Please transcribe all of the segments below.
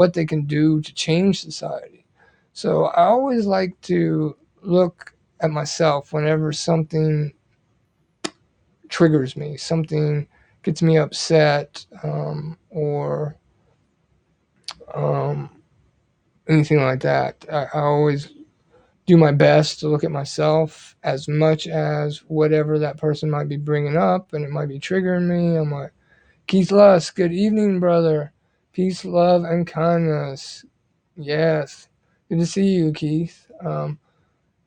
what they can do to change society. So I always like to look at myself whenever something triggers me, something gets me upset, or um, anything like that. I always do my best to look at myself as much as whatever that person might be bringing up, and it might be triggering me. I'm like, Keith Lusk, good evening, brother. Peace, love, and kindness. Yes, good to see you, Keith.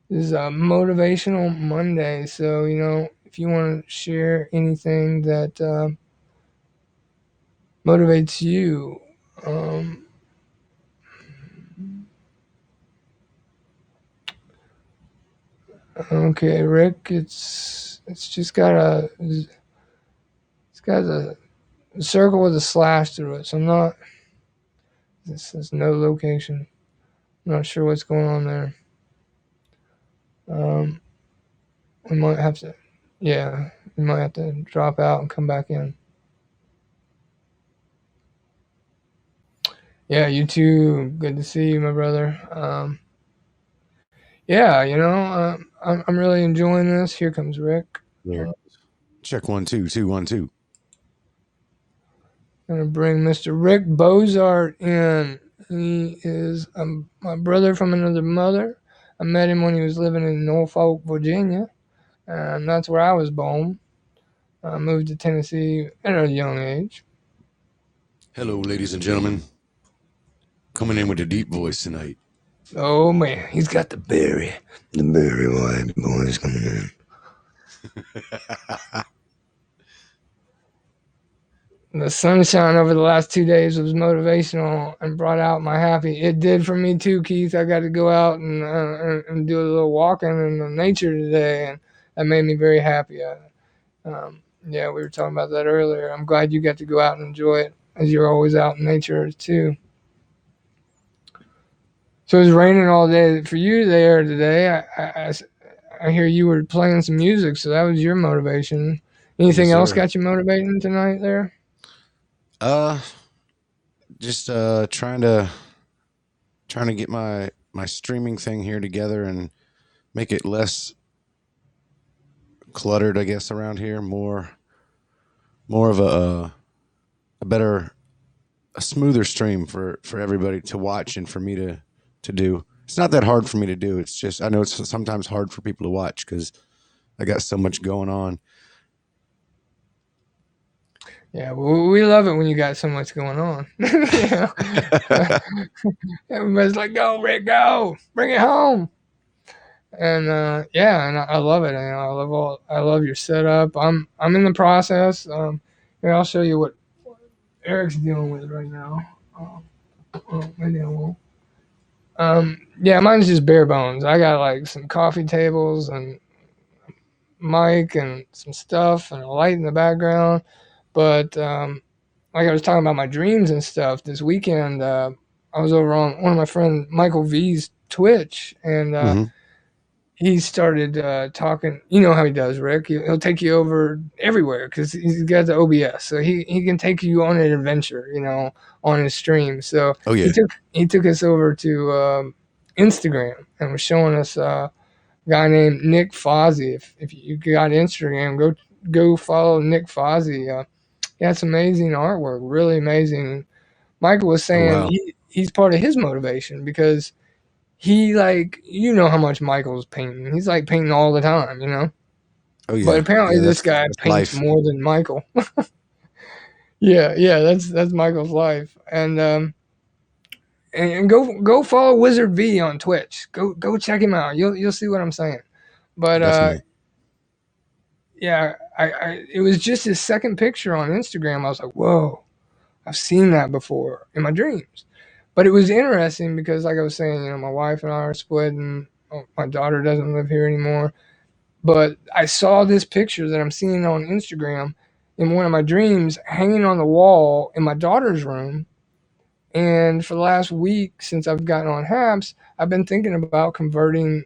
This is a motivational Monday, so if you want to share anything that motivates you. Um, okay, Rick, it's just got a circle with a slash through it. So I'm not. This is no location. I'm not sure what's going on there. Um, we might have to. Yeah, we might have to drop out and come back in. Yeah, you too. Good to see you, my brother. Yeah, I'm really enjoying this. Here comes Rick. There. Check 1 2 2 1 2. Gonna bring Mr. Rick Bozart in. He is my brother from another mother. I met him when he was living in Norfolk, Virginia, and that's where I was born. I moved to Tennessee at a young age. Hello, ladies and gentlemen. Coming in with a deep voice tonight. Oh man, he's got the berry white boys coming in. The sunshine over the last 2 days was motivational and brought out my happy. It did for me too, Keith. I got to go out and do a little walking in the nature today, and that made me very happy. Yeah, we were talking about that earlier. I'm glad you got to go out and enjoy it, as you're always out in nature too. So it was raining all day for you there today. I hear you were playing some music, so that was your motivation. Yes, Anything else sir. got you motivating tonight there? Uh, just trying to get my streaming thing here together and make it less cluttered, I guess, around here. More of a better, a smoother stream for everybody to watch and for me to do. It's not that hard for me to do. It's just I know it's sometimes hard for people to watch because I got so much going on. Yeah, well, we love it when you got so much going on. Everybody's like, "Go, Rick, go, bring it home." And yeah, and I love it. I love your setup. I'm in the process. Here, I'll show you what Eric's dealing with right now. Maybe I won't. Yeah, mine's just bare bones. I got like some coffee tables and mic and some stuff and a light in the background. But like I was talking about my dreams and stuff this weekend, I was over on one of my friend Michael V's Twitch, and Hmm. he started talking. You know how he does, Rick. He'll take you over everywhere because he's got the OBS, so he can take you on an adventure, on his stream. So Oh he yeah, took us over to Instagram and was showing us a guy named Nick Fozzie. If you got Instagram, go follow Nick Fozzie. He has amazing artwork, really amazing. Michael was oh saying wow, he's part of his motivation because he like how much Michael's painting. He's like painting all the time. oh But yeah, apparently yeah. this That's guy that's paints life. more than Michael. Yeah, that's Michael's life. And go follow Wizard V on Twitch. Go check him out. You'll see what I'm saying. But Definitely. yeah, I it was just his second picture on Instagram. I was like, whoa, I've seen that before in my dreams. But it was interesting because, like I was saying, my wife and I are split, and my daughter doesn't live here anymore. But I saw this picture that I'm seeing on Instagram in one of my dreams hanging on the wall in my daughter's room. And for the last week, since I've gotten on Habs, I've been thinking about converting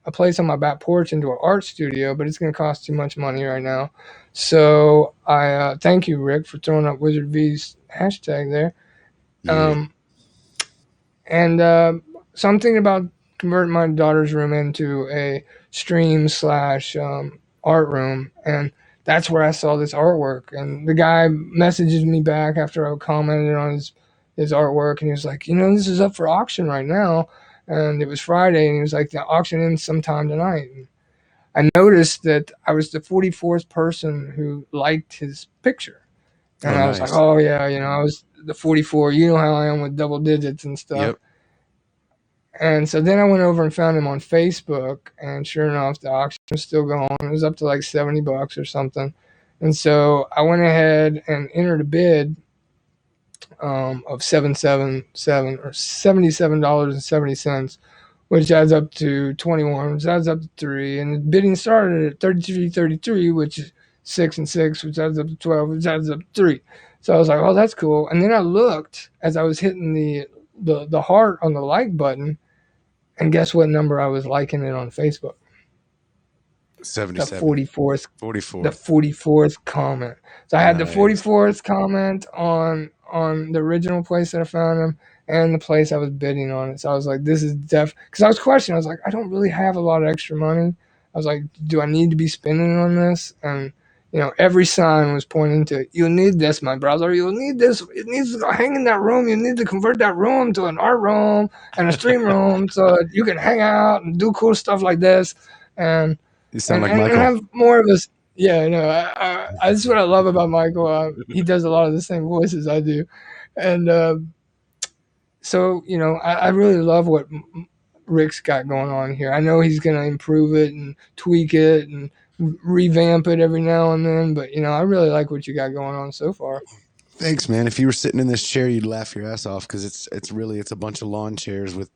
a place on my back porch into an art studio, but it's going to cost too much money right now. So I thank you, Rick, for throwing up Wizard V's hashtag there. Yeah. Um, and so I'm thinking about converting my daughter's room into a stream slash art room, and that's where I saw this artwork. And the guy messages me back after I commented on his artwork, and he was like, this is up for auction right now. And it was Friday, and he was like, the auction ends sometime tonight. And I noticed that I was the 44th person who liked his picture. Oh, And I was like, nice. oh, yeah, I was the 44. You know how I am with double digits and stuff. Yep. And so then I went over and found him on Facebook, and sure enough, the auction was still going. It was up to like $70 or something. And so I went ahead and entered a bid of 777 or $77.70, which adds up to 21, which adds up to 3. And the bidding started at 33.33, which is 6 and 6, which adds up to 12, which adds up to 3. So I was like, oh, that's cool. And then I looked as I was hitting the heart on the like button, and guess what number I was liking it on Facebook? The 77. 44th, the 44th. 44th comment. So I had the Nice. 44th comment on the original place that I found him and the place I was bidding on it. So I was like, this is because I was questioning. I was like, I don't really have a lot of extra money. I was like, do I need to be spending on this? And every sign was pointing to, you need this, my brother. You need this. It needs to hang in that room. You need to convert that room to an art room and a stream room so that you can hang out and do cool stuff like this. And You sound and like and, and Michael. have more of this. Yeah, no, that's what I love about Michael. He does a lot of the same voices I do, and so I really love what Rick's got going on here. I know he's going to improve it and tweak it and revamp it every now and then, but I really like what you got going on so far. Thanks, man. If you were sitting in this chair, you'd laugh your ass off because it's a bunch of lawn chairs with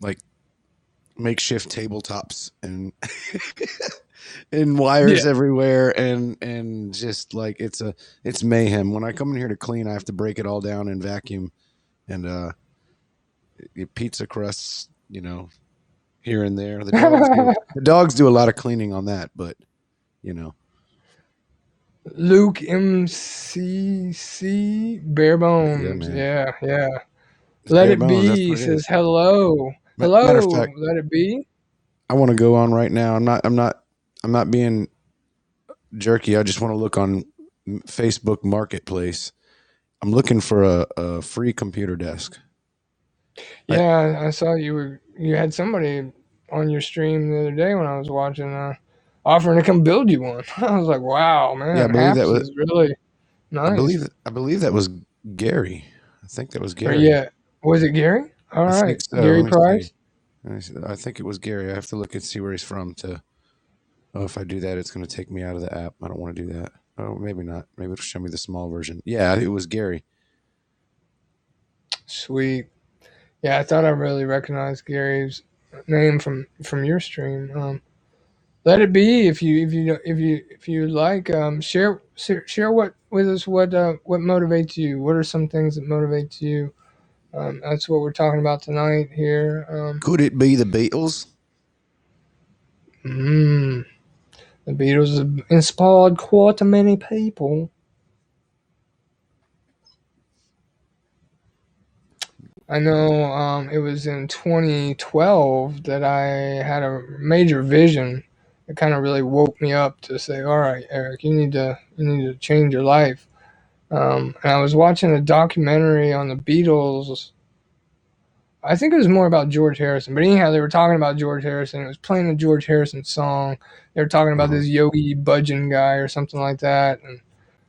like makeshift tabletops and and wires Yeah. everywhere and just like it's mayhem. When I come in here to clean, I have to break it all down and vacuum and pizza crusts, here and there. The dogs do a lot of cleaning on that, but you know, Luke MCC Bare yeah, Bones. man. Yeah, yeah. It's Let bare it bones. That's be what it is. says hello. Matter of Hello, fact, let it be. I want to go on right now. I'm not being jerky. I just want to look on Facebook Marketplace. I'm looking for a free computer desk. I Yeah, I saw you had somebody on your stream the other day when I was watching, offering to come build you one. I was like, wow, yeah, I man, believe that Haps was is really nice. I believe that was Gary. I think that was Or Gary. yeah, was it Gary? All I right, think so. Gary Let me see. Price. I think it was Gary. I have to look and see where he's from to. Oh, if I do that, it's going to take me out of the app. I don't want to do that. Oh, maybe not. Maybe it'll show me the small version. Yeah, it was Gary. Sweet. Yeah, I thought I really recognized Gary's name from your stream. Let it be if you like. Share what with us what motivates you. What are some things that motivate you? That's what we're talking about tonight here. Could it be the Beatles? Mm, the Beatles have inspired quite a many people. I know it was in 2012 that I had a major vision that kind of really woke me up to say, "All right, Eric, you need to change your life." And I was watching a documentary on the Beatles. I think it was more about George Harrison, but anyhow, they were talking about George Harrison. It was playing a George Harrison song. They were talking about Uh-huh. this Yogi Bhajan guy or something like that, and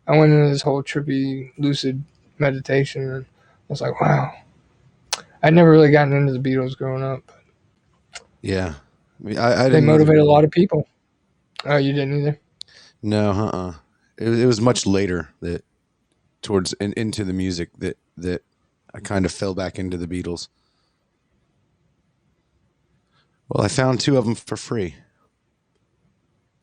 I went into this whole trippy, lucid meditation, and I was like, "Wow, I'd never really gotten into the Beatles growing up. Yeah, I They didn't either motivate a really. lot of people." Oh, you didn't either? No, it was much later that into the music that I kind of fell back into the Beatles. Well, I found two of them for free.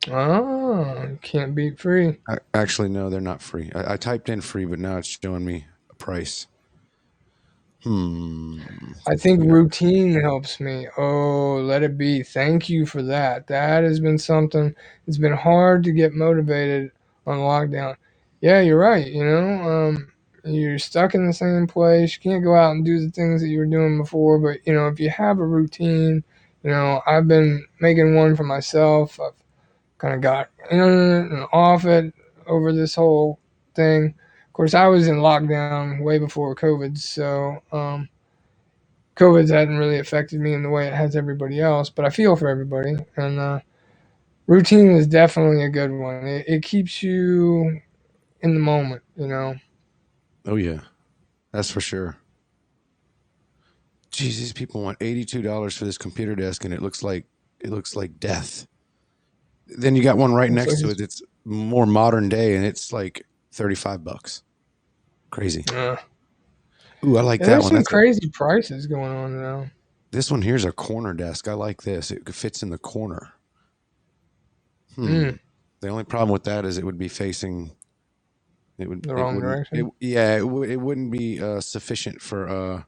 Oh, can't beat free. Actually, no, they're not free. I typed in free, but now it's showing me a price. I Let's think see. routine helps me. Oh, let it be. Thank you for that. That has been something. It's been hard to get motivated on lockdown. Yeah, you're right. You're stuck in the same place. You can't go out and do the things that you were doing before. But if you have a routine, I've been making one for myself. I've kind of got in it and off it over this whole thing. Of course, I was in lockdown way before COVID, so COVID hadn't really affected me in the way it has everybody else. But I feel for everybody, and routine is definitely a good one. It keeps you in the moment. Oh yeah, that's for sure. Geez, these people want $82 for this computer desk, and it looks like death. Then you got one right Looks next like to it that's more modern day, and it's like $35. Crazy. uh, Ooh, I like yeah, that there's one. some crazy prices going on now. This one here's a corner desk. I like this. It fits in the corner. Mm, The only problem with that is it would be facing. It would. the It wrong wouldn't. It direction. yeah. It wouldn't be sufficient for.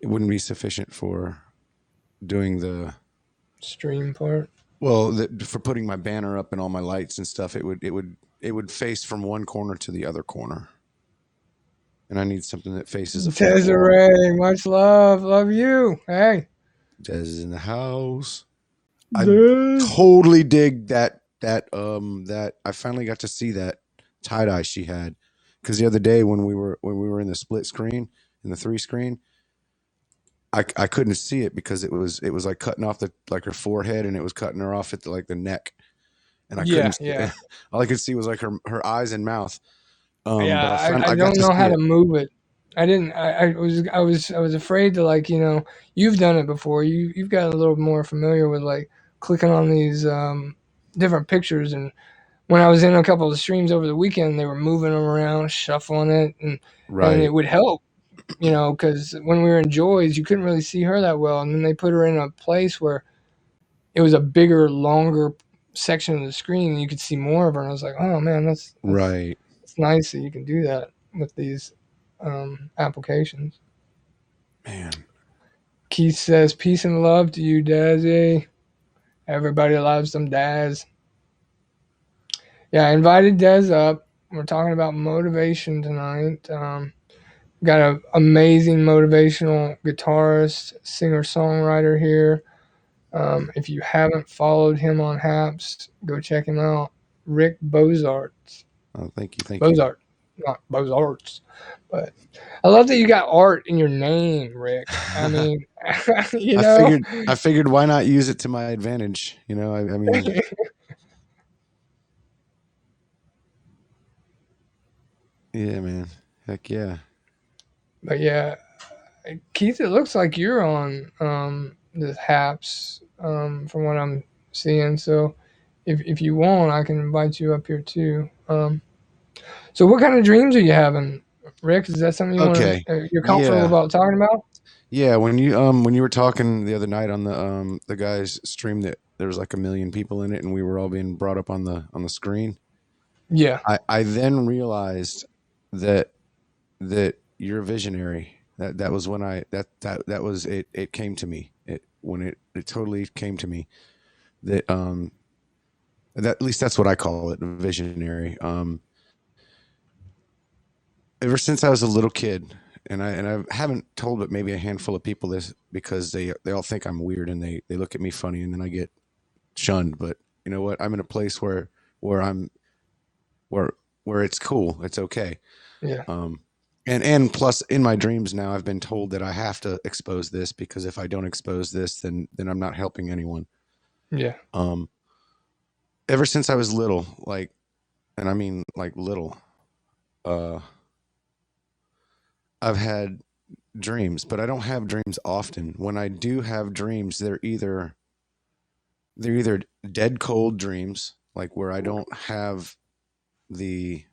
It wouldn't be sufficient for doing the. Stream part. Well, for putting my banner up and all my lights and stuff. It would face from one corner to the other corner, and I need something that faces a flat wall. Desiree, much love. Love you. Hey. Des is in the house. I Des. totally dig that I finally got to see that tie dye she had, because the other day when we were in the split screen, in the three screen, I couldn't see it because it was like cutting off her forehead, and it was cutting her off at the neck, and I Yeah, couldn't yeah. all I could see was like her eyes and mouth. Yeah, But I I got don't to know see how to it. move it. I didn't. I was afraid to You've done it before. You've got a little more familiar with clicking on these different pictures. And when I was in a couple of the streams over the weekend, they were moving them around, shuffling it, and it Right, would help. Because when we were in Joy's, you couldn't really see her that well, and then they put her in a place where it was a bigger, longer section of the screen, and you could see more of her. And I was like, oh man, that's right, it's nice that you can do that with these applications. man. Keith says, peace and love to you, Dazzy. Everybody loves them, Daz. Yeah, I invited Daz up. We're talking about motivation tonight. Got an amazing motivational guitarist, singer songwriter here. If you haven't followed him on Haps, go check him out. Rick Bozart. Oh, thank you, thank you. Bozart, not Bozarts. But I love that you got art in your name, Rick. I mean, you I know, figured I figured why not use it to my advantage? I mean, yeah, man. Heck yeah. but yeah, Keith, it looks like you're on the Haps from what I'm seeing. So if you want, I can invite you up here too. So what kind of dreams are you having, Rick? Is that something you want Okay. to? You're comfortable Yeah. about talking about? Yeah, when you were talking the other night on the guy's stream, that there was like a million people in it and we were all being brought up on the screen. Yeah, I then realized that you're a visionary. That was when that was it. It came to me. It totally came to me that that, at least that's what I call it, a visionary. Ever since I was a little kid, and I haven't told but maybe a handful of people this, because they all think I'm weird, and they look at me funny, and then I get shunned. But you know what? I'm in a place where I'm where where it's cool. It's okay. yeah, Um, and plus, in my dreams now, I've been told that I have to expose this, because if I don't expose this, then I'm not helping anyone. yeah, Um, ever since I was little, like, and I mean like little, uh, I've had dreams, but I don't have dreams often. When I do have dreams, they're either dead cold dreams, like where I don't have the,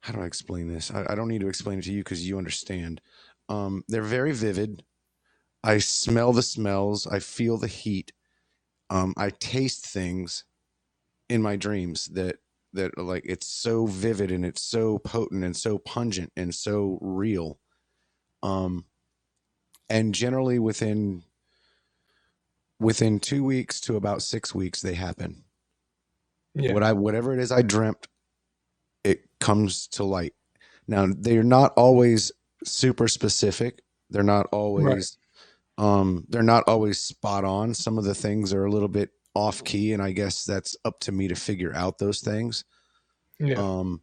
how do I explain this? I don't need to explain it to you because you understand. They're very vivid. I smell the smells. I feel the heat. I taste things in my dreams that are like, it's so vivid and it's so potent and so pungent and so real. Um, and generally within 2 weeks to about 6 weeks, they happen. yeah. Whatever it is I dreamt, comes to light. Now, they're not always super specific. They're not Right. always they're not always spot on. Some of the things are a little bit off key, and I guess that's up to me to figure out those things. Yeah. Um,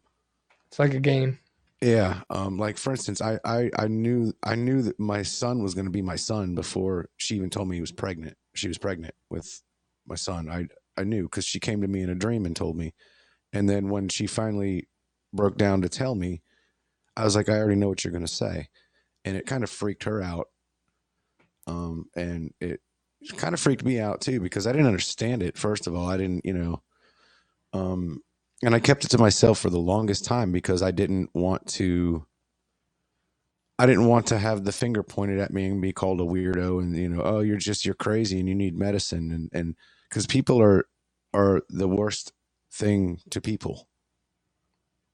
It's like a game. yeah. Like for instance, I knew that my son was going to be my son before she even told me he was pregnant. She was pregnant with my son. I knew because she came to me in a dream and told me. And then when she finally broke down to tell me, I was like, I already know what you're going to say, and it kind of freaked her out. And it kind of freaked me out too because I didn't understand it. First of all, I didn't, um, and I kept it to myself for the longest time because I didn't want to have the finger pointed at me and be called a weirdo and oh you're crazy and you need medicine and because people are the worst thing to people.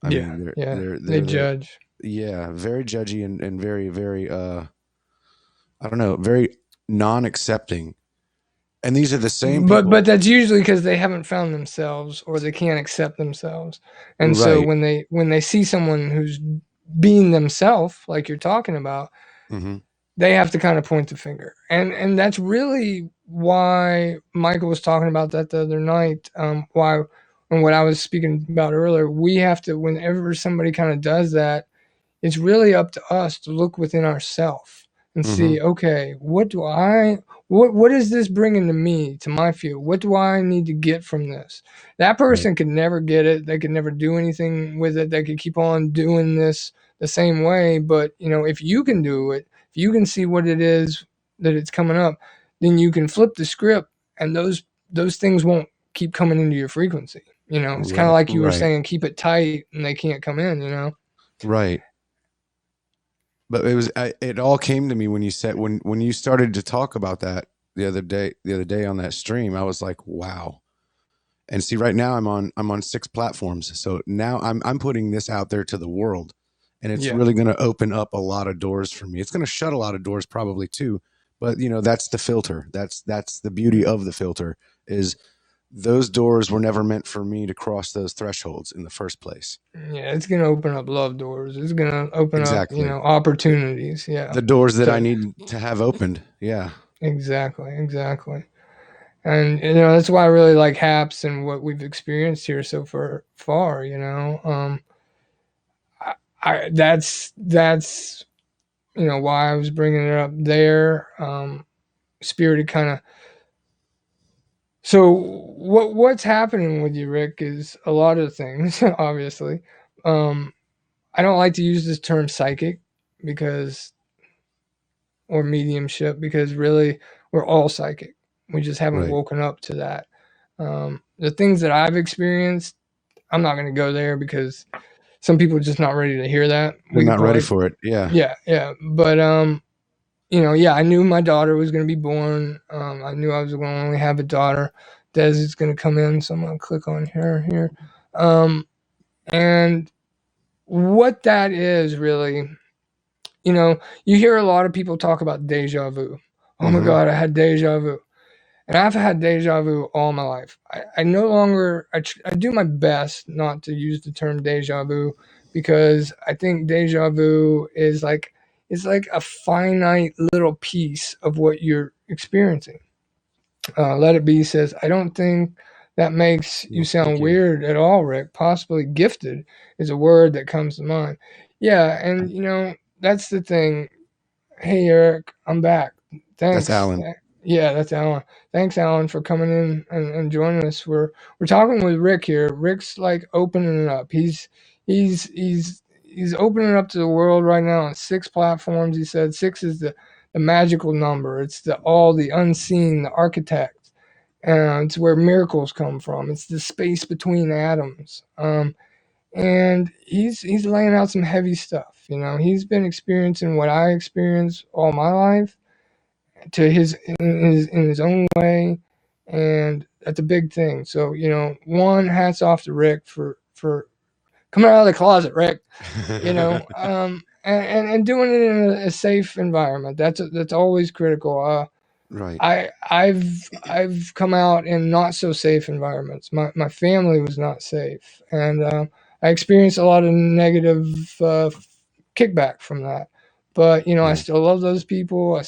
I Yeah. mean Yeah. They they're the judge. yeah, very judgy and very very I don't know, very non-accepting. And these are the same But people. that's usually because they haven't found themselves or they can't accept themselves. And so Right. when they see someone who's being themselves, like you're talking about, Hmm. they have to kind of point the finger. And that's really why Michael was talking about that the other night. Why and what I was speaking about earlier, we have to, whenever somebody kind of does that, it's really up to us to look within ourselves and Hmm. see, okay, what is this bringing to me, to my field? What do I need to get from this? That Right. person could never get it. They could never do anything with it. They could keep on doing this the same way. But if you can do it, if you can see what it is that it's coming up, then you can flip the script, and those things won't keep coming into your frequency. It's kind of Right. like you were Right. saying, keep it tight, and they can't come in. Right. But it all came to me when you said when you started to talk about that the other day on that stream. I was like, wow. And see, right now I'm on 6 platforms. So now I'm putting this out there to the world, and it's Yeah. really going to open up a lot of doors for me. It's going to shut a lot of doors probably too, but that's the filter. That's the beauty of the filter is those doors were never meant for me to cross those thresholds in the first place. Yeah, it's gonna open up love doors. It's gonna open up, Exactly. opportunities. Yeah. The doors that I To need to have opened. Yeah. exactly, exactly. And that's why I really like Haps and what we've experienced here so far. I, that's why I was bringing it up there. Spirited kind of. So what's happening with you, Rick, is a lot of things. Obviously, um, I don't like to use this term psychic because or mediumship because really we're all psychic. We just haven't Right. woken up to that. The things that I've experienced, I'm not going to go there because some people are just not ready to hear that. They're We could not ready probably, for it. Yeah. yeah, yeah. But yeah, I knew my daughter was going to be born. I knew I was going to only have a daughter. Des is going to come in, so I'm going to click on her here. And what that is really, you hear a lot of people talk about deja vu. Oh my Hmm. God, I had deja vu. And I've had deja vu all my life. I no longer, I do my best not to use the term deja vu because I think deja vu is like a finite little piece of what you're experiencing. Let It Be says, I don't think that makes you Well, thank sound you. weird at all, Rick. Possibly gifted is a word that comes to mind. Yeah, and that's the thing. Hey, Eric, I'm back. That's Thanks. Alan. Yeah, that's Alan. Thanks, Alan, for coming in and joining us. We're talking with Rick here. Rick's like opening it up. He's opening up to the world right now on 6 platforms. He said six is the magical number. It's the unseen, the architect. And it's where miracles come from. It's the space between atoms. And he's laying out some heavy stuff. He's been experiencing what I experienced all my life to his own way, and that's a big thing. So one, hats off to Rick for coming out of the closet, Rick. And doing it in a safe environment. That's always critical. Right. I've come out in not so safe environments. My family was not safe, and I experienced a lot of negative kickback from that. But I Yeah. still love those people.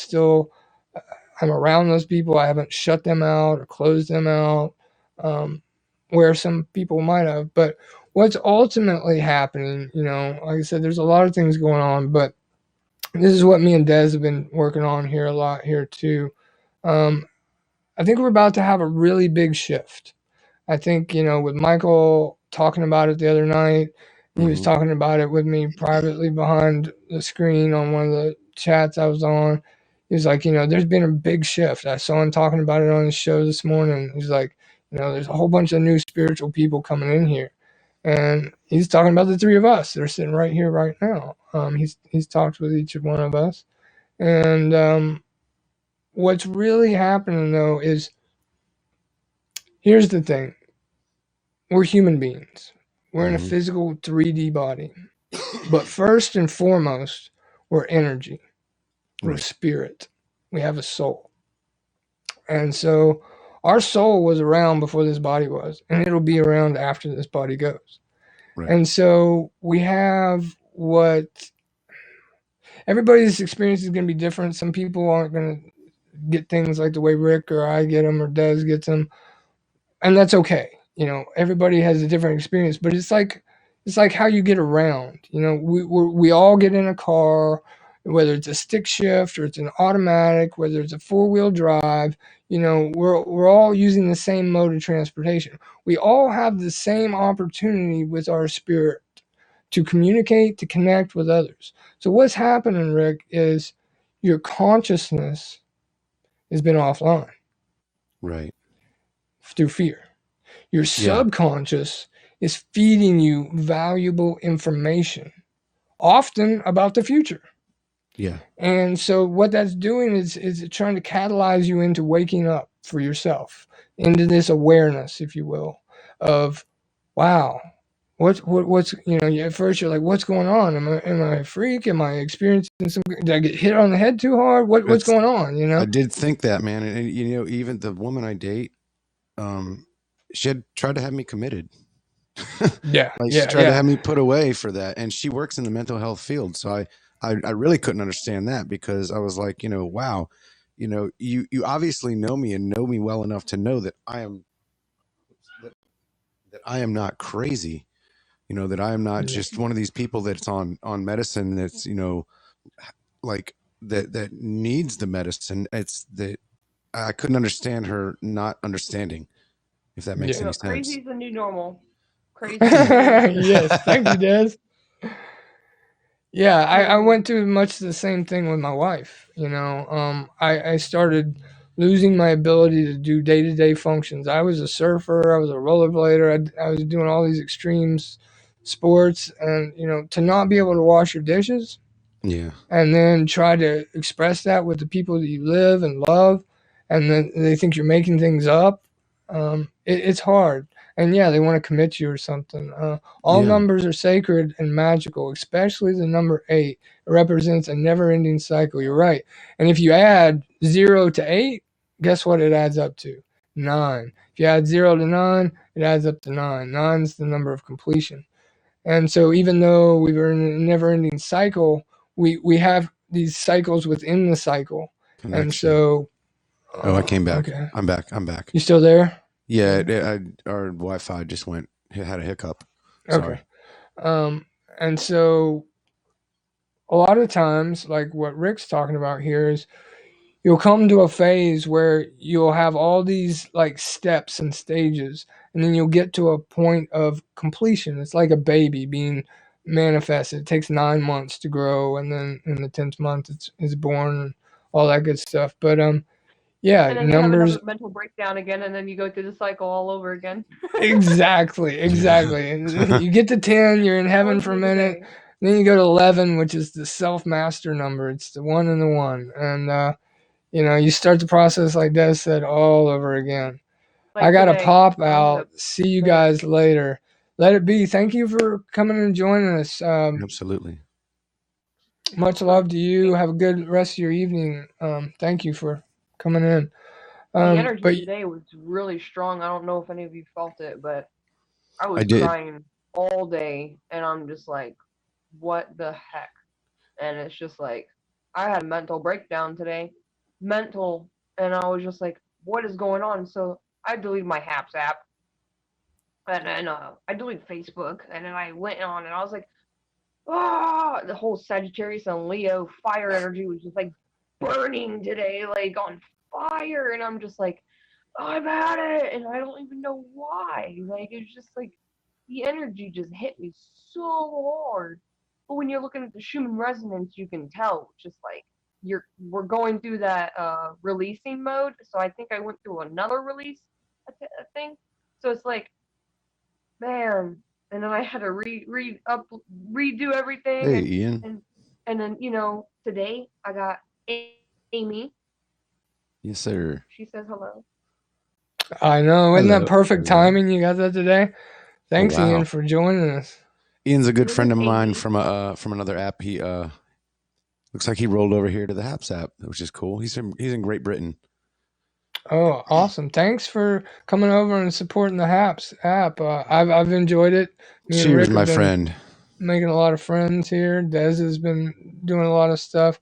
I'm around those people. I haven't shut them out or closed them out, um, where some people might have. But what's ultimately happening, like I said, there's a lot of things going on, but this is what me and Des have been working on here a lot here too. Um, I think we're about to have a really big shift. I think, with Michael talking about it the other night, he was Hmm. talking about it with me privately behind the screen on one of the chats I was on. He was like, there's been a big shift. I saw him talking about it on his show this morning. He's like, there's a whole bunch of new spiritual people coming in here. And he's talking about the three of us that are sitting right here right now. He's talked with each one of us. And what's really happening though is, here's the thing: we're human beings. We're in a Hmm. physical 3D body. But first and foremost, we're energy. We're Right. spirit. We have a soul. And so our soul was around before this body was, and it'll be around after this body goes. Right. And so we have what everybody's experience is going to be different. Some people aren't going to get things like the way Rick or I get them or Des gets them, and that's okay. Everybody has a different experience, but it's like how you get around. We all get in a car, whether it's a stick shift or it's an automatic, whether it's a four-wheel drive. We're all using the same mode of transportation. We all have the same opportunity with our spirit to communicate, to connect with others. So what's happening, Rick, is your consciousness has been offline Right. through fear. Your Yeah. subconscious is feeding you valuable information, often about the future. Yeah. And so what that's doing is trying to catalyze you into waking up for yourself, into this awareness, if you will, of wow, what's at first you're like, what's going on? Am I a freak? Am I experiencing some? Did I get hit on the head too hard? What's That's going on? I did think that, man, and even the woman I date, um, she had tried to have me committed. Yeah, Like she yeah, tried to yeah, have me put away for that, and she works in the mental health field, so I really couldn't understand that because I was like, wow, you obviously know me and know me well enough to know that that, that I am not crazy. That I am not yeah, just one of these people that's on medicine that's like that needs the medicine. It's that I couldn't understand her not understanding, if that makes yeah. any Crazy sense. is the new normal. Crazy is the new normal. Yes, thank you, Des. Yeah, I hmm went through much the same thing with my wife. I started losing my ability to do day to day functions. I was a surfer, I was a rollerblader, I was doing all these extremes sports, and to not be able to wash your dishes Yeah. and then try to express that with the people that you live and love, and then they think you're making things up. It's hard, and yeah, they want to commit you or something. All Yeah. numbers are sacred and magical, especially the number eight. It represents a never-ending cycle. You're right, and if you add 0 to 8, guess what it adds up to? 9. If you add 0 to 9, it adds up to 9. Nine is the number of completion. And so even though we were in a never ending cycle, we have these cycles within the cycle. And Connection. so, Oh, I came back. okay. I'm back. I'm back. You still there? Yeah, Yeah. our Wi-Fi just had a hiccup. Okay. Sorry. Um, and so a lot of times, like what Rick's talking about here, is you'll come to a phase where you'll have all these like steps and stages, and then you'll get to a point of completion. It's like a baby being manifested. It takes 9 months to grow, and then in the 10th month it's born, and all that good stuff. But yeah, And then you have numbers. another mental breakdown again, and then you go through the cycle all over again. Exactly, Yeah. exactly. And you get to 10, you're in heaven Always for a do the minute. same. Then you go to 11, which is the self master number. It's the one and the one, and you start the process like Des said all over again. I Like got to today, pop I woke up out. See you late. guys later. Let it be. Thank you for coming and joining us. Absolutely. Much Awesome. love to you. Have a good rest of your evening. Thank you for coming in. The energy But today was really strong. I don't know if any of you felt it, but I I was did. crying. all day, and I'm just like, what the heck? And it's just like, I had a mental breakdown today, mental, and I was just like, what is going on? So I deleted my Haps app, and then I deleted Facebook, and then I went on, and I was like, ah, the whole Sagittarius and Leo fire energy was just like burning today, like on fire, and I'm just like, I've had it, and I don't even know why. Like it's just like the energy just hit me so hard. But when you're looking at the Schumann resonance, you can tell just like we're going through that releasing mode. So I think I went through another release thing. So it's like, man, and then I had to redo everything, Hey, and Ian. and and then today I got Amy. Yes, sir. She says hello. I know. Isn't that Hello. perfect Hello. timing? You got that today? Oh Thanks, Ian, wow. for joining us. Ian's a good This is friend of mine Amy. from another app. He looks like he rolled over here to the Haps app, which is cool. He's in Great Britain. Oh, awesome. Thanks for coming over and supporting the Haps app. I've enjoyed it. Me and Cheers, Rick have my been friend. making a lot of friends here. Des has been doing a lot of stuff.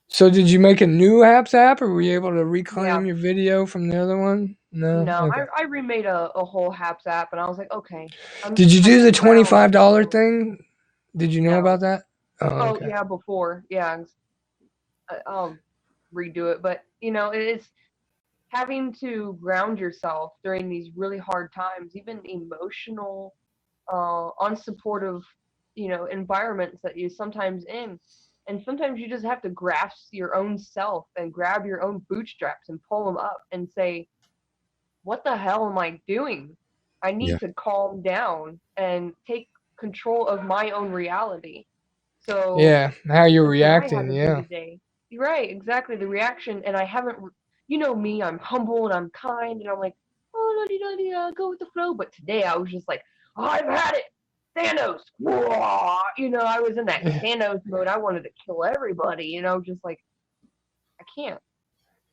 So did you make a new Haps app, or were you able to Yeah, reclaim your video from the other one? No? no, Okay. I remade a whole Haps app, and I was like, okay, Did you I do the can ground $25 myself. thing? Did you know No. about that? Oh, Oh okay. yeah, before. Yeah, I'll redo it. But it's having to ground yourself during these really hard times, even emotional, unsupportive, environments that you sometimes in. And sometimes you just have to grasp your own self and grab your own bootstraps and pull them up and say, what the hell am I doing? I Yeah. need to calm down and take control of my own reality. So Yeah, how you're that's what I had reacting. to do Yeah. today. You're right, exactly. The reaction, and I haven't, me, I'm humble and I'm kind, and I'm like, oh, go with the flow. But today I was just like, oh, I've had it. Thanos. Whoa. I was in that Thanos mode. I wanted to kill everybody, just like, I can't.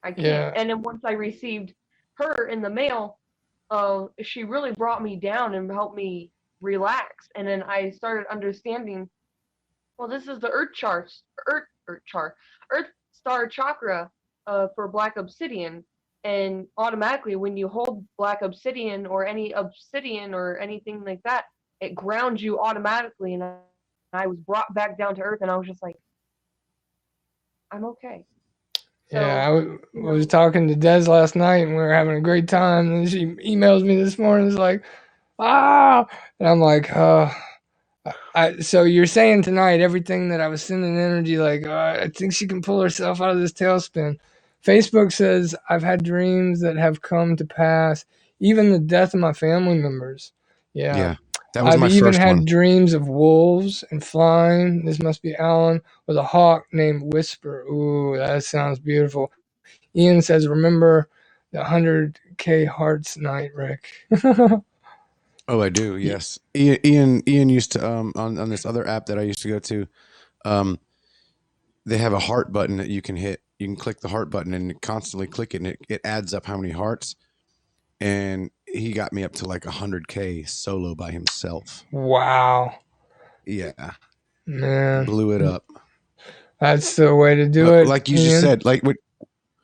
I can't. Yeah. And then once I received her in the mail, she really brought me down and helped me relax. And then I started understanding, well, this is the Earth Star chakra for Black Obsidian, and automatically when you hold Black Obsidian or any obsidian or anything like that, it grounds you automatically. And I was brought back down to Earth, and I was just like, I'm okay. Yeah, So, you was know, talking to Des last night, and we were having a great time. And she emails me this morning. It's like, ah, and I'm like, so you're saying tonight everything that I was sending energy, like, I think she can pull herself out of this tailspin. Facebook says I've had dreams that have come to pass, even the death of my family members. Yeah, Yeah. That was I've my even first had one. dreams of wolves and flying. This must be Alan with a hawk named Whisper. Ooh, that sounds beautiful. Ian says, remember the 100K hearts night, Rick. Oh, I do. Yes. Ian used to on this other app that I used to go to. Um, they have a heart button that you can hit. You can click the heart button and constantly click it, and it adds up how many hearts. And he got me up to like 100K solo by himself. Wow, Yeah, man. blew it up. That's the way to do But it, like you just Ian. said, like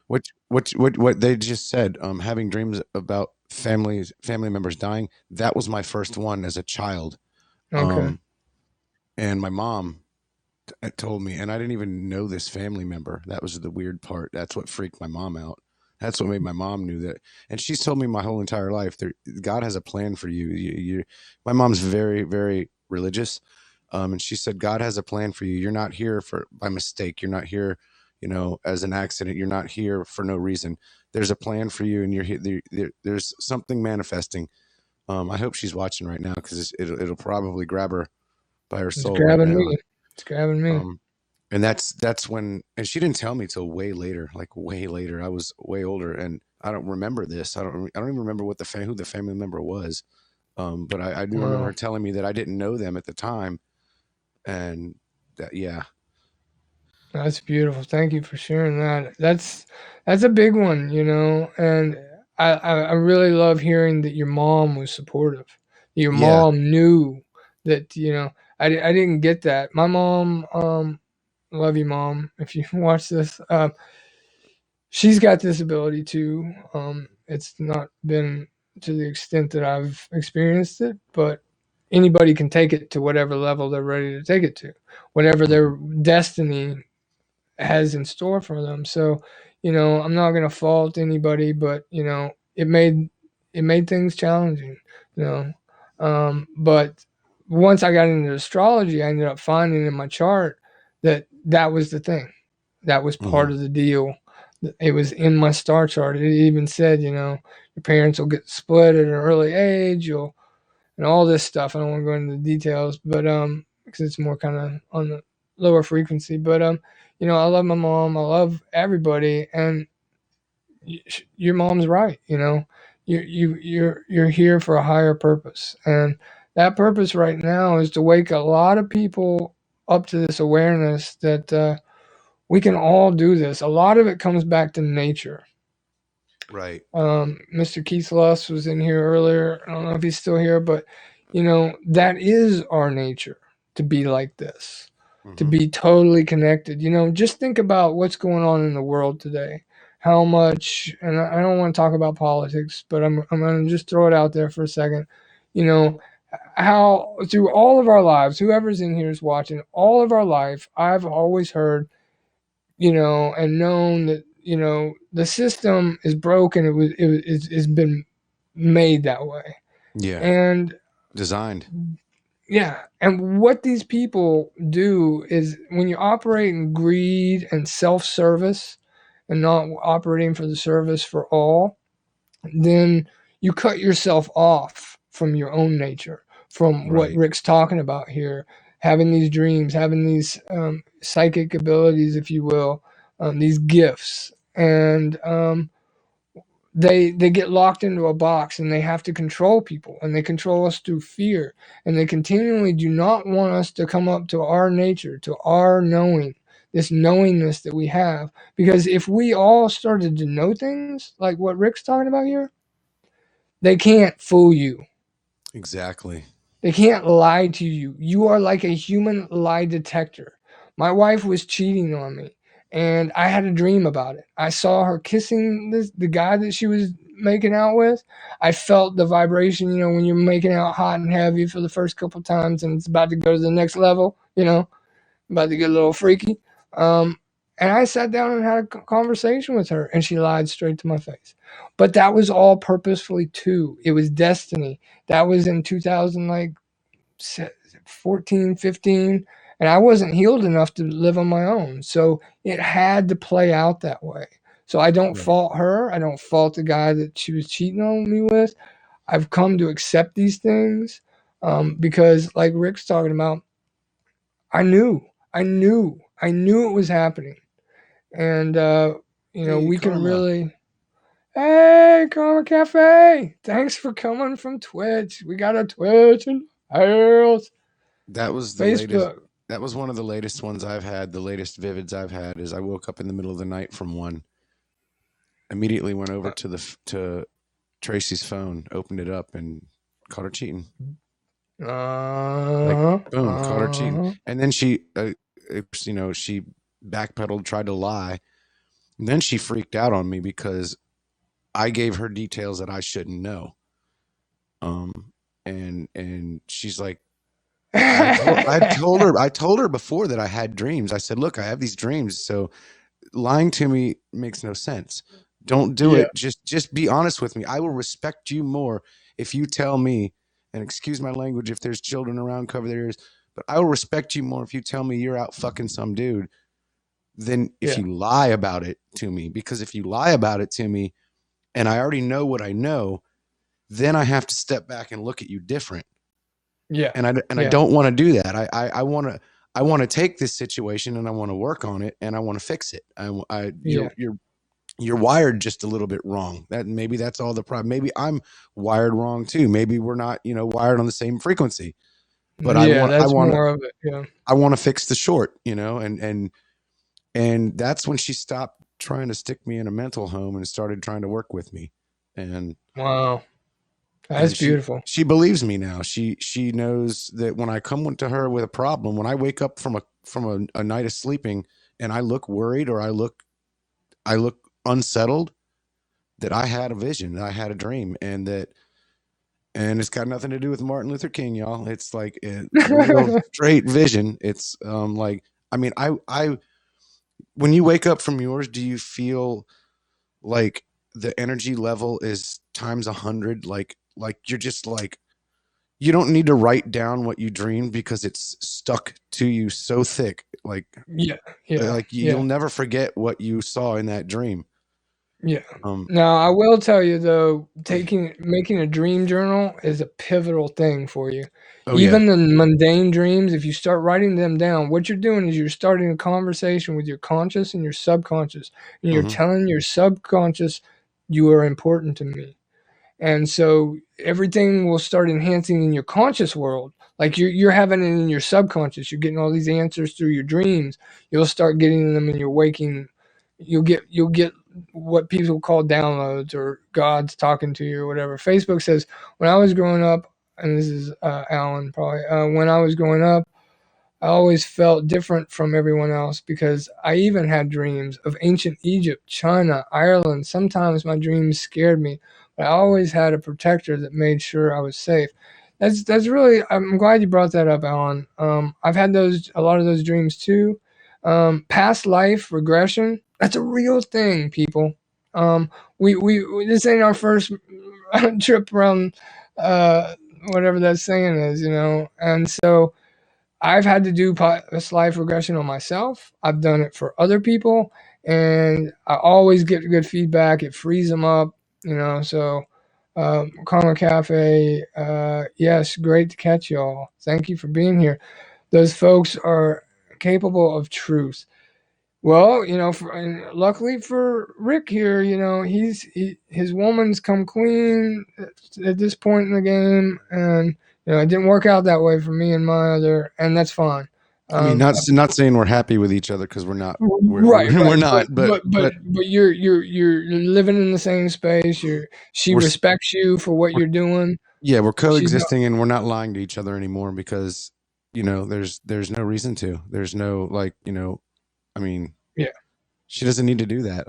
what they just said, having dreams about family members dying. That was my first one as a child. Okay. Um, and my mom told me, and I didn't even know this family member. That was the weird part. That's what freaked my mom out. That's what made my mom knew that. And she's told me my whole entire life that God has a plan for you. My mom's very, very religious. And she said, God has a plan for you. You're not here for by mistake. You're not here, as an accident. You're not here for no reason. There's a plan for you, and you're here. There's something manifesting. I hope she's watching right now because it'll probably grab her by her It's soul right grabbing now. me. It's grabbing me. Um, and that's when, and she didn't tell me till way later, like way later. I was way older, and I don't remember this. I don't even remember who the family member was. But I do remember her Wow. telling me that I didn't know them at the time, and that yeah, That's beautiful. Thank you for sharing that. That's a big one, and I really love hearing that your mom was supportive. Your yeah, mom knew that I didn't get that. My mom, love you, mom, if you watch this. She's got this ability too. It's not been to the extent that I've experienced it, but anybody can take it to whatever level they're ready to take it to, whatever their Mhm. destiny has in store for them. So, I'm not gonna fault anybody, but it made things challenging. You but once I got into astrology, I ended up finding in my chart that was the thing. That was part Mhm. of the deal. It was in my star chart. It even said, your parents will get split at an early age. You'll and all this stuff. I don't want to go into the details, but because it's more kind of on the lower frequency. But I love my mom. I love everybody, and your mom's right. You're here for a higher purpose, and that purpose right now is to wake a lot of people up to this awareness that we can all do this. A lot of it comes back to nature. Right. Mr. Keith Luss was in here earlier. I don't know if he's still here, but that is our nature to be like this, to Mhm. be totally connected. Just think about what's going on in the world today. How much, and I don't want to talk about politics, but I'm going to just throw it out there for a second. You know, how through all of our lives, whoever's in here is watching, all of our life, I've always heard and known that the system is broken. It's been made that way, Yeah. and Designed. yeah, and what these people do is when you operate in greed and self-service, and not operating for the service for all, then you cut yourself off from your own nature, from what Right. Rick's talking about here, having these dreams, having these psychic abilities, if you will, these gifts, and they get locked into a box and they have to control people, and they control us through fear, and they continually do not want us to come up to our nature, to our knowing, this knowingness that we have. Because if we all started to know things like what Rick's talking about here, they can't fool you. Exactly. They can't lie to you. You are like a human lie detector. My wife was cheating on me, and I had a dream about it. I saw her kissing the guy that she was making out with. I felt the vibration, when you're making out hot and heavy for the first couple times and it's about to go to the next level, about to get a little freaky. Um, and I sat down and had a conversation with her, and she lied straight to my face. But that was all purposefully too. It was destiny. That was in 2000, like 14, 15, and I wasn't healed enough to live on my own. So it had to play out that way. So I don't Right. fault her. I don't fault the guy that she was cheating on me with. I've come to accept these things because, like Rick's talking about, I knew, I knew it was happening, and Hey, we can Karma. really. Hey, Karma Cafe! Thanks for coming from Twitch. We got a Twitch and house. That was the latest. Facebook. That was one of the latest ones I've had. The latest vivids I've had is I woke up in the middle of the night from one. Immediately went over to Tracy's phone, opened it up, and caught her cheating. Like Uh-huh. boom, caught her cheating. Uh-huh. And then she backpedaled, tried to lie. And then she freaked out on me because I gave her details that I shouldn't know. And she's like, I told her before that I had dreams. I said, look, I have these dreams, so lying to me makes no sense. Don't do Yeah. it. Just be honest with me. I will respect you more if you tell me, and excuse my language if there's children around, cover their ears, but I will respect you more if you tell me you're out fucking some dude than if Yeah. you lie about it to me. Because if you lie about it to me and I already know what I know, then I have to step back and look at you different. Yeah. And I Yeah. don't want to do that. I want to take this situation and I want to work on it and I want to fix it. Yeah. You're wired just a little bit wrong. That maybe that's all the problem. Maybe I'm wired wrong too. Maybe we're not, wired on the same frequency. But I Yeah. want I That's want to more of it. Yeah. I want to fix the short, and that's when she stopped trying to stick me in a mental home and started trying to work with me. And Wow. That's and beautiful. she believes me now. She knows that when I come to her with a problem, when I wake up from a night of sleeping and I look worried or I look unsettled, that I had a vision, that I had a dream, and it's got nothing to do with Martin Luther King, y'all. It's like a real straight vision. It's like, I mean, I when you wake up from yours, do you feel like the energy level is times 100? Like you're just like, you don't need to write down what you dreamed because it's stuck to you so thick. Yeah, yeah, You'll yeah. never forget what you saw in that dream. Yeah. Um. Now, I will tell you though, making a dream journal is a pivotal thing for you. Oh yeah. Even the mundane dreams, if you start writing them down, what you're doing is you're starting a conversation with your conscious and your subconscious, and you're Hmm. telling your subconscious, you are important to me. And so everything will start enhancing in your conscious world. Like you're having it in your subconscious. You're getting all these answers through your dreams. You'll start getting them in your waking. You'll get what people call downloads or God's talking to you or whatever. Facebook says when I was growing up, and this is Alan probably. When I was growing up, I always felt different from everyone else because I even had dreams of ancient Egypt, China, Ireland. Sometimes my dreams scared me, but I always had a protector that made sure I was safe. That's really. I'm glad you brought that up, Alan. I've had a lot of those dreams too. Past life regression. That's a real thing, people. We this ain't our first trip around uh, whatever that saying is, and so I've had to do past life regression on myself. I've done it for other people, and I always get good feedback. It frees them up, So, Karma Cafe, yes, great to catch y'all. Thank you for being here. Those folks are capable of truth. Well, and luckily for Rick here, his woman's come clean at this point in the game, and it didn't work out that way for me and my other, and that's fine. I mean, Um, not saying we're happy with each other because we're not. right, We're right, but not. but but but you're living in the same space. She We're respects you for what we're you're doing. yeah, we're She's not. coexisting and we're not lying to each other anymore because there's no reason to. There's no, like, I mean, Yeah, she doesn't need to do that.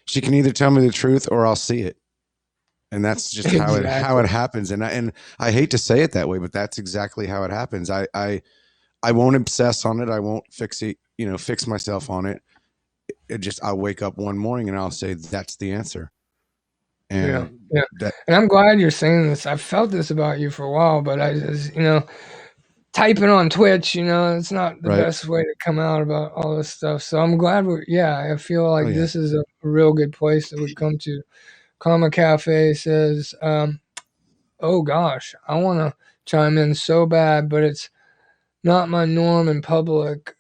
She can either tell me the truth or I'll see it, and that's just how it exactly. happens. And I hate to say it that way, but that's exactly how it happens. I won't obsess on it. I won't fix myself on it. I'll wake up one morning and I'll say that's the answer, Yeah, and yeah. that And I'm glad you're saying this. I've felt this about you for a while, but I just, typing on Twitch, it's not the right. best way to come out about all this stuff. So I'm glad I feel Oh like yeah. this is a real good place that we've come to. Karma Cafe says, oh gosh, I want to chime in so bad, but it's not my norm in public.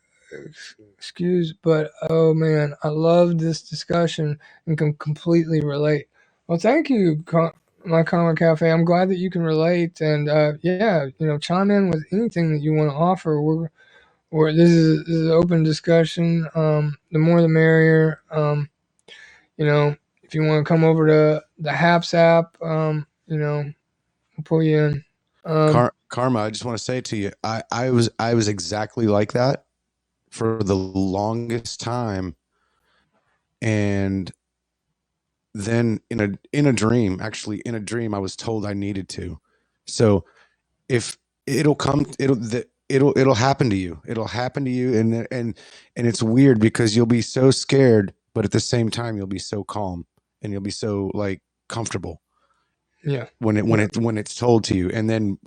Excuse, but oh man, I love this discussion and can completely relate. Well, thank you, my Karma Cafe. I'm glad that you can relate, and yeah, chime in with anything that you want to offer. This is an open discussion. The more the merrier. If you want to come over to the Haps app, we'll pull you in. Um, Karma, I just want to say to you, I was exactly like that for the longest time, and then in a dream, I was told I needed to. So if it'll come, it'll happen to you. It'll happen to you, and it's weird because you'll be so scared, but at the same time, you'll be so calm and you'll be so, like, comfortable yeah, yeah, when it's told to you. And then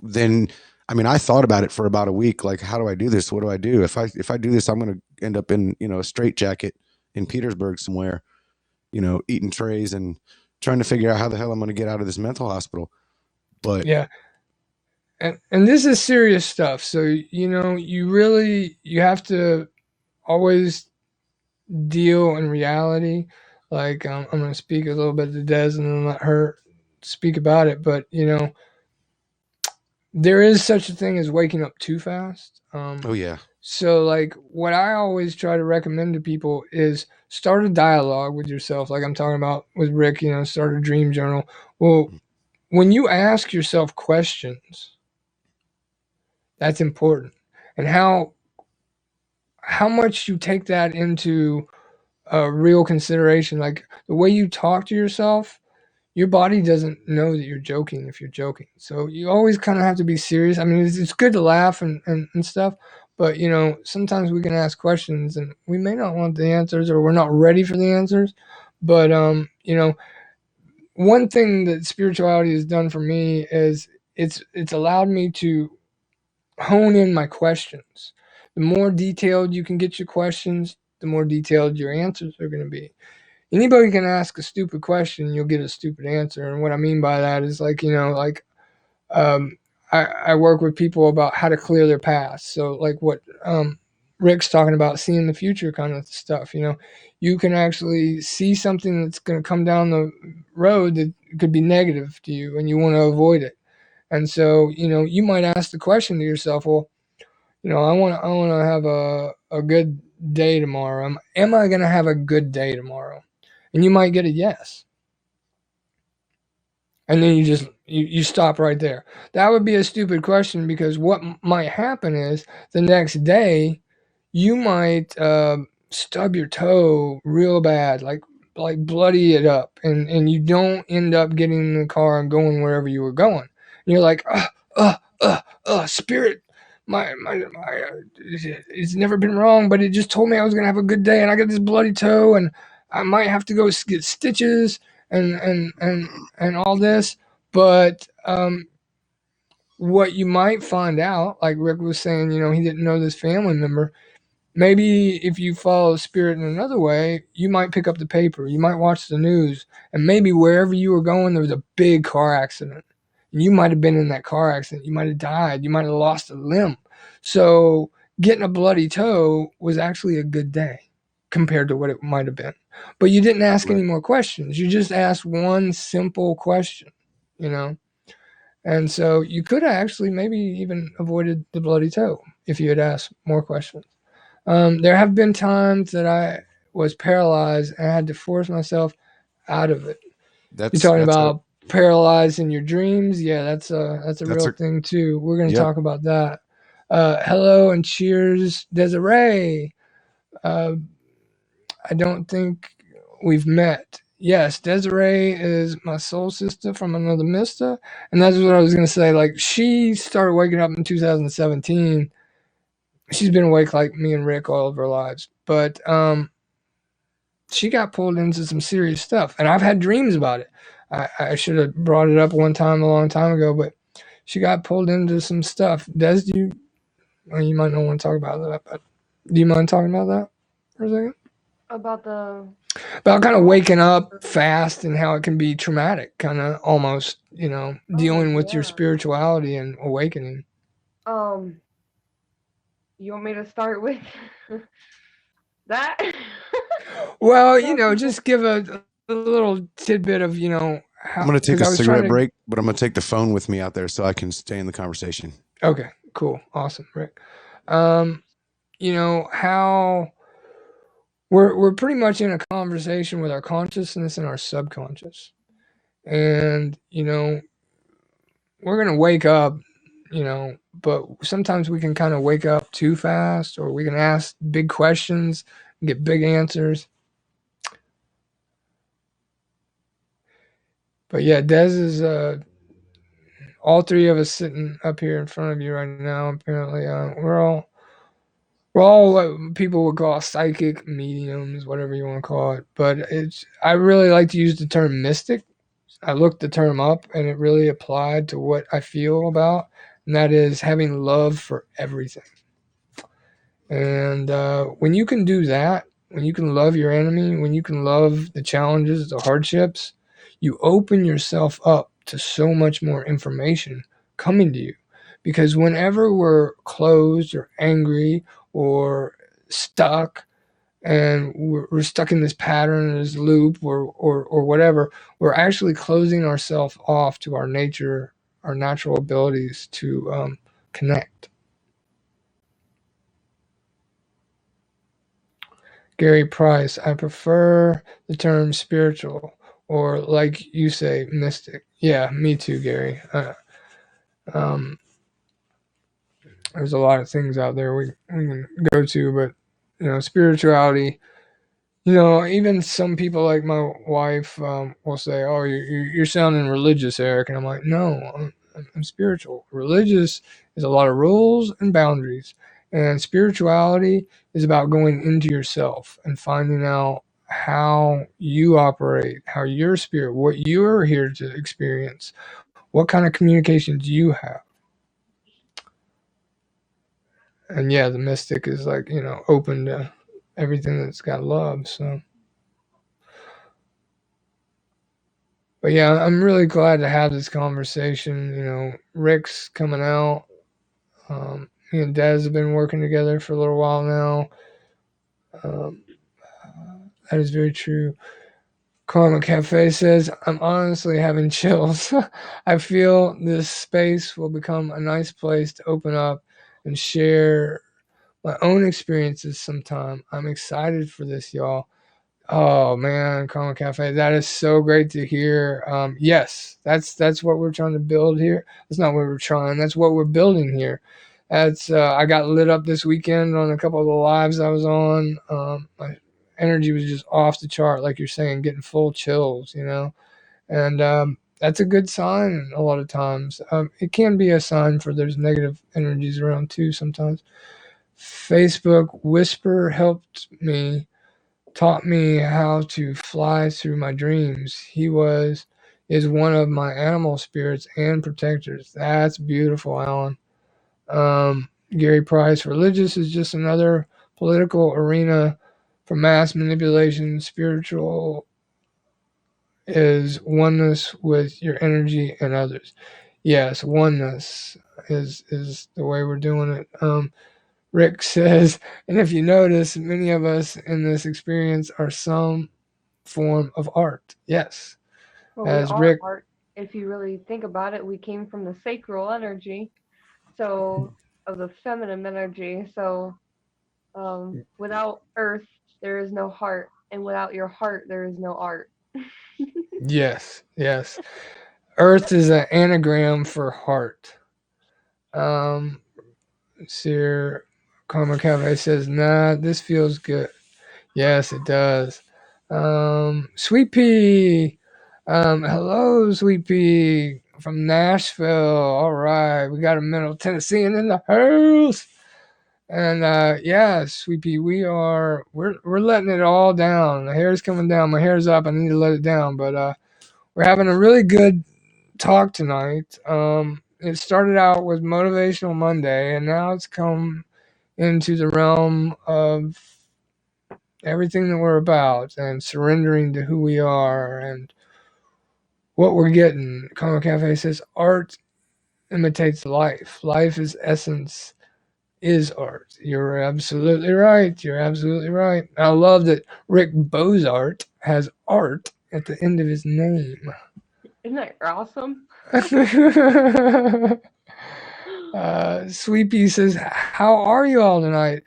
I mean, I thought about it for about a week, like, how do I do this? What do I do? If I do this, I'm going to end up in, a straitjacket in Petersburg somewhere, eating trays and trying to figure out how the hell I'm going to get out of this mental hospital. But yeah. And this is serious stuff. So you have to always deal in reality. Like I'm going to speak a little bit to Des and then let her speak about it. But there is such a thing as waking up too fast. oh yeah. So like what I always try to recommend to people is start a dialogue with yourself. Like I'm talking about with Rick. Start a dream journal. Well, when you ask yourself questions, that's important. And how much you take that into real consideration, like the way you talk to yourself, your body doesn't know that you're joking if you're joking. So you always kind of have to be serious. I mean, it's good to laugh and stuff, but sometimes we can ask questions and we may not want the answers or we're not ready for the answers. But one thing that spirituality has done for me is it's allowed me to hone in my questions. The more detailed you can get your questions, the more detailed your answers are going to be. Anybody can ask a stupid question, you'll get a stupid answer. And what I mean by that is like um, I work with people about how to clear their past. So like what Rick's talking about, seeing the future kind of stuff. You can actually see something that's going to come down the road that could be negative to you, and you want to avoid it. And so you might ask the question to yourself, well, I want to have a good day tomorrow. Am I going to have a good day tomorrow? And you might get a yes. And then you stop right there. That would be a stupid question, because what might happen is the next day you might stub your toe real bad, like bloody it up, and you don't end up getting in the car and going wherever you were going. And you're like, spirit, it's never been wrong, but it just told me I was gonna have a good day, and I got this bloody toe, and I might have to go get stitches and all this. But what you might find out, like Rick was saying, he didn't know this family member. Maybe if you follow spirit in another way, you might pick up the paper, you might watch the news, and maybe wherever you were going, there was a big car accident. And you might have been in that car accident. You might have died. You might have lost a limb. So getting a bloody toe was actually a good day compared to what it might have been. But you didn't ask Right. any more questions. You just asked one simple question, you know? And so you could have actually maybe even avoided the bloody toe if you had asked more questions. There have been times that I was paralyzed and I had to force myself out of it. You're That's talking that's a about paralyzed in your dreams? Yeah, that's a that's real a thing too. We're going to yep. talk about that. Hello and cheers, Desiree. Uh, I don't think we've met. Yes, Desiree is my soul sister from another Mista, and that's what I was going to say. Like, she started waking up in 2017. She's been awake like me and Rick all of our lives, but she got pulled into some serious stuff, and I've had dreams about it. I should have brought it up one time a long time ago, but she got pulled into some stuff. Des, do you? Well, you might not want to talk about that, but do you mind talking about that for a second? About the About kind of what? waking up fast and how it can be traumatic, kind of almost, Oh dealing with your yeah. spirituality and awakening. Um, you want me to start with that? Well, So people. just give a little tidbit of, how, I'm going to because I take a was trying cigarette to. break, but I'm going to take the phone with me out there so I can stay in the conversation. Okay, cool, awesome, Rick. Um, how we're pretty much in a conversation with our consciousness and our subconscious, and we're gonna wake up, but sometimes we can kind of wake up too fast, or we can ask big questions and get big answers. But yeah, Des is all three of us sitting up here in front of you right now. Apparently, we're all what people would call psychic mediums, whatever you want to call it. But I really like to use the term mystic. I looked the term up and it really applied to what I feel about, and that is having love for everything. And when you can do that, when you can love your enemy, when you can love the challenges, the hardships, you open yourself up to so much more information coming to you. Because whenever we're closed or angry or stuck, and we're stuck in this pattern, this loop, or whatever, we're actually closing ourselves off to our nature, our natural abilities to connect. Gary Price, I prefer the term spiritual. or like you say, mystic. Yeah, me too, Gary. Um, there's a lot of things out there we can go to, but spirituality. Even some people like my wife will say, "Oh, you're sounding religious, Eric," and I'm like, "No, I'm spiritual. Religious is a lot of rules and boundaries, and spirituality is about going into yourself and finding out how you operate, how your spirit, what you're here to experience, what kind of communications you have." And yeah, the mystic is like open to everything that's got love. So. But yeah, I'm really glad to have this conversation. Rick's coming out. Me and Dez have been working together for a little while now. Um, that is very true. Karma Cafe says, I'm honestly having chills. I feel this space will become a nice place to open up and share my own experiences sometime. I'm excited for this, y'all. Oh man, Karma Cafe, that is so great to hear. Yes, that's what we're trying to build here. That's not what we're trying. That's what we're building here. That's I got lit up this weekend on a couple of the lives I was on. My energy was just off the chart, like you're saying, getting full chills. And that's a good sign a lot of times. It can be a sign for there's negative energies around too sometimes. Facebook Whisper helped me taught me how to fly through my dreams. Is one of my animal spirits and protectors. That's beautiful, Alan. Gary Price, religious is just another political arena for mass manipulation. Spiritual is oneness with your energy and others. Yes, oneness is the way we're doing it. Rick says, and if you notice, many of us in this experience are some form of art. Yes. Well, we As are Rick, art. If you really think about it, we came from the sacral energy, so of the feminine energy. So without earth, there is no heart, and without your heart, there is no art. yes, yes. Earth is an anagram for heart. Um, Sir Karma Cafe says, nah, this feels good. Yes, it does. Sweet Pea. Hello, Sweet Pea from Nashville. All right, we got a Middle Tennessean in the house. And yeah, Sweet Pea, we're letting it all down. The hair's coming down. My hair's up. I need to let it down. But we're having a really good talk tonight. It started out with Motivational Monday, and now it's come into the realm of everything that we're about and surrendering to who we are and what we're getting. Karma Cafe says art imitates life. Life is essence is art. You're absolutely right. You're absolutely right. I love that Rick Bozart has art at the end of his name. Isn't that awesome? Sweepy says, how are you all tonight?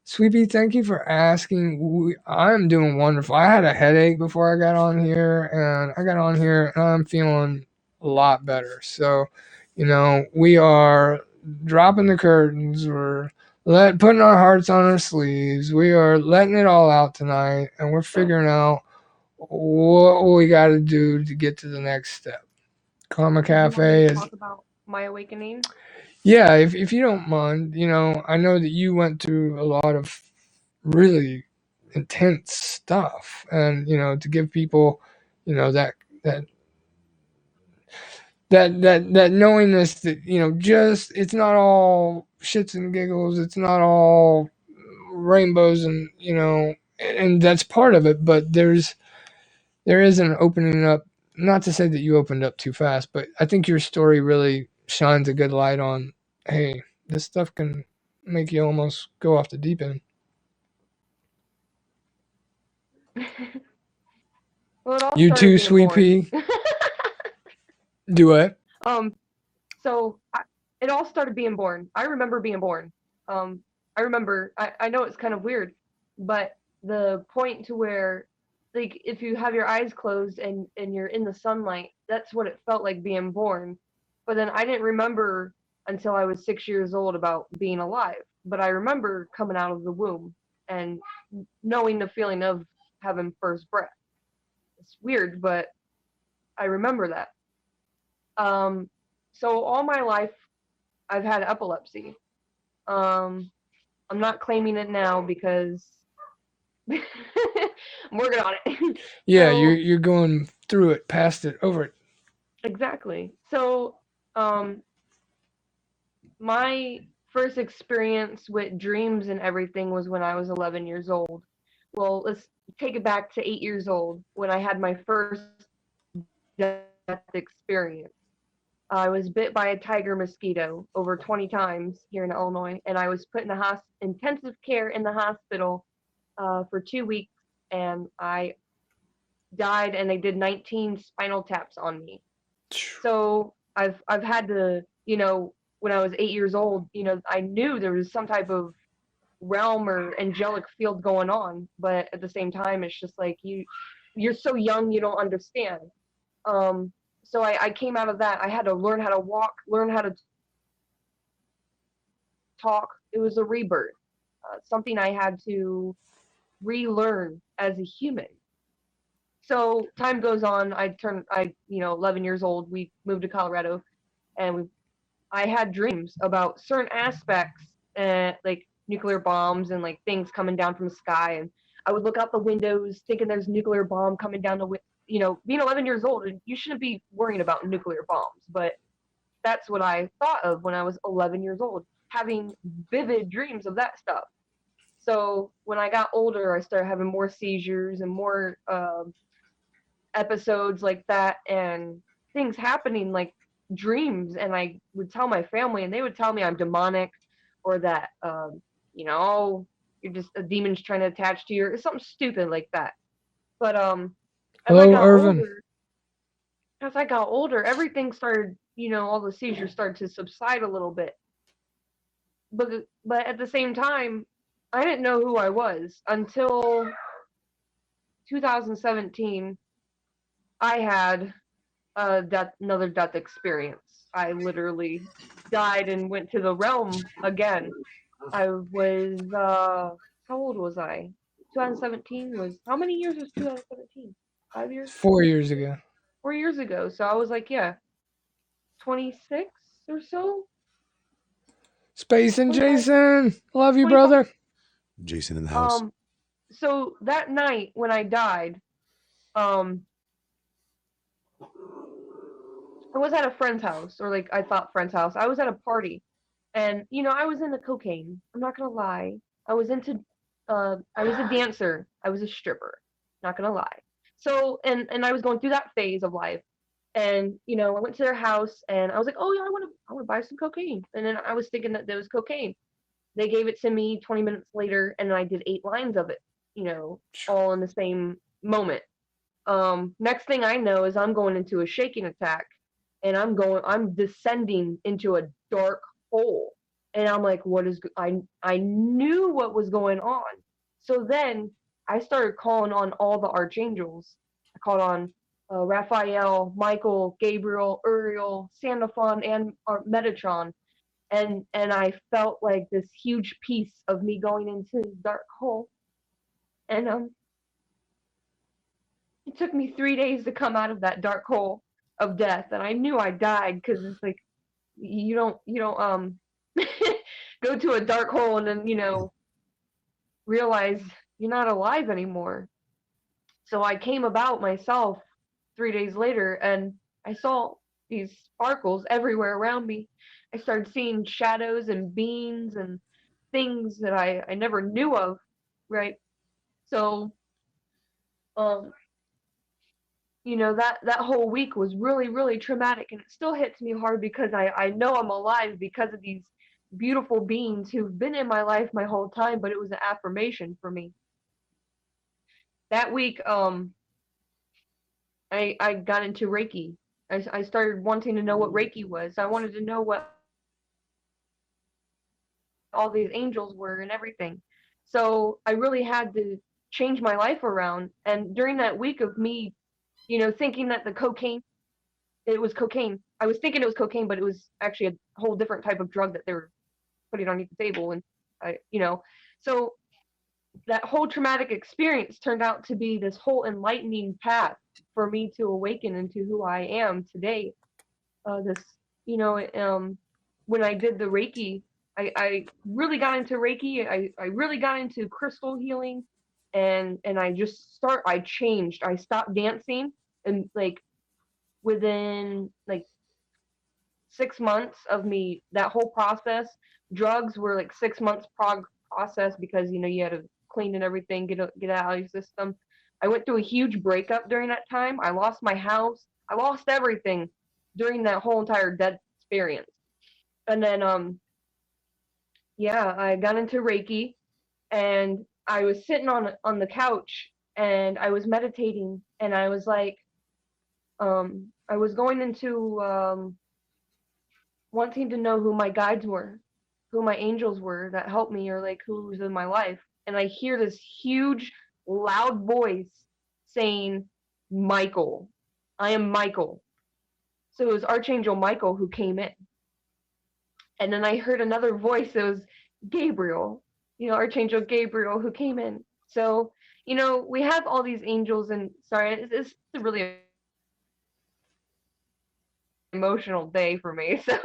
Sweepy, thank you for asking. I'm doing wonderful. I had a headache before I got on here, and I got on here, and I'm feeling a lot better. So, we are dropping the curtains. We're putting our hearts on our sleeves. We are letting it all out tonight, and we're figuring out what we got to do to get to the next step. Karma Did you want me to Cafe is talk about my awakening? yeah, if you don't mind, I know that you went through a lot of really intense stuff, and to give people, that that that knowingness that just it's not all shits and giggles, it's not all rainbows, and and that's part of it, but there is an opening up. Not to say that you opened up too fast, but I think your story really shines a good light on, hey, this stuff can make you almost go off the deep end. Well, it all You started too, being Sweet born. Pea. Do what? um, it all started being born. I remember being born. I remember. I know it's kind of weird, but the point to where like if you have your eyes closed and you're in the sunlight, that's what it felt like being born. But then I didn't remember until I was 6 years old about being alive. But I remember coming out of the womb and knowing the feeling of having first breath. It's weird, but I remember that. Um, so all my life I've had epilepsy. Um, I'm not claiming it now because I'm working on it. Yeah, So you're going through it, past it, over it. exactly. So um, my first experience with dreams and everything was when I was 11 years old. Well, let's take it back to 8 years old when I had my first death experience. I was bit by a tiger mosquito over 20 times here in Illinois, and I was put in the intensive care in the hospital for 2 weeks, and I died, and they did 19 spinal taps on me. So I've had to, when I was 8 years old, I knew there was some type of realm or angelic field going on, but at the same time, it's just like you're so young, you don't understand. Um, so I came out of that. I had to learn how to walk, learn how to talk. It was a rebirth, something I had to relearn as a human. So time goes on. 11 years old. We moved to Colorado, and I had dreams about certain aspects, like nuclear bombs and like things coming down from the sky. And I would look out the windows, thinking there's nuclear bomb coming down the. Being 11 years old, you shouldn't be worrying about nuclear bombs, but that's what I thought of when I was 11 years old, having vivid dreams of that stuff. So when I got older, I started having more seizures and more episodes like that, and things happening like dreams. And I would tell my family, and they would tell me I'm demonic, or that oh, you're just a demon's trying to attach to you, or something stupid like that. But as I Hello, got Irvin. older, everything started, all the seizures started to subside a little bit. But at the same time, I didn't know who I was until 2017. I had another death experience. I literally died and went to the realm again. I was how old was I? 2017 was, how many years was 2017? 5 years? 4 years ago. 4 years ago. So I was like, yeah, 26 or so, Space and 25, Jason, love you, 25. brother. Jason in the house. So that night when I died, um, I was at a friend's house, or like I thought friend's house. I was at a party, and I was into cocaine. I'm not gonna lie. I was into, I was a dancer. I was a stripper. Not gonna lie. So and I was going through that phase of life, and I went to their house, and I was like, oh yeah, I want to buy some cocaine, and then I was thinking that there was cocaine. They gave it to me 20 minutes later, and I did 8 lines of it. All in the same moment. Next thing I know is I'm going into a shaking attack, and I'm descending into a dark hole, and I'm like, what is? I knew what was going on, so then I started calling on all the archangels. I called on Raphael, Michael, Gabriel, Uriel, Sandalphon, and Metatron, and I felt like this huge piece of me going into this dark hole, and it took me 3 days to come out of that dark hole of death, and I knew I died because it's like you don't go to a dark hole and then realize you're not alive anymore. So I came about myself 3 days later, and I saw these sparkles everywhere around me. I started seeing shadows and beings and things that I never knew of, right? So um that whole week was really, really traumatic, and it still hits me hard because I know I'm alive because of these beautiful beings who've been in my life my whole time, but it was an affirmation for me. That week, I got into Reiki. I started wanting to know what Reiki was. I wanted to know what all these angels were and everything. So I really had to change my life around. And during that week of me, thinking that it was cocaine. I was thinking it was cocaine, but it was actually a whole different type of drug that they were putting underneath the table. And so that whole traumatic experience turned out to be this whole enlightening path for me to awaken into who I am today. This, you know, when I did the Reiki, I really got into Reiki. I really got into crystal healing, and I changed. I stopped dancing, and like within like 6 months of me, that whole process, drugs were like 6 months process, because you had to clean and everything, get out of your system. I went through a huge breakup during that time. I lost my house. I lost everything during that whole entire dead experience. And then yeah, I got into Reiki, and I was sitting on the couch, and I was meditating, and I was like, I was going into wanting to know who my guides were, who my angels were that helped me, or like who was in my life. And I hear this huge, loud voice saying, Michael. I am Michael. So it was Archangel Michael who came in. And then I heard another voice that was Gabriel, Archangel Gabriel who came in. So, we have all these angels, and sorry, it's a really emotional day for me. So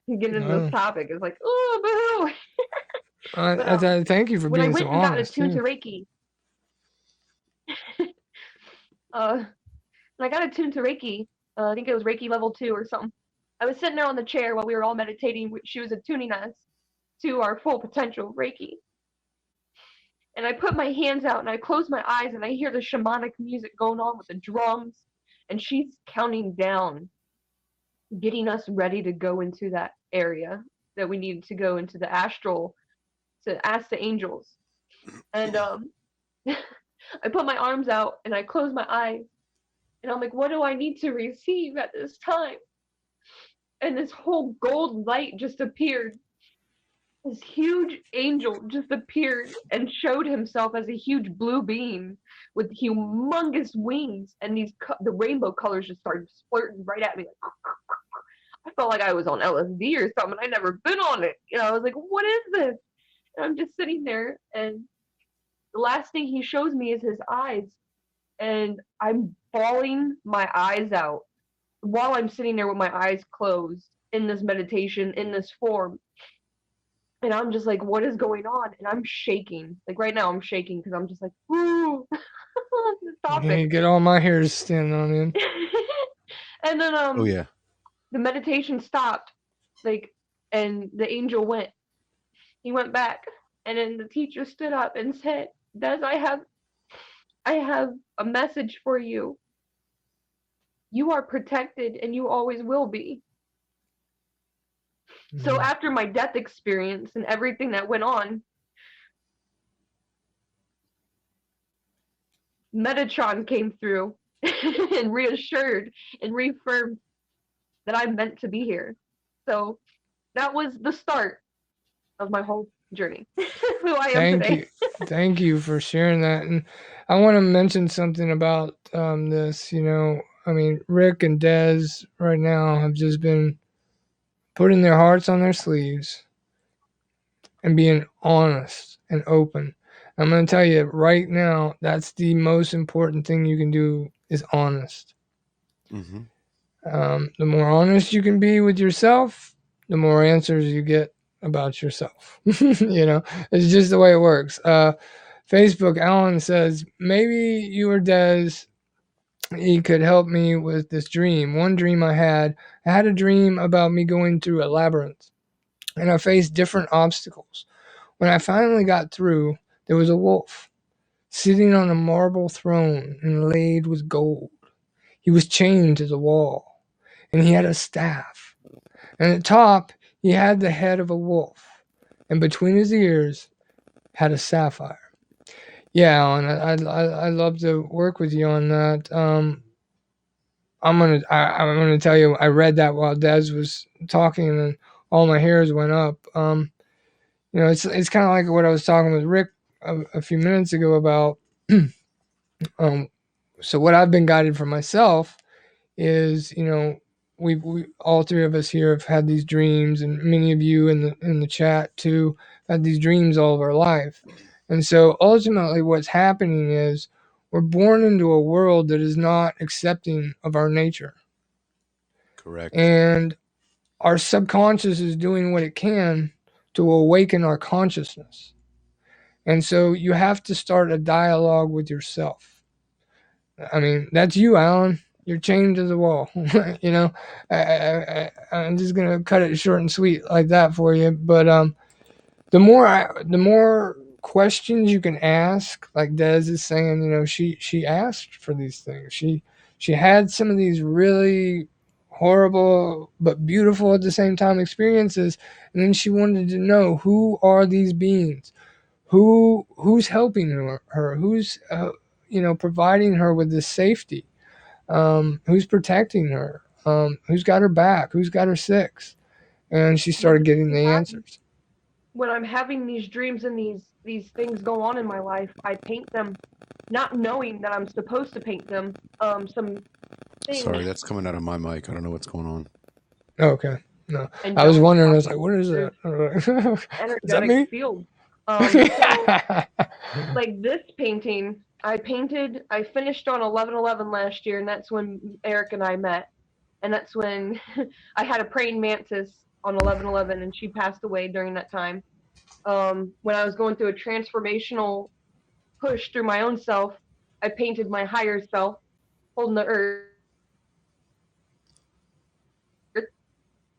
getting into this No. topic is like, oh, boo. But Thank you for when I being so went and got honest attuned too. to Reiki, uh, when I got attuned to Reiki, I think it was Reiki level 2 or something. I was sitting there on the chair while we were all meditating. She was attuning us to our full potential of Reiki. And I put my hands out and I close my eyes, and I hear the shamanic music going on with the drums. And she's counting down, getting us ready to go into that area that we needed to go into, the astral, to ask the angels. And I put my arms out and I close my eyes, and I'm like, what do I need to receive at this time? And this whole gold light just appeared. This huge angel just appeared and showed himself as a huge blue being with humongous wings, and the rainbow colors just started splurting right at me. Like, I felt like I was on LSD or something. I'd never been on it. I was like, what is this? And I'm just sitting there, and the last thing he shows me is his eyes, and I'm bawling my eyes out while I'm sitting there with my eyes closed in this meditation, in this form. And I'm just like, what is going on? And I'm shaking. Like right now, I'm shaking because I'm just like, ooh, this topic. You get all my hairs standing on end. And then Oh yeah. the meditation stopped, like, and the angel went. He went back, and then the teacher stood up and said, Des, I have a message for you. You are protected, and you always will be. So after my death experience and everything that went on, Metatron came through and reassured and reaffirmed that I'm meant to be here. So that was the start of my whole journey, who I am Thank today. you. Thank you for sharing that. And I want to mention something about this. I mean, Rick and Des right now have just been putting their hearts on their sleeves and being honest and open. I'm going to tell you right now, that's the most important thing you can do is honest. Mm-hmm. The more honest you can be with yourself, the more answers you get about yourself. It's just the way it works. Facebook, Alan says, maybe you or Des, he could help me with this dream. One dream I had a dream about me going through a labyrinth, and I faced different obstacles. When I finally got through, there was a wolf sitting on a marble throne inlaid with gold. He was chained to the wall, and he had a staff. And at the top, he had the head of a wolf, and between his ears had a sapphire. Yeah, Alan, I'd love to work with you on that. I'm gonna tell you, I read that while Des was talking, and all my hairs went up. It's kind of like what I was talking with Rick a few minutes ago about um, so what I've been guided for myself is, we all three of us here have had these dreams, and many of you in the chat too had these dreams all of our life. And so ultimately what's happening is we're born into a world that is not accepting of our nature. Correct. And our subconscious is doing what it can to awaken our consciousness. And so you have to start a dialogue with yourself. I mean, that's you, Alan. You're chained to the wall. I'm just gonna cut it short and sweet like that for you. But the more questions you can ask, like Des is saying, she asked for these things. She had some of these really horrible but beautiful at the same time experiences, and then she wanted to know, who are these beings, who's helping her, who's providing her with this safety, who's protecting her, who's got her back, who's got her six. And she But started at the getting same the time, answers. when I'm having these dreams and these things go on in my life, I paint them, not knowing that I'm supposed to paint them. Some things Sorry, that's coming out of my mic. I don't know what's going on. Okay. No, I was angelic wondering. I was like, guides. "What is There's that? Is that energetic me?" field. So like this painting, I finished on 11/11 last year, and that's when Eric and I met, and that's when I had a praying mantis on 11/11, and she passed away during that time. When I was going through a transformational push through my own self, I painted my higher self holding the earth.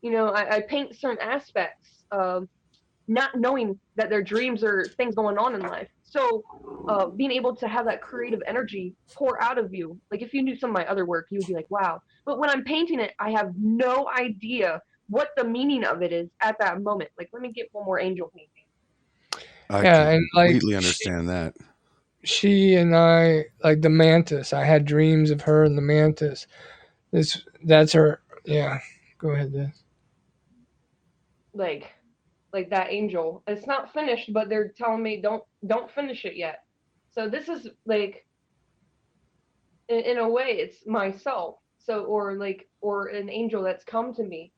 I paint certain aspects of not knowing that their dreams or things going on in life. So, being able to have that creative energy pour out of you, like if you knew some of my other work, you would be like, wow. But when I'm painting it, I have no idea what the meaning of it is at that moment. Like, let me get one more angel painting. I Yeah, and like completely understand that. she and I, like the mantis. I had dreams of her and the mantis. That's her. Yeah. Go ahead, Des. Like, like that angel. It's not finished, but they're telling me don't finish it yet. So this is like in a way it's myself. So or an angel that's come to me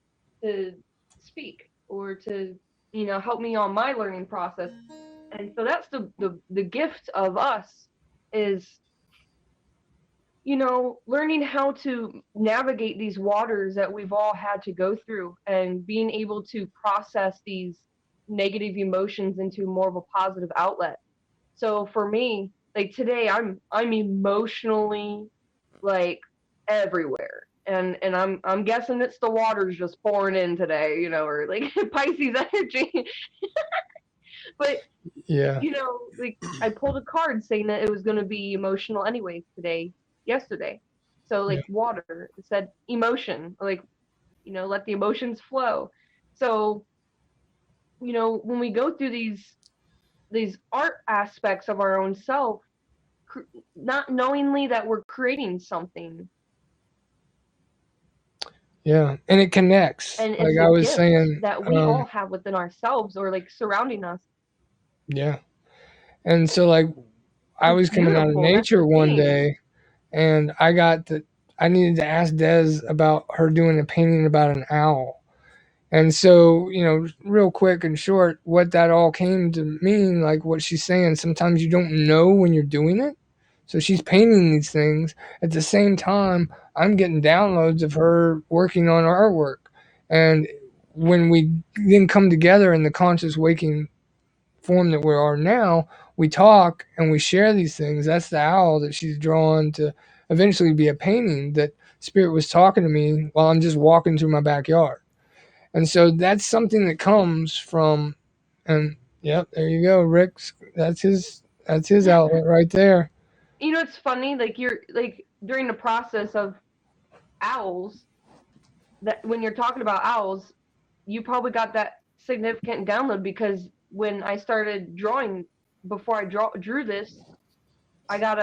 to speak or to help me on my learning process. And so that's the gift of us is learning how to navigate these waters that we've all had to go through and being able to process these negative emotions into more of a positive outlet. So for me, like today I'm emotionally like everywhere. And I'm guessing it's the water's just pouring in today, or like Pisces energy. But Yeah. like I pulled a card saying that it was going to be emotional anyways today, yesterday. So Yeah. like water, it said emotion, like let the emotions flow. So when we go through these art aspects of our own self, not knowingly that we're creating something, Yeah. And it connects. and Like it's a I was gift saying. that we all have within ourselves or like surrounding us. Yeah. And so like I It's was coming out of beautiful. That's the nature one thing. day, and I needed to ask Des about her doing a painting about an owl. And so, real quick and short, what that all came to mean, like what she's saying, sometimes you don't know when you're doing it. So she's painting these things. At the same time, I'm getting downloads of her working on artwork. And when we then come together in the conscious waking form that we are now, we talk and we share these things. That's the owl that she's drawn to eventually be a painting that Spirit was talking to me while I'm just walking through my backyard. And so that's something that comes from, and yep, there you go, Rick's. That's his outlet right there. It's funny, like you're like during the process of owls, that when you're talking about owls, you probably got that significant download because when I started drawing, before drew this, I got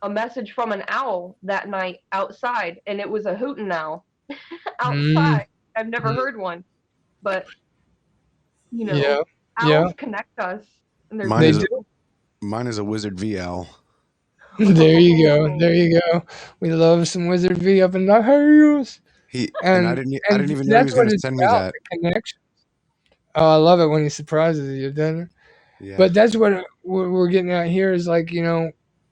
a message from an owl that night outside, and it was a hooting owl Mm, outside. I've never mm, heard one, but you know, yeah, yeah, owls connect us, and they're Mine they is do. beautiful. Mine is a Wizard VL. There you go. There Oh, you go. We love some Wizard V up in the house. He and And I didn't and even know he that's was going what to it's send me about, that. the connection. Oh, I love it when he surprises you, doesn't it? Yeah. But that's what we're getting at here is like,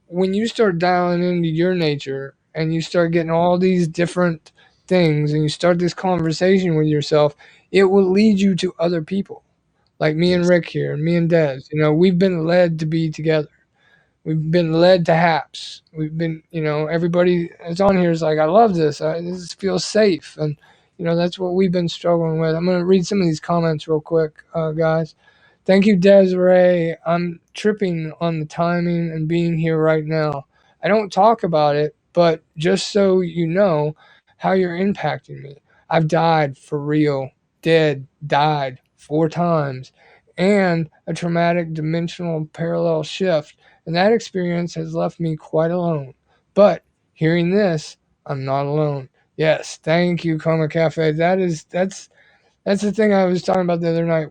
when you start dialing into your nature and you start getting all these different things and you start this conversation with yourself, it will lead you to other people. Like me and Yes. Rick here and me and Des, we've been led to be together. We've been led to haps. We've been, everybody that's on here is like, I love this. This feels safe. And, that's what we've been struggling with. I'm going to read some of these comments real quick, guys. Thank you, Desiree. I'm tripping on the timing and being here right now. I don't talk about it, but just so you know how you're impacting me. I've died for real, dead, died 4 times, and a traumatic dimensional parallel shift. And that experience has left me quite alone. But hearing this, I'm not alone. Yes, thank you, Karma Cafe. That's the thing I was talking about the other night.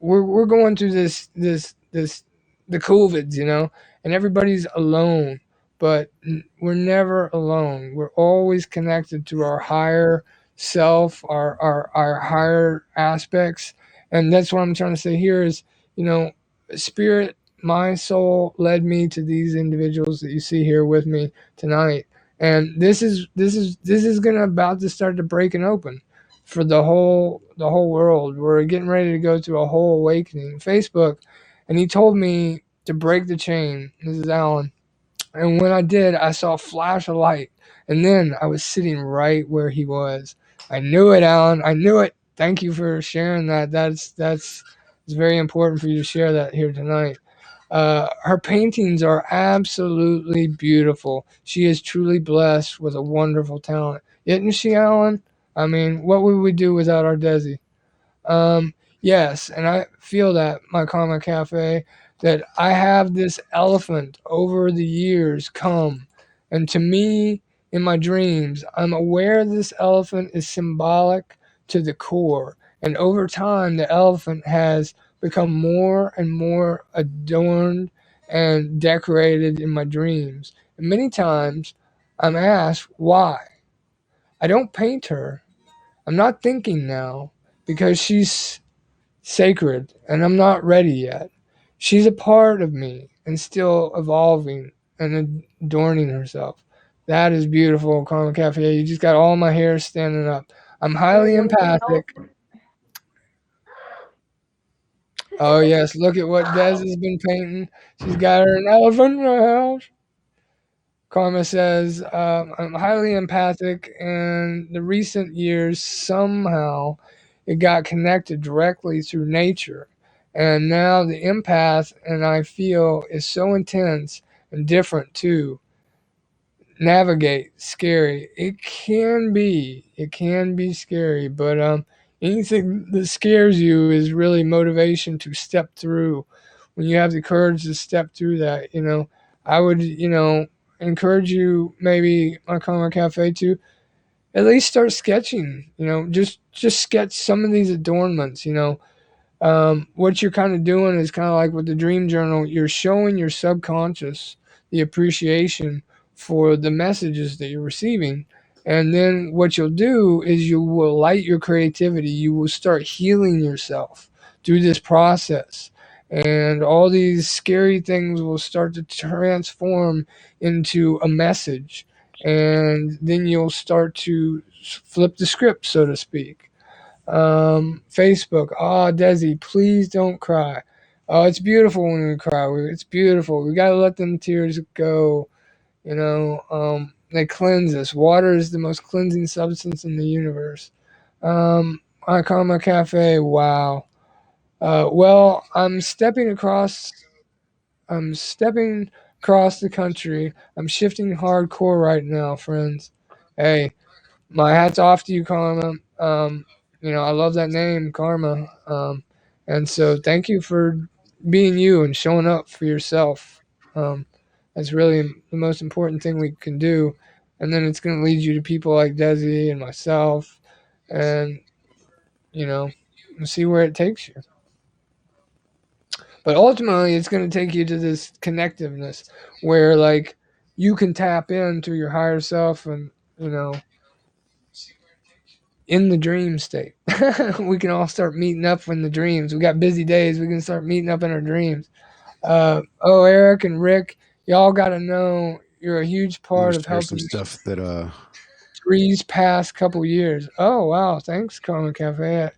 We're going through this the covids, and everybody's alone, but we're never alone. We're always connected to our higher self, our higher aspects. And that's what I'm trying to say here is, you know spirit, my soul led me to these individuals that you see here with me tonight. And this is gonna about to start to breaking open for the whole world. We're getting ready to go through a whole awakening. Facebook, and he told me to break the chain. This is Alan. And when I did, I saw a flash of light, and then I was sitting right where he was. I knew it, Alan. I knew it. Thank you for sharing that. That's it's very important for you to share that here tonight. Her paintings are absolutely beautiful. She is truly blessed with a wonderful talent. Isn't she, Alan? I mean, what would we do without our Desi? Yes, and I feel that, my karma cafe, that I have this elephant over the years come, and to me, in my dreams, I'm aware this elephant is symbolic to the core, and over time, the elephant has become more and more adorned and decorated in my dreams. And many times, I'm asked why. I don't paint her. I'm not thinking now because she's sacred, and I'm not ready yet. She's a part of me and still evolving and adorning herself. That is beautiful, Karma Cafe. You just got all my hair standing up. I'm wait, highly what is the empathic. elephant? Oh, yes, look at what Des has been painting. She's got her an elephant in her house. Karma says, I'm highly empathic, and the recent years somehow it got connected directly through nature. And now the empath and I feel is so intense and different too. Navigate scary. It can be scary, but anything that scares you is really motivation to step through. When you have the courage to step through that, I would, encourage you, maybe my Karma Cafe, to at least start sketching. Just sketch some of these adornments. What you're kind of doing is kind of like with the dream journal. You're showing your subconscious the appreciation for the messages that you're receiving. And then what you'll do is you will light your creativity. You will start healing yourself through this process. And all these scary things will start to transform into a message. And then you'll start to flip the script, so to speak. Facebook. Oh, Desi, please don't cry. Oh, it's beautiful when we cry. It's beautiful. We gotta let them tears go. They cleanse us. Water is the most cleansing substance in the universe. I Karma Cafe. Wow. Well, I'm stepping across the country. I'm shifting hardcore right now, friends. Hey, my hat's off to you, Karma. I love that name, Karma. And so thank you for being you and showing up for yourself. Um, that's really the most important thing we can do. And then it's going to lead you to people like Desi and myself, and you know, see where it takes you. But ultimately, it's going to take you to this connectiveness where, like, you can tap into your higher self and, you know, in the dream state. We can all start meeting up in the dreams. We got busy days. We can start meeting up in our dreams. Eric and Rick, y'all got to know you're a huge I'm gonna part of share some helping me stuff that through these past couple years. Oh, wow. Thanks, Karma Cafe.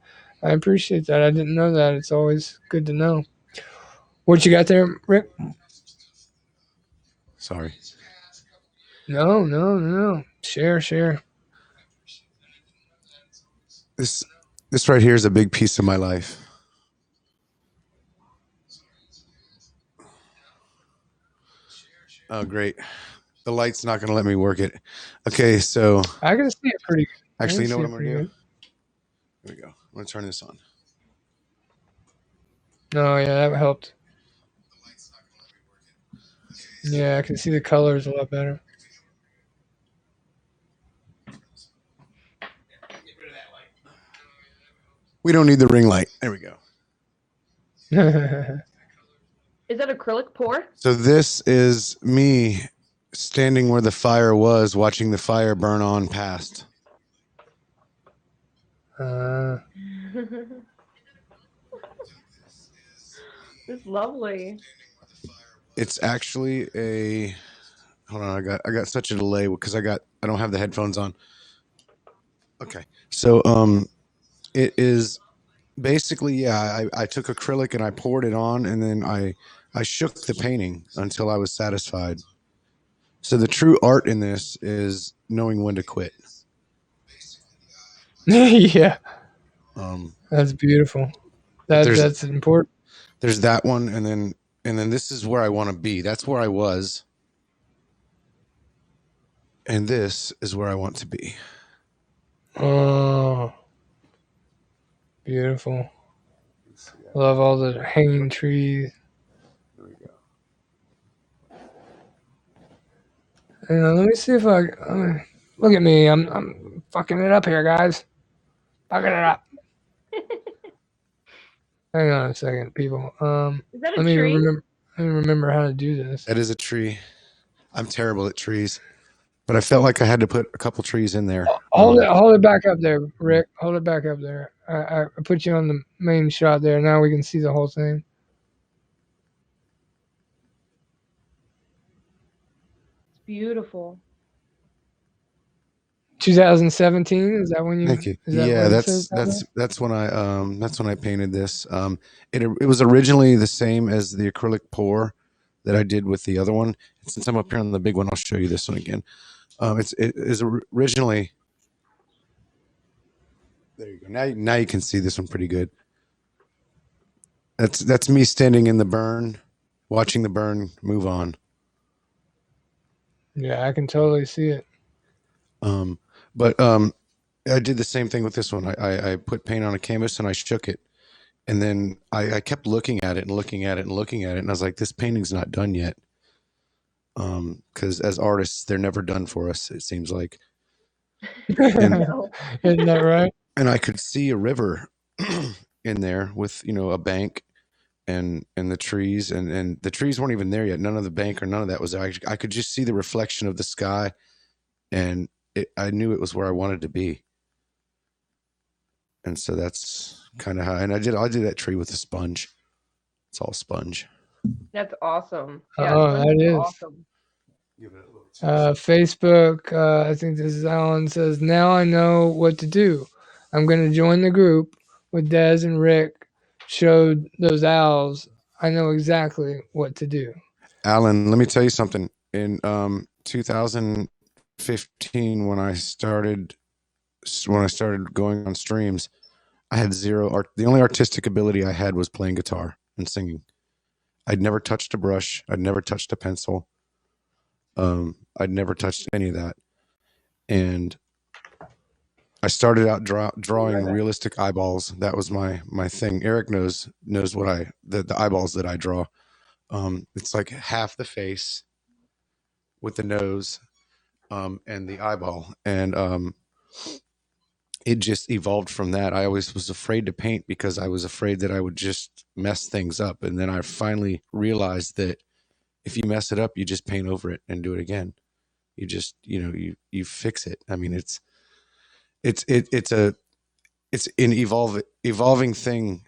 I appreciate that. I didn't know that. It's always good to know. What you got there, Rick? sorry. No, no, no. Share, share. This right here is a big piece of my life. Oh, great. The light's not going to let me work it. Okay, so I can see it pretty good. I actually, can you know see what it I'm going pretty to do? good. Here we go. I'm going to turn this on. Oh, yeah, that helped. Yeah, I can see the colors a lot better. We don't need the ring light. There we go. Is that acrylic pour? So this is me standing where the fire was, watching the fire burn on past. It's lovely. It's actually a hold on, I got such a delay because I don't have the headphones on. Okay. So it is basically, yeah, I took acrylic and I poured it on and then I shook the painting until I was satisfied. So the true art in this is knowing when to quit. Yeah, Um that's beautiful. but That's important. there's that one and then this is where I want to be. That's where I was. And this is where I want to be. Oh, beautiful. Love all the hanging trees. There we go. Hang on, let me see if look at me. I'm fucking it up here, guys. Fucking it up. Hang on a second, people. Is that a Let me tree? remember. Let me remember how to do this. That is a tree. I'm terrible at trees, but I felt like I had to put a couple trees in there. Hold it back up there, Rick. Hold it back up there. I put you on the main shot there. Now we can see the whole thing. It's beautiful. 2017. Is that when you? Thank you. Is that Yeah, what it says? that's when I painted this. It was originally the same as the acrylic pour that I did with the other one. And since I'm up here on the big one, I'll show you this one again. It is originally. There you go. Now you can see this one pretty good. That's me standing in the burn, watching the burn move on. Yeah, I can totally see it. But I did the same thing with this one. I put paint on a canvas and I shook it. And then I kept looking at it and looking at it and looking at it. And I was like, this painting's not done yet. Because as artists, they're never done for us, it seems like. And, No. Isn't that right? and I could see a river in there with, a bank and the trees. And the trees weren't even there yet. None of the bank or none of that was there. I could just see the reflection of the sky. And I knew it was where I wanted to be. And so that's kind of how, and I did that tree with a sponge. It's all sponge. That's awesome. Yeah, Oh, sponges that are is. awesome. Facebook, I think this is Alan, says, now I know what to do. I'm going to join the group with Des and Rick showed those owls. I know exactly what to do. Alan, let me tell you something. In 2015, when I started going on streams, I had zero art. The only artistic ability I had was playing guitar and singing. I'd never touched a brush. I'd never touched a pencil. I'd never touched any of that. And I started out drawing realistic eyeballs. That was my thing. Eric knows what the eyeballs that I draw. It's like half the face with the nose, and the eyeball. And it just evolved from that. I always was afraid to paint because I was afraid that I would just mess things up. And then I finally realized that if you mess it up, you just paint over it and do it again. You just, you fix it. I mean, it's an evolving thing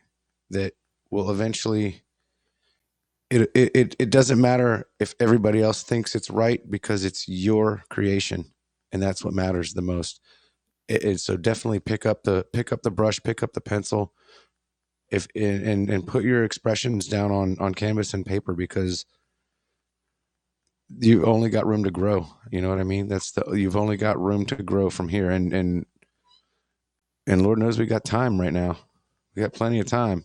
that will eventually, it doesn't matter if everybody else thinks it's right, because it's your creation, and that's what matters the most. So definitely pick up the brush, pick up the pencil, if and put your expressions down on canvas and paper, because you only got room to grow. You know what I mean? You've only got room to grow from here, and Lord knows we got time right now. We got plenty of time.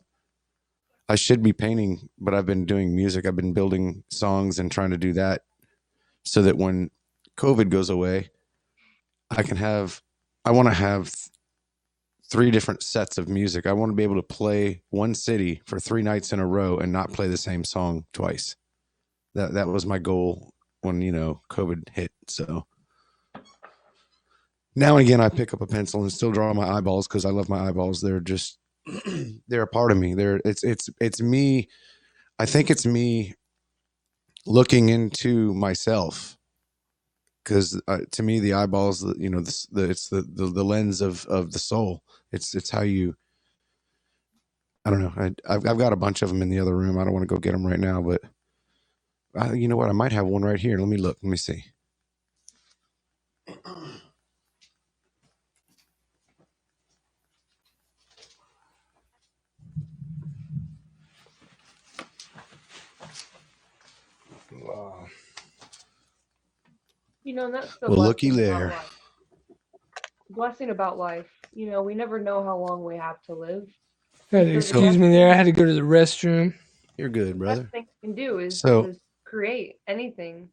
I should be painting, but I've been doing music. I've been building songs and trying to do that so that when COVID goes away, I want to have 3 different sets of music. I want to be able to play one city for 3 nights in a row and not play the same song twice. That was my goal when, COVID hit. So now and again, I pick up a pencil and still draw my eyeballs because I love my eyeballs. They're just, they're a part of me. It's me. I think it's me looking into myself, because to me, the eyeballs, it's the lens of the soul. It's how you, I don't know. I've got a bunch of them in the other room. I don't want to go get them right now, but you know what? I might have one right here. Let me look. Let me see. Wow. That's the Well, looky blessing about there. life. Blessing about life. We never know how long we have to live. So the Excuse best me there. I thing, had to go to the restroom. You're good, best brother. thing you can do is So is create anything.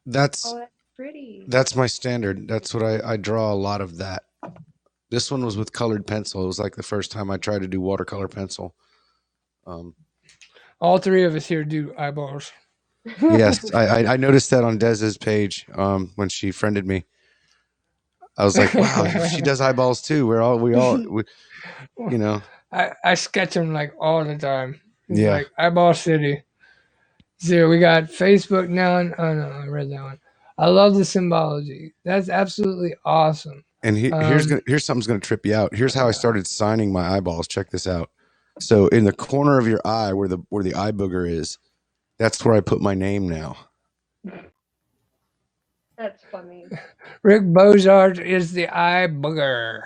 that's Oh, that's pretty. that's my standard. That's what I draw a lot of that. This one was with colored pencil. It was like the first time I tried to do watercolor pencil. Um, All 3 of us here do eyeballs. yes, I noticed that on Dez's page when she friended me. I was like, wow, she does eyeballs too. You know, I sketch them like all the time. It's yeah. like eyeball city. So we got Facebook now. Oh no, I read that one. I love the symbology. That's absolutely awesome. And Um, here's something's gonna trip you out. Here's how I started signing my eyeballs. Check this out. So in the corner of your eye, where the eye booger is, that's where I put my name now. That's funny. Rick Bozart is the eye booger.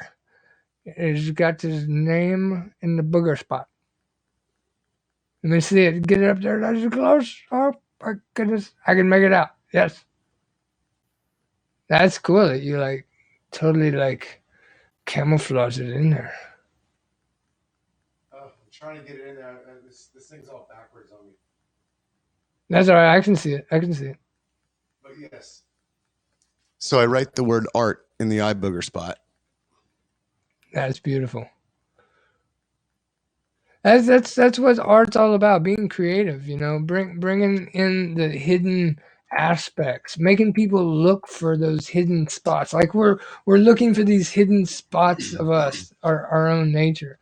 He's got his name in the booger spot. Let me see it. Get it up there. That's close. Oh my goodness. I can make it out. Yes. That's cool that you like totally like camouflage it in there. Oh, I'm trying to get it in there. This thing's all backwards on me. That's all right. I can see it. I can see it. But yes. So I write the word art in the eye booger spot. That's beautiful. That's what art's all about. Being creative, bringing in the hidden aspects, making people look for those hidden spots. Like we're looking for these hidden spots of us, our own nature.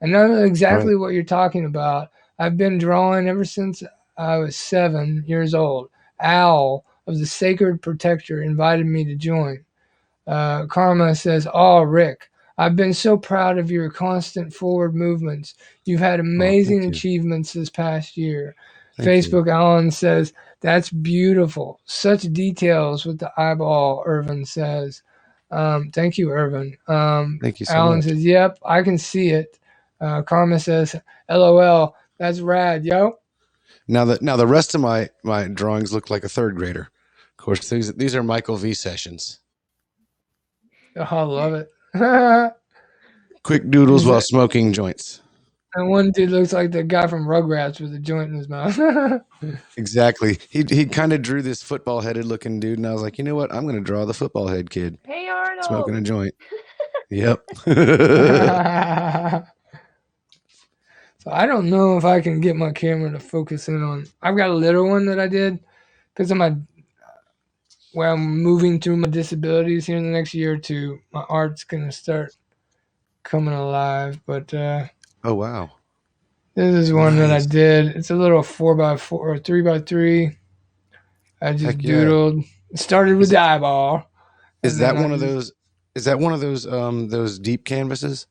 And I know Right. exactly what you're talking about. I've been drawing ever since I was 7 years old. Owl of the Sacred Protector invited me to join. Karma says, "Oh, Rick, I've been so proud of your constant forward movements. You've had Oh, amazing thank you. achievements this past year." Thank you. Facebook Alan says, "That's beautiful. Such details with the eyeball," Irvin says. Thank you, Irvin. Thank you so Alan much. says, "Yep, I can see it." Karma says, "LOL, that's rad, yo." Now the rest of my drawings look like a third grader. Of course, these are Michael V sessions. Oh, I love it. Quick doodles Is while it, smoking joints. and one dude looks like the guy from Rugrats with a joint in his mouth. Exactly. He kind of drew this football headed looking dude, and I was like, you know what? I'm going to draw the football head kid Hey smoking a Arnold. joint. Yep. So I don't know if I can get my camera to focus in on. I've got a little one that I did because of my where I'm moving through my disabilities here in the next year or two. My art's gonna start coming alive. But Oh wow. this is one that I Nice. did. It's a little 4x4 or 3x3. I just Heck yeah. doodled. It started with Is the eyeball, is and then that I one of just those is that one of those deep canvases?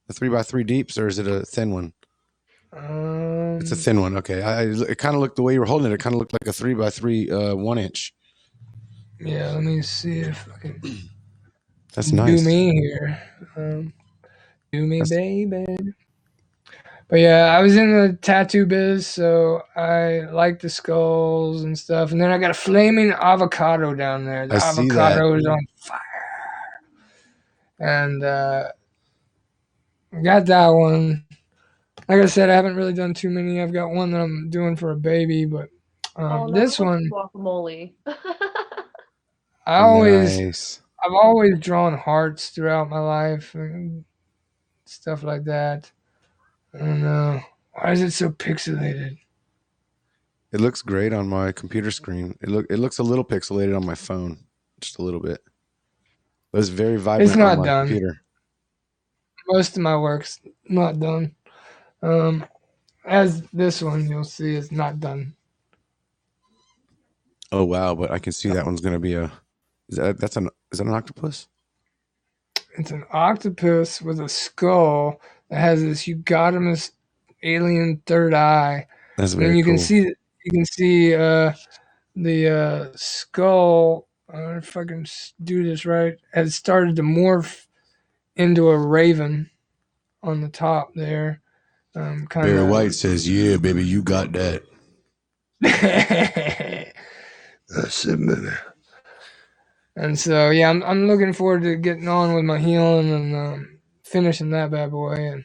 The 3x3 deeps, or is it a thin one? It's a um thin one. Okay. It kind of looked the way you were holding it. It kind of looked like a 3x3 1 inch. yeah. Let me see if I can That's do nice. me here. Um, do me, That's baby. But yeah, I was in the tattoo biz, so I like the skulls and stuff. And then I got a flaming avocado down there. The I see that. avocado is on fire, and got that one. Like I said, I haven't really done too many. I've got one that I'm doing for a baby, but Oh, that this looks one, guacamole. I always, Nice. I've always drawn hearts throughout my life and stuff like that. I don't know. Why is it so pixelated? It looks great on my computer screen. It looks a little pixelated on my phone, just a little bit. But it's very It's vibrant on not my done. computer. Most of my work's not done. Um, as this one you'll see is not done. Oh wow, but I can see that one's gonna be a is that an octopus? It's an octopus with a skull that has this eugotamous alien third eye, That's and then very cool. you can see the skull. If I can do this right, has started to morph into a raven on the top there. Kind Barry of. White says, "Yeah, baby, you got that." That's it, baby. And so, yeah, I'm looking forward to getting on with my healing and finishing that bad boy.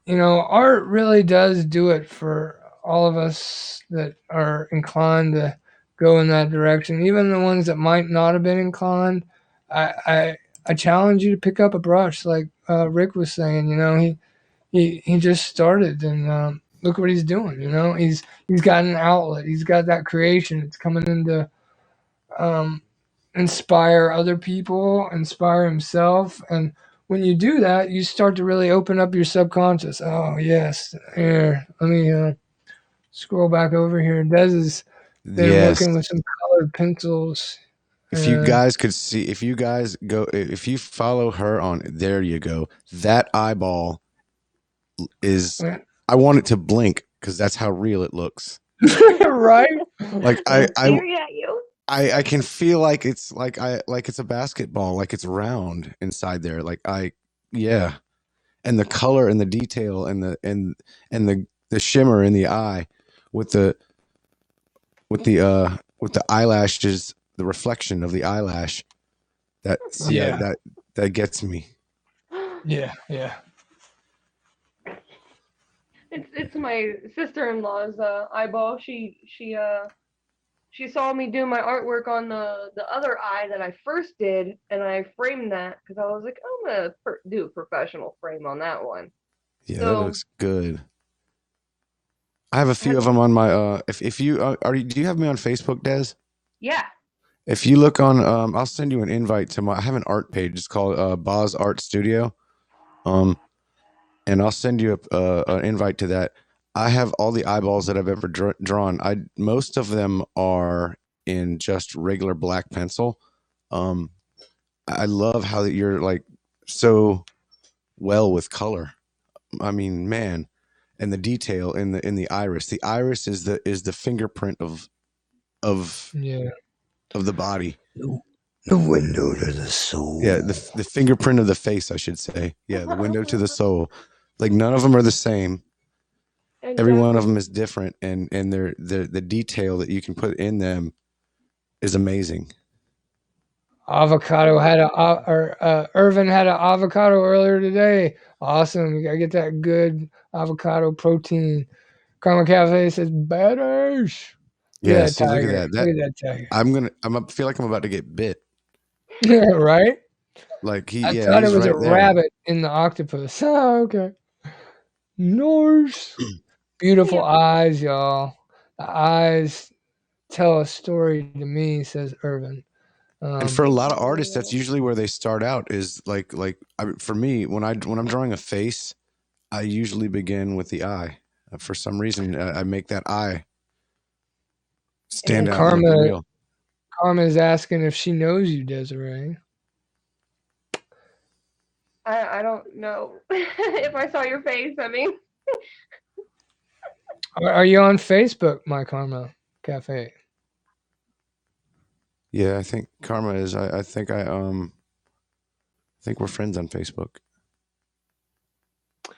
And art really does do it for all of us that are inclined to go in that direction. Even the ones that might not have been inclined, I I challenge you to pick up a brush, like Rick was saying. He just started, and look what he's doing. He's got an outlet. He's got that creation. It's coming into um, inspire other people, inspire himself. And when you do that, you start to really open up your subconscious. Oh, yes. Here, let me scroll back over here. Des has been Yes. working with some colored pencils. If you And guys could see, if you guys go, if you follow her on, there you go. That eyeball is, I want it to blink because that's how real it looks. right? Like I'm staring at you. I can feel like like it's a basketball, like it's round inside there. Yeah. And the color and the detail and the shimmer in the eye with the with the eyelashes, the reflection of the eyelash. Yeah. That gets me. Yeah. Yeah. It's my sister-in-law's eyeball. She saw me do my artwork on the other eye that I first did, and I framed that because I was like, I'm gonna do a professional frame on that one. Yeah, that So looks good. I have a I few had of them on my if you do you have me on Facebook, Des? yeah. If you look on I'll send you an invite to I have an art page. It's called Boz Art Studio. Um and I'll send you an invite to that. I have all the eyeballs that I've ever drawn. Most of them are in just regular black pencil. Um I love how that you're like so well with color. I mean, man, and the detail in the iris. The iris is the fingerprint of Yeah. of the body. The window to the soul. Yeah, the fingerprint of the face, I should say. Yeah, the window to the soul. Like none of them are the same. Every one of Exactly. them is different, and the detail that you can put in them is amazing. Avocado had Irvin had an avocado earlier today. Awesome. You gotta get that good avocado protein. Karma Cafe says badass. Look Yeah, at that see, look at tiger. that. Look That at that tiger. feel like I'm about to get bit. Yeah, right? Like I yeah, thought it he's was a right there. rabbit in the octopus. Oh, okay. Nice. Beautiful Yep. eyes, y'all. The eyes tell a story to me, says Irvin. And for a lot of artists, that's Oh, usually where they start out. Is for me, when I'm drawing a face, I usually begin with the eye. For some reason, I make that eye stand And out and look real. Karma is asking if she knows you, Desiree. I don't know if I saw your face. I mean, Are you on Facebook, My Karma Cafe? Yeah, I think Karma is. I think think we're friends on Facebook. oh,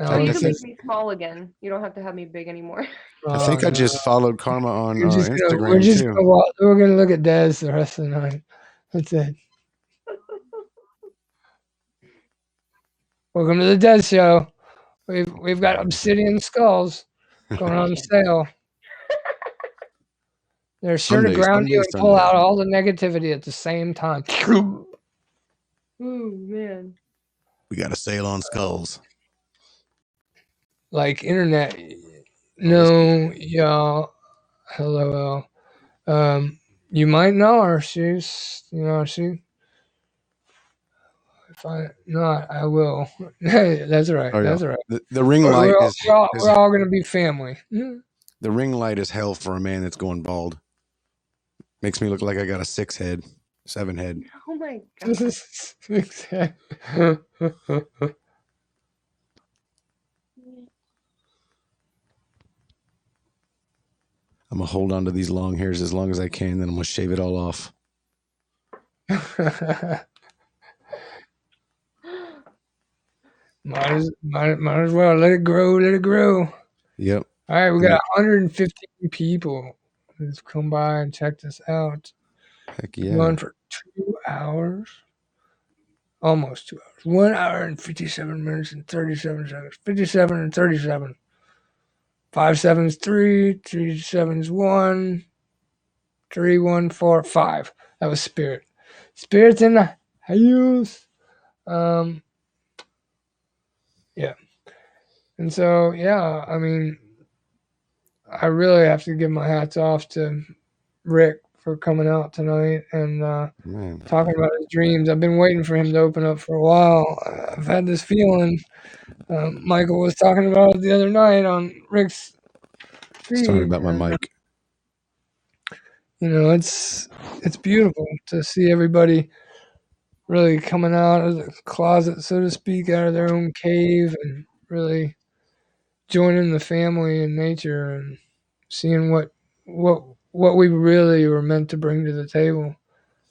Alan you I can think make says, me small again. You don't have to have me big anymore. "Oh I no, just followed Karma on we're Instagram just too. gonna we're gonna look at Des the rest of the night. That's it. Welcome to the Des Show. We've got obsidian skulls going on sale. They're sure to Sunday, ground you Sunday, and pull Sunday. out all the negativity at the same time. Oh man. We got a sale on skulls. Like internet. Oh, this could. No, y'all. Hello. You might know her. She. If I not, I will. That's right. Oh yeah. That's right. The ring We're, light we're, all, is we're all is we're all gonna be family. the ring light is hell for a man that's going bald. Makes me look like I got a 7 head. Oh my This god. is exactly. I'm gonna hold on to these long hairs as long as I can, then I'm gonna shave it all off. might as well let it grow. Let it grow. Yep. All right, we And got 115 people who've come by and checked us out. heck Been yeah. going for 2 hours, almost 2 hours. 1 hour and 57 minutes and 37 seconds. 57 and 37. 5 sevens 3, 3 sevens 1, 3 1 4 5. That was Spirit. Spirit's in the house. Yeah. And so, yeah, I mean, I really have to give my hats off to Rick for coming out tonight and Man. talking about his dreams. I've been waiting for him to open up for a while. I've had this feeling. Michael was talking about it the other night on Rick's Sorry feed, about my and mic. it's beautiful to see everybody really coming out of the closet, so to speak, out of their own cave, and really joining the family and nature and seeing what we really were meant to bring to the table.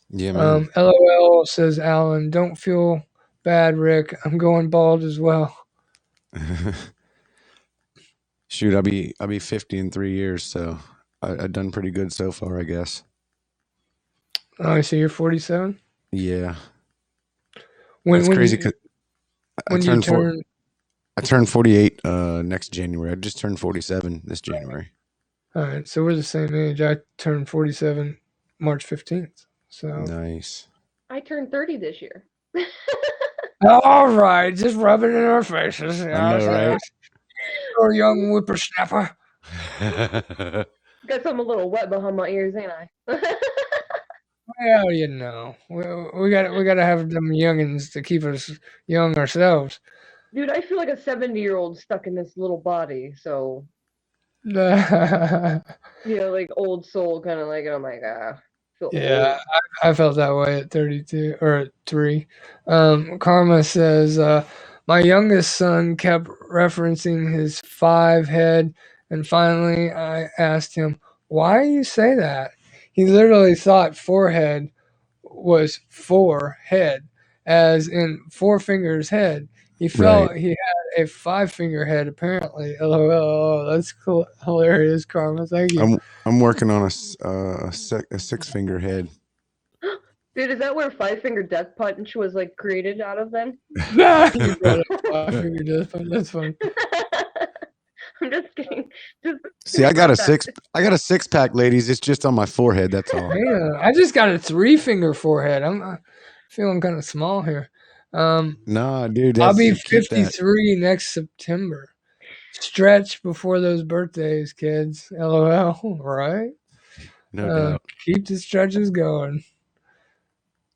Yeah, man. LOL, says Alan. Don't feel bad, Rick. I'm going bald as well. Shoot, I'll be 50 in 3 years, so I've done pretty good so far, I guess. Oh, so you're 47. Yeah, When that's when crazy. you 'Cause I when do you turned four. turn? I turned 48 next January. I just turned 47 this January. All right, so we're the same age. I turned 47 March 15th. So Nice. I turned 30 this year. all right, just rub it in our faces. I know, Yes, right? yes. You're a young whippersnapper. Guess I'm a little wet behind my ears, ain't I? Well, we gotta have them youngins to keep us young ourselves. Dude, I feel like a 70-year-old stuck in this little body. So, Yeah, like old soul kind of like, and I'm like, feel I, old. I felt that way at 32 or at 3. Karma says, my youngest son kept referencing his 5 head, and finally I asked him, why do you say that? He literally thought forehead was 4 head, as in 4 fingers head. He Right. felt he had a 5 finger head, apparently. LOL. That's cool. Hilarious, Karma. Thank you. I'm working on a 6 finger head. Dude, is that where Five Finger Death Punch was like created out of then? You brought up 5 finger death punch. That's funny. I'm just kidding. Just See, think about that. I got a 6 pack, ladies. It's just on my forehead. That's all. Man, I just got a 3 finger forehead. I'm feeling kind of small here. Nah, dude, I'll be keep that. 53 next September. Stretch before those birthdays, kids. LOL, right? No doubt. Keep the stretches going.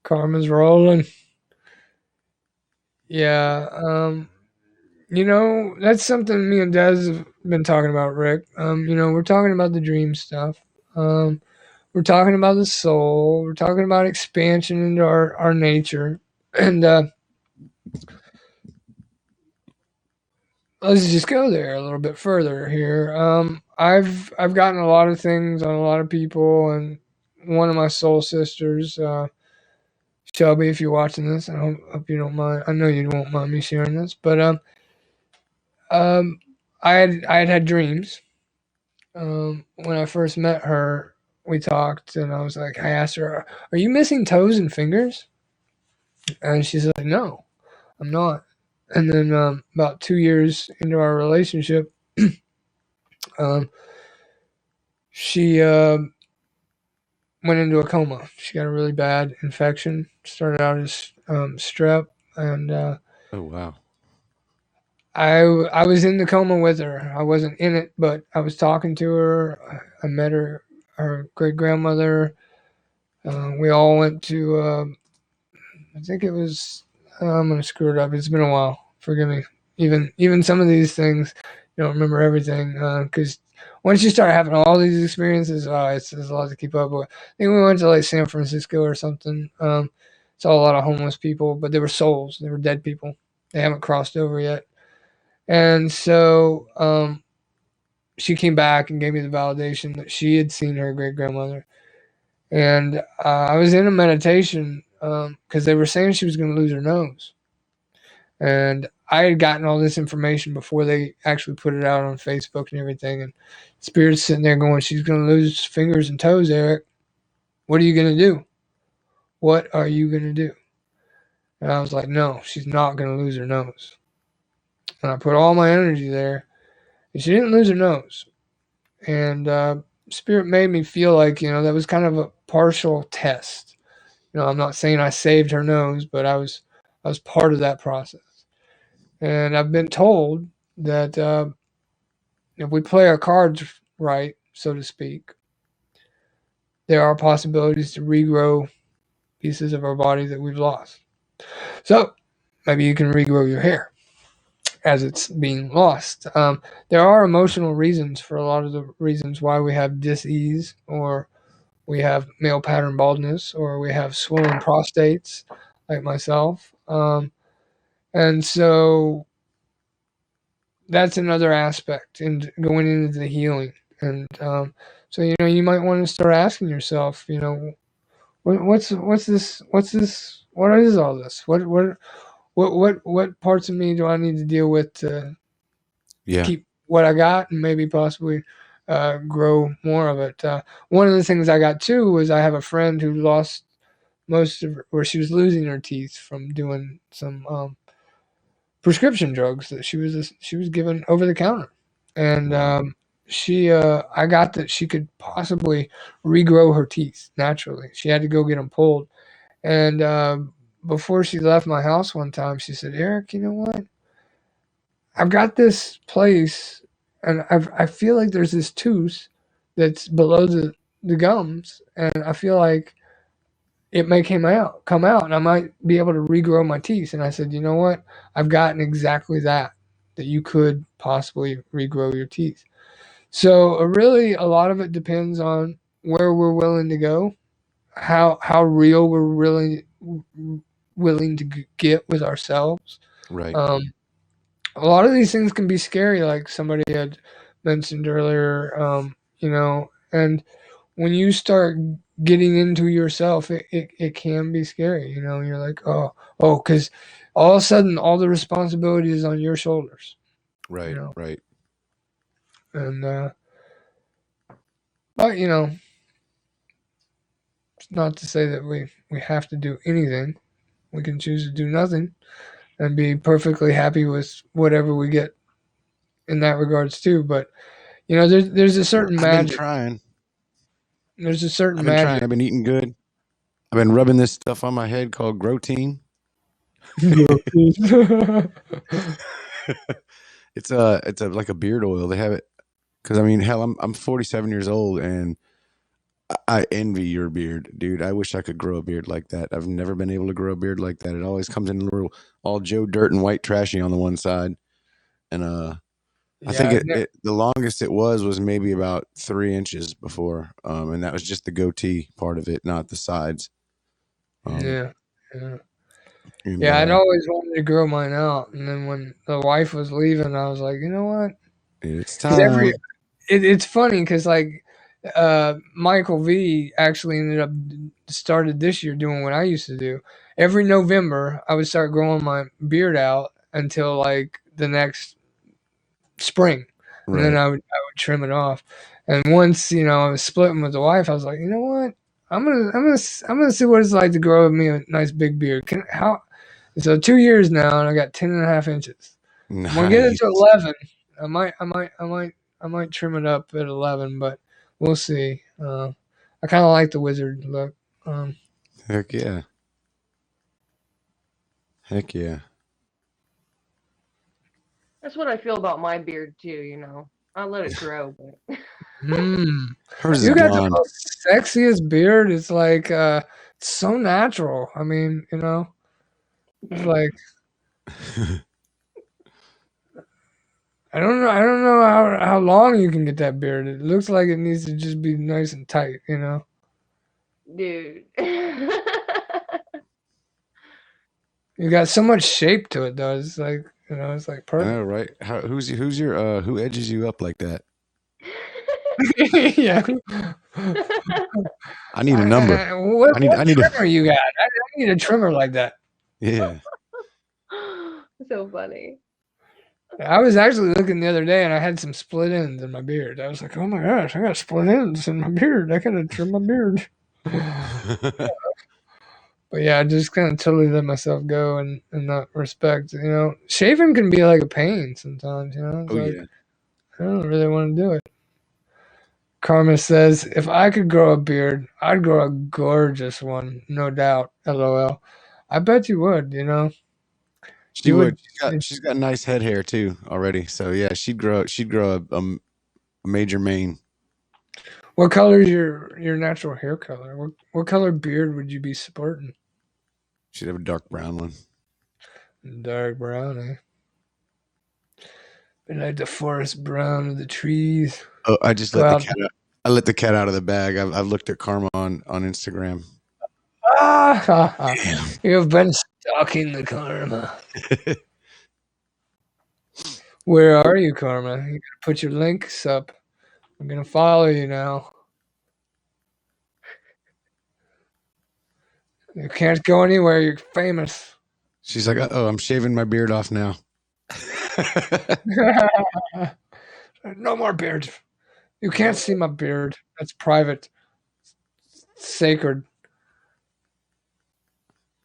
Karma's rolling. Yeah. That's something me and Des have been talking about, Rick. We're talking about the dream stuff. Um, we're talking about the soul. We're talking about expansion into our nature. And let's just go there a little bit further here. I've gotten a lot of things on a lot of people, and one of my soul sisters, Shelby, if you're watching this, I hope you don't mind. I know you won't mind me sharing this, but um, I had dreams. When I first met her, we talked, and I asked her, "Are you missing toes and fingers?" And she's like, "No, I'm not." And then about 2 years into our relationship, um, she went into a coma. She got a really bad infection. Started out as strep, and Oh wow. I was in the coma with her. I wasn't in it, but I was talking to her. I met her great grandmother. We all went to. I think it was. I'm gonna screw it up. It's been a while. Forgive me. Even some of these things, you don't remember everything because once you start having all these experiences, it's a lot to keep up with. I think we went to like San Francisco or something. Saw a lot of homeless people, but they were souls. They were dead people. They haven't crossed over yet. And so she came back and gave me the validation that she had seen her great grandmother. And I was in a meditation because they were saying she was going to lose her nose. And I had gotten all this information before they actually put it out on Facebook and everything. And Spirit's sitting there going, "She's going to lose fingers and toes, Eric. What are you going to do? What are you going to do?" And I was like, "No, she's not going to lose her nose." And I put all my energy there. And she didn't lose her nose. And Spirit made me feel like that was kind of a partial test. I'm not saying I saved her nose, but I was part of that process. And I've been told that if we play our cards right, so to speak, there are possibilities to regrow pieces of our body that we've lost. So maybe you can regrow your hair as it's being lost. There are emotional reasons for a lot of the reasons why we have dis-ease, or we have male pattern baldness, or we have swollen prostates, like myself. And so that's another aspect in going into the healing. And so you might want to start asking yourself, what's this? What's this? What is all this? What parts of me do I need to deal with to Yeah. keep what I got and maybe possibly grow more of it? One of the things I got too was I have a friend who lost most of where she was losing her teeth from doing some prescription drugs that she was given over the counter, and Wow. she I got that she could possibly regrow her teeth naturally. She had to go get them pulled, and before she left my house one time, she said, "Eric, you know what? I've got this place, and I feel like there's this tooth that's below the gums, and I feel like it may come out, and I might be able to regrow my teeth." And I said, "You know what? I've gotten exactly that you could possibly regrow your teeth." So really, a lot of it depends on where we're willing to go, how real we're really willing to get with ourselves. Right. Um, a lot of these things can be scary, like somebody had mentioned earlier. And when you start getting into yourself, it can be scary. You're like, oh, because all of a sudden, all the responsibility is on your shoulders. You Right. know, Right. and but it's not to say that we have to do anything. We can choose to do nothing and be perfectly happy with whatever we get in that regards too. But there's a certain I've been magic. trying. There's a certain I've been trying. magic. I've been eating good. I've been rubbing this stuff on my head called Grotein. It's a like a beard oil. They have it because I mean, hell, I'm 47 years old and I envy your beard, dude. I wish I could grow a beard like that. I've never been able to grow a beard like that. It always comes in a little all Joe Dirt and white trashy on the one side, and I Yeah, think the longest it was maybe about 3 inches before, and that was just the goatee part of it, not the sides. Um, yeah, yeah. and Yeah, I'd always wanted to grow mine out, and then when the wife was leaving, I was like, you know what? it's Because time. it's funny because like Michael V actually ended up started this year doing what I used to do. Every November, I would start growing my beard out until like the next spring, and then Right. I would trim it off. And once I was splitting with the wife, I was like, you know what? I'm gonna see what it's like to grow me a nice big beard. How? So 2 years now, and I got 10.5 inches. I'm gonna get it to Nice. 11. I might trim it up at 11, but we'll see. I kind of like the wizard look. Um, Heck yeah. Heck yeah. That's what I feel about my beard too. I let it grow, but hmm. Hers is You got the blonde. most sexiest beard. It's like it's so natural. I mean, it's like I don't know how long you can get that beard. It looks like it needs to just be nice and tight. dude. You got so much shape to it though. It's like it's like I know, perfect. right? Who's your who edges you up like that? Yeah. I need a number. What I need a trimmer you got? I need a trimmer like that. yeah. So funny. I was actually looking the other day and I had some split ends in my beard. I was like, oh my gosh, I got split ends in my beard. I gotta trim my beard. But yeah, I just kind of totally let myself go and not respect. Shaving can be like a pain sometimes. It's Oh like yeah. I don't really want to do it. Karma says, if I could grow a beard, I'd grow a gorgeous one, no doubt. LOL. I bet you would. She You would. would. She's got nice head hair too already. So yeah, she'd grow a major mane. What color is your natural hair color? What color beard would you be sporting? She'd have a dark brown one. Dark brown, eh? Be like the forest brown of the trees. Oh, I just Go let the out. cat out. I let the cat out of the bag. I've looked at Karma on Instagram. Ah, ha, ha. Damn. You've been stalking the karma. Where are you, karma? You gotta put your links up. I'm gonna follow you now. You can't go anywhere. You're famous. She's like, oh, I'm shaving my beard off now. No more beard. You can't see my beard. That's private. Sacred.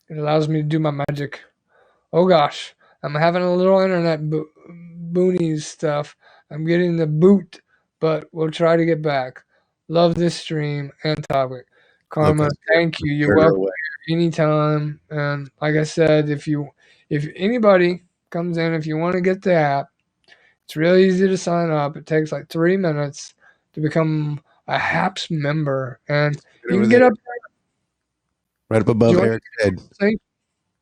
It allows me to do my magic. Oh gosh, I'm having a little internet boonies stuff. I'm getting the boot, but we'll try to get back. Love this stream and topic. Karma, Okay, thank you. You're scared her welcome away. here anytime. And like I said, if anybody comes in, if you want to get the app, it's really easy to sign up. It takes like 3 minutes to become a HAPS member, and Get you over can get there, up. right up Do above you want Eric's head. to say?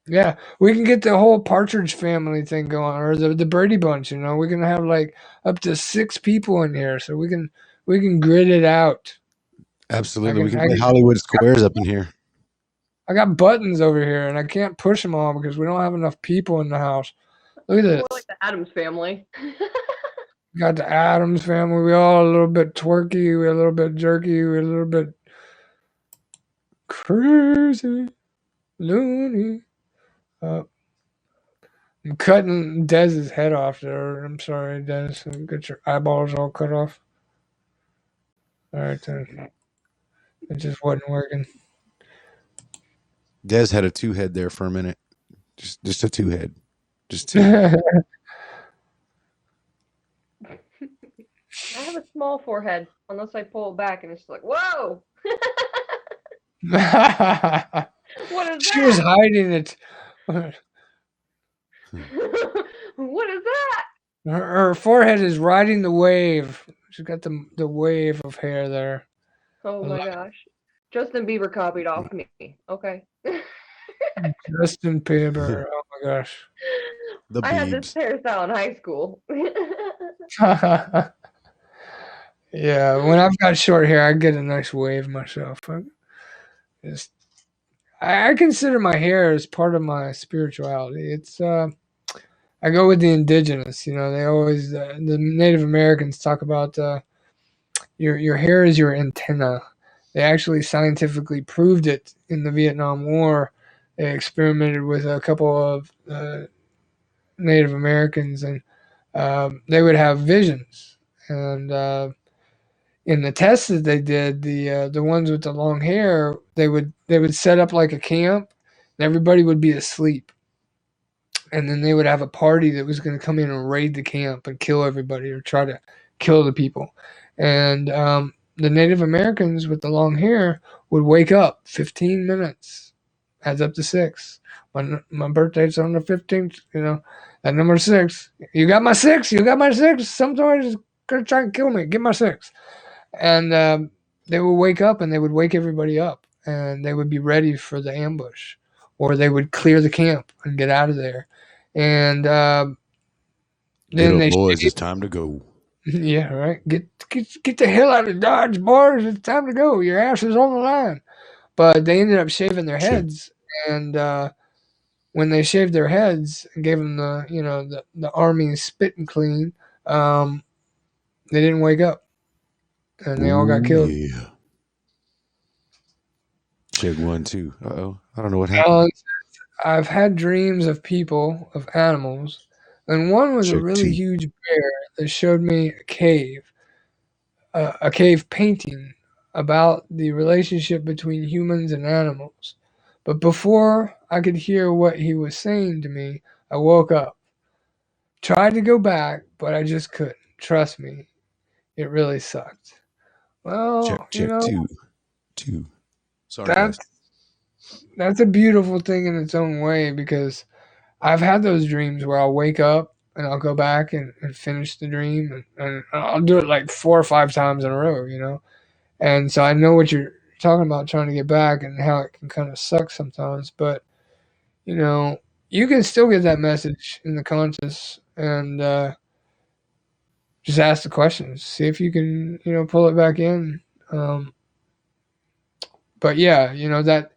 Yeah, we can get the whole Partridge Family thing going, or the Brady Bunch. We can have like up to 6 people in here, so we can grid it out. I Absolutely, we can can I play can Hollywood Squares up in here. I got buttons over here, and I can't push them all because we don't have enough people in the house. Look at More like this. the Adams family. We got the Adams family. We all a little bit twerky. We a little bit jerky. We a little bit crazy, loony. Uh, I'm cutting Dez's head off there. I'm sorry, Dez. Get your eyeballs all cut off. All right, then. It just wasn't working. Des had a two head there for a minute. Just a two head. Just two. I I have a small forehead, unless I pull it back and it's like, whoa! What is She was that? hiding it. What is that? Her forehead is riding the wave. She's got the wave of hair there. Oh I my love gosh. Justin Bieber copied off me. Okay. Justin Bieber. Oh my gosh. The I had this Beebs. hairstyle in high school. Yeah, when I've got short hair, I get a nice wave myself. Just, I consider my hair as part of my spirituality. I go with the indigenous. They always the Native Americans talk about your hair is your antenna. They actually scientifically proved it in the Vietnam War. They experimented with a couple of Native Americans, and they would have visions. And in the tests that they did, the ones with the long hair, they would set up like a camp, and everybody would be asleep, and then they would have a party that was going to come in and raid the camp and kill everybody or try to kill the people. And the Native Americans with the long hair would wake up 15 minutes, adds up to six. My birthday's on the 15th, at number six. You got my six? You got my six? Somebody's going to try and kill me. Get my six. And they would wake up and they would wake everybody up and they would be ready for the ambush or they would clear the camp and get out of there. And Get then up, they boys. It's time to go. yeah, right. Get the hell out of Dodge, boys. It's time to go. Your ass is on the line. But they ended up shaving their Check. heads, and when they shaved their heads and gave them the army spit and clean, um, they didn't wake up, and they all got Ooh, killed. yeah. Check 1, 2. Uh-oh. I don't know what happened. Alan, I've had dreams of people, of animals, and one was a Check really 2. huge bear that showed me a cave painting about the relationship between humans and animals. But before I could hear what he was saying to me, I woke up. Tried to go back, but I just couldn't. Trust me, it really sucked. Well, Check 2. 2. Sorry, guys. that's that's a beautiful thing in its own way because I've had those dreams where I'll wake up and I'll go back and finish the dream and I'll do it like 4 or 5 times in a row. And so I know what you're talking about trying to get back and how it can kind of suck sometimes, but you know, you can still get that message in the conscious and just ask the questions, see if you can, pull it back in. Um, but yeah, that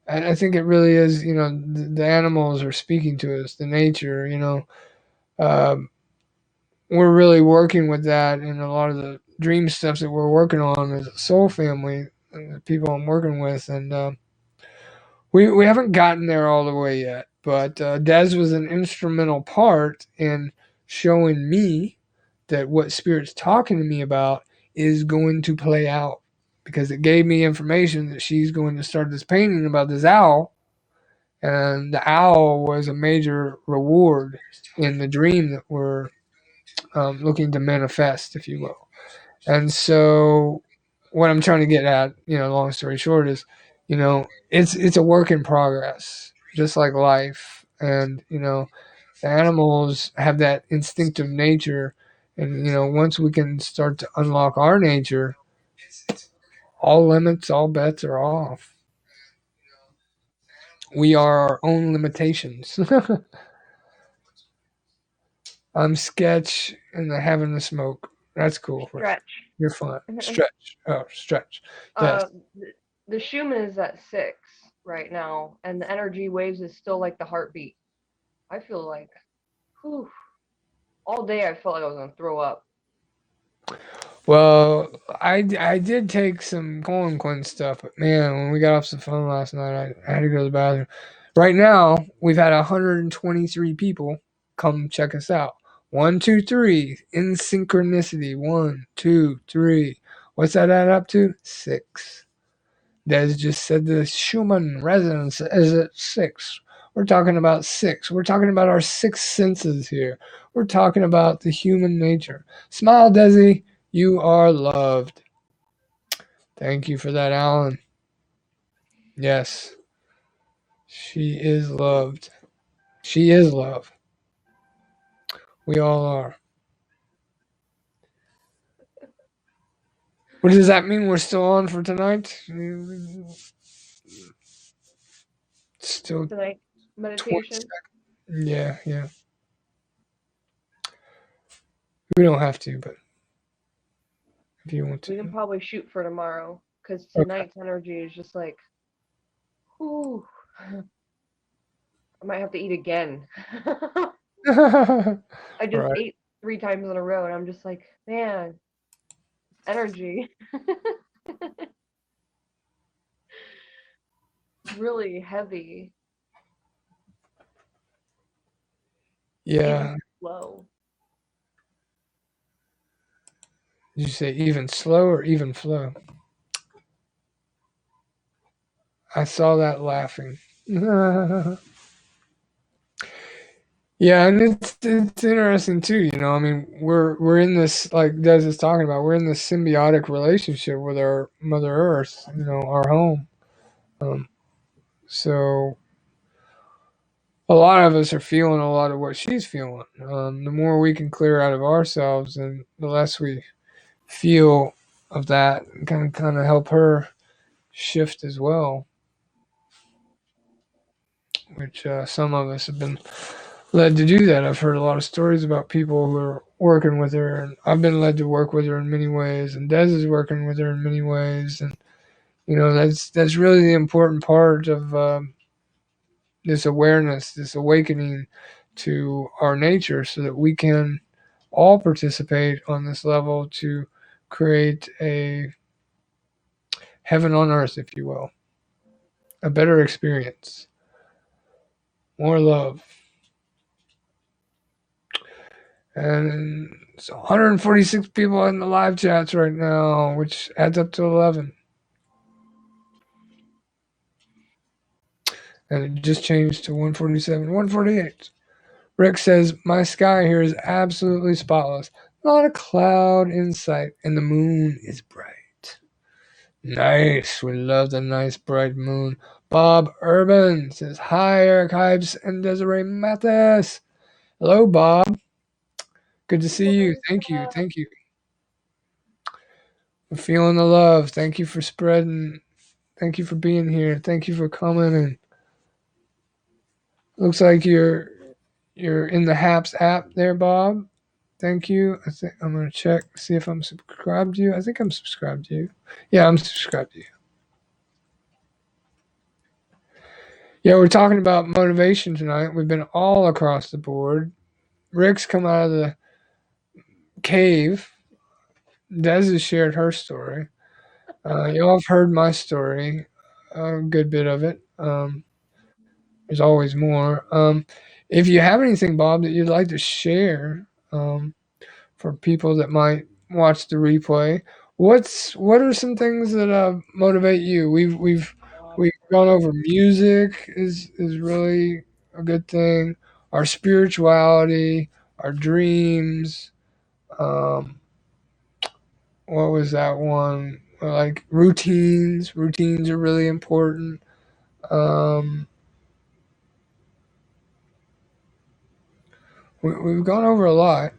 I think it really is, the animals are speaking to us, the nature, um, we're really working with that and a lot of the dream stuff that we're working on as a soul family, the people I'm working with, and we haven't gotten there all the way yet, but Des was an instrumental part in showing me that what Spirit's talking to me about is going to play out because it gave me information that she's going to start this painting about this owl, and the owl was a major reward in the dream that we're looking to manifest, if you will. And so, what I'm trying to get at, long story short, is, it's a work in progress, just like life. And the animals have that instinctive nature, and once we can start to unlock our nature, all limits, all bets are off. We are our own limitations. I'm sketch and the having the smoke. That's cool, right? Stretch. You're fun. Stretch. Oh, stretch. Yes. uh, the Schumann is at 6 right now, and the energy waves is still like the heartbeat. I feel like, whew, all day I felt like I was gonna throw up. Well, I did take some colon stuff, but man, when we got off the phone last night, I had to go to the bathroom. Right now, we've had 123 people come check us out. One, two, three, in synchronicity. One, two, three. What's that add up to? Six. Des just said the Schumann resonance is at six. We're talking about six. We're talking about our six senses here. We're talking about the human nature. Smile, Desi. You are loved. Thank you for that, Alan. Yes, she is loved. She is love. We all are. What does that mean? We're still on for tonight? Still Tonight 20 meditation. seconds. Yeah, yeah. We don't have to, but if you want to. We can probably shoot for tomorrow because Okay. tonight's energy is just like, whew. I might have to eat again. I just Right. ate 3 times in a row, and I'm just like, man, energy really heavy, even Yeah. slow. Did you say even slow or even flow? I saw that laughing. Yeah, and it's interesting too. I mean, we're in this, like Des is talking about. We're in this symbiotic relationship with our Mother Earth. Our home. Um, so a lot of us are feeling a lot of what she's feeling. The more we can clear out of ourselves, and the less we feel of that, and kind of help her shift as well. Which some of us have been led to do that. I've heard a lot of stories about people who are working with her, and I've been led to work with her in many ways, and Des is working with her in many ways, and that's really the important part of this awareness, this awakening to our nature, so that we can all participate on this level to create a heaven on earth, if you will, a better experience, more love. And it's 146 people in the live chats right now, which adds up to 11. And it just changed to 147, 148. Rick says, my sky here is absolutely spotless. Not a cloud in sight, and the moon is bright. Nice. We love the nice bright moon. Bob Urban says, hi, Eric Hypes and Desiree Mathis. Hello, Bob. Good to see you. Thank you. Thank you. I'm feeling the love. Thank you for spreading. Thank you for being here. Thank you for coming. And looks like you're in the Haps app there, Bob. Thank you. I think I'm gonna check see if I'm subscribed to you. I think I'm subscribed to you. Yeah, I'm subscribed to you. Yeah, we're talking about motivation tonight. We've been all across the board. Rick's come out of the cave. Des has shared her story. Y'all have heard my story, a good bit of it. There's always more. If you have anything, Bob, that you'd like to share, for people that might watch the replay, what are some things that motivate you? We've gone over music is really a good thing. Our spirituality, our dreams. Um, what was that one? Like routines. Routines are really important. Um, we've gone over a lot.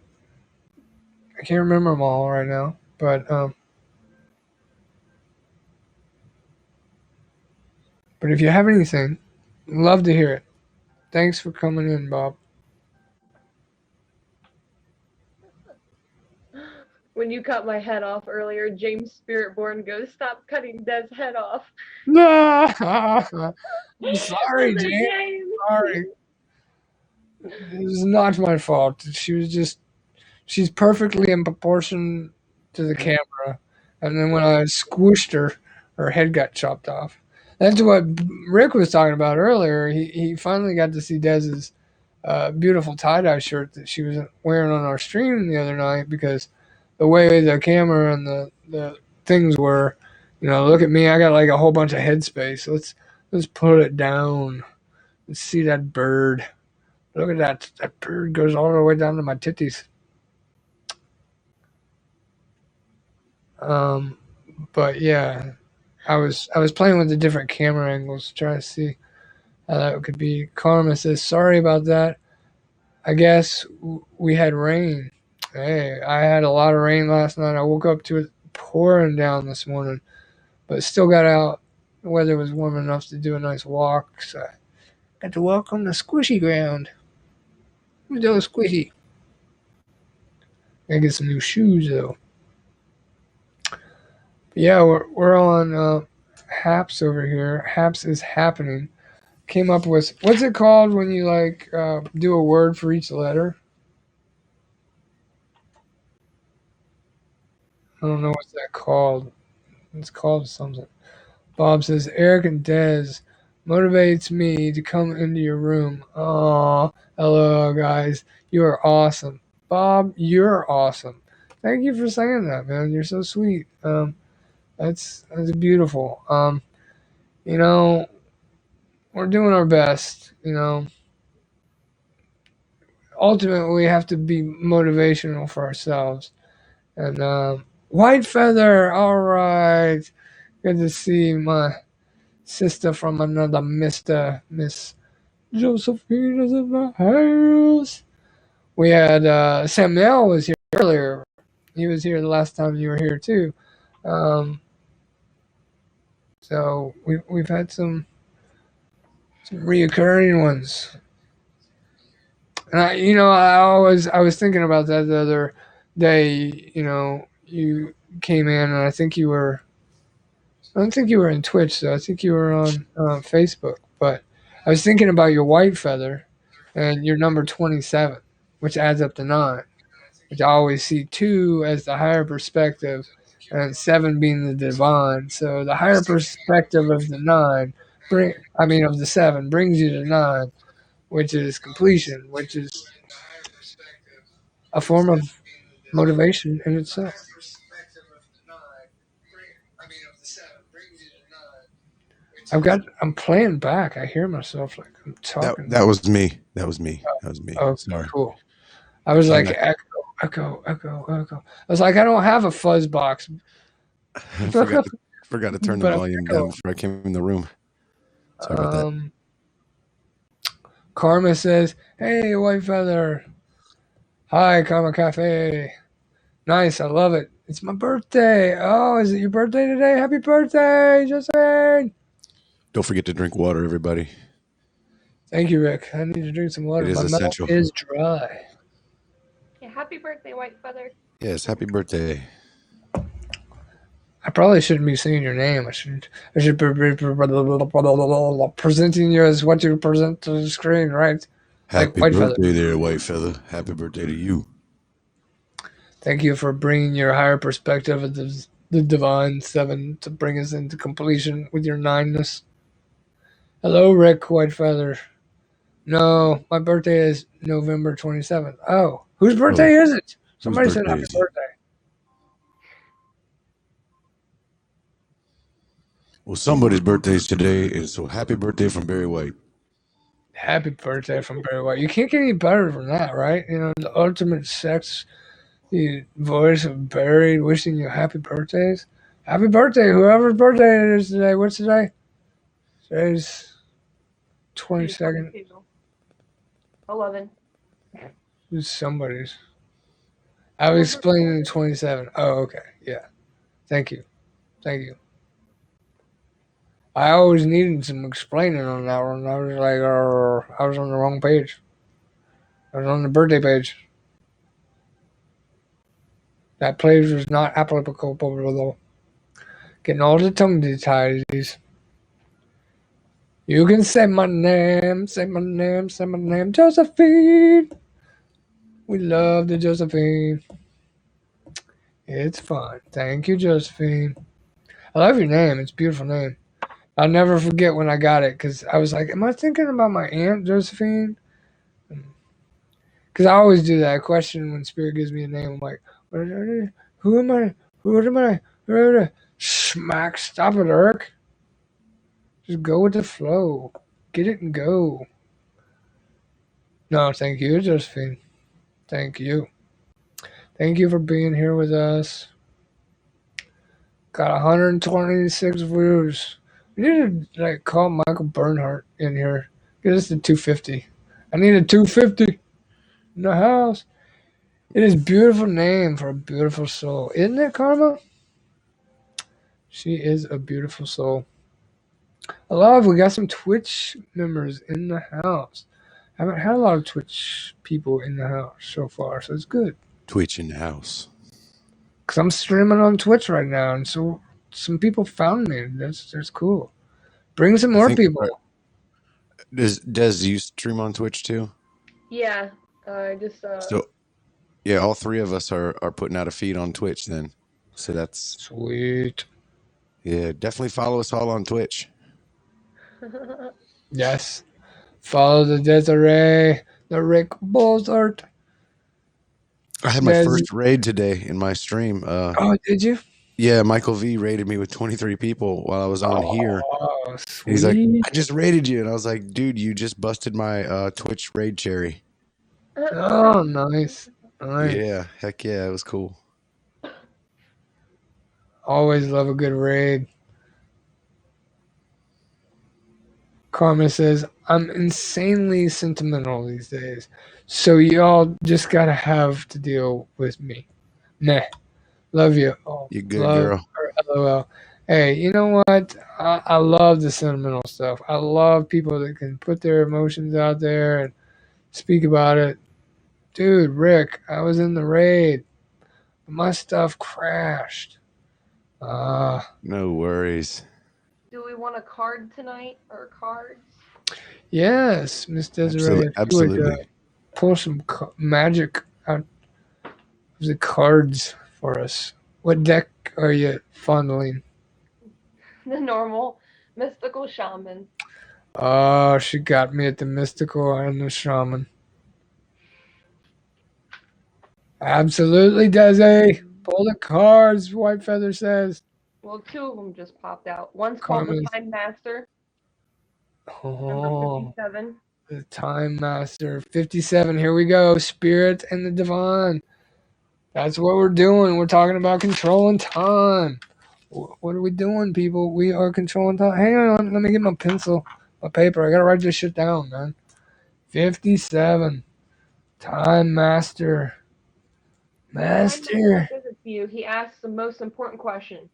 I can't remember them all right now, but if you have anything, love to hear it. Thanks for coming in, Bob. When you cut my head off earlier, James Spiritborn goes, "Stop cutting Des' head off." No, I'm I sorry, was like, James. James. Sorry, it was not my fault. She's perfectly in proportion to the camera, and then when I squished her, her head got chopped off. That's what Rick was talking about earlier. He finally got to see Dez's beautiful tie dye shirt that she was wearing on our stream the other night, because the way the camera and the things were, look at me, I got like a whole bunch of headspace. Let's put it down. Let's see that bird. Look at that. That bird goes all the way down to my titties. Um, but yeah, I was playing with the different camera angles, trying to see how that could be. Karma says, sorry about that. I guess we had rain. Hey, I had a lot of rain last night. I woke up pouring down this morning, but still got out. The weather was warm enough to do a nice walk, so I got to walk on the squishy ground. It was a squishy. Gotta get some new shoes though. Yeah, we're on Haps over here. Haps is happening. Came up with what's it called when you like do a word for each letter? I don't know what's that called. It's called something. Bob says Eric and Dez motivates me to come into your room. Oh, hello guys. You are awesome. Bob, you're awesome. Thank you for saying that, man. You're so sweet. That's beautiful. You know, we're doing our best. Ultimately, we have to be motivational for ourselves. And White Feather, all right. Good to see my sister from another Mister Miss Josephine is in the house. We had Samuel was here earlier. He was here the last time you were here too. Um, so we've had some reoccurring ones. And I was thinking about that the other day. You came in, and I don't think you were in Twitch, though. I think you were on Facebook. But I was thinking about your white feather and your number 27, which adds up to 9, which I always see 2 as the higher perspective and 7 being the divine. So the higher perspective of the 9, of the 7, brings you to 9, which is completion, which is a form of motivation in itself. I'm playing back. I hear myself like I'm talking. That was me. That was me. That was me. Oh, Sorry. cool. I was Trying like not- echo. I was like, I don't have a fuzz box, forgot to turn the but I'm volume down echoing. before I came in the room. Sorry about that. Karma says, "Hey, white feather. Hi, Karma Cafe. Nice, I love it. It's my birthday. Oh, is it your birthday today? Happy birthday, Josephine. Don't forget to drink water, everybody. Thank you, Rick. I need to drink some water. It is My mouth essential. is dry. Yeah, happy birthday, White Feather. Yes, happy birthday. I probably shouldn't be saying your name. I should be presenting you as what you present to the screen, right? Like Happy white feather. birthday there, white feather. Happy birthday to you. Thank you for bringing your higher perspective of the divine 7 to bring us into completion with your 9ness. Hello, Rick White Feather. No, my birthday is November 27th. Oh, whose birthday is it? Whose Somebody said birthday happy is it? birthday. Well, somebody's birthday is today, and so happy birthday from Barry White. Happy birthday from Barry White. You can't get any better than that, right? The ultimate sex, the voice of Barry wishing you happy birthdays. Happy birthday, whoever's birthday it is today. What's today? Today's 22nd. 11. It's somebody's. I was explaining the 27. Oh, okay. Yeah. Thank you. Thank you. I always needed some explaining on that one. I was like, I was on the wrong page. I was on the birthday page. That page was not applicable. Getting all the tongue tied. You can say my name, say my name, say my name, Josephine. We love the Josephine. It's fun. Thank you, Josephine. I love your name. It's a beautiful name. I'll never forget when I got it because I was like, am I thinking about my Aunt Josephine? Because I always do that. I question when Spirit gives me a name. I'm like, who am I? Who am I? Smack. Stop it, Eric. Just go with the flow. Get it and go. No, thank you, Josephine. Thank you. Thank you for being here with us. Got 126 views. We need to call Michael Bernhardt in here. Get us to 250. I need a 250 in the house. It is a beautiful name for a beautiful soul, isn't it, Karma? She is a beautiful soul. I love. We got some Twitch members in the house. I haven't had a lot of Twitch people in the house so far, so it's good. Twitch in the house. Cause I'm streaming on Twitch right now, and so some people found me. That's cool. Bring some I more think people. does you stream on Twitch too? Yeah, I just So yeah, all three of us are putting out a feed on Twitch then. So that's Sweet. yeah, definitely follow us all on Twitch. Yes. Follow the Desiree, the Rick Bozart. I had my Des. first raid today in my stream. Oh, did you? Yeah, Michael V raided me with 23 people while I was on here. Oh, And he's like, sweet. I just raided you. And I was like, dude, you just busted my Twitch raid cherry. Oh, nice. Nice. Yeah, heck yeah, it was cool. Always love a good raid. Carmen says, I'm insanely sentimental these days. So y'all just gotta have to deal with me. Meh. Love you. Oh, You good love girl. or LOL. Hey, you know what? I love the sentimental stuff. I love people that can put their emotions out there and speak about it. Dude, Rick, I was in the raid. My stuff crashed. No worries. Do we want a card tonight or cards? Yes, Miss Desiree, if you would Absolutely. pull some magic out of the cards for us. What deck are you fondling? The normal mystical shaman. Oh, she got me at the mystical and the shaman. Absolutely, Desi. Pull the cards, White Feather says. Well, two of them just popped out. One's called the Carmen's. Time Master, number Oh, 57. the Time Master. 57. Here we go. Spirit and the Divine. That's what we're doing. We're talking about controlling time. What are we doing, people? We are controlling time. Hang on. Let me get my pencil, my paper. I got to write this shit down, man. 57. Time Master. When the Time Master Master. visits you, he asks the most important question.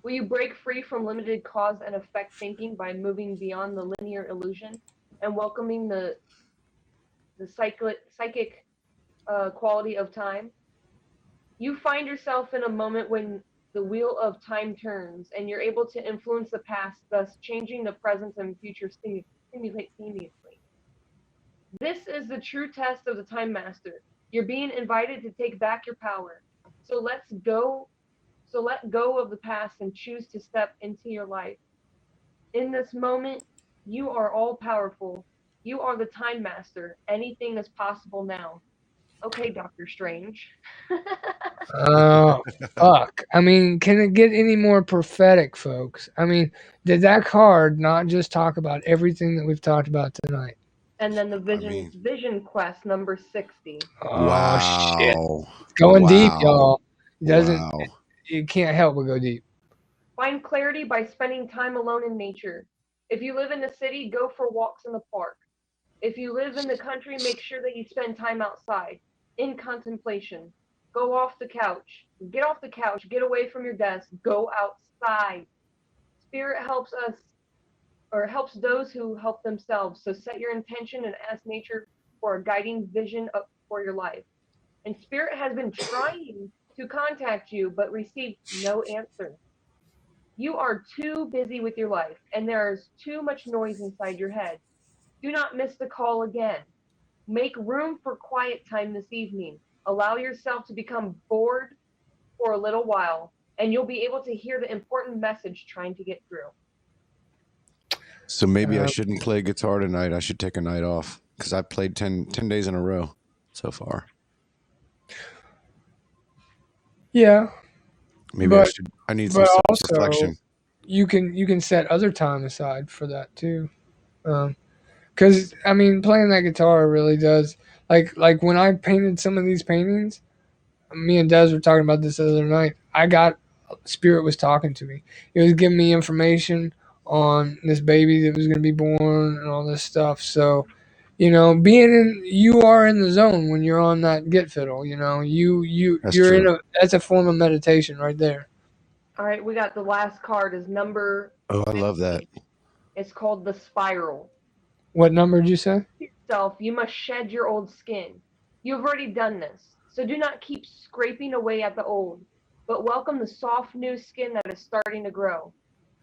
Will you break free from limited cause and effect thinking by moving beyond the linear illusion and welcoming the psychic quality of time? You find yourself in a moment when the wheel of time turns and you're able to influence the past, thus changing the present and future simultaneously. This is the true test of the Time Master. You're being invited to take back your power. So let's go. So let go of the past and choose to step into your life. In this moment, you are all powerful. You are the Time Master. Anything is possible now. Okay, Doctor Strange. Oh, fuck. I mean, can it get any more prophetic, folks? I mean, did that card not just talk about everything that we've talked about tonight? And then the I Vision mean, Vision Quest number 60. Oh, shit. wow. It's going deep, Wow. y'all. It doesn't, Wow. it can't help but go deep. Find clarity by spending time alone in nature. If you live in the city, go for walks in the park. If you live in the country, make sure that you spend time outside, in contemplation. Go off the couch. Get off the couch. Get away from your desk. Go outside. Spirit helps us, or helps those who help themselves. So set your intention and ask nature for a guiding vision for your life. And Spirit has been trying to contact you, but received no answer. You are too busy with your life, and there's too much noise inside your head. Do not miss the call again. Make room for quiet time this evening. Allow yourself to become bored for a little while, and you'll be able to hear the important message trying to get through. So maybe I Um, shouldn't play guitar tonight. I should take a night off because I played 10 days in a row so far. yeah, Maybe I but should. I need some but self also reflection. you can set other time aside for that too. Because I mean, playing that guitar really does like when I painted some of these paintings. Me and Des were talking about this the other night. I got Spirit was talking to me. It was giving me information on this baby that was going to be born and all this stuff. So, being in you are in the zone when you're on that get fiddle. That's You're in true. a that's a form of meditation right there. All right, we got the last card is number Oh, I love that. 15. It's called the spiral. What number did you say? Yourself, you must shed your old skin. You have already done this, so do not keep scraping away at the old, but welcome the soft new skin that is starting to grow.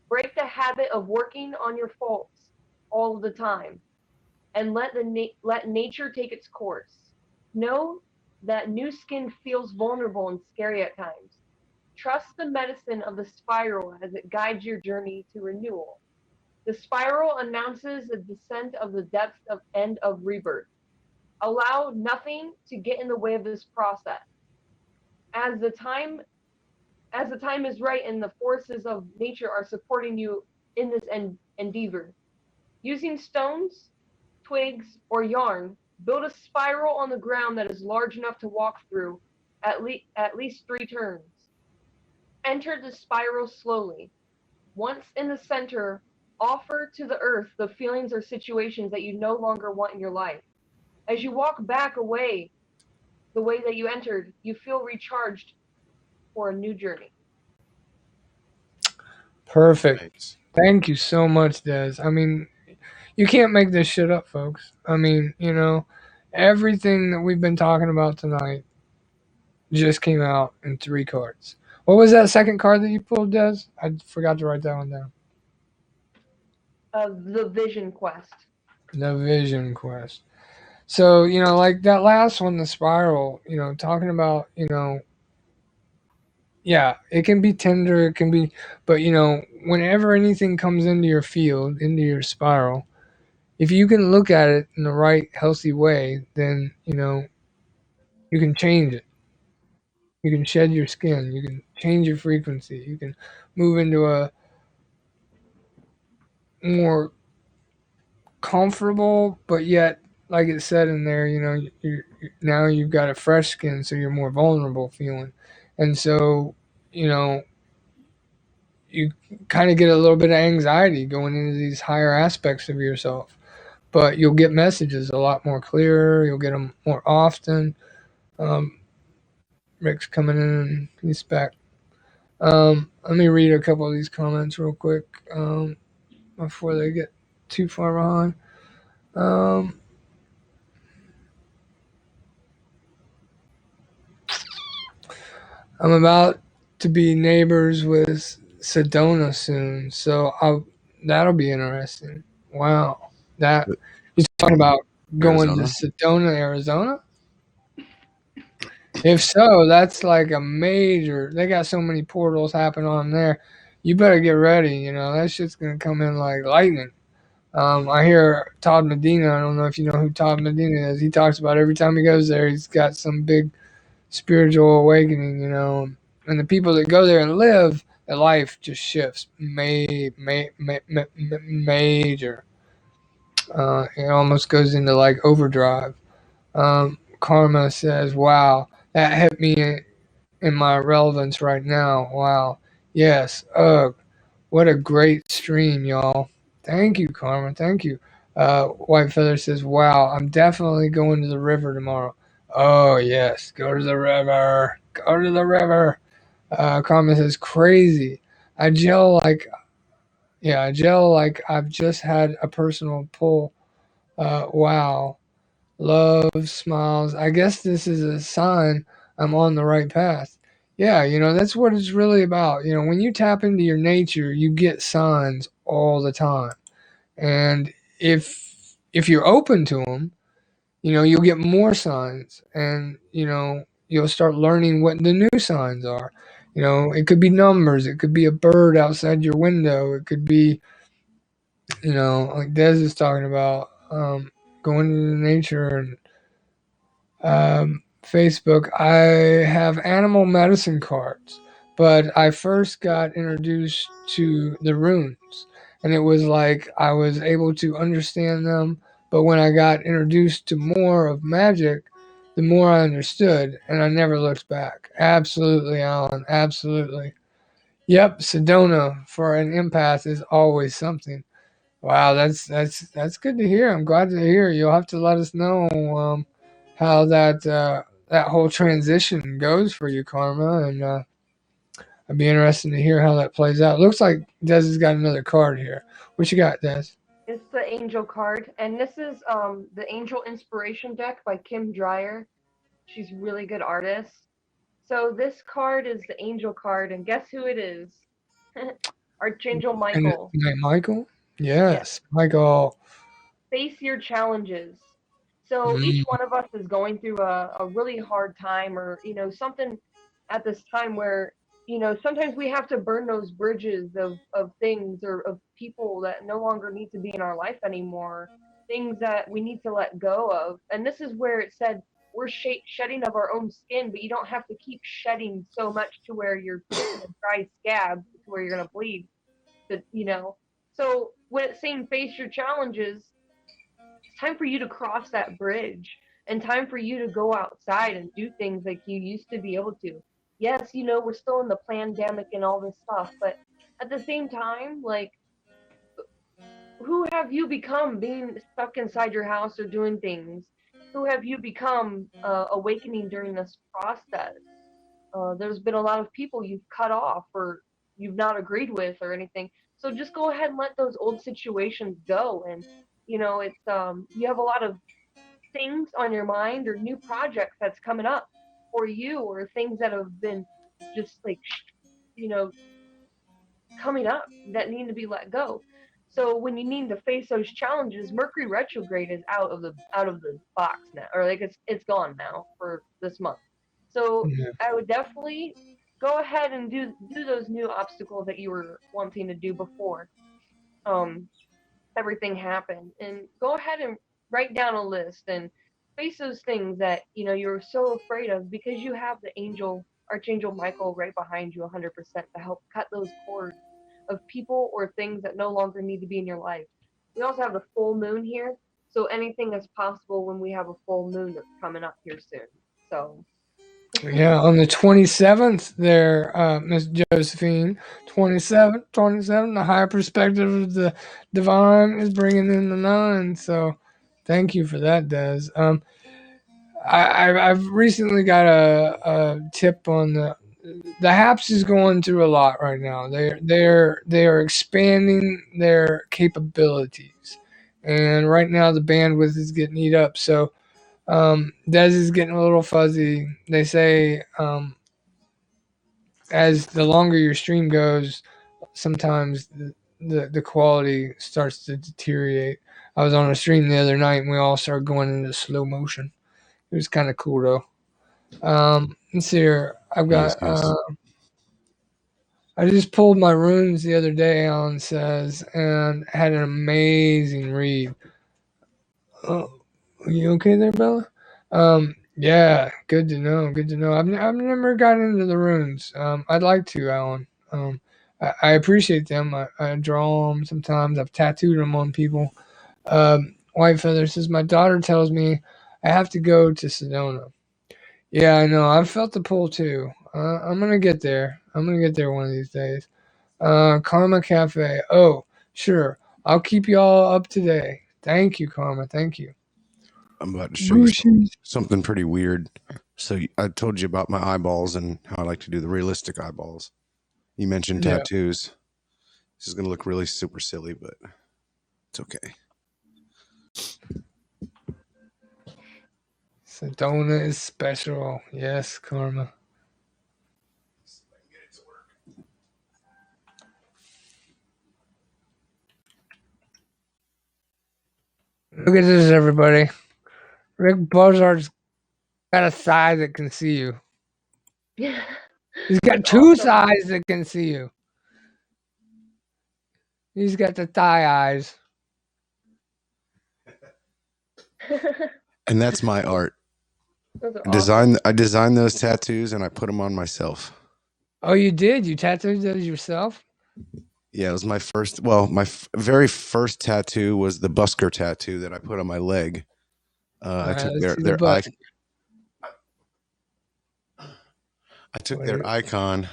Break the habit of working on your faults all the time, and let nature take its course. Know that new skin feels vulnerable and scary at times. Trust the medicine of the spiral as it guides your journey to renewal. The spiral announces the descent of the depths of end of rebirth. Allow nothing to get in the way of this process. As the time as the time is right and the forces of nature are supporting you in this endeavor. Using stones, twigs, or yarn, build a spiral on the ground that is large enough to walk through at least 3 turns. Enter the spiral slowly. Once in the center, offer to the earth the feelings or situations that you no longer want in your life. As you walk back away the way that you entered, you feel recharged for a new journey. Perfect. Nice. Thank you so much, Des. I mean, you can't make this shit up, folks. I mean, everything that we've been talking about tonight just came out in 3 cards. What was that second card that you pulled, Des? I forgot to write that one down. Of the Vision Quest. The Vision Quest. So, like that last one, the spiral, talking about, yeah, it can be tender, it can be, but, whenever anything comes into your field, into your spiral, if you can look at it in the right, healthy way, then, you can change it. You can shed your skin. You can change your frequency. You can move into a more comfortable, but yet, like it said in there, now you've got a fresh skin, so you're more vulnerable feeling, and so you know you kind of get a little bit of anxiety going into these higher aspects of yourself. But you'll get messages a lot more clearer. You'll get them more often. Um, Rick's coming in. He's back. Let me read a couple of these comments real quick before they get too far behind. Um, I'm about to be neighbors with Sedona soon, so that'll be interesting. Wow, that he's talking about going to Arizona. Sedona, Arizona. If so, that's like a major. They got so many portals happening on there. You better get ready. That shit's gonna come in like lightning. I hear Todd Medina. I don't know if you know who Todd Medina is. He talks about every time he goes there, he's got some big spiritual awakening. And the people that go there and live, their life just shifts. Major. It almost goes into like overdrive. Karma says, "Wow, that hit me in my relevance right now. Wow, yes, ugh, what a great stream, y'all. Thank you, Karma. Thank you." White Feather says, "Wow, I'm definitely going to the river tomorrow." Oh yes, go to the river. Go to the river. Karma says, "Crazy. I gel like I gel like I've just had a personal pull. Wow." Love, smiles. I guess this is a sign I'm on the right path. Yeah, that's what it's really about. When you tap into your nature, you get signs all the time. And if you're open to them, you'll get more signs and you'll start learning what the new signs are. It could be numbers, it could be a bird outside your window, it could be, like Des is talking about, going into nature and Facebook, I have animal medicine cards, but I first got introduced to the runes, and it was like I was able to understand them. But when I got introduced to more of magic, the more I understood, and I never looked back. Absolutely, Alan. Absolutely. Yep, Sedona for an empath is always something. Wow, that's good to hear. I'm glad to hear. You'll have to let us know how that whole transition goes for you, Karma. And I'd be interested to hear how that plays out. Looks like Des has got another card here. What you got, Des? It's the Angel card, and this is the Angel Inspiration deck by Kim Dreyer. She's a really good artist. So this card is the Angel card, and guess who it is? Archangel And Michael. Michael? Yes. Yes, Michael. Face your challenges. So each Mm, one of us is going through a really hard time, or something at this time where sometimes we have to burn those bridges of things or of people that no longer need to be in our life anymore, things that we need to let go of. And this is where it said we're shedding of our own skin, but you don't have to keep shedding so much to where you're getting a dry scab to where you're going to bleed. So when it's saying face your challenges, it's time for you to cross that bridge and time for you to go outside and do things like you used to be able to. Yes, we're still in the pandemic and all this stuff, but at the same time, like, who have you become being stuck inside your house or doing things? Who have you become awakening during this process? There's been a lot of people you've cut off or you've not agreed with or anything. So just go ahead and let those old situations go. And it's you have a lot of things on your mind or new projects that's coming up for you or things that have been just like you know coming up that need to be let go. So when you need to face those challenges, Mercury retrograde is out of the box now, or like it's gone now for this month. So yeah. I would definitely go ahead and do those new obstacles that you were wanting to do before. Um, Everything happened, and go ahead and write down a list and face those things that you're so afraid of, because you have the Archangel Michael right behind you 100% to help cut those cords of people or things that no longer need to be in your life. We also have the full moon here, so anything is possible when we have a full moon that's coming up here soon. So Yeah, on the 27th there, Miss Josephine, 27, the higher perspective of the divine is bringing in the nine. So thank you for that, Des. I've recently got a tip on the HAPS is going through a lot right now. They are expanding their capabilities, and right now the bandwidth is getting eat up. So Des is getting a little fuzzy. They say as the longer your stream goes, sometimes the quality starts to deteriorate. I was on a stream the other night and we all started going into slow motion. It was kind of cool though. Let's see here. I've Nice, got. nice. I just pulled my runes the other day. Alan says, and had an amazing read. Oh, are you okay there, Bella? Yeah, good to know. Good to know. I've never gotten into the runes. I'd like to, Alan. I appreciate them. I draw them sometimes. I've tattooed them on people. White Feather says my daughter tells me I have to go to Sedona. Yeah, I know. I've felt the pull too. I'm gonna get there. I'm gonna get there one of these days. Karma Cafe. Oh, sure. I'll keep y'all up to date. Thank you, Karma. Thank you. I'm about to show you Bushes. something pretty weird. So I told you about my eyeballs and how I like to do the realistic eyeballs. You mentioned Yeah. tattoos. This is going to look really super silly, but it's okay. Sedona is special. Yes, Karma. Look at this, everybody. Rick Bozart's got a side that can see you. yeah, He's got that's two awesome. sides that can see you. He's got the thigh eyes. And that's my art. Those are awesome. I designed those tattoos and I put them on myself. Oh, you did? You tattooed those yourself? Yeah, it was my first. Well, my very first tattoo was the busker tattoo that I put on my leg. All I right, took let's see the their butt. I took their Wait. icon,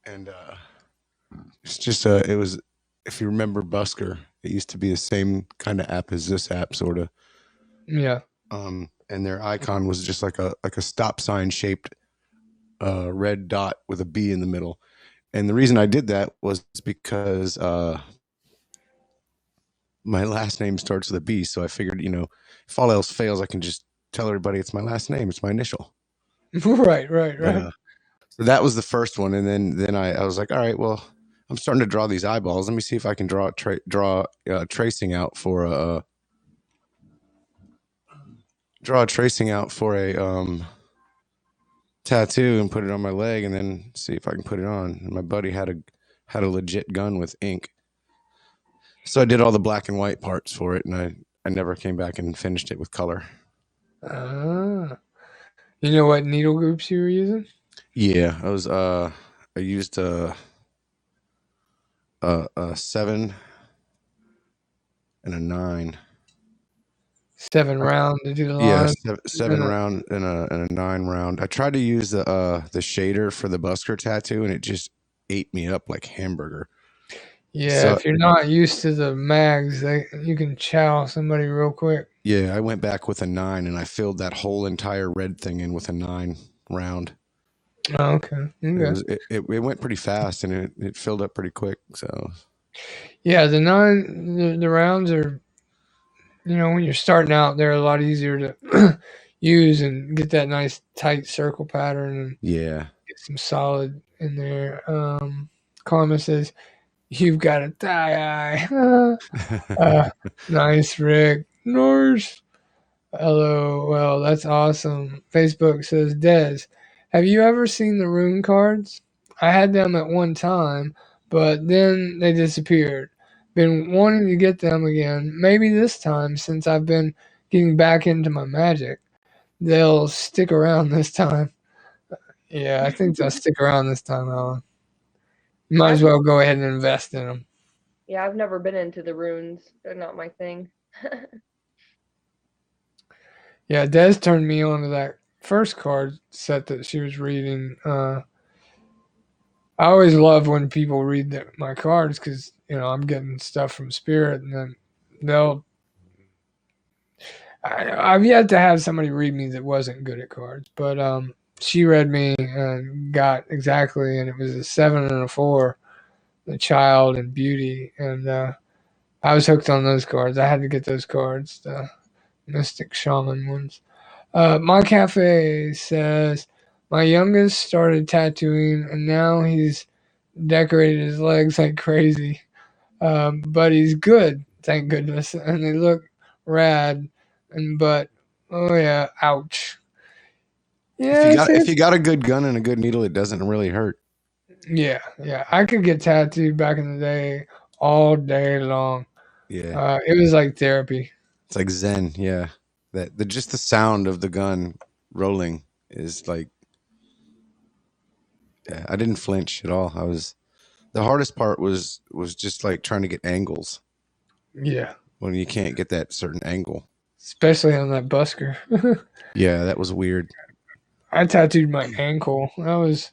and it's just it was, if you remember Busker, it used to be the same kind of app as this app, sort of. Yeah. And their icon was just like a stop sign shaped red dot with a B in the middle. And the reason I did that was because my last name starts with a B. So I figured, if all else fails, I can just tell everybody it's my last name. It's my initial. Right, right, But right. so that was the first one, and then I was like, all right, well, I'm starting to draw these eyeballs. Let me see if I can draw tracing out for a draw a tracing out for a tattoo and put it on my leg, and then see if I can put it on. And my buddy had a legit gun with ink, so I did all the black and white parts for it, and I never came back and finished it with color. Ah, you know what needle groups you were using? Yeah, I used a 7 and a 9. 7 round to do the Yeah, line. seven round and a 9 round. I tried to use the shader for the busker tattoo, and it just ate me up like hamburger. Yeah, So if you're not used to the mags, you can chow somebody real quick. yeah, I went back with a 9, and I filled that whole entire red thing in with a 9 round. Oh, okay, It okay. was it went pretty fast, and it filled up pretty quick. So Yeah, the rounds are, when you're starting out, they're a lot easier to use and get that nice tight circle pattern and yeah, get some solid in there. Karma says, "You've got a thigh eye." Nice, Rick. Nice. Hello. Well, that's awesome. Facebook says, Des, have you ever seen the rune cards? I had them at one time, but then they disappeared. Been wanting to get them again. Maybe this time, since I've been getting back into my magic, they'll stick around this time. Yeah, I think they'll stick around this time, Alan. You might as I've well go ahead and invest in them. yeah, I've never been into the runes. They're not my thing. Yeah, Des turned me on to that first card set that she was reading. I always love when people read my cards because I'm getting stuff from Spirit, and then they'll. I've yet to have somebody read me that wasn't good at cards, but she read me and got exactly, and it was a 7 and a 4, the Child and Beauty, and I was hooked on those cards. I had to get those cards, the Mystic Shaman ones. My cafe says my youngest started tattooing, and now he's decorated his legs like crazy. But he's good, thank goodness, and they look rad. But oh yeah, ouch. Yeah, if see, you got a good gun and a good needle, it doesn't really hurt. yeah, yeah. I could get tattooed back in the day all day long. Yeah, It was like therapy. it's like Zen. Yeah, that the just the sound of the gun rolling is like, yeah, I didn't flinch at all. I was The hardest part was just like trying to get angles Yeah, when you can't get that certain angle. especially on that busker. Yeah, that was weird. I tattooed my ankle. That was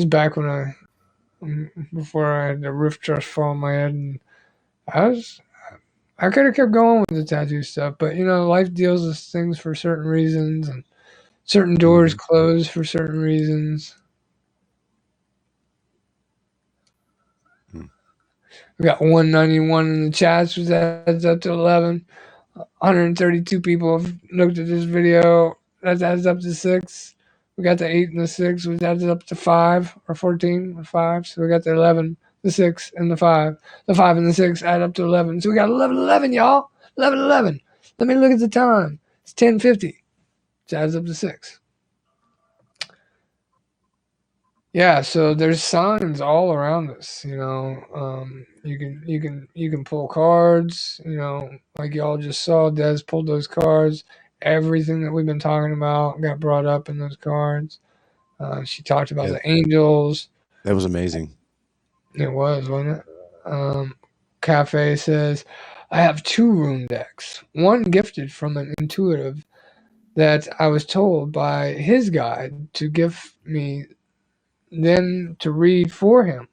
back when before I had the roof truss fall on my head, and I was I could have kept going with the tattoo stuff, but life deals us things for certain reasons, and certain doors Mhm. close for certain reasons. Mm. We got 191 in the chats, which adds up to 11. 132 people have looked at this video. That adds up to 6. We got the 8 and the 6, which adds up to 5, or 14 or 5. So we got the 11, the 6, and the 5. The 5 and the 6 add up to 11. So we got 11, 11, y'all. 11, 11. Let me look at the time. It's 10:50. Which adds up to 6. Yeah, so there's signs all around us. You can pull cards. Like y'all just saw, Des pulled those cards. Everything that we've been talking about got brought up in those cards. She talked about Yeah, the angels. that was amazing. It was, wasn't it? Cafe says, I have 2 rune decks. One gifted from an intuitive that I was told by his guide to give me, then to read for him,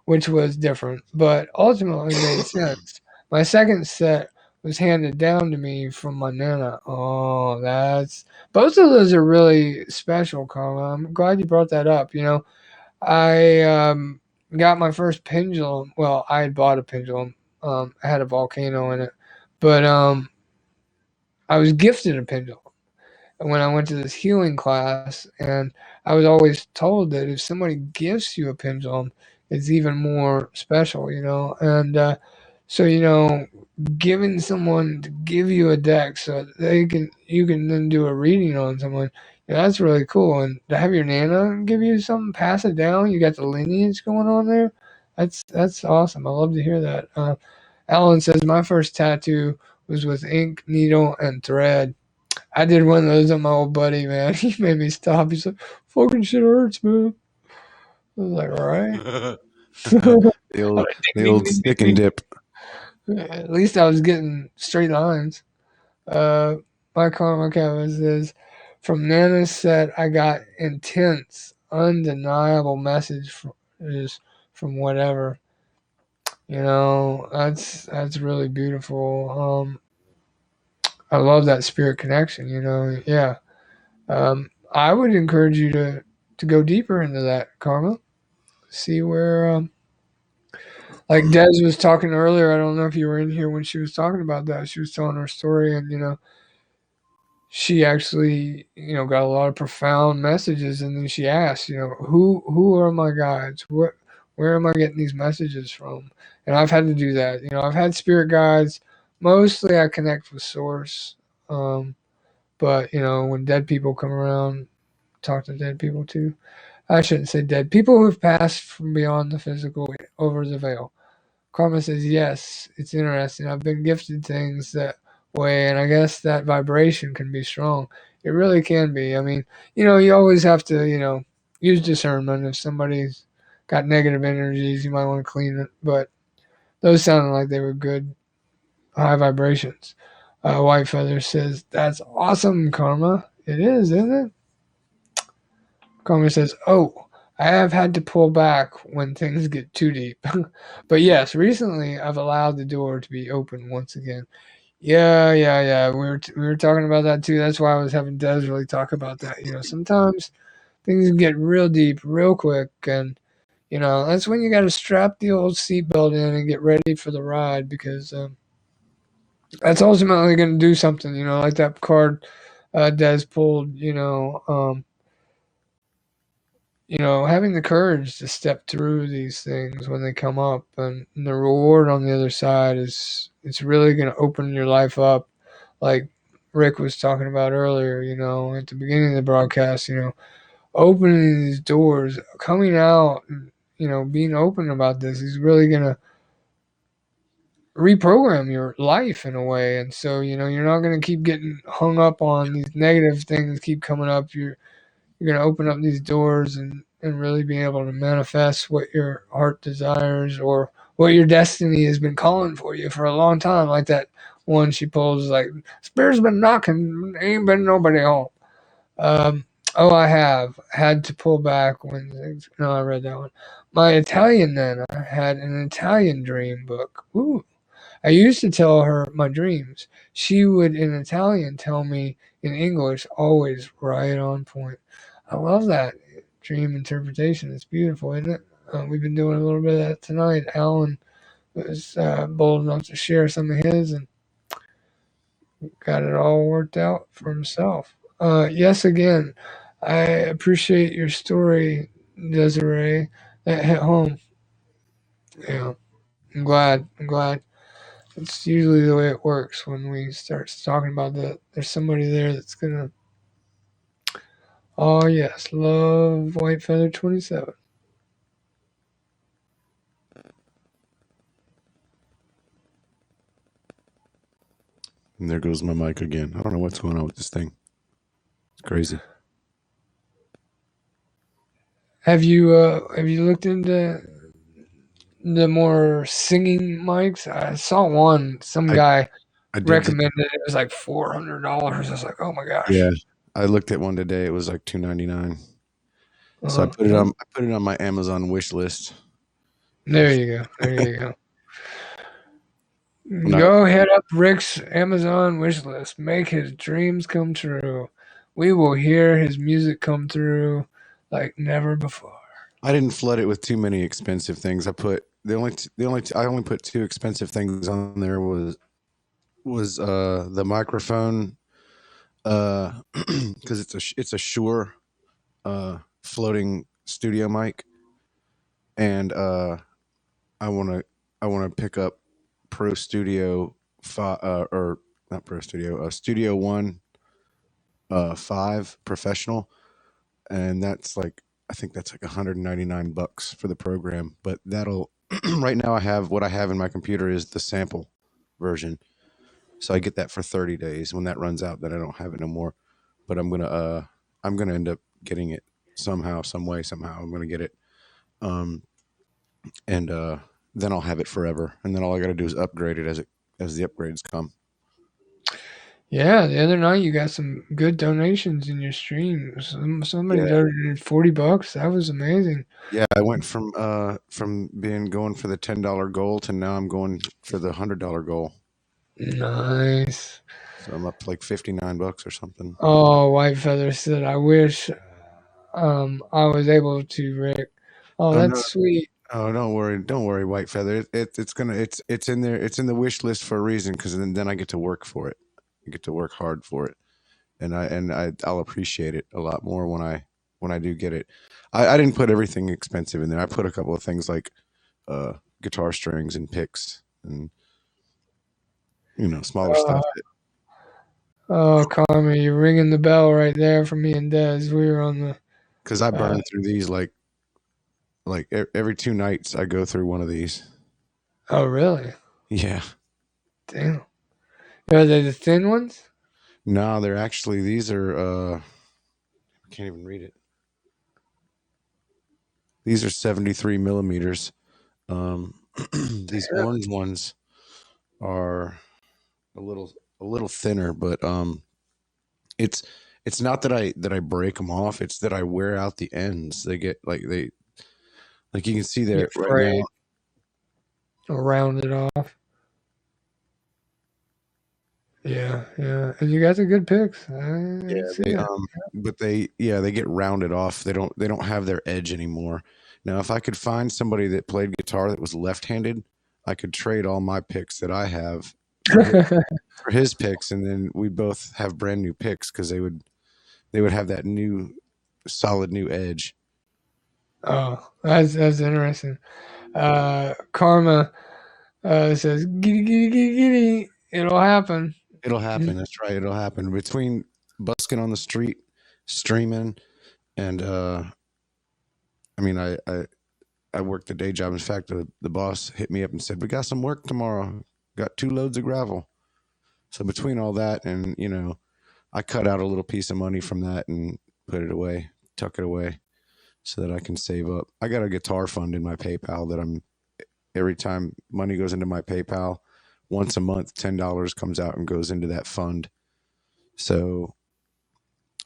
which was different, but ultimately made sense. My second set was handed down to me from my nana. Oh, that's both of those are really special, Carla. I'm glad you brought that up. I got my first pendulum. Well, I had bought a pendulum. I had a volcano in it, but I was gifted a pendulum when I went to this healing class, and I was always told that if somebody gifts you a pendulum, it's even more special. And so giving someone to give you a deck so you can then do a reading on someone. That's really cool. And to have your nana give you something, pass it down. You got the lineage going on there. That's awesome. I love to hear that. Alan says my first tattoo was with ink, needle, and thread. I did one of those on my old buddy, man. He made me stop. He's like, "Fucking shit hurts, man." I was like, "All right." the I'm old like, the ding, old ding, stick ding, and dip. ding. At least I was getting straight lines. Uh, my karma canvas is from Nana's set. I got intense, undeniable messages from whatever. That's really beautiful. I love that spirit connection. Yeah. I would encourage you to go deeper into that, Karma. See where, like Des was talking earlier. I don't know if you were in here when she was talking about that. She was telling her story, and she actually got a lot of profound messages, and then she asked, who are my guides? Where am I getting these messages from? And I've had to do that. I've had spirit guides. Mostly, I connect with source. Um, but when dead people come around, talk to dead people too. I shouldn't say dead. People who have passed from beyond the physical over the veil. Karma says, yes, it's interesting. I've been gifted things that way, and I guess that vibration can be strong. It really can be. I mean, you always have to, use discernment. If somebody's got negative energies, you might want to clean it. But those sounded like they were good, high vibrations. White Feather says, that's awesome, Karma. It is, isn't it? Karma says, "Oh, I have had to pull back when things get too deep. But yes, recently I've allowed the door to be open once again." Yeah, yeah, yeah. We were talking about that too. That's why I was having Des really talk about that. Sometimes things can get real deep real quick, and that's when you got to strap the old seatbelt in and get ready for the ride because that's ultimately going to do something. Like that card Des pulled. Having the courage to step through these things when they come up, and the reward on the other side is it's really going to open your life up, like Rick was talking about earlier. At the beginning of the broadcast, opening these doors, coming out, and being open about this is really going to reprogram your life in a way. And so you're not going to keep getting hung up on these negative things keep coming up. You're going to open up these doors and really be able to manifest what your heart desires or what your destiny has been calling for you for a long time. Like that one she pulls, like, Spirit's been knocking, ain't been nobody home. Oh, I have had to pull back when, no, I read that one. My Italian Nana had an Italian dream book. Ooh. I used to tell her my dreams. She would, in Italian, tell me in English, always right on point. I love that dream interpretation. It's beautiful, isn't it? We've been doing a little bit of that tonight. Alan was bold enough to share some of his and got it all worked out for himself. Yes, again, I appreciate your story, Desiree. That hit home. Yeah, I'm glad. I'm glad. It's usually the way it works when we start talking about that. There's somebody there that's gonna. Oh yes, love White Feather 27. And there goes my mic again. I don't know what's going on with this thing. It's crazy. Have you looked into the more singing mics? I saw one. Some I guy I did. recommended it. It was like $400. I was like, oh my Yeah, gosh. I looked at one today. It was like $299. So Uh, I put it on my Amazon wish list. there you go. There you go. Not Go hit up Rick's Amazon wish list. Make his dreams come true. We will hear his music come through like never before. I didn't flood it with too many expensive things. I put I only put two expensive things on there was the microphone because it's a Shure floating studio mic, and I want to I want to pick up Pro Studio or not Pro Studio, Studio One 5 Professional, and that's like I think that's like $199 for the program. But that'll right now I have what I have in my computer is the sample version, so I get that for 30 days. When that runs out, then I don't have it no more. But I'm gonna end up getting it somehow, some way, somehow. I'm gonna get it, um, and then I'll have it forever. And then all I got to do is upgrade it as the upgrades come. Yeah, the other night you got some good donations in your stream. Somebody Yeah, donated $40. That was amazing. yeah. I went from being going for the $10 goal to now I'm going for the $100 goal. Nice. So I'm up to like $59 or something. Oh, White Feather said, I wish I was able to, Rick. Oh, Oh no, that's sweet. oh don't worry, White Feather. It's in there. It's in the wish list for a reason because then I get to work for it. I get to work hard for it, and I'll appreciate it a lot more when I do get it. I didn't put everything expensive in there. I put a couple of things like guitar strings and picks and smaller Uh, stuff oh, Carmen, you're ringing the bell right there for me and Des. We were on the. because I Uh, burn through these every 2 nights. I go through one of these. oh, really? Yeah. Damn. Are they the thin ones? No, they're actually these are I can't even read it. These are 73 millimeters. Um, these Damn. orange ones are a little thinner, but it's it's not that I break them off. It's that I wear out the ends. They get like you can see You're there right afraid now. to round it off. Yeah, yeah. And you got the good picks. I Yeah, see they that. but they get rounded off. They don't have their edge anymore. Now, if I could find somebody that played guitar that was left-handed, I could trade all my picks that I have for his picks, and then we both have brand new picks because they would have that new solid new edge. Oh, that's interesting. Karma says, "Giddy, giddy, giddy, giddy. It'll happen." It'll Mm. happen. That's right. It'll happen between busking on the street, streaming, and I mean, I worked the day job. In fact, the boss hit me up and said, "We got some work tomorrow. Got 2 loads of gravel." So between all that and I cut out a little piece of money from that and put it away, tuck it away, so that I can save up. I got a guitar fund in my PayPal that I'm every time money goes into my PayPal, once a month, $10 comes out and goes into that fund. So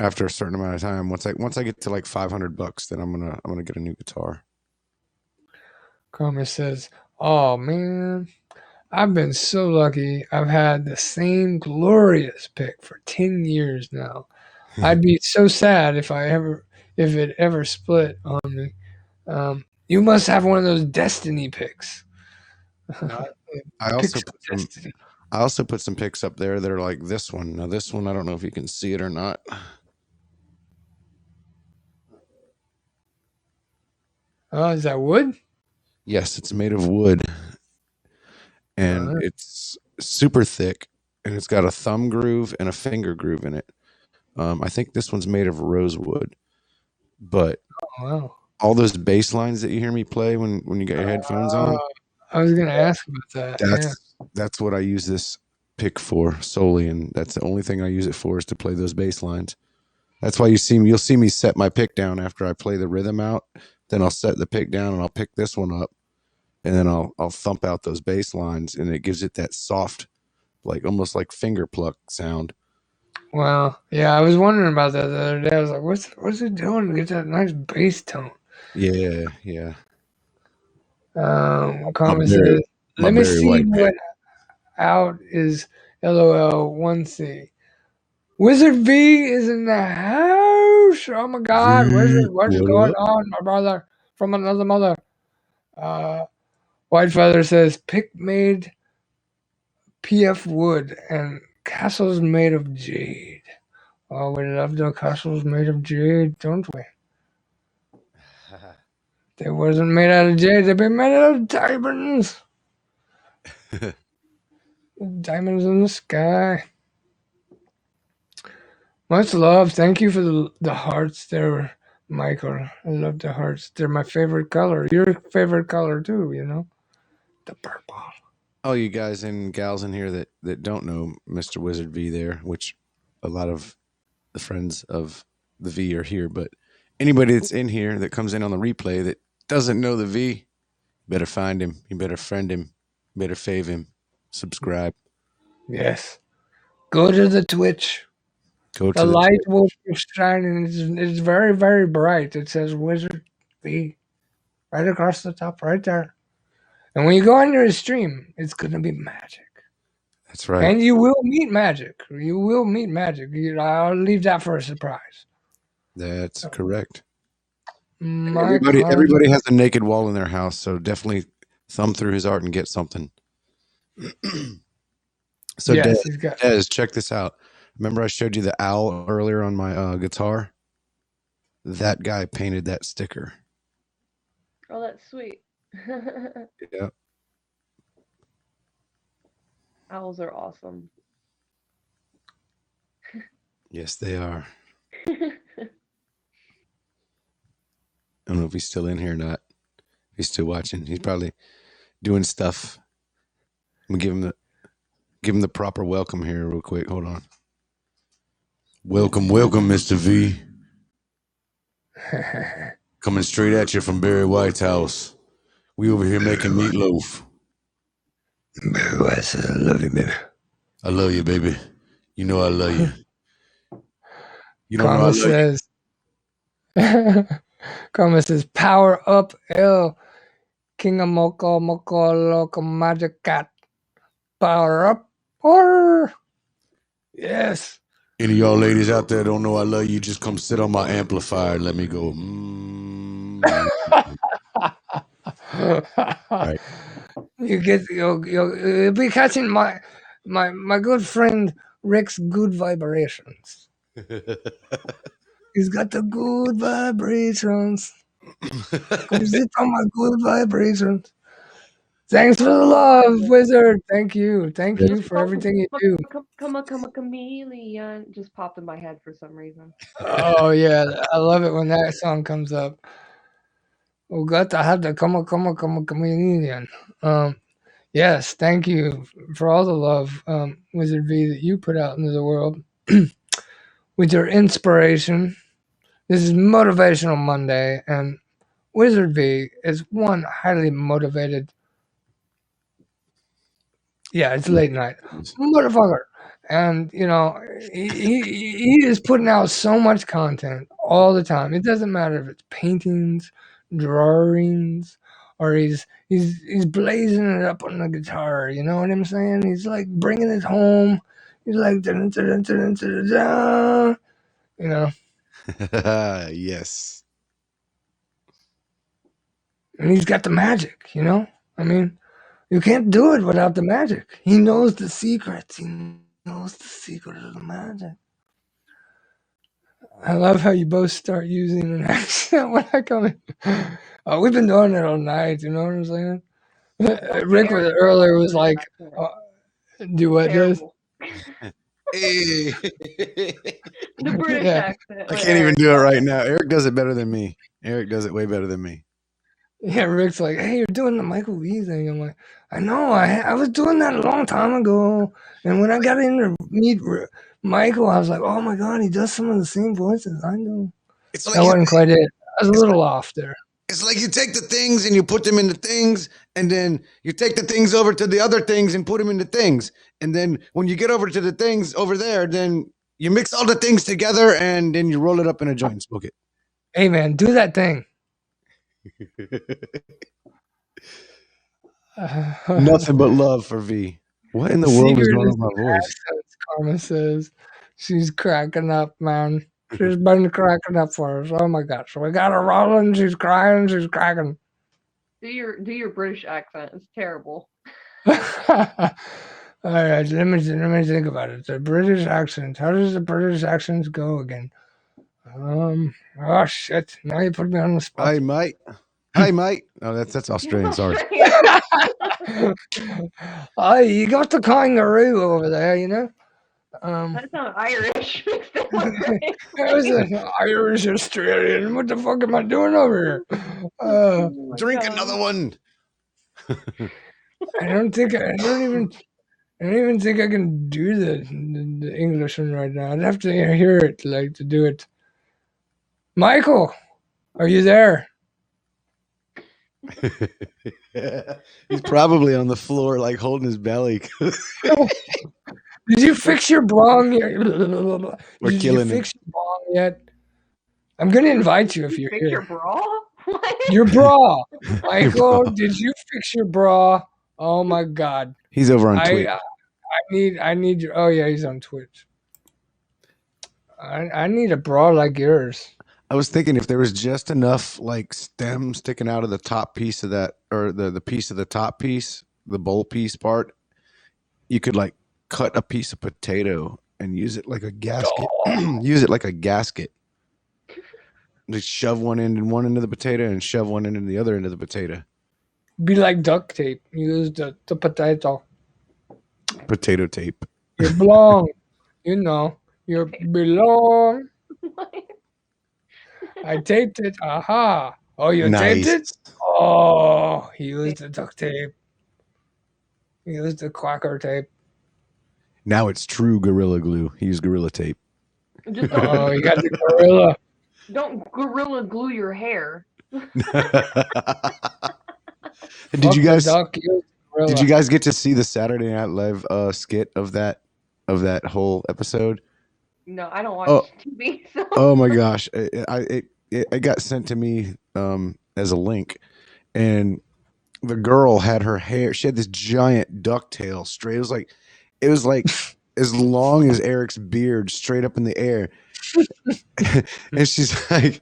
after a certain amount of time, once I get to like $500, then I'm gonna get a new guitar. Karma says, "Oh man, I've been so lucky. I've had the same glorious pick for 10 years now. I'd be so sad if it ever split on me. You must have one of those destiny picks. No, I also Picks of put some destiny. I also put some picks up there that are like this one. Now this one I don't know if you can see it or not. Oh, is that wood? Yes, it's made of wood and Uh, it's super thick and it's got a thumb groove and a finger groove in it. I think this one's made of rosewood, but oh, wow. all those bass lines that you hear me play when you got your headphones Uh, on, I was gonna ask about that. Yeah. that's what I use this pick for solely, and that's the only thing I use it for is to play those bass lines. That's why you'll see me set my pick down after I play the rhythm out. Then I'll set the pick down and I'll pick this one up, and then I'll thump out those bass lines, and it gives it that soft, like almost like finger pluck sound. Wow. Yeah, I was wondering about that the other day. I was like, what's it doing to get that nice bass tone? Yeah, yeah. My Carmen Barry, says, my let me Barry see White pick. what out is LOL1C. Wizard V is in the house. Oh my God, Wizard, V, what's what going up? on, my brother from another mother? Uh, White Feather says pick made PF wood and castles made of jade. Oh, we love the castles made of jade, don't we? They wasn't made out of jade. They've been made out of diamonds. Diamonds in the sky. Much love. Thank you for the hearts there, Michael. I love the hearts. They're my favorite color. Your favorite color too, you know? The purple. All you guys and gals in here that don't know Mr. Wizard V there, which a lot of the friends of the V are here, but anybody that's in here that comes in on the replay that doesn't know the V, better find him. You better friend him. You better fave him. Subscribe. Yes. Go to the Twitch. Go The to the light will Twitch. be shining. It's very, very bright. It says Wizard V right across the top, right there. And when you go under his stream, it's gonna be magic. That's right. And you will meet magic. You will meet magic. I'll leave that for a surprise. That's correct. And My everybody has a naked wall in their house, so definitely thumb through his art and get something. So yes, he's got. Des, check this out. Remember I showed you the owl earlier on my guitar? That guy painted that sticker. Oh, that's sweet. Yeah. Owls are awesome. Yes, they are. I don't know if he's still in here or not. If he's still watching. He's probably doing stuff. I'm gonna give him the proper welcome here real quick. Hold on. Welcome, Mr. V. Coming straight at you from Barry White's house. We over here making meatloaf. Barry White says, I love you, baby. I love you, baby. You know I love you. You don't know I Karma love you. says, Karma says, power up L. King of Moko Moko Loco Magic Cat. Power up. Or yes. Any of y'all ladies out there don't know I love you, just come sit on my amplifier and let me go. Right. You'll be catching my good friend Rick's good vibrations. He's got the good vibrations. Come sit on my good vibrations. Thanks for the love, Wizard. Thank you. Thank you for everything you do. Come a chameleon just popped in my head for some reason. Oh yeah, I love it when that song comes up. We got to have the come a chameleon. Yes, thank you for all the love, Wizard V, that you put out into the world with your inspiration. This is Motivational Monday, and Wizard V is one highly motivated. Yeah, it's late night, motherfucker, and he is putting out so much content all the time. It doesn't matter if it's paintings, drawings, or he's blazing it up on the guitar. You know what I'm saying? He's like bringing it home. He's like, dun, dun, dun, dun, dun, dun, you know. Yes. And he's got the magic, you know? I mean, you can't do it without the magic. He knows the secrets. He knows the secret of the magic. I love how you both start using an accent when I come in. Oh, we've been doing it all night, you know what I'm saying? Rick was, earlier was like, do what, Jess? Hey. The British Yeah. accent. I can't even do it right now. Eric does it better than me. Eric does it way better than me. Yeah, Rick's like, hey, you're doing the Michael V thing. I'm like, I know, I was doing that a long time ago. And when I got in to meet Michael, I was like, oh my God, he does some of the same voices I know. It's That wasn't quite it. I was a little off there. It's like you take the things and you put them into things, and then you take the things over to the other things and put them into things. And then when you get over to the things over there, then you mix all the things together and then you roll it up in a joint and smoke it. Hey, man, do that thing. Nothing but love for V. What in the world is Secret going is on with in my voice? accents, Karma says. She's cracking up, man. She's been cracking up for us. Oh my gosh. We got her rolling. She's crying. She's cracking. Do your British accent. It's terrible. All right, let me think about it. The British accent. How does the British accent go again? Oh shit! Now you put me on the spot. Hi, mate. Hi, mate. Oh, that's Australian. Sorry. Australian. Oh, you got the kangaroo over there, you know. That sounds Irish. Mixed in with British. I was an Irish Australian. What the fuck am I doing over here? Oh my Drink God. another one. I don't even think I can do the English one right now. I'd have to hear it like to do it. Michael, are you there? He's probably on the floor, like holding his belly. Did you fix your bong yet? We're Did you killing him. fix your bong yet? I'm gonna invite you if you're Fix here. your bra? What? Your bra, Michael. Did you fix your bra? Oh my God. He's over on Twitch. I need your. Oh yeah, he's on Twitch. I need a bra like yours. I was thinking if there was just enough like stem sticking out of the top piece of that, or the piece of the top piece, the bowl piece part, you could like cut a piece of potato and use it like a gasket. Use it like a gasket. Just shove one end in one end of the potato and shove one end in the other end of the potato. Be like duct tape. Use the potato. Potato tape. You belong. You know. You belong. I taped it. Aha. Oh, you taped it? Nice. Oh, he used the duct tape. He used the quacker tape. Now it's true Gorilla Glue. He used Gorilla Tape. Just Oh, you got the gorilla. don't gorilla glue your hair. Did you guys Duck, use gorilla. did you guys get to see the Saturday Night Live skit of that whole episode? No, I don't watch TV. So. Oh my gosh, it got sent to me as a link, and the girl had her hair. She had this giant ducktail straight. It was like as long as Eric's beard, straight up in the air. And she's like,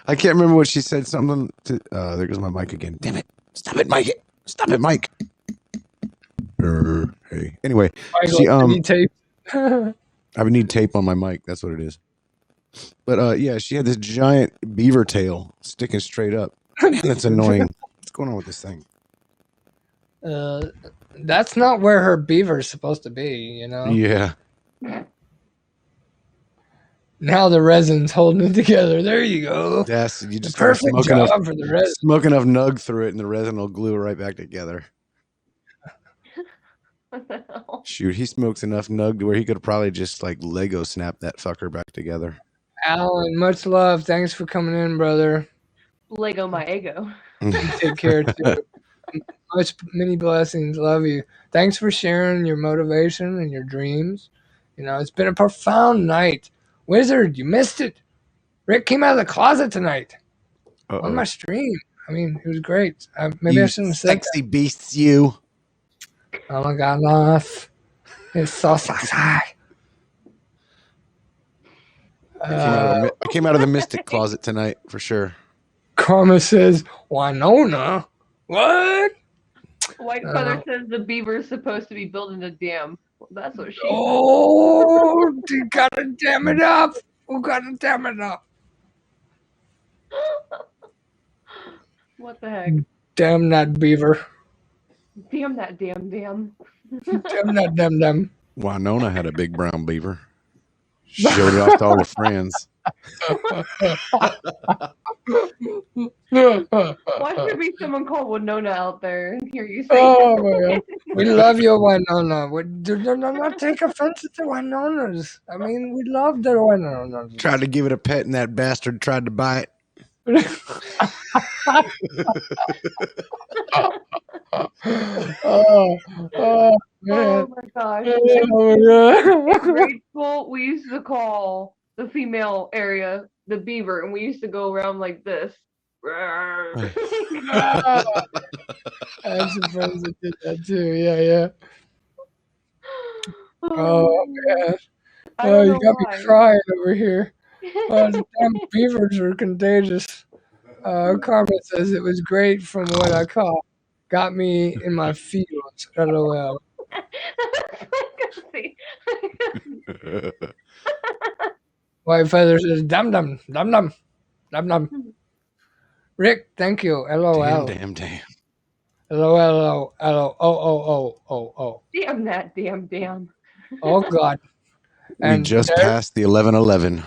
I can't remember what she said. Something to. There goes my mic again. Damn it! Stop it, Mike! Stop it, Mike! Hey. Anyway, she tape. I would need tape on my mic. That's what it is. But yeah, she had this giant beaver tail sticking straight up. Man, that's annoying. What's going on with this thing? That's not where her beaver's supposed to be, you know? Yeah. Now the resin's holding it together. There you go. Yes, you just Perfect job for the resin. Smoke enough nug through it, and the resin will glue it right back together. What the hell? Shoot, he smokes enough nug to where he could probably just like Lego snap that fucker back together. Alan, much love. Thanks for coming in, brother. Lego my ego. You take care too. Many blessings. Love you. Thanks for sharing your motivation and your dreams. You know, it's been a profound night. Wizard, you missed it. Rick came out of the closet tonight on my stream. I mean, it was great. Maybe I shouldn't have said sexy that. Beasts, you. Oh my God, Loth. It's so sexy. I came out of the mystic closet tonight for sure. Karma says, Winona? What? White Feather says the beaver is supposed to be building a dam. Well, that's what she said. Oh, you gotta dam it up. We gotta dam it up. What the heck? Damn that beaver. Damn that damn dam. Damn that damn. Winona had a big brown beaver. Showed it off to all her friends. Why should there be someone called Winona out there and hear you say Oh my God. We love you, Winona. Do not take offense to Winonas. I mean, we love the Winonas. Tried to give it a pet and that bastard tried to bite. Oh man. Oh my gosh. Oh my In God. grade school, we used to call the female area the beaver, and we used to go around like this. I have some friends that did that too. Yeah. Oh, man. I Oh, don't you know got me why. crying over here. Oh, the damn beavers are contagious. Carmen says it was great from what I caught. Got me in my feels. LOL. See. White Feather says dum dum dum dum dum dum. Rick, thank you. Damn, LOL. damn, damn. LOL. LOL. Oh. Damn that damn. Oh, God. We And just passed the 11:11.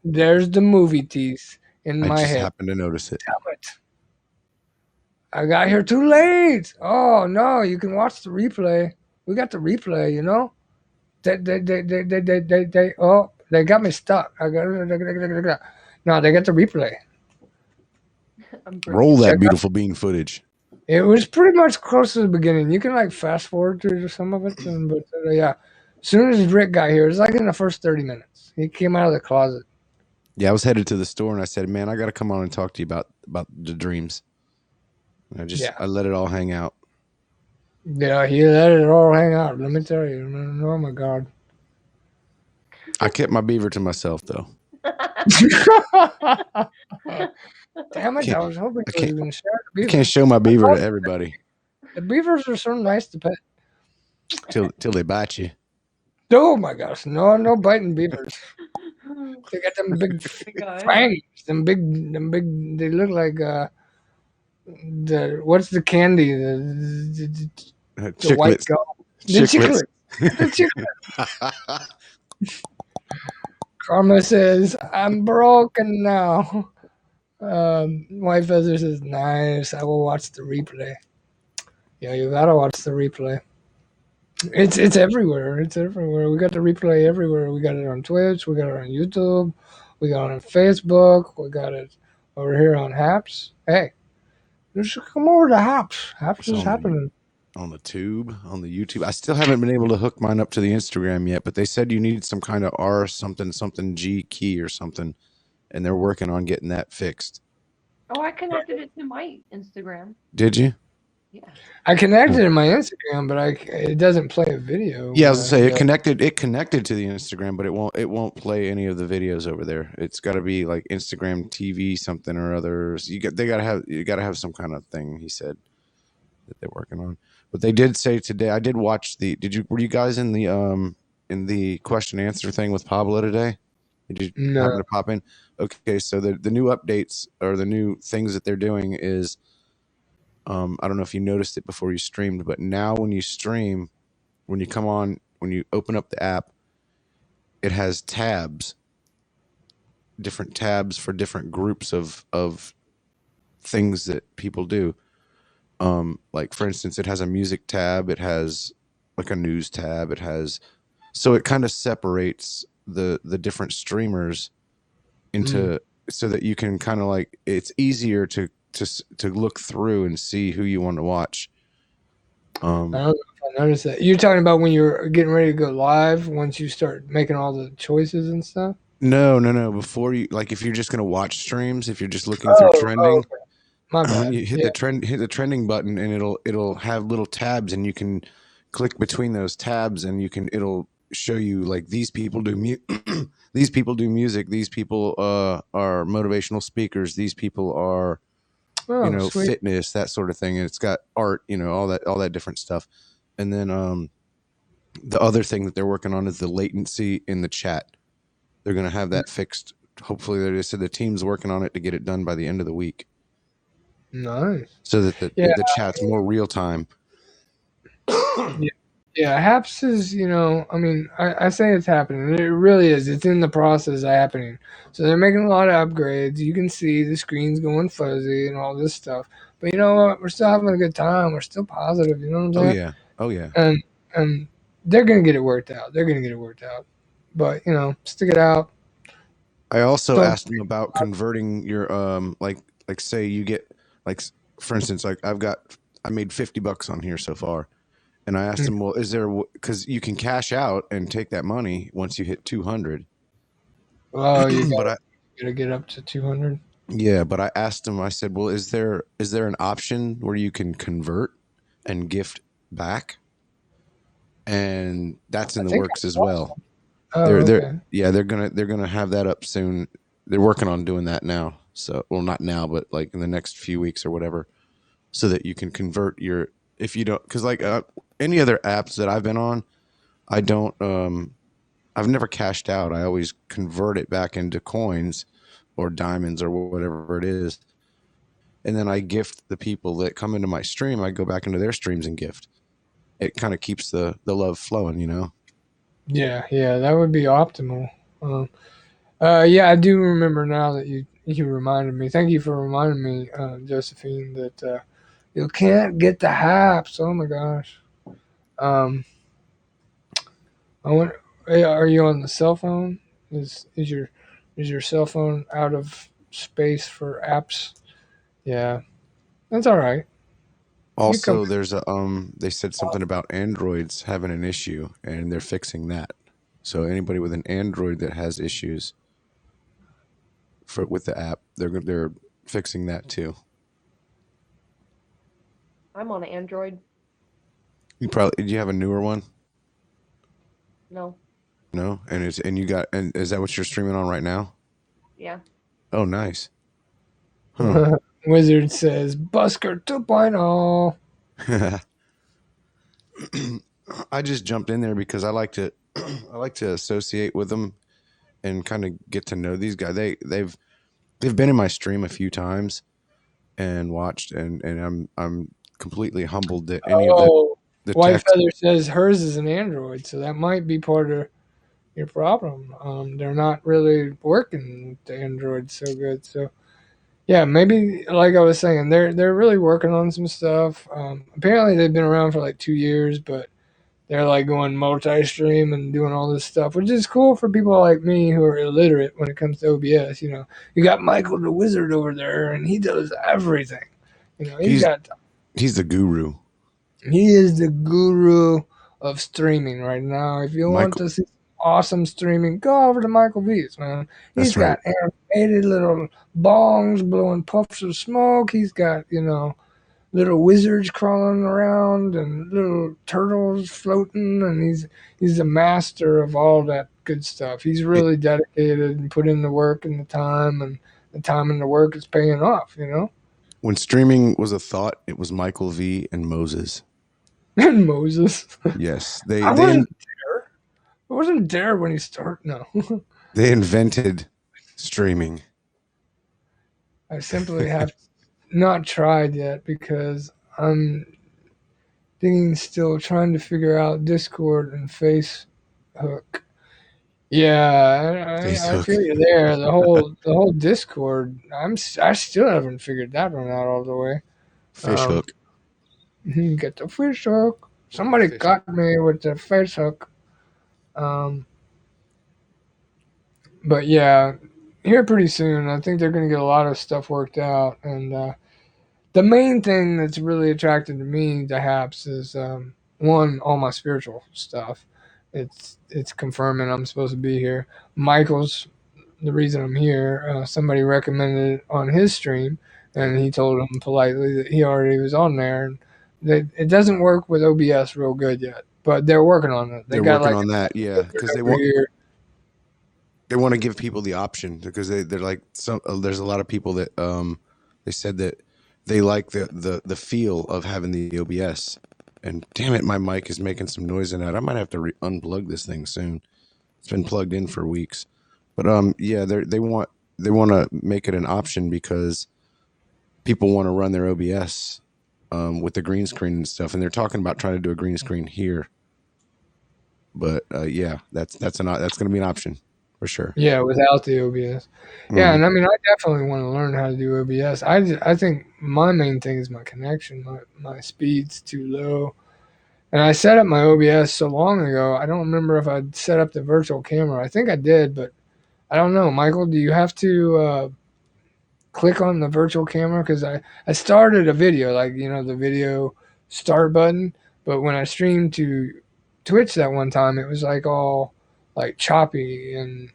there's the movie tease in I my just head. happened to notice it. Damn it. I got here too late. Oh, no. You can watch the replay. We got the replay, you know? Oh, they got me stuck. No, they got the replay. I'm Roll brilliant. Check that out. beautiful bean footage. It was pretty much close to the beginning. You can like fast forward through some of it, but yeah. As soon as Rick got here, it was like in the first 30 minutes. He came out of the closet. Yeah, I was headed to the store and I said, "Man, I got to come on and talk to you about the dreams." And Yeah. I let it all hang out. Yeah, he let it all hang out. Let me tell you. Oh my God. I kept my beaver to myself though. Damn it. Can't I was hoping I you was can't going to share the I can't beaver. show my I beaver told to you, everybody the beavers are so nice to pet. till they bite you. Oh my gosh. No biting beavers. They got them big The guy. fangs. Them big, they look like, what's the candy? The white Chiclets. gum. The Chiclets. chiclet. The chiclet. Karma says, I'm broken now. White Feather says, nice. I will watch the replay. Yeah, you gotta watch the replay. It's everywhere. It's everywhere. We got the replay everywhere. We got it on Twitch. We got it on YouTube. We got it on Facebook. We got it over here on Haps. Hey, you should come over to Haps. Haps It's is happening. on the tube, on the YouTube. I still haven't been able to hook mine up to the Instagram yet, but they said you need some kind of R something G key or something, and they're working on getting that fixed. Oh, I connected it to my Instagram. Did you? Yeah. I connected in my Instagram, but it doesn't play a video Yeah, I when was gonna I say go. it connected to the Instagram, but it won't play any of the videos over there. It's got to be like Instagram TV something or others. You got to have some kind of thing. He said that they're working on. But they did say today. I did watch the. Were you guys in the question answer thing with Pablo today? Did you No. happen to pop in? Okay, so the new updates or the new things that they're doing is I don't know if you noticed it before you streamed, but now when you stream, when you come on, when you open up the app, it has tabs, different tabs for different groups of things that people do. Like for instance, it has a music tab, it has like a news tab, it has so it kind of separates the different streamers into so that you can kind of like it's easier to look through and see who you want to watch. I don't know if I noticed that. You're talking about when you're getting ready to go live once you start making all the choices and stuff? No. Before you like, if you're just gonna watch streams, if you're just looking through Oh, trending, okay. My when bad. you Yeah. hit the trending button, and it'll have little tabs, and you can click between those tabs, and it'll show you like these people do these people do music, these people are motivational speakers, these people are Oh, sweet. fitness, that sort of thing, and it's got art, all that different stuff, and then the other thing that they're working on is the latency in the chat. They're going to have that fixed. Hopefully, they said the team's working on it to get it done by the end of the week, Nice. so that Yeah. the chat's more real time. Yeah. Yeah. Haps is, I mean, I say it's happening. It really is. It's in the process of happening. So they're making a lot of upgrades. You can see the screen's going fuzzy and all this stuff. But you know what? We're still having a good time. We're still positive. You know what I'm Oh saying? yeah, oh yeah. And they're gonna get it worked out. They're gonna get it worked out. But stick it out. I also Don't. asked them about converting your like say you get like for instance like I made $50 on here so far, and I asked them, well, is there because you can cash out and take that money once you hit 200. Oh, you but gotta get up to 200. Yeah, but I asked him, I said, well, is there an option where you can convert and gift back? and that's I in the think works I as saw well. some. Oh, They're okay. yeah, they're gonna have that up soon. They're working on doing that now. So, well, not now, but like in the next few weeks or whatever, so that you can convert your if you don't because like any other apps that I've been on, I don't I've never cashed out. I always convert it back into coins or diamonds or whatever it is, and then I gift the people that come into my stream. I go back into their streams and gift. It kind of keeps the love flowing, you know. Yeah, yeah, that would be optimal. Um, yeah, I do remember now that you reminded me. Thank you for reminding me, Josephine, that you can't get the haps. Oh my gosh. Um, I wonder, are you on the cell phone? Is your cell phone out of space for apps? Yeah, that's all right. You come. Also, there's a they said something about Androids having an issue and they're fixing that. So anybody with an Android that has issues for with the app, they're fixing that too. I'm on Android. You probably do you have a newer one? No. No? And you got and is that what you're streaming on right now? Yeah. Oh, nice. Huh. Wizard says Busker 2.0. I just jumped in there because I like to I like to associate with them and kind of get to know these guys. They've been in my stream a few times and watched and I'm completely humbled that any of Oh, the White text Feather says hers is an Android, so that might be part of your problem. They're not really working with the Android so good. So yeah, maybe like I was saying, they're really working on some stuff. Apparently they've been around for like 2 years, but they're like going multi-stream and doing all this stuff, which is cool for people like me who are illiterate when it comes to OBS. You got Michael the Wizard over there, and he does everything. He's he's got he's the guru. he is the guru of streaming right now. If you want Michael, to see awesome streaming, go over to Michael V's, man. He's that's right. got animated little bongs blowing puffs of smoke. He's got, little wizards crawling around and little turtles floating, and he's a master of all that good stuff. He's It, really dedicated and put in the work and the time, and the time and the work is paying off. when streaming was a thought, it was Michael V and Moses. And Moses. Yes, I wasn't there. I wasn't there when he started. No. they invented streaming. I simply have not tried yet because I'm still trying to figure out Discord and Facebook. Yeah, I Facebook, feel you there. The whole Discord. I still haven't figured that one out all the way. fish Um, hook, get the fish hook. Somebody fish. got me with the fish hook. Um, but yeah, here pretty soon. I think they're gonna get a lot of stuff worked out, and the main thing that's really attracted to me to Haps is one, all my spiritual stuff. It's confirming I'm supposed to be here. Michael's the reason I'm here. Somebody recommended it on his stream, and he told him politely that he already was on there. And that it doesn't work with OBS real good yet, but they're working on it. They They're got working like on a that, yeah, because over here. they want to give people the option because they're like some there's a lot of people that they said that they like the feel of having the OBS. And damn it, my mic is making some noise in that. I might have to unplug this thing soon. It's been plugged in for weeks. But yeah, they want to make it an option because people want to run their OBS with the green screen and stuff, and they're talking about trying to do a green screen here. But yeah, that's going to be an option for sure. Yeah, without the OBS. Yeah, Mm. and I mean, I definitely want to learn how to do OBS. I think my main thing is my connection. My speed's too low. And I set up my OBS so long ago. I don't remember if I set up the virtual camera. I think I did, but I don't know. Michael, do you have to click on the virtual camera? Because I started a video, like, the video start button. But when I streamed to Twitch that one time, it was like all like choppy. And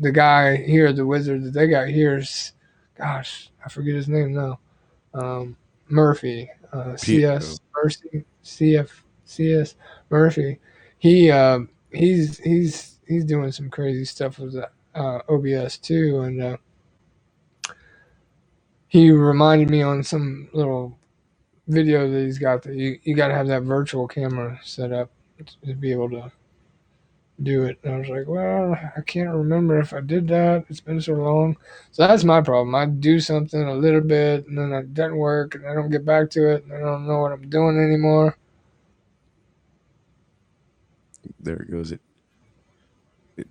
the guy here, the wizard that they got here is, gosh, I forget his name now. Murphy, P- CS Mercy, CF. CS Murphy. He he's doing some crazy stuff with OBS too, and he reminded me on some little video that he's got that you got to have that virtual camera set up to be able to do it. And I was like, well, I can't remember if I did that. It's been so long. So that's my problem. I do something a little bit and then it doesn't work and I don't get back to it and I don't know what I'm doing anymore. There it goes.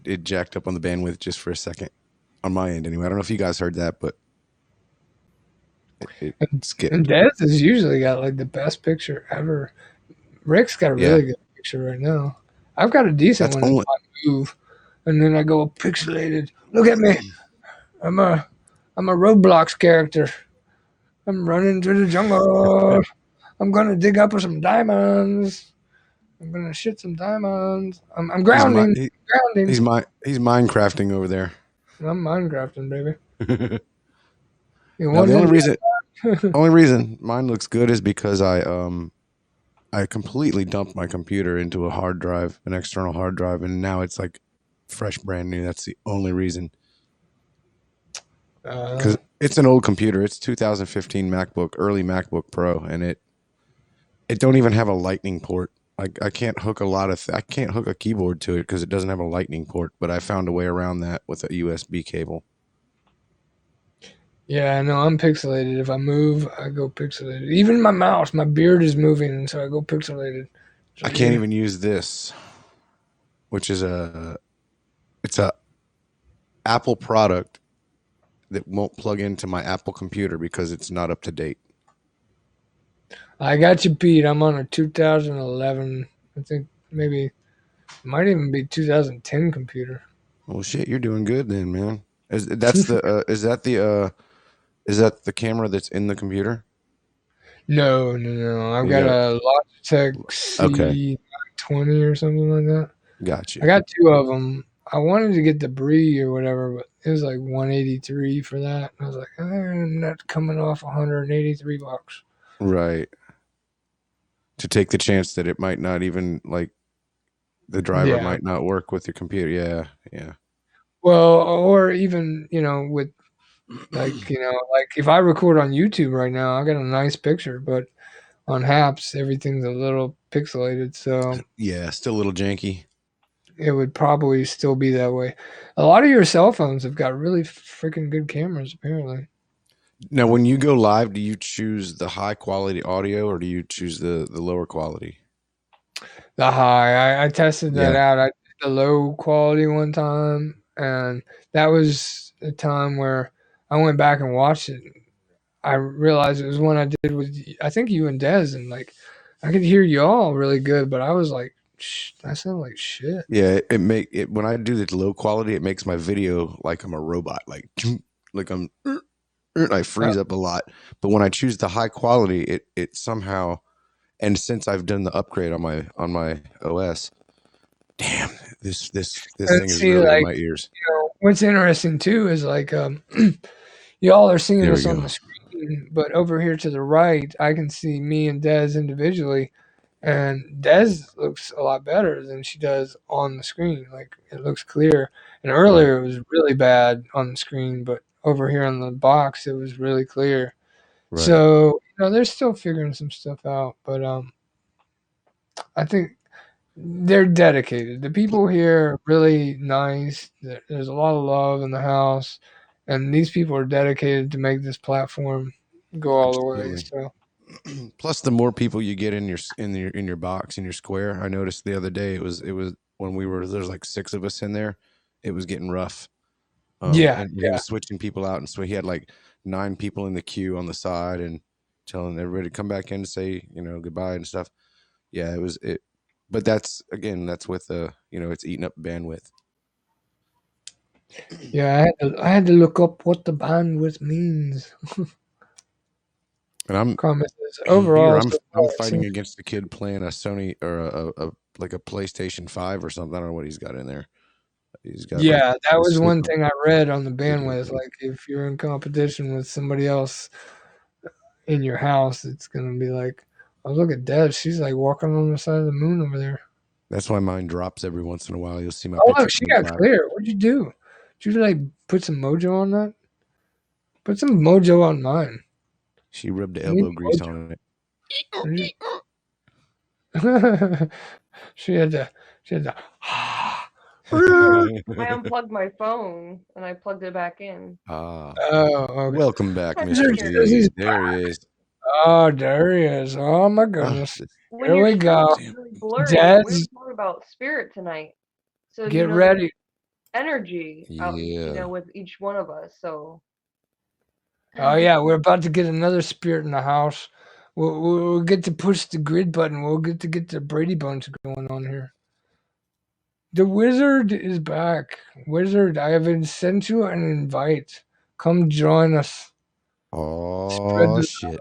It jacked up on the bandwidth just for a second on my end anyway. I don't know if you guys heard that, but it And, and skipped. Dez has usually got like the best picture ever. Rick's got a Yeah, really good picture right now. I've got a decent that's one until only I move and then I go pixelated. Look at me. I'm a I'm a Roblox character. I'm running through the jungle. I'm gonna dig up some diamonds. I'm gonna shit some diamonds. I'm he's my grounding, grounding. he's Minecrafting over there. I'm Minecrafting, baby. You Now the wondering? only reason mine looks good is because I completely dumped my computer into a hard drive, an external hard drive, and now it's like fresh, brand new. That's the only reason. uh, Because it's an old computer. It's 2015 MacBook, early MacBook Pro, and it don't even have a Lightning port. Like I can't hook I can't hook a keyboard to it because it doesn't have a Lightning port. But I found a way around that with a USB cable. yeah, I know. I'm pixelated. If I move, I go pixelated. Even my mouse, my beard is moving, and so I go pixelated. It's I right can't here. even use this, which is it's a Apple product that won't plug into my Apple computer because it's not up to date. I got you, Pete. I'm on a 2011. I think maybe it might even be 2010 computer. Well, shit, you're doing good then, man. Is that the camera that's in the computer? No, no, no. I've You got got a Logitech okay, C920 or something like that. got I you. got two of them. I wanted to get the Brie or whatever, but it was like 183 for that. And I was like, I'm not coming off 183 bucks. Right. To take the chance that it might not even like the driver Yeah. might not work with your computer. Yeah, yeah. Well, or even, with like, like if I record on YouTube right now, I got a nice picture, but on Haps, everything's a little pixelated. So Yeah, still a little janky. it would probably still be that way. A lot of your cell phones have got really freaking good cameras, apparently. Now, when you go live, do you choose the high quality audio or do you choose the lower quality? The high, I tested that Yeah. out. I did the low quality one time, and that was a time where I went back and watched it. I realized it was one I did with, I think you and Dez, and like I could hear y'all really good, but I was like, I sound like shit. Yeah, it make it when I do the low quality, it makes my video like I'm a robot, like like I Uh, freeze up a lot. But when I choose the high quality, it somehow, and since I've done the upgrade on my OS, damn, this and thing is see, really in like, my ears. what's interesting too is like, y'all are seeing There we us on go. the screen, but over here to the right, I can see me and Dez individually, and Des looks a lot better than she does on the screen. Like it looks clear. And Right, earlier it was really bad on the screen, but over here on the box it was really clear. right. So they're still figuring some stuff out, but I think they're dedicated. The people here are really nice. There's a lot of love in the house, and these people are dedicated to make this platform go all the way. Absolutely. So Plus, the more people you get in your box in your square, I noticed the other day it was when there's like six of us in there, it was getting rough. yeah, And he yeah. was switching people out, and so he had like nine people in the queue on the side, and telling everybody to come back in to say goodbye and stuff. Yeah, it was it, but that's again that's with it's eating up bandwidth. Yeah, I had to look up what the bandwidth means. And I'm Comment says here. overall I'm so far I'm it fighting seems against the kid playing a Sony or a like a PlayStation 5 or something. I don't know what he's got in there. He's got like yeah, that a was one super thing I read on the video bandwidth. game. Like if you're in competition with somebody else in your house, it's gonna be like Oh, look at Deb. She's like walking on the side of the moon over there. That's why mine drops every once in a while. You'll see my Oh, picture look, she come got back. clear. What'd you do? Did you like put some mojo on that? Put some mojo on mine. She rubbed the I need elbow grease on it. mojo. she had to. She had to. I unplugged my phone and I plugged it back in. Ah, Oh, okay. welcome back, I'm Mr. scared. Z. There he is. Oh, there he is. Oh my Ah, goodness. When Here your we screen go. is really blurry, we were Dad's, talking about spirit tonight. So get there's ready. energy out, yeah. with each one of us. So Oh yeah, we're about to get another spirit in the house. We'll get to push the grid button. We'll get to get the Brady Bunch going on here. The wizard is back. Wizard, I have sent you an invite. Come join us. Spread Oh the shit.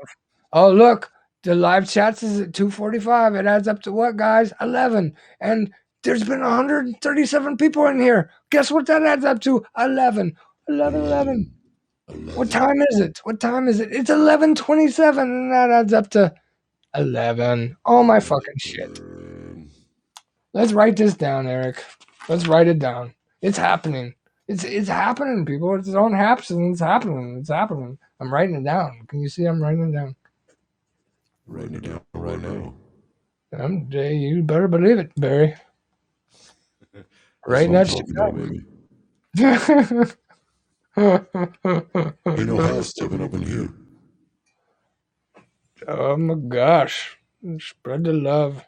Oh, look, the live chats is at 2:45. It adds up to what, guys? 11. And there's been 137 people in here. Guess what that adds up to? 11. 11, 11. What time is it? What time is it? It's 11:27, and that adds up to 11. Oh my fucking shit. Let's write this down, Eric. Let's write it down. It's happening. It's happening, people. It's on haps and it's happening. It's happening. I'm writing it down. Can you see I'm writing it down? Writing it down right now. Jay, you better believe it, Barry. Writing that shit baby. down. Ain't no half stepping up in here. Oh my gosh. Spread the love.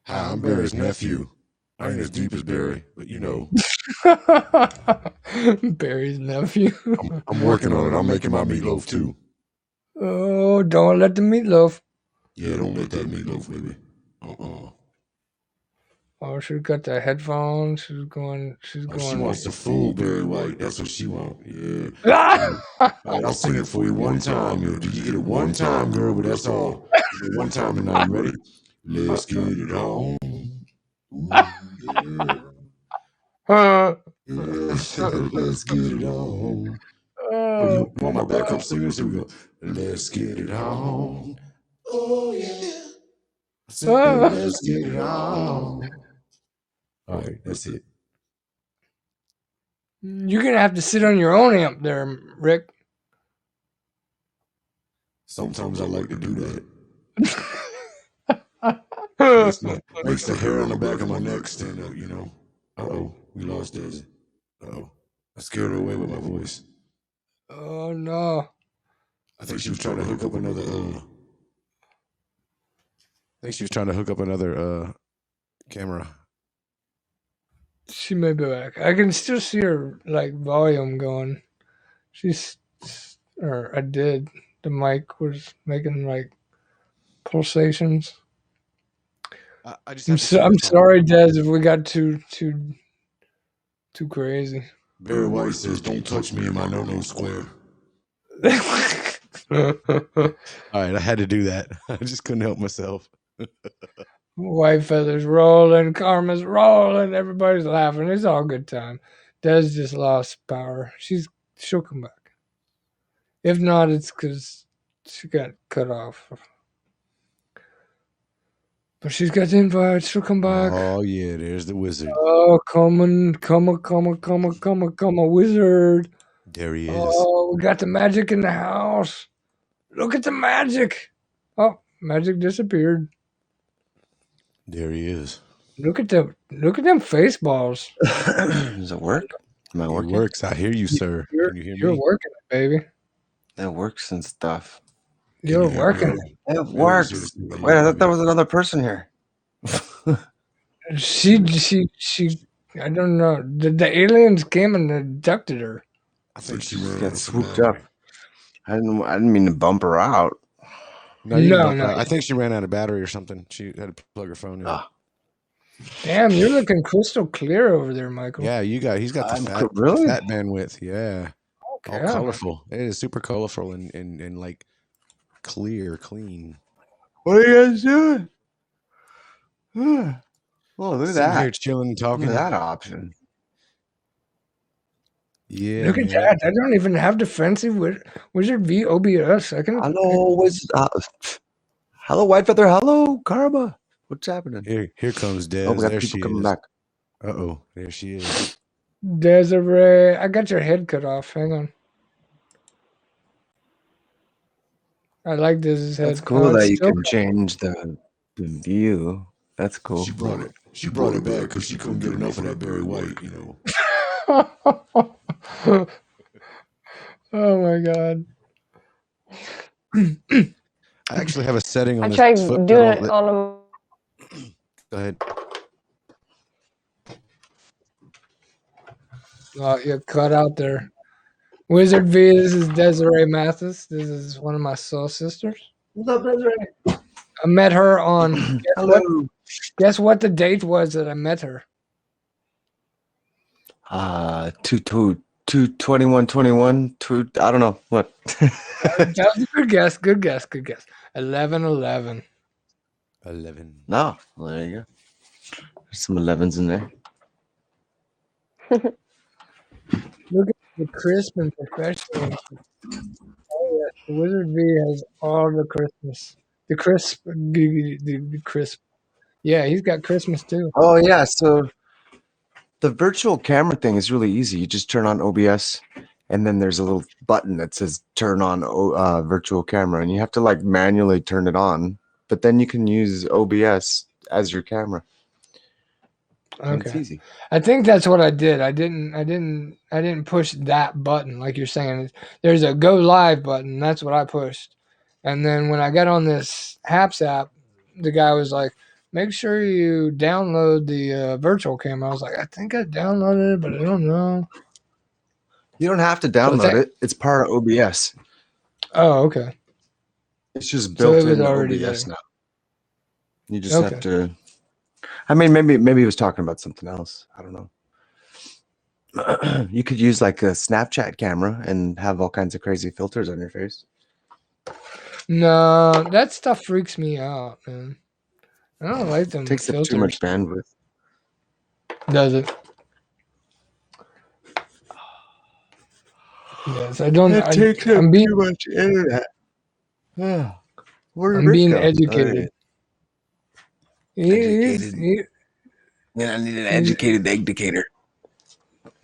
Hi, I'm Barry's nephew. I ain't as deep as Barry, but you know. Barry's nephew. I'm working on it. I'm making my meatloaf too. Oh, don't let the meatloaf. Yeah, don't let that meatloaf, baby. Oh, she's got the headphones. She's going. She wants to fool Barry White. That's what she wants. Yeah. All right, I'll sing it for you one time. Did you get it one time, girl? But that's all. One time tonight. You ready? Let's get it on. Ooh, yeah. Let's get it on. Oh, you want my backup singers? Here we go. Let's get it on. Oh yeah. Let's get it on. All right, that's it. You're gonna have to sit on your own amp there, Rick. Sometimes I like to do that. Makes the hair on the back of my neck stand up, you know. Uh-oh, we lost Daisy. Uh-oh. I scared her away with my voice. Oh no. I think she was trying to hook up another camera. She may be back. I can still see her like volume going. Or I did. The mic was making like pulsations. I just I'm sorry, Des, if we got too crazy. Barry White says, "Don't touch me in my no square." All right, I had to do that. I just couldn't help myself. White feathers rolling, karma's rolling, everybody's laughing. It's all good time. Des just lost power. She'll come back. If not, it's because she got cut off. But she's got the invite. She'll come back. Oh yeah, there's the wizard. Oh, come on, wizard. There he is. Oh, we got the magic in the house. Look at the magic. Oh, magic disappeared. There he is. Look at them face balls. Does it work? Am I It working? works. I hear you, sir. Can you hear You're me? working it, baby. That works and stuff. You're you hear working me? it. It works. Wait, I thought there was another person here. She. I don't know. The aliens came and abducted her. I think she Just ran got out swooped of up. I didn't mean to bump her out. No, you No, can no. I think she ran out of battery or something. She had to plug her phone in. Ah. Damn, you're looking crystal clear over there, Michael. Yeah, he's got the really? fat bandwidth. Yeah. Okay, All colorful. It is super colorful and like clear, clean. What are you guys doing? Oh, look at Sitting that. here chilling, talking. Look at that option. Yeah. Look at that. I don't even have the fancy Wizard V OBS. Hello, wizard. Hello, White Feather. Hello, Karma. What's happening? Here comes Des. Oh, we got There people she coming is. back. Uh-oh. There she is. Desiree, I got your head cut off. Hang on. I like this head. That's cool It's that you still can change the view. That's cool. She brought it back because she couldn't get enough of that Barry White, you know. Oh my god. I actually have a setting on I this tried foot doing pedal it that, on go ahead. Oh, you're cut out there. Wizard V, this is Desiree Mathis. This is one of my soul sisters. What's up, Desiree? I met her on guess what? Hello. Guess what the date was that I met her? 2/21/21. I don't know what. That was a good guess. Good guess. Good guess. 11/11. 11. No, well, there you go. There's some 11s in there. Look at the crisp and professional. Oh yes, the Wizard V has all the Christmas. The crisp, the crisp. Yeah, he's got Christmas too. Oh yeah, so the virtual camera thing is really easy. You just turn on OBS, and then there's a little button that says "Turn on virtual camera," and you have to like manually turn it on. But then you can use OBS as your camera. And it's Okay. easy. I think that's what I did. I didn't push that button like you're saying. There's a go live button. That's what I pushed. And then when I got on this Haps app, the guy was like, "Make sure you download the virtual camera." I was like, "I think I downloaded it, but I don't know." You don't have to So download it. It's part of OBS. Oh, okay. It's just So built it was into already OBS there. now. You just have Okay. to. I mean, maybe he was talking about something else. I don't know. You could use like a Snapchat camera and have all kinds of crazy filters on your face. No, that stuff freaks me out, man. I don't like It them takes up too filters. much bandwidth. Does it? Yes, I don't. I'm being too much internet. Where did I'm Rick being go? educated. Educated. He- Then I need an he's- educated educator.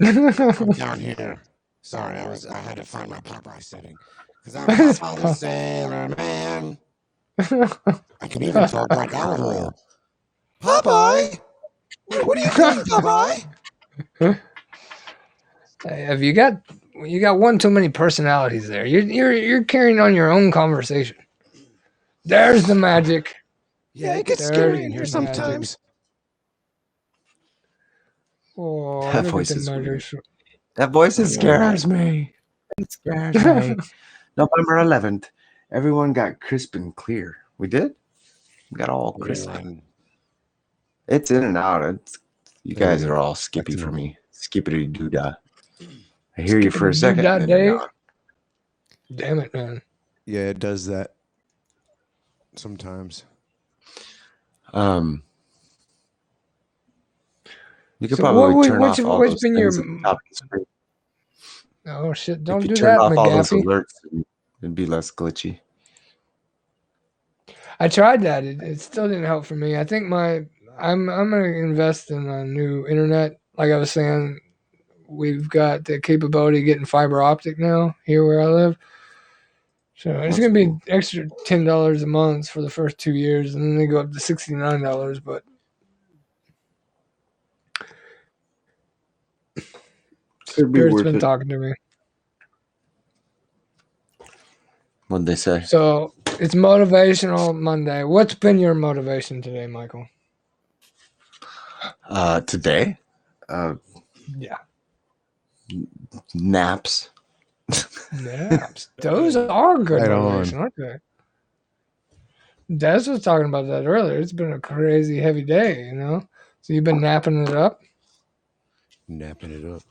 I'm down here. Sorry, I had to find my Popeye setting. Because I'm Popeye the Sailor Man. I can even talk like olive oil. Popeye? What are you doing, Popeye? Have you got one too many personalities there? You're carrying on your own conversation. There's the magic. Yeah, it gets There scary in is here the magic. sometimes. Oh, That look voice at the is weird. magic. That voice scares me. It scares me. November 11th. Everyone got crisp and clear. We did? We got all crisp. It's in and out. You guys are all skippy for me. Skippity doo dah. I hear you for a second. That and then you're day. Damn it, man. Yeah, it does that sometimes. gone. You could So probably turn off all what's those been things your? at the top of the screen. Oh shit! If Don't you do turn that, off all those McGaffey. alerts, it'd be less glitchy. I tried that. It still didn't help for me. I think I'm gonna invest in a new internet. Like I was saying, we've got the capability of getting fiber optic now here where I live. So it's That's gonna be cool. extra $10 a month for the first 2 years, and then they go up to $69. But Could be Spirit's worth been it. talking to me. What'd they say? So it's Motivational Monday. What's been your motivation today, Michael? Today? Yeah. Naps. Naps. Those are good Right on. motivation, aren't they? Des was talking about that earlier. It's been a crazy heavy day, you know? So you've been napping it up? Napping it up.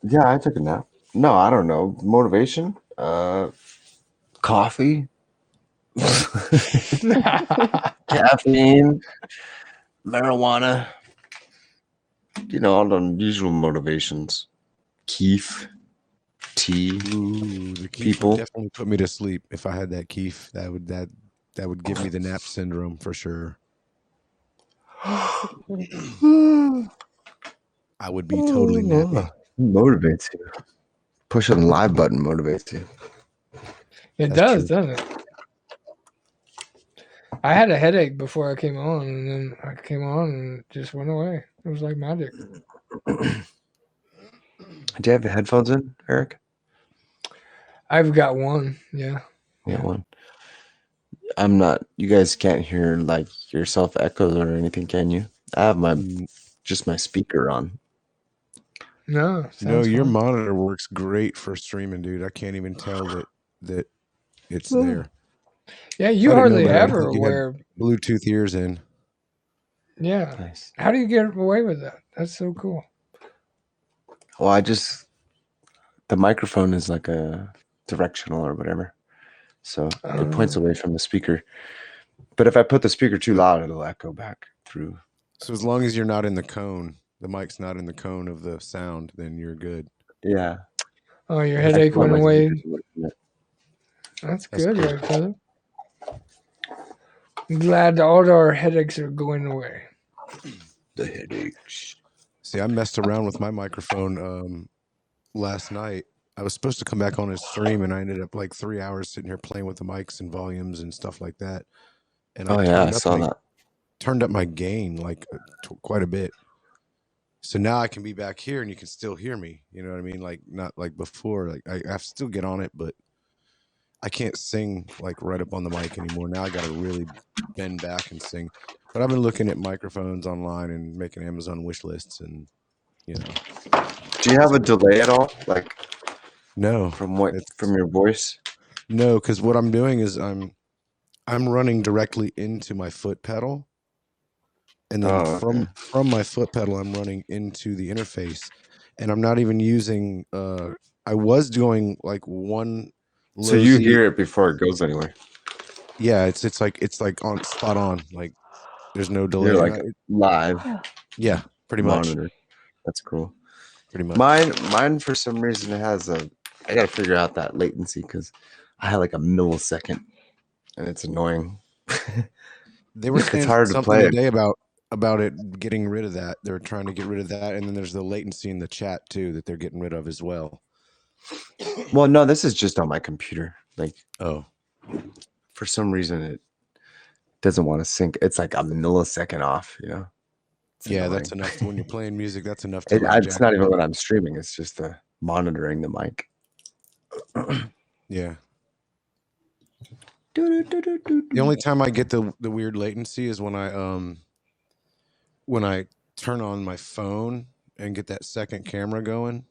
Yeah, I took a nap. No, I don't know. Motivation? Coffee? Caffeine? Marijuana? You know, all the usual motivations. Keef? Tea? Ooh, the keef People. would definitely put me to sleep if I had that keef. That that would give me the nap syndrome for sure. I would be totally nappy. Motivates you. Pushing the live button motivates you. It That's does, true. doesn't it? I had a headache before I came on, and then I came on and it just went away. It was like magic. Do you have the headphones in, Eric? I've got one. Yeah. Yeah, one. I'm not. You guys can't hear like yourself echoes or anything, can you? I have my just my speaker on. No. No, Sounds your fun. monitor works great for streaming, dude. I can't even tell that it's there. Yeah, you I didn't know hardly that. I ever think you had wear. Bluetooth ears in. Yeah. Nice. How do you get away with that? That's so cool. Well, the microphone is like a directional or whatever, so it points away from the speaker. But if I put the speaker too loud, it'll echo back through. So as long as you're not in the cone, the mic's not in the cone of the sound, then you're good. Yeah. Oh, your I headache feel like went my away. speaker's working. That's That's good, cool. right, brother? I'm glad all our headaches are going away. The headaches. See, I messed around with my microphone last night. I was supposed to come back on a stream, and I ended up like 3 hours sitting here playing with the mics and volumes and stuff like that. And Oh yeah, I saw that. turned up my gain like quite a bit. So now I can be back here, and you can still hear me. You know what I mean? Like not like before. Like I have to still get on it, but I can't sing like right up on the mic anymore. Now I got to really bend back and sing. But I've been looking at microphones online and making Amazon wish lists, and you know. Do you have a delay at all, like No, from your voice? No, because what I'm doing is I'm running directly into my foot pedal, and then from my foot pedal I'm running into the interface, and I'm not even using. I was doing like one. So you hear it before it goes anywhere. Yeah, it's like on spot on. Like there's no delay. You're like live. Yeah, pretty monitor. much. That's cool. Pretty much. Mine for some reason it has I gotta figure out that latency because I had like a millisecond, and it's annoying. They were saying it's hard to something play today about it getting rid of that. They're trying to get rid of that, and then there's the latency in the chat too that they're getting rid of as well. Well, no, this is just on my computer. Like, for some reason it doesn't want to sync. It's like a millisecond off, you know. It's yeah, annoying. that's enough when you're playing music. That's enough to it's not even when I'm streaming. It's just monitoring the mic. Yeah. The only time I get the weird latency is when I turn on my phone and get that second camera going.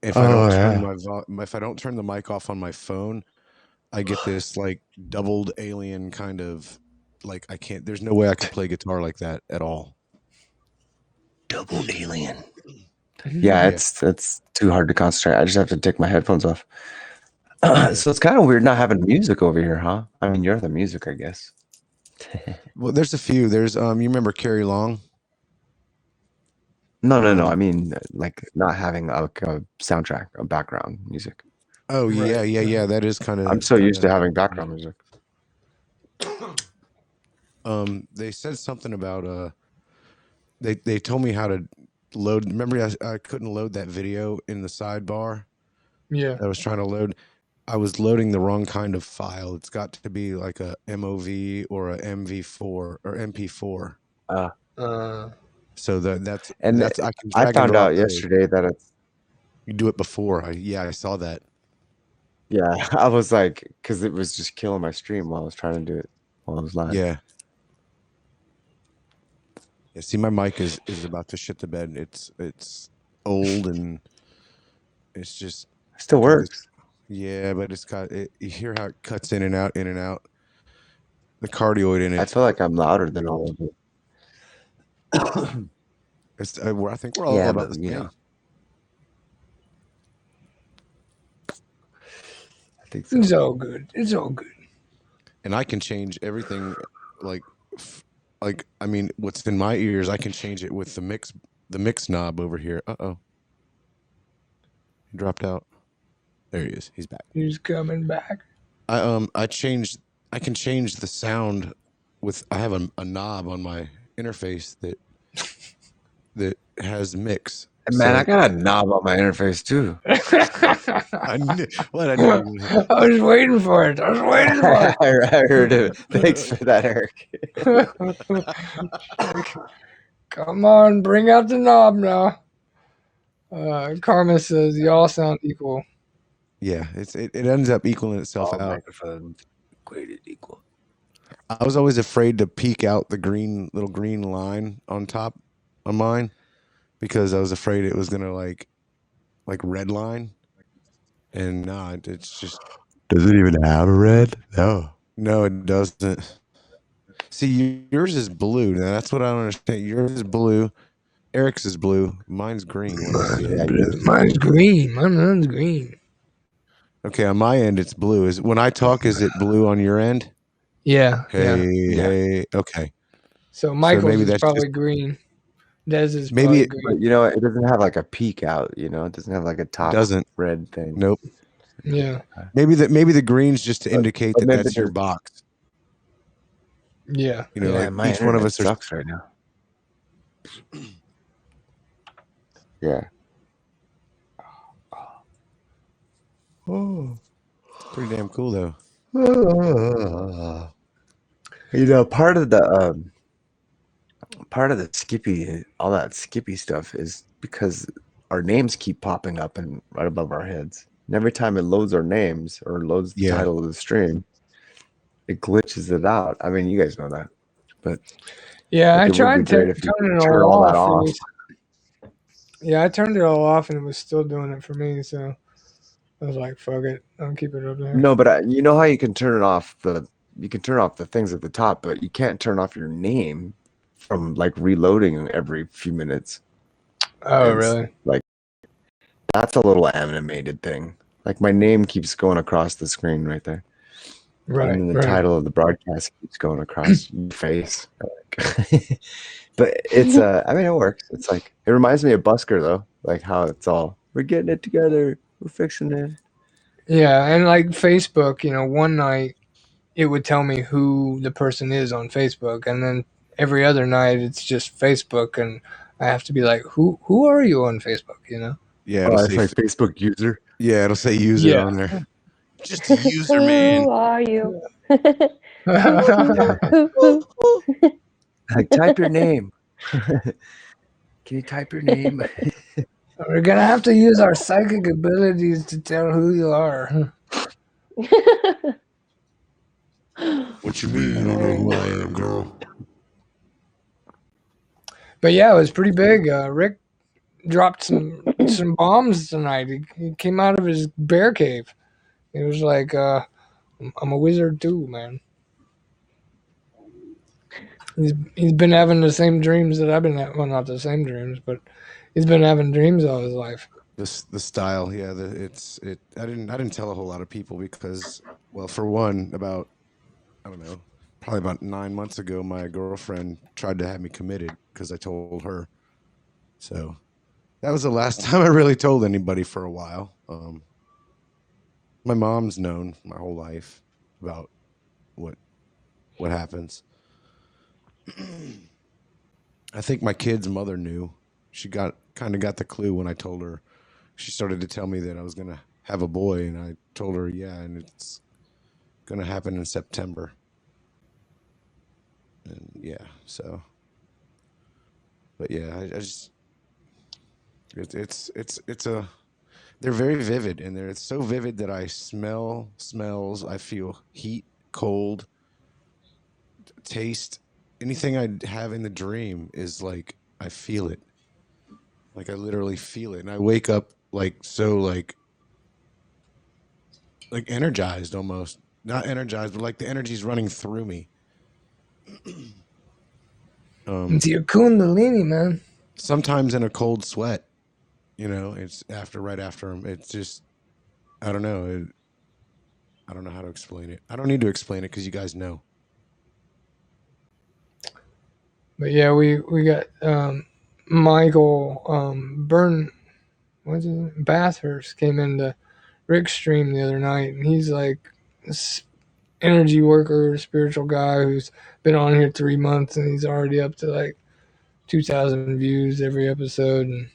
If I don't if I don't turn the mic off on my phone, I get this like doubled alien kind of like I can't. There's no way I could play guitar like that at all. Double alien. Yeah, it's too hard to concentrate. I just have to take my headphones off. So it's kind of weird not having music over here, huh? I mean, you're the music, I guess. Well, there's a few. There's you remember Carrie Long? No. I mean, like not having a soundtrack, a background music. Oh yeah. That is kind of. I'm so used to having background music. They said something about They told me how to load. Remember, I couldn't load that video in the sidebar. Yeah, I was trying to load. I was loading the wrong kind of file. It's got to be like a MOV or a MV4 or MP4. So that's I found out yesterday that it's. You do it before. I saw that. Yeah, I was like, because it was just killing my stream while I was trying to do it while I was live. Yeah. Yeah. See, my mic is about to shit the bed. It's old and it's just it still works. Yeah, but it's got it. You hear how it cuts in and out. The cardioid in it. I feel like I'm louder than all of it. I think we're all about the same. Yeah. I think so. It's all good. It's all good. And I can change everything, like I mean, what's in my ears, I can change it with the mix knob over here. He dropped out. There he is. He's back. He's coming back. I changed I can change the sound with. I have a knob on my interface that has mix. Man, So I got a knob on my interface too. I knew you were gonna. I was waiting for it. I was waiting for I heard it. Thanks for that, Eric. it. Come on, bring out the knob now. Carmen says y'all sound equal. Yeah, it ends up equaling itself All out. microphones equated equal. I was always afraid to peek out the little green line on top of mine because I was afraid it was gonna like red line. And no, it's just. Does it even have a red? No. No, it doesn't. See, yours is blue. Now that's what I don't understand. Yours is blue. Eric's is blue. Mine's green when I see it. Mine's green. Mine's green. Okay, on my end it's blue. Is when I talk, is it blue on your end? Yeah. Hey, Yeah. hey. Okay. So Michael's maybe is that's probably just green. Dez is maybe probably it But green. it doesn't have like a peak out. It doesn't have like a top doesn't. red thing. Nope. Yeah. Maybe the green's just to indicate that maybe that's your there's- box. Yeah. Yeah, like my each one of internet us are. sucks right now. Yeah. Oh, pretty damn cool though. Part of the Skippy, all that Skippy stuff is because our names keep popping up and right above our heads. And every time it loads our names or loads the Yeah. title of the stream, it glitches it out. I mean, you guys know that. But Yeah, I it would be tried great if you turning it turn all all that off. off. Yeah, I turned it all off and it was still doing it for me. So I was like, fuck it. I'll keep it up there. No, but you know how you can turn off the things at the top, but you can't turn off your name from like reloading every few minutes. Oh, And really? Like that's a little animated thing. Like my name keeps going across the screen right there. Right. And then the right. title of the broadcast keeps going across your face. But it's I mean it works. It's like it reminds me of Busker though. Like how it's all we're getting it together, we're fixing it. Yeah, and like Facebook, one night it would tell me who the person is on Facebook, and then every other night it's just Facebook, and I have to be like, who are you on Facebook? Yeah, it'll say it's like Facebook user. yeah, it'll say user Yeah. on there. Just a user, man. Who are you? Like type your name. Can you type your name? We're gonna have to use our psychic abilities to tell who you are. What you mean? You don't know who I am, girl? But yeah, it was pretty big. Rick dropped some bombs tonight. He came out of his bear cave. He was like, "I'm a wizard too, man." He's been having the same dreams that I've been having. Well, not the same dreams, but he's been having dreams all his life. The style, yeah. I didn't tell a whole lot of people because, well, for one, about I don't know, probably about 9 months ago, my girlfriend tried to have me committed because I told her. So that was the last time I really told anybody for a while. My mom's known my whole life about what happens. I think my kid's mother knew. She kind of got the clue when I told her. She started to tell me that I was gonna have a boy, and I told her, yeah, and it's gonna happen in September. And yeah, so. But yeah, I just it's a they're very vivid, and it's so vivid that I smell smells, I feel heat, cold, taste. Anything I have in the dream is like I feel it. Like I literally feel it, and I wake up like so like energized almost. Not energized, but like the energy's running through me. It's your kundalini, man. Sometimes in a cold sweat, it's right after them. It's just I don't know. I don't know how to explain it. I don't need to explain it because you guys know. But yeah, we got Michael Bathurst came into Rick's stream the other night, and he's like energy worker, spiritual guy who's been on here 3 months and he's already up to like 2,000 views every episode. And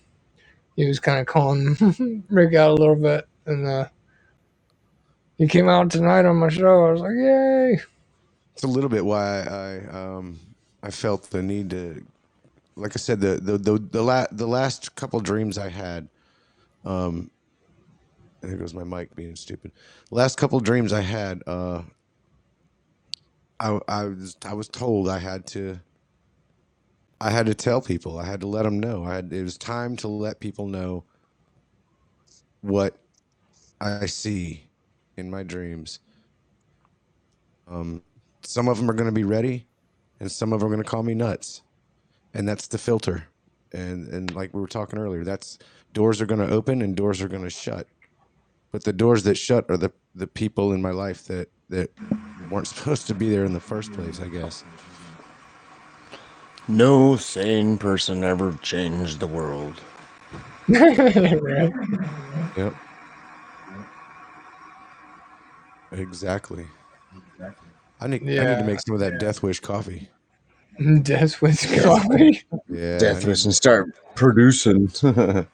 he was kind of calling Rick out a little bit. And he came out tonight on my show. I was like, yay. It's a little bit why I felt the need to, like I said, the last couple dreams I had. There goes my mic being stupid. Last couple dreams I had, I was told I had to tell people. I had to let them know. It was time to let people know what I see in my dreams. Some of them are going to be ready, and some of them are going to call me nuts, and that's the filter. And like we were talking earlier, that's doors are going to open and doors are going to shut. But the doors that shut are the people in my life that weren't supposed to be there in the first place, I guess. No sane person ever changed the world. Right. Yep. Exactly. I need to make some of that Death Wish coffee. Death with coffee. Yeah. Death Wish and start producing. Yeah,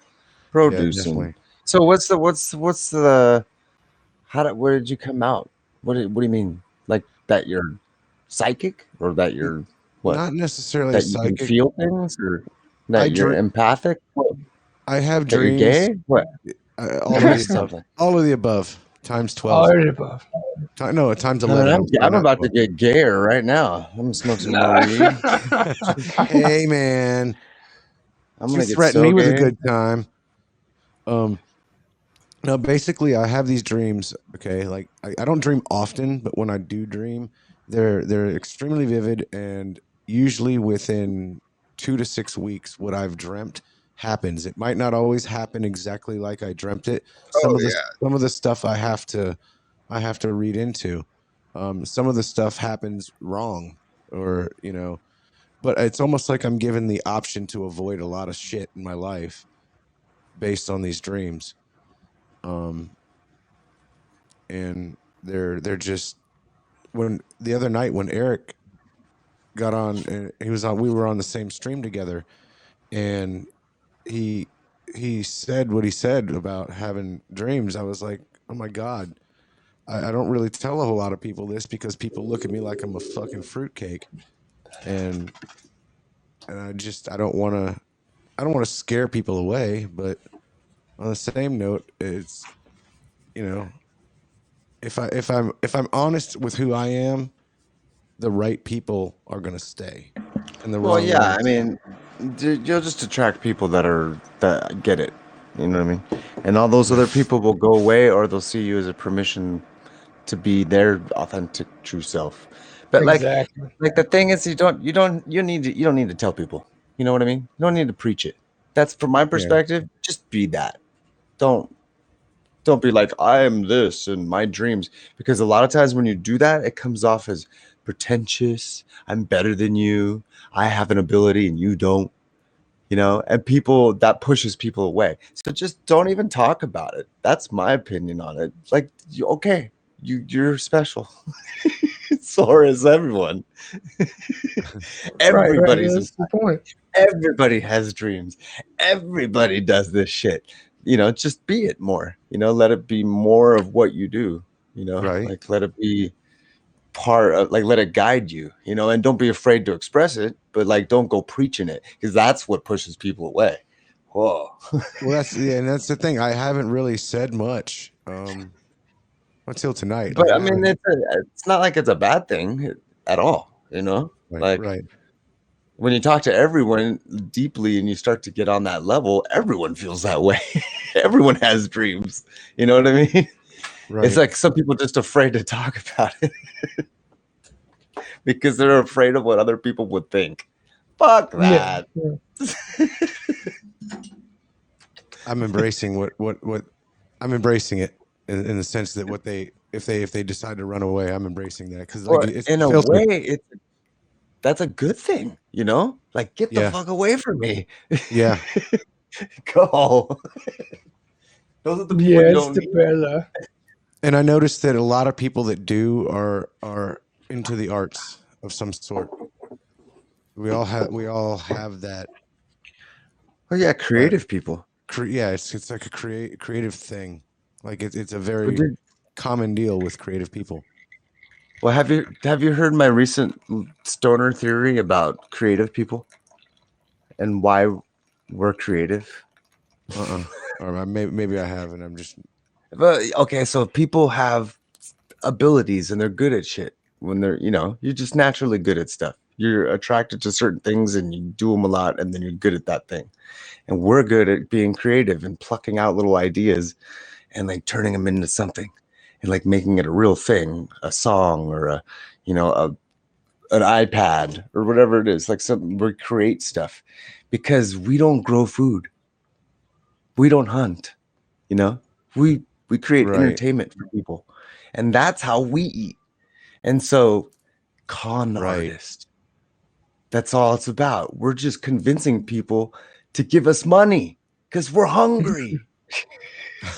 definitely. So what's the where did you come out? What do you mean? Like that you're psychic, or that you're what? Not necessarily That you psychic. can feel things, or that you're empathic? What? I have That dreams. you're gay? What? All of the above times 12. All of the above. No, times 11. I'm about to get gayer right now. I'm gonna smoke some more weed. Hey man, I'm gonna get threaten so me with gay. a good time. No, basically, I have these dreams. Okay, like I don't dream often, but when I do dream, they're extremely vivid, and usually within 2 to 6 weeks, what I've dreamt happens. It might not always happen exactly like I dreamt it. Some of the stuff I have to read into. Some of the stuff happens wrong, or but it's almost like I'm given the option to avoid a lot of shit in my life based on these dreams. And they're just, when the other night when Eric got on, and we were on the same stream together, and he said what he said about having dreams. I was like, oh my God, I don't really tell a whole lot of people this because people look at me like I'm a fucking fruitcake, and I don't want to scare people away. But on the same note, it's if I'm honest with who I am, the right people are going to stay. And the wrong ones. I mean, you'll just attract people that get it. You know what I mean? And all those other people will go away, or they'll see you as a permission to be their authentic, true self. But Exactly. like the thing is, you don't need to tell people. You know what I mean? You don't need to preach it. That's from my perspective. Just be that. Don't be like, I am this in my dreams, because a lot of times when you do that, it comes off as pretentious. I'm better than you. I have an ability and you don't. And that pushes people away. So just don't even talk about it. That's my opinion on it. Like, you're special. So is everyone. Everybody's That's the point. Everybody has dreams. Everybody does this shit. Just be it more. Let it be more of what you do. Right. Like, let it be part of, like, let it guide you. And don't be afraid to express it, but like, don't go preaching it, because that's what pushes people away. Whoa. Well, and that's the thing. I haven't really said much until tonight. But I mean, it's not like it's a bad thing at all. Right. When you talk to everyone deeply and you start to get on that level, everyone feels that way. Everyone has dreams. You know what I mean? Right. It's like some people are just afraid to talk about it because they're afraid of what other people would think. Fuck that. Yeah. I'm embracing what I'm embracing it in the sense that if they decide to run away, I'm embracing that, because it's in a way that's a good thing, like, get the fuck away from me. Yeah. Go. Those are the people you don't need. And I noticed that a lot of people that do are into the arts of some sort. We all have that. Oh yeah, creative people. Yeah, it's like a creative thing. Like it's a Well, very common deal with creative people. well, have you heard my recent stoner theory about creative people and why we're creative? Or maybe I have, and I'm just But okay, so people have abilities and they're good at shit when they're, you're just naturally good at stuff. You're attracted to certain things and you do them a lot and then you're good at that thing. And we're good at being creative and plucking out little ideas and like turning them into something and like making it a real thing, a song or you know, a an iPad or whatever it is, like something we create stuff because we don't grow food. We don't hunt, you know? We create right. entertainment for people. And that's how we eat. And so con Right. artist, that's all it's about. We're just convincing people to give us money because we're hungry.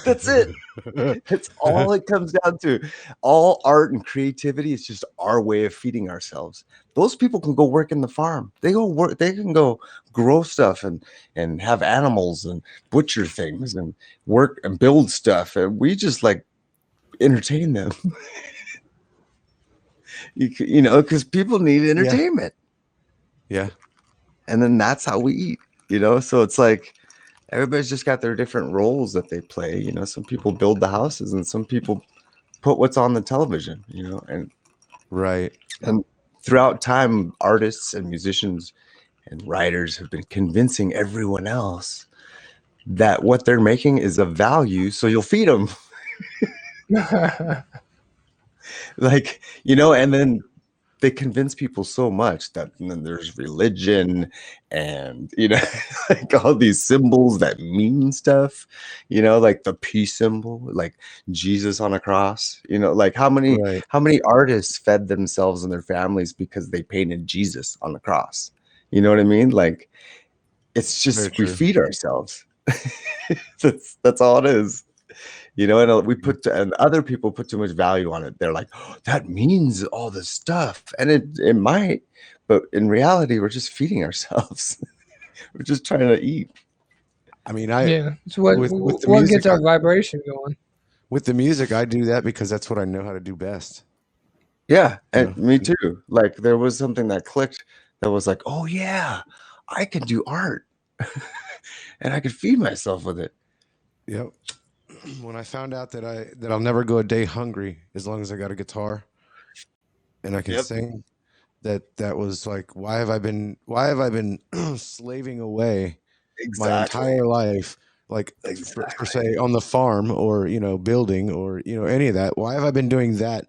That's it. That's all it comes down to. All art and creativity is just our way of feeding ourselves. Those people can go work in the farm. They go work, they can go grow stuff and have animals and butcher things and work and build stuff. And we just like entertain them. Because people need entertainment. Yeah. And then that's how we eat. So it's like everybody's just got their different roles that they play. Some people build the houses and some people put what's on the television, and Right. throughout time, artists and musicians and writers have been convincing everyone else that what they're making is of value, so you'll feed them. And then they convince people so much that then there's religion and like all these symbols that mean stuff, like the peace symbol, like Jesus on a cross, like how many Right. artists fed themselves and their families because they painted Jesus on the cross. You know what I mean? Like it's Very just we true. feed ourselves. That's all it is. And other people put too much value on it. They're like, oh, that means all this stuff. And it might, but in reality, we're just feeding ourselves. We're just trying to eat. I mean, Yeah, it's what with the what music, gets our vibration going. with the music, I do that because that's what I know how to do best. Yeah, and Yeah. me too. Like there was something that clicked that was like, oh yeah, I can do art. And I could feed myself with it. Yep. When I found out that I'll never go a day hungry as long as I got a guitar and I can Yep. sing, that was like, why have I been slaving away my entire life, like for say on the farm or building or any of that? Why have I been doing that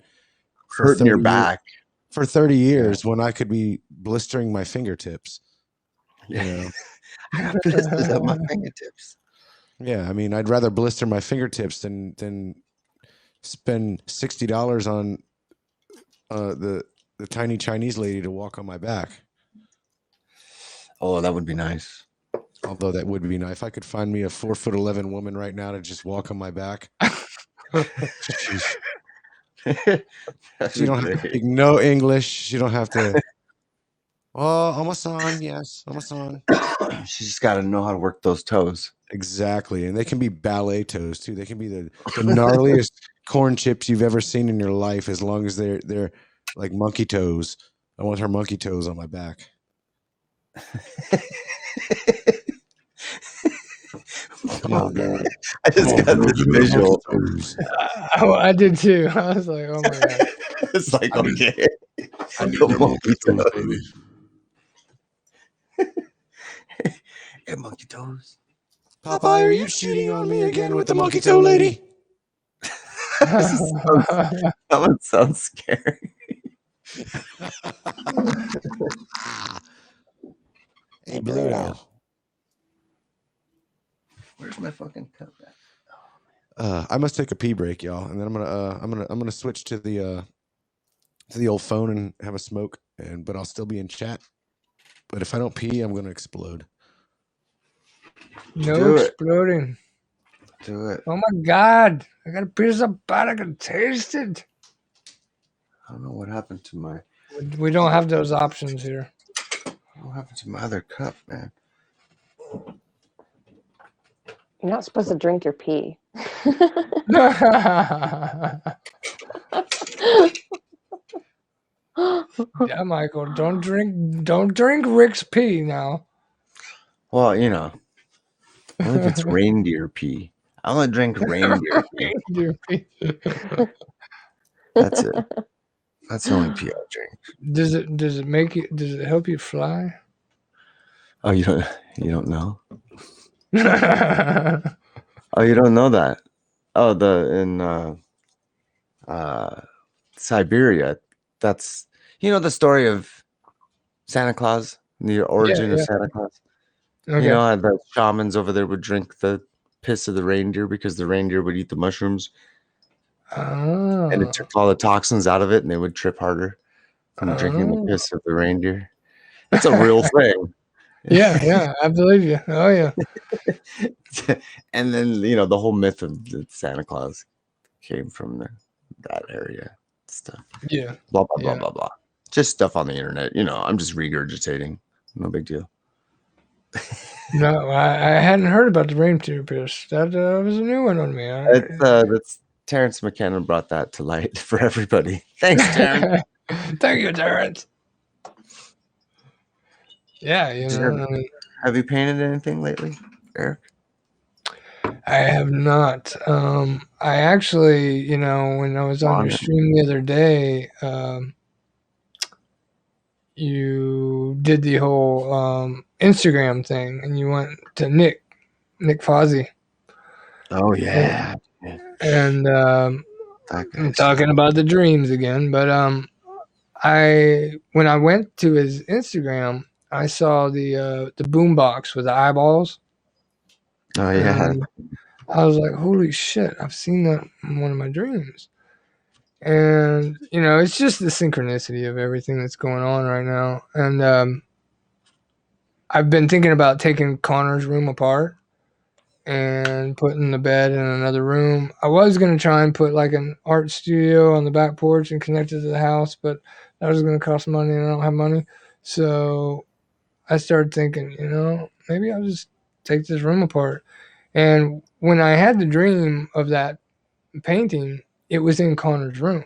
for Hurting your 30 years? back. For 30 years when I could be blistering my fingertips. I got blisters at my fingertips. Yeah, I mean, I'd rather blister my fingertips than spend $60 on the tiny Chinese lady to walk on my back. Oh, that would be nice. Although that would be nice. If I could find me a 4'11" woman right now to just walk on my back. She don't have to speak no English. She don't have to. Oh, almost on. Yes, almost on. She just got to know how to work those toes. Exactly, and they can be ballet toes too. They can be the gnarliest corn chips you've ever seen in your life, as long as they're like monkey toes. I want her monkey toes on my back. Oh, God. I just got this visual. I did too. I was like, oh my god. It's like, okay. I need monkey toes. Hey, monkey toes. Popeye, are you cheating on me again with the monkey toe lady? That one sounds scary. Hey, Bluto. Where's my fucking cup at? I must take a pee break, y'all, and then I'm gonna switch to the old phone and have a smoke, but I'll still be in chat. But if I don't pee, I'm gonna explode. No exploding. Do it. Oh my god! I got a piece of butter. I can taste it. I don't know what happened to my. We don't have those options here. What happened to my other cup, man? You're not supposed to drink your pee. Yeah, Michael, don't drink Rick's pee now. Well, only if it's reindeer pee. I only drink reindeer pee. Reindeer pee. That's it. That's the only pee I drink. Does it help you fly? Oh, you don't know? Oh, you don't know that? Oh, in Siberia. That's the story of Santa Claus, the origin of Yeah. Santa Claus. Okay. How the shamans over there would drink the piss of the reindeer because the reindeer would eat the mushrooms, and it Oh. took all the toxins out of it, and they would trip harder from drinking the Oh. piss of the reindeer. It's a real thing. Yeah, I believe you. Oh yeah. And then the whole myth of the Santa Claus came from that area stuff. Yeah. Blah blah blah blah blah. Just stuff on the internet. I'm just regurgitating. No big deal. No, I hadn't heard about the reindeer piss. That was a new one on me. That's Terrence McKenna brought that to light for everybody. Thanks, Terrence. Thank you, Terrence. Yeah, I mean, Have you painted anything lately, Eric? I have not. I actually, when I was on your stream the other day, you did the whole Instagram thing, and you went to Nick Fozzy. Oh yeah. And I'm talking about about the dreams again, but when I went to his Instagram, I saw the boombox with the eyeballs. Oh yeah. And I was like, holy shit, I've seen that in one of my dreams. And, it's just the synchronicity of everything that's going on right now. And I've been thinking about taking Connor's room apart and putting the bed in another room. I was going to try and put like an art studio on the back porch and connect it to the house, but that was going to cost money and I don't have money. So I started thinking, maybe I'll just take this room apart. And when I had the dream of that painting, it was in Connor's room.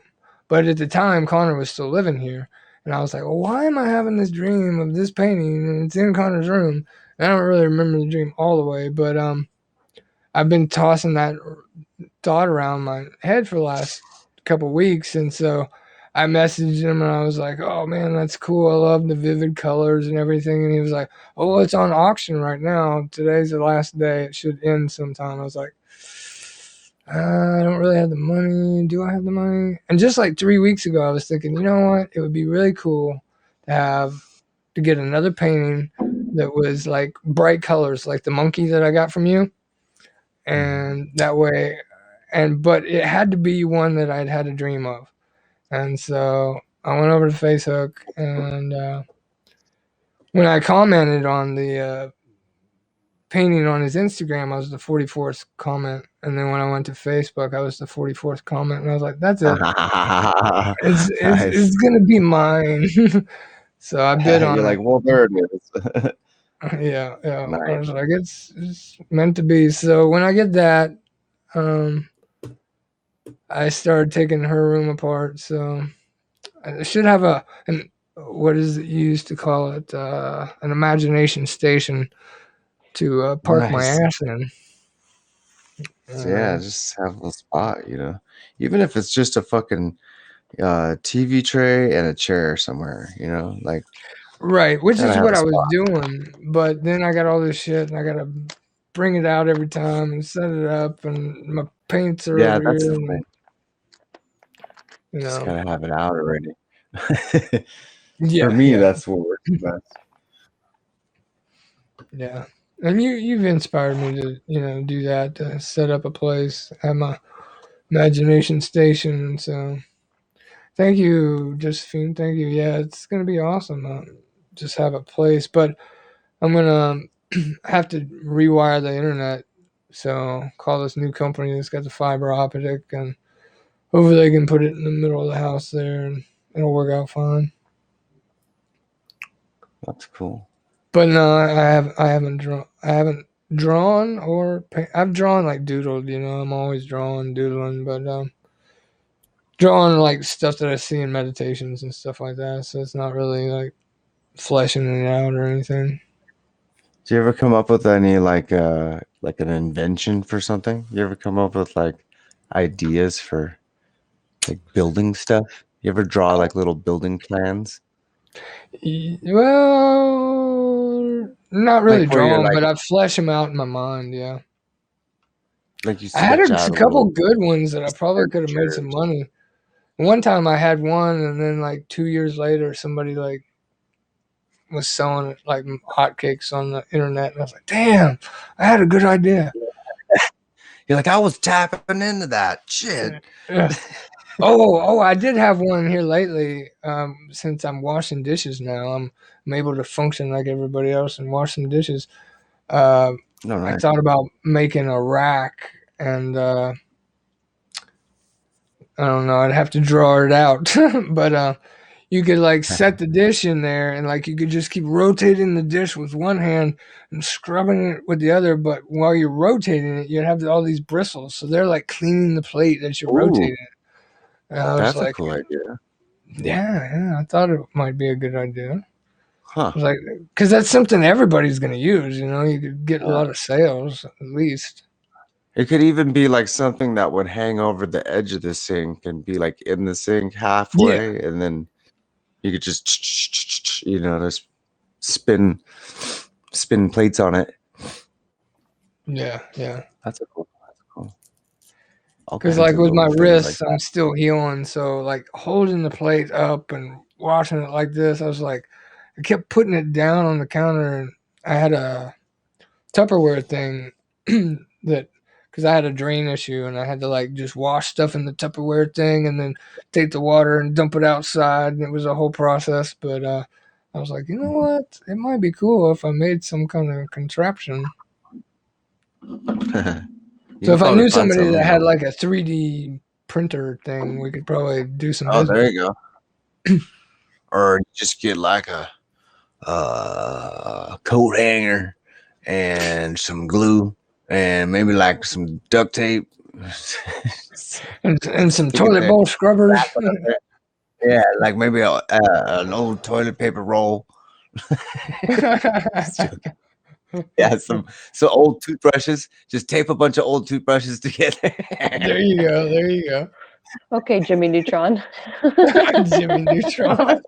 But at the time, Connor was still living here. And I was like, well, why am I having this dream of this painting and it's in Connor's room? And I don't really remember the dream all the way, but I've been tossing that thought around my head for the last couple of weeks. And so I messaged him and I was like, oh man, that's cool. I love the vivid colors and everything. And he was like, oh, it's on auction right now. Today's the last day. It should end sometime. I was like, I don't really have the money. Do I have the money? And just like 3 weeks ago, I was thinking, you know what? It would be really cool to get another painting that was like bright colors, like the monkey that I got from you. And that way, but it had to be one that I'd had a dream of. And so I went over to Facebook, and when I commented on the painting on his Instagram, I was the 44th comment. And then when I went to Facebook, I was the 44th comment. And I was like, that's it. It's going to be mine. So I bid on You're it. like, well, there it is. Yeah. Nice. I was like, it's meant to be. So when I get that, I started taking her room apart. So I should have what is it used to call it? An imagination station to park my ass in. Yeah, just have a spot, even if it's just a fucking TV tray and a chair somewhere, like. Right, which is what I was doing. But then I got all this shit and I got to bring it out every time and set it up, and my paints are over that's here. The thing. Just gotta have it out already. For me, that's what works best. Yeah, and you've inspired me to do that, to set up a place, have my imagination station. So thank you, Josephine. Thank you. Yeah, it's gonna be awesome. Just have a place, but I'm gonna have to rewire the internet So call this new company that's got the fiber optic, and hopefully they can put it in the middle of the house there, and it'll work out fine. That's cool. But no, I haven't drawn or I've drawn like doodled. I'm always drawing, doodling, but drawing like stuff that I see in meditations and stuff like that. So it's not really like fleshing it out or anything. Do you ever come up with any like an invention for something? You ever come up with like ideas for like building stuff? You ever draw like little building plans? Well, not really Like where you're drawn, like but I flesh them out in my mind. Yeah, you I had sketch a out a couple little good ones that I probably could have made furniture. some money. One time I had one, and then like 2 years later, somebody like was selling it like hotcakes on the internet, and I was like, "Damn, I had a good idea." You're like, I was tapping into that shit. Yeah. Oh, I did have one here lately. Since I'm washing dishes now, I'm able to function like everybody else and wash some dishes. Uh, No, I nice. thought about making a rack, and I don't know. I'd have to draw it out, but you could like set the dish in there, and like you could just keep rotating the dish with one hand and scrubbing it with the other. But while you're rotating it, you'd have all these bristles, so they're like cleaning the plate that you're Ooh, rotating. And I was that's a like, cool idea. yeah, I thought it might be a good idea. Huh. I was like, because that's something everybody's going to use. You could get a Yeah. lot of sales at least. It could even be like something that would hang over the edge of the sink and be like in the sink Yeah, halfway, and then you could just just spin plates on it. yeah. That's cool. All Because kinds like of with my little things like wrists, I'm that. still healing. So like holding the plate up and washing it like this, I was like, I kept putting it down on the counter, and I had a Tupperware thing that because I had a drain issue, and I had to like just wash stuff in the Tupperware thing and then take the water and dump it outside, and it was a whole process. But I was like, you know what? It might be cool if I made some kind of contraption. You So can if I probably knew find somebody that something. had like a 3D printer thing, we could probably do some Oh, business. there you go. Or just get like a coat hanger and some glue and maybe like some duct tape. And some Stick it toilet there. bowl scrubbers. Wrap it up there. Yeah, like maybe an old toilet paper roll. Yeah, some old toothbrushes. Just tape a bunch of old toothbrushes together. There you go. There you go. Okay, Jimmy Neutron. Jimmy Neutron.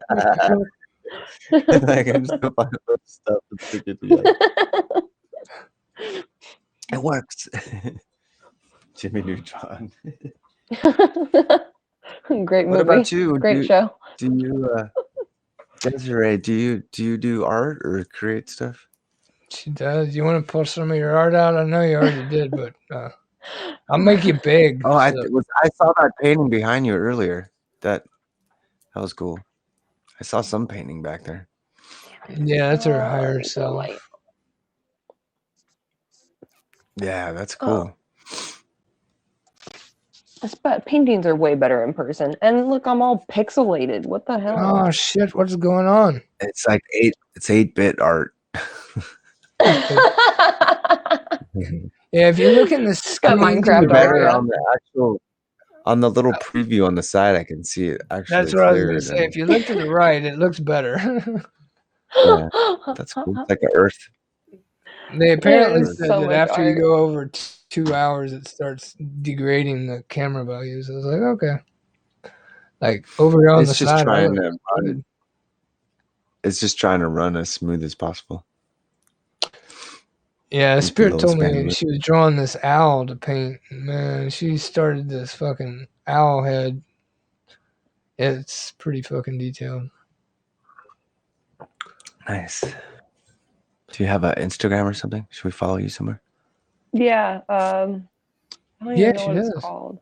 Like I'm just gonna find a bunch of stuff and stick it together. It works. Jimmy Neutron. Great What movie. about you? Great show. Do you, Desiree? Do you do art or create stuff? She does. You want to pull some of your art out? I know you already did, but I'll make you big. Oh, I So. saw that painting behind you earlier. That was cool. I saw some painting back there. Yeah, that's her higher self. Yeah, that's cool. But paintings are way better in person. And look, I'm all pixelated. What the hell? Oh shit! What's going on? It's like 8-bit art. Yeah, if you look in the It's got screen, Minecraft Better art. on the little preview on the side. I can see it actually. That's what I was clearer gonna say. than- If you look to the right, it looks better. Yeah, that's cool. It's like an Earth. They apparently There's said so that much after you art. go over 2 hours, it starts degrading the camera values. I was like, okay. Like over here on It's the just side, I trying look to run. good. It's just trying to run as smooth as possible. Yeah, With the Spirit lowest told me bandwidth. she was drawing this owl to paint. Man, she started this fucking owl head. It's pretty fucking detailed. Nice. Do you have an Instagram or something? Should we follow you somewhere? Yeah. I don't Yeah, even know she what does. it's called.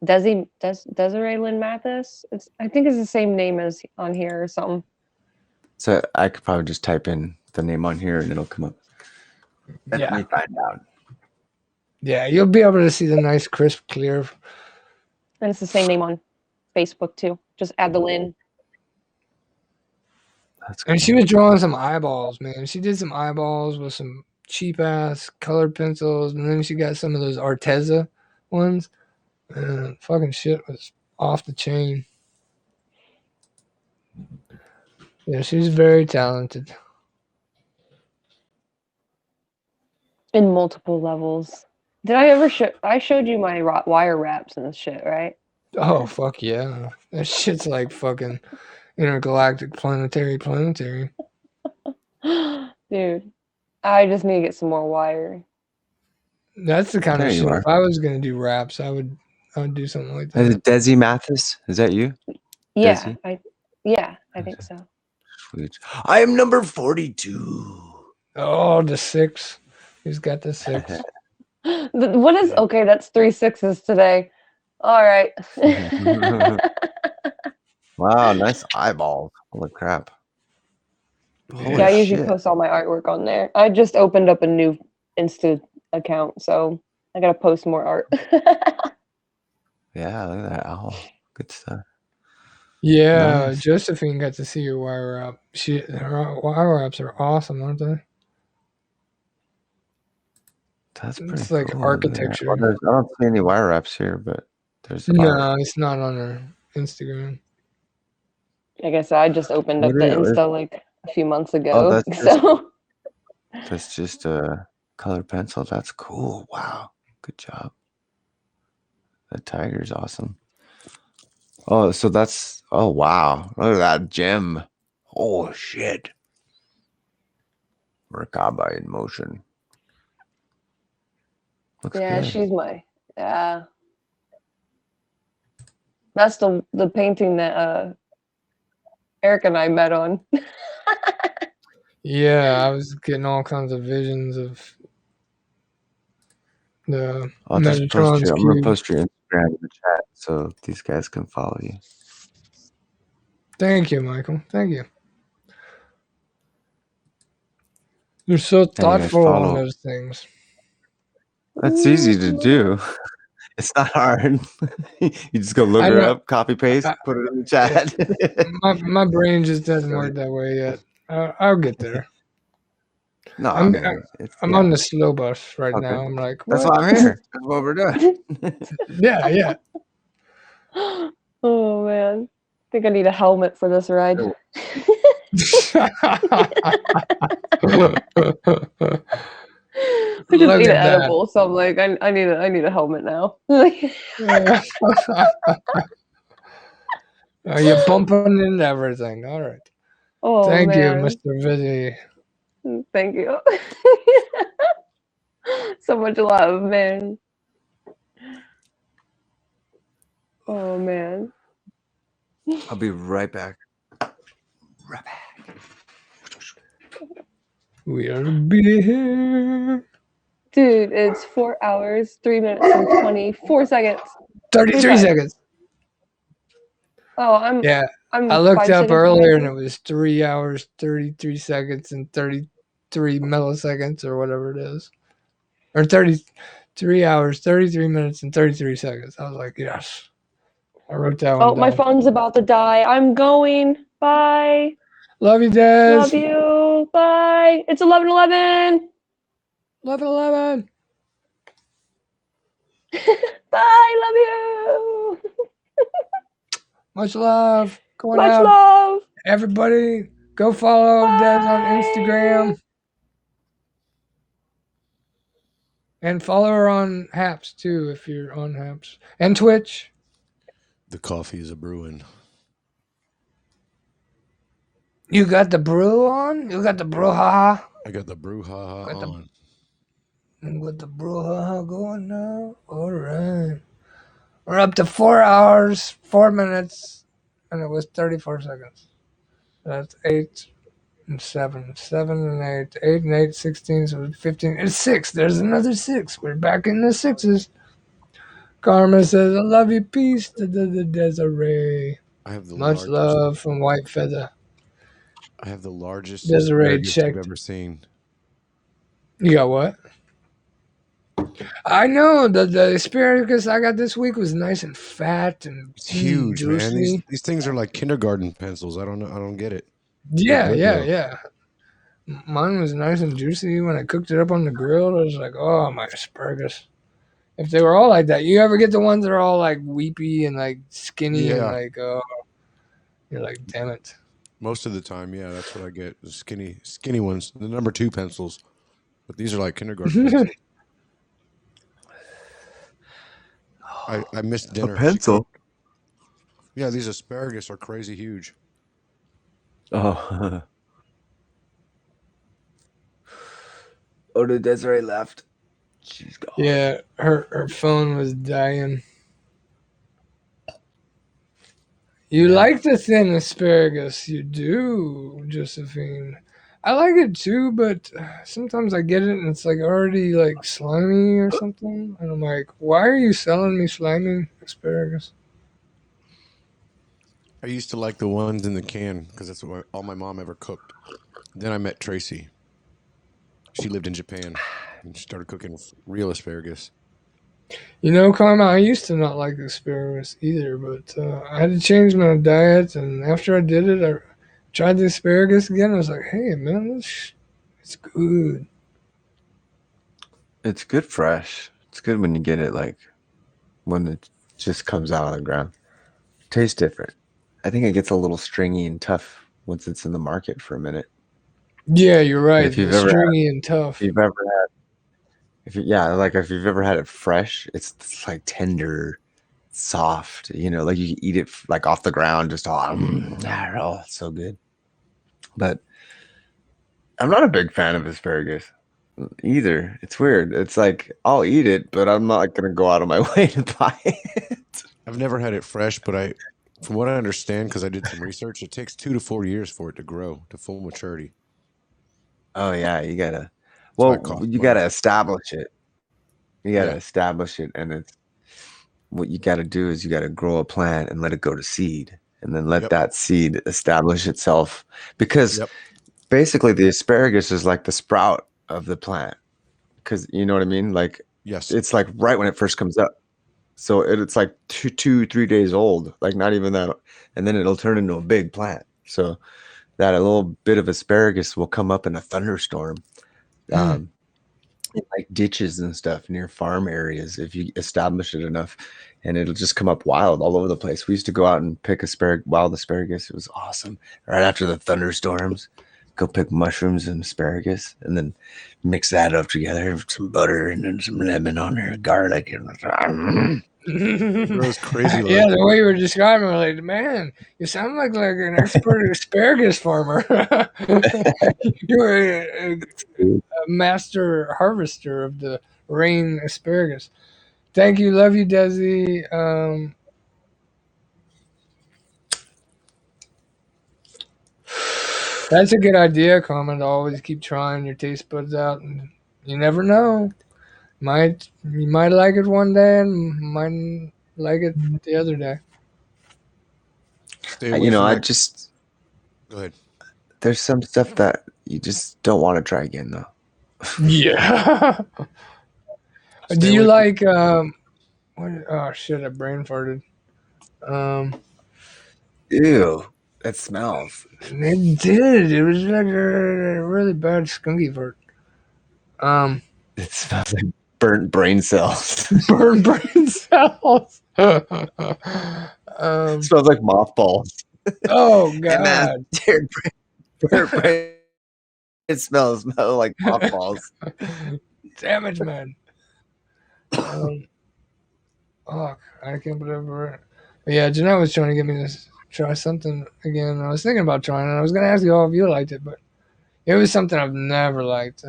Desiree Lynn Mathis. I think it's the same name as on here or something. So I could probably just type in the name on here and it'll come up. Let Yeah. me find out. Yeah, you'll be able to see the nice, crisp, clear. And it's the same name on Facebook too. Just add the Lynn. That's And she cool. was drawing some eyeballs, man. She did some eyeballs with some cheap ass colored pencils, and then she got some of those Arteza ones. And fucking shit was off the chain. Yeah, she's very talented. In multiple levels. Did I ever show? I showed you my wire wraps and shit, right? Oh fuck yeah, that shit's like fucking intergalactic, planetary. Dude, I just need to get some more wire. That's the kind There of you shit. are. If I was gonna do raps, I would do something like Is that. it Desi Mathis? Is that you? Yeah, Desi? I think so. Sweet. I am number 42. Oh, the six. He's got the six. What is okay? That's 3 6s today. All right. Wow, nice eyeballs. Holy crap. Holy Yeah, I usually shit. post all my artwork on there. I just opened up a new Insta account, so I gotta post more art. Yeah, look at that owl. Good stuff. Yeah, Nice. Josephine got to see your wire wrap. Her wire wraps are awesome, aren't they? That's pretty It's like cool. Look at that. architecture. Well, I don't see any wire wraps here, but there's No, art. it's not on her Instagram. Like I said, I just opened up What the is- Insta like a few months Oh, ago. that's just So that's just a colored pencil. That's cool. Wow. Good job. That tiger's awesome. Oh, so that's wow. Look at that gem. Oh shit. Merkaba in motion. Looks yeah, good. she's my That's the painting that Eric and I met on. Yeah, I was getting all kinds of visions of the I'll just post Metatron's I'm gonna cube. post your Instagram in the chat so these guys can follow you. Thank you, Michael. Thank you. You're so And you guys thoughtful on follow. those things. That's easy to do. It's not hard. You just go look I her know. up, copy paste, put it in the chat. My brain just doesn't work that way yet. I'll get there. No, I I'm mean it's I'm on the slow bus right Okay. now. I'm like, That's what? why I'm here. That's what we're doing. Yeah. Oh man. I think I need a helmet for this ride. I just Look ate an at that. edible, so I'm like, I need a helmet now. You're bumping into everything. All right. Oh Thank you, man. Mr. Vizzy. Thank you. So much love, man. Oh man. I'll be right back. Right back. We'll be here. Dude, it's 4 hours, 3 minutes, and 24 seconds. 33 25. seconds. Oh, I'm I looked 5 up seconds earlier and behind it was 3 hours, 33 seconds, and 33 milliseconds or whatever it is. Or 33 hours, 33 minutes, and 33 seconds. I was like, yes. I wrote that you. one Oh, my down. phone's about to die. I'm going. Bye. Love you, Des. Love you. Bye. It's 11:11. 11. Bye. Love you. Much love. Going Much out. love. Everybody, go follow Des on Bye. Instagram. And follow her on Haps too if you're on Haps. And Twitch. The coffee is a brewing. You got the brew on? You got the brouhaha? I got the brouhaha Got the- on. And with the brouhaha going now? All right. We're up to 4 hours, 4 minutes, and it was 34 seconds. That's 8 and 7. 7 and 8. 8 and 8, 16, so 15. It's 6. There's another 6. We're back in the 6s. Karma says, I love you. Peace. Desiree. I have the Much largest. love from White Feather. I have the largest Desiree asparagus you've checked. ever seen. You got what? I know the asparagus I got this week was nice and fat and It's huge, man. juicy. These things are like kindergarten pencils. I don't know. I don't get it. They're Yeah, good yeah, though. yeah. Mine was nice and juicy when I cooked it up on the grill. I was like, oh, my asparagus. If they were all like that, you ever get the ones that are all like weepy and like skinny and Yeah, like, you're like, damn it. most of the time, yeah, that's what I get. The skinny ones, the number 2 pencils. But these are like kindergarten pencils. I missed A dinner. pencil. Yeah, these asparagus are crazy huge. Oh. Oh, the Desiree left. She's gone. Yeah, her phone was dying. You Yeah. like the thin asparagus, you do, Josephine. I like it too, but sometimes I get it and it's like already like slimy or something, and I'm like, why are you selling me slimy asparagus? I used to like the ones in the can because that's what all my mom ever cooked. Then I met Tracy. She lived in Japan and she started cooking real asparagus. You know, Karma, I used to not like asparagus either, but I had to change my diet, and after I did it, I tried the asparagus again. I was like, hey, man, it's good. It's good fresh. It's good when you get it like when it just comes out of the ground. Tastes different. I think it gets a little stringy and tough once it's in the market for a minute. Yeah, you're right. If you've The ever stringy and tough. if you've ever had if you've ever had it fresh, it's like tender, soft, like you can eat it like off the ground, just all oh, it's so good. But I'm not a big fan of asparagus either. It's weird. It's like I'll eat it, but I'm not gonna go out of my way to buy it. I've never had it fresh, but from what I understand, because I did some research, it takes 2 to 4 years for it to grow to full maturity. Oh yeah, you gotta. So it Well, costs you money. gotta establish it. You gotta Yeah. establish it, and it's what you gotta do is you gotta grow a plant and let it go to seed, and then let Yep. that seed establish itself. Because Yep. basically, the asparagus is like the sprout of the plant. Because you know what I mean? Like Yes. it's like right when it first comes up. So it's like 3 days old, like not even that, and then it'll turn into a big plant. So that a little bit of asparagus will come up in a thunderstorm, in like ditches and stuff near farm areas if you establish it enough, and it'll just come up wild all over the place. We used to go out and pick wild asparagus. It was awesome. Right after the thunderstorms, go pick mushrooms and asparagus, and then mix that up together with some butter and then some lemon on there, garlic, and It grows crazy Yeah, like the way you were describing, it, like, man, you sound like an expert asparagus farmer. You're a master harvester of the rain asparagus. Thank you, love you, Desi. That's a good idea, Carmen. To always keep trying your taste buds out, and you never know. You might like it one day and might like it the other day. stay away from I that. just Go ahead. there's some stuff that you just don't want to try again though. Yeah. Stay Do you away from- like what? Oh shit! I brain farted. Ew, that smells. It did. It was like a really bad skunky fart. It smells like burnt brain cells. Burn brain cells. It smells like mothballs. Oh Hey man, god. burnt brain smell like mothballs. Damage, man. Oh, I can't believe it. Yeah, Jeanette was trying to get me to try something again. I was thinking about trying it. I was going to ask you all if you liked it, but it was something I've never liked.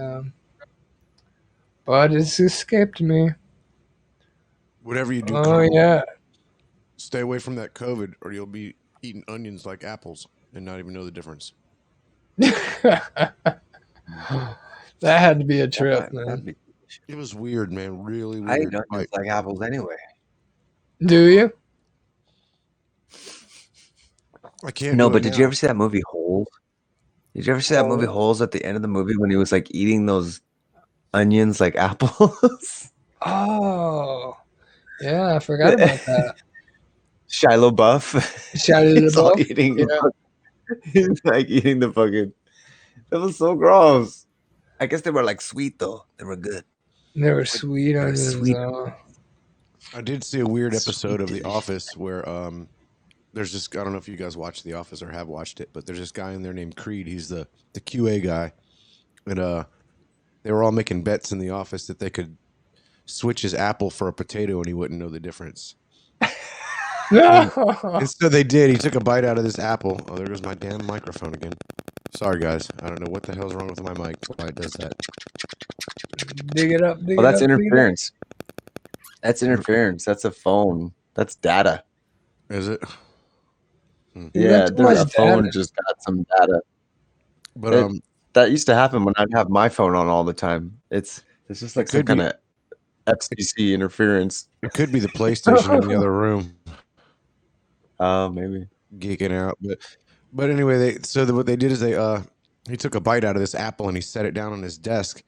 But it's escaped me. Whatever you do, Oh, Carmen, yeah. stay away from that COVID, or you'll be eating onions like apples and not even know the difference. That had to be a trip, man. It was weird, man. Really I weird. eat onions like apples anyway. Do you? I can't. No, do but it did you now. ever see that movie Holes? Did you ever see that movie Holes at the end of the movie when he was like eating those onions like apples? Oh, yeah, I forgot about that. Shiloh Buff. Shia He's all LaBeouf. eating. Yeah, He's like eating the fucking. That was so gross. I guess they were like sweet though. They were good. they were sweet They were onions. sweet. I did see a weird episode Sweet, of The delicious. Office where there's this, I don't know if you guys watch The Office or have watched it, but there's this guy in there named Creed. He's the QA guy, and they were all making bets in the office that they could switch his apple for a potato and he wouldn't know the difference. And so they did. He took a bite out of this apple. Oh, there goes my damn microphone again. Sorry, guys. I don't know what the hell's wrong with my mic. Why it does that? Dig it up, dig Well, it that's up, dig it up. interference. That's interference. That's a phone. That's data. Is it? You Yeah, got too a much phone data. just got some data. But That used to happen when I'd have my phone on all the time. It's just like some could be- kind of FCC interference. it could be the PlayStation in the other room Maybe. geeking out. But anyway, what they did is he took a bite out of this apple and he set it down on his desk,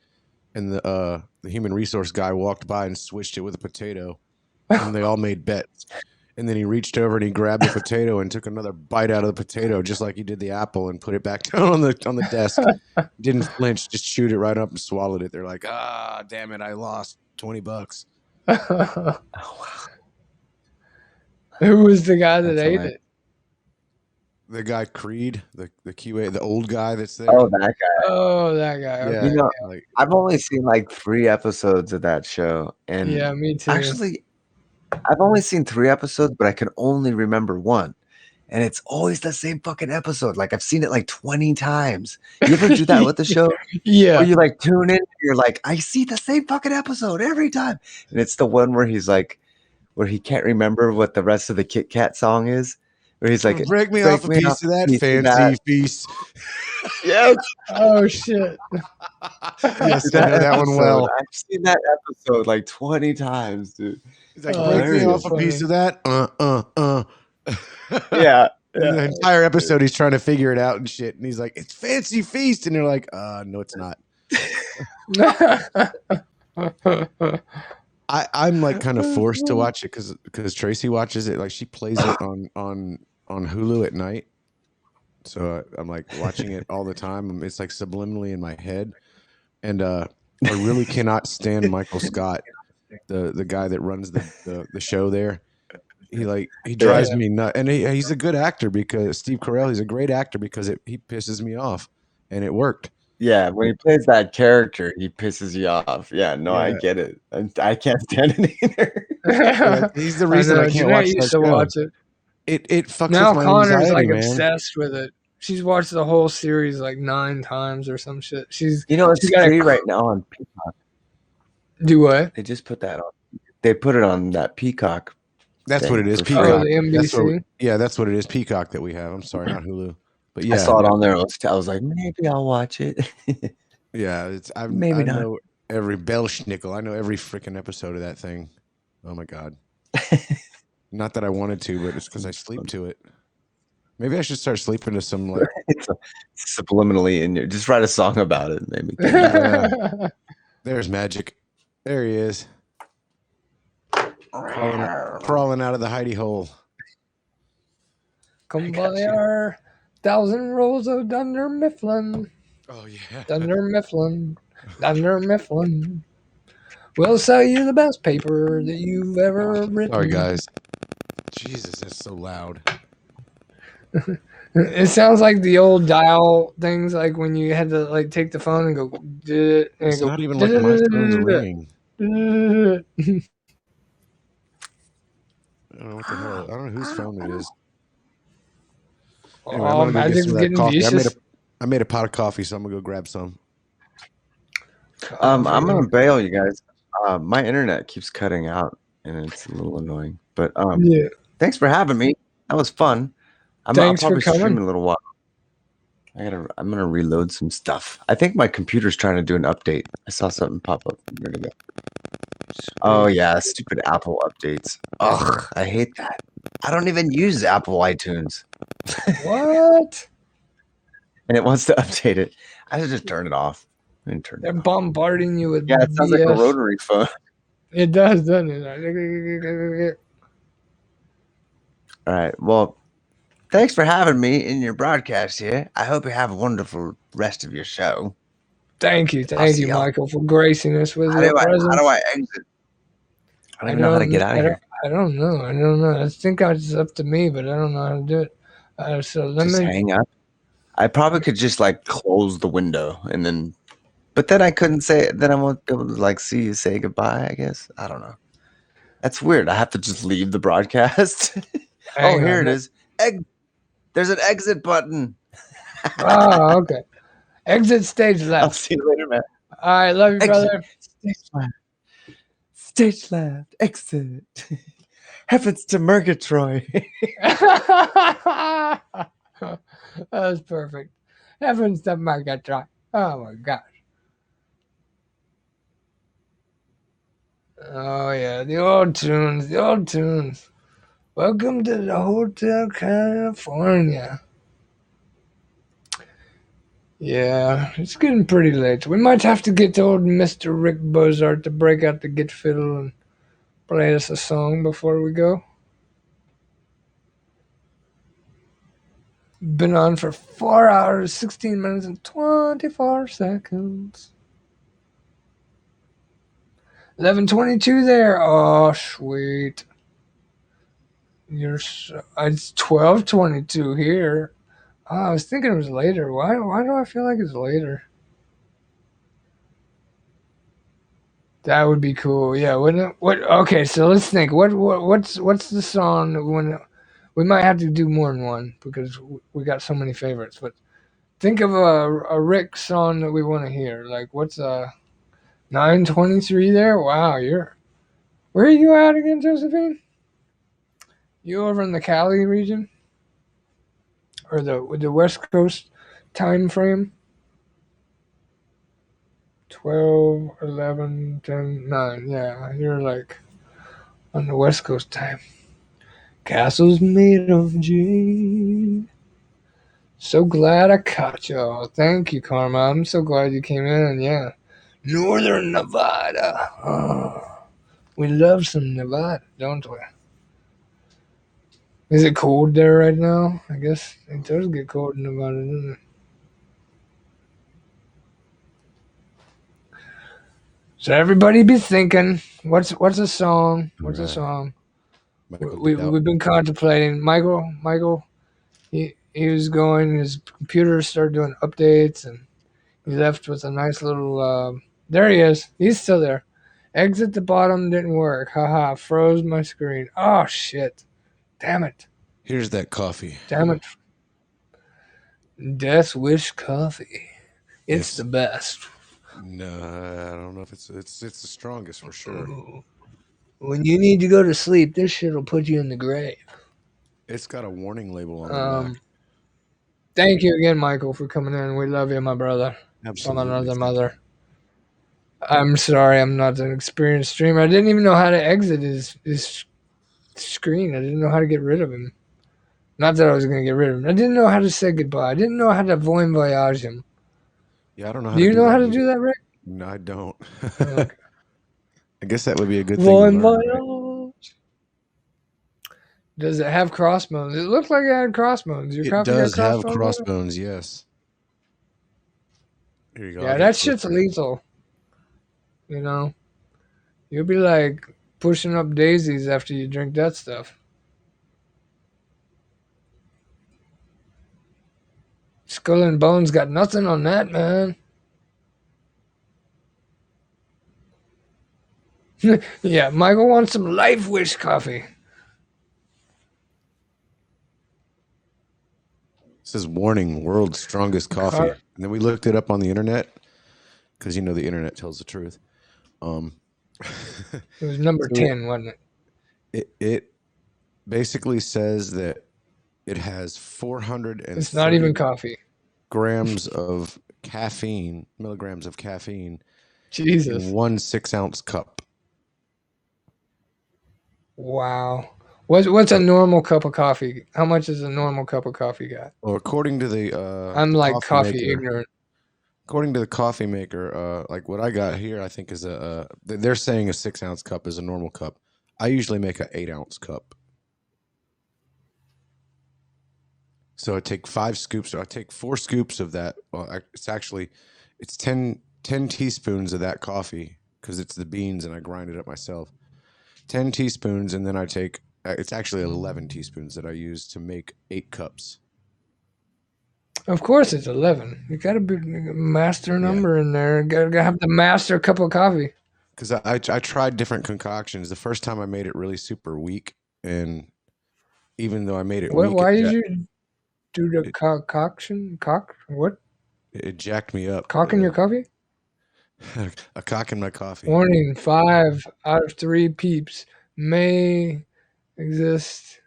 and the human resource guy walked by and switched it with a potato, and they all made bets. And then he reached over and he grabbed the potato and took another bite out of the potato, just like he did the apple, and put it back down on the desk. Didn't flinch, just chewed it right up and swallowed it. They're like, "Ah, damn it, I lost $20." Oh, wow. Who was the guy that That's ate hilarious. it? The guy Creed, the QA, the old guy that's there. Oh, that guy. Oh, that guy. yeah, Okay. You know, like I've only seen like 3 episodes of that show, and Yeah, me too. actually, I've only seen 3 episodes, but I can only remember one, and it's always the same fucking episode. Like I've seen it like 20 times. You ever do that with the show? Yeah. Where you like tune in, and you're like, I see the same fucking episode every time, and it's the one where he's like, where he can't remember what the rest of the Kit Kat song is. Where he's like, break me off a piece of that piece of fancy feast. Yes. Oh shit. Yes, I know that one well. I've seen that episode like 20 times, dude. He's like, Oh, break me hilarious. off a piece of that. Yeah. And the entire episode, he's trying to figure it out and shit. And he's like, it's fancy feast. And they're like, no, it's not. I'm like kind of forced to watch it because Tracy watches it. Like she plays it on Hulu at night. So I'm like watching it all the time. It's like subliminally in my head. And I really cannot stand Michael Scott, the guy that runs the show there. He drives me nuts. And he's a good actor because Steve Carell, he's a great actor because he pisses me off. And it worked. Yeah, when he plays that character, he pisses you off. Yeah, no, I Yeah. get it. I can't stand it either. Like, he's the reason I can't Jeanette watch used that to show. watch it. It fucks Now with my Connor's anxiety, like man. obsessed with it. She's watched the whole series like 9 times or some shit. She's You know, it's she's got free a right now on Peacock. do what? They just put that on. They put it on that Peacock. That's what it is. for free. Oh, Peacock. the That's what, NBC. yeah, that's what it is. Peacock that we have. I'm sorry, not Hulu. But yeah, I saw it on there. I was like, maybe I'll watch it. yeah. I Maybe not. know every Belschnickel. I know every freaking episode of that thing. Oh my god. Not that I wanted to, but it's because I sleep to it. Maybe I should start sleeping to some like. It's subliminally in your. Just write a song about it. Maybe. There's magic. There he is. Crawling out of the hidey hole. Come by our 1,000 rolls of Dunder Mifflin. Oh yeah. Dunder Mifflin. Dunder Mifflin. We'll sell you the best paper that you've ever written. Sorry guys. Jesus, that's so loud. It sounds like the old dial things, like when you had to like take the phone and go. And It's go not even like my phone's ringing. I don't know what the hell. I don't know whose phone it is. Anyway, I'm Oh, gonna go get Magic's some of that getting coffee. vicious. I made a pot of coffee, so I'm gonna go grab some. I'm gonna bail, you guys. My internet keeps cutting out, and it's a little annoying. But Yeah. thanks for having me. That was fun. I'll Thanks for probably stream coming. in a little while. I'm gonna reload some stuff. I think my computer's trying to do an update. I saw something pop up a minute ago. Oh yeah, stupid Apple updates. Ugh, I hate that. I don't even use Apple iTunes, What? and it wants to update it. I should just turn it off. I didn't turn They're it off. bombarding you with Yeah, it sounds like a BS. rotary phone. It does, doesn't it? All right. Well, thanks for having me in your broadcast here. I hope you have a wonderful rest of your show. Thank you, I'll see y'all. Michael, for gracing us with your How do presence. I exit? I don't even know how to get out of here. I don't know. I don't know. I think it's up to me, but I don't know how to do it. So let Just me. hang up. I probably could just like close the window and then, but then I couldn't say it. Then I won't be able to like see you say goodbye. I guess I don't know. That's weird. I have to just leave the broadcast. Oh, Hang here on. it is. There's an exit button. Oh, okay. Exit stage I'll left. see you later, man. All right, love you, brother. Stage left. Stage left. Exit. Heavens to Murgatroyd. That was perfect. Heavens to Megatron. Oh my gosh. Oh yeah, the old tunes, the old tunes. Welcome to the Hotel California. Yeah, it's getting pretty late. We might have to get old Mr. Rick Bozart to break out the git fiddle and play us a song before we go. Been on for 4 hours, 16 minutes, and 24 seconds. 11:22 there. Oh, sweet. It's 12:22 here. Oh, I was thinking it was later. Why do I feel like it's later? That would be cool. Yeah, wouldn't it? What? Okay, so let's think. What's the song that we might have to do more than one because we got so many favorites. But think of a Rick song that we want to hear. Like what's 9:23 there? Wow, where are you at again, Josephine? You over in the Cali region or the West Coast time frame? 12, 11, 10, 9. Yeah, you're like on the West Coast time. Castles made of jade. So glad I caught y'all. Thank you, Karma. I'm so glad you came in. Yeah. Northern Nevada. Oh, we love some Nevada, don't we? Is it cold there right now? I guess it does get cold in Nevada, doesn't it? So everybody be thinking, what's a song? What's a Right. song? Michael We've been contemplating. Michael, he was going. His computer started doing updates, and he left with a nice little. There he is. He's still there. Exit the bottom didn't work. Haha, froze my screen. Oh shit! Damn it! Here's that coffee. Damn it! Death Wish coffee. It's Yes. the best. No, I don't know if it's the strongest for sure. When you need to go to sleep, this shit'll put you in the grave. It's got a warning label on the back. Thank you again, Michael, for coming in. We love you, my brother. Absolutely. From another Thank mother. I'm sorry, I'm not an experienced streamer. I didn't even know how to exit his screen. I didn't know how to get rid of him. Not that I was going to get rid of him. I didn't know how to say goodbye. I didn't know how to bon voyage him. Yeah, I don't know how Do to you do know that how to either. do that, Rick? No, I don't. Okay. I guess that would be a good thing to Bon learn. Right? voyage. Does it have crossbones? It looked like it had crossbones. Your It coffee does got have crossbones? crossbones, yes. Here you go. Yeah, that shit's lethal. You know? You'll be like pushing up daisies after you drink that stuff. Skull and Bones got nothing on that, man. Yeah, Michael wants some Life Wish coffee. It says warning, world's strongest coffee. And then we looked it up on the internet because the internet tells the truth. It was number 10, wasn't it? It basically says that it has 430 It's not even coffee. milligrams of caffeine Jesus. in 1 6-ounce cup. Wow. What's a normal cup of coffee? How much is a normal cup of coffee got? Well, according to the I'm like coffee maker, ignorant. according to the coffee maker, like what I got here, I think is they're saying a 6-ounce cup is a normal cup. I usually make an 8-ounce cup. So I take 5 scoops, or I take 4 scoops of that. Well, it's 10 teaspoons of that coffee because it's the beans and I grind it up myself. 10 teaspoons, and then I take, it's actually 11 teaspoons that I use to make 8 cups. Of course, it's 11. You got to be master number in there. Got to have the master cup of coffee. Because I tried different concoctions. The first time I made it really super weak, and even though I made it weak, Why did you do the concoction? What? It jacked me up. Cock in your coffee? A cock in my coffee. Warning: 5 out of 3 peeps may exist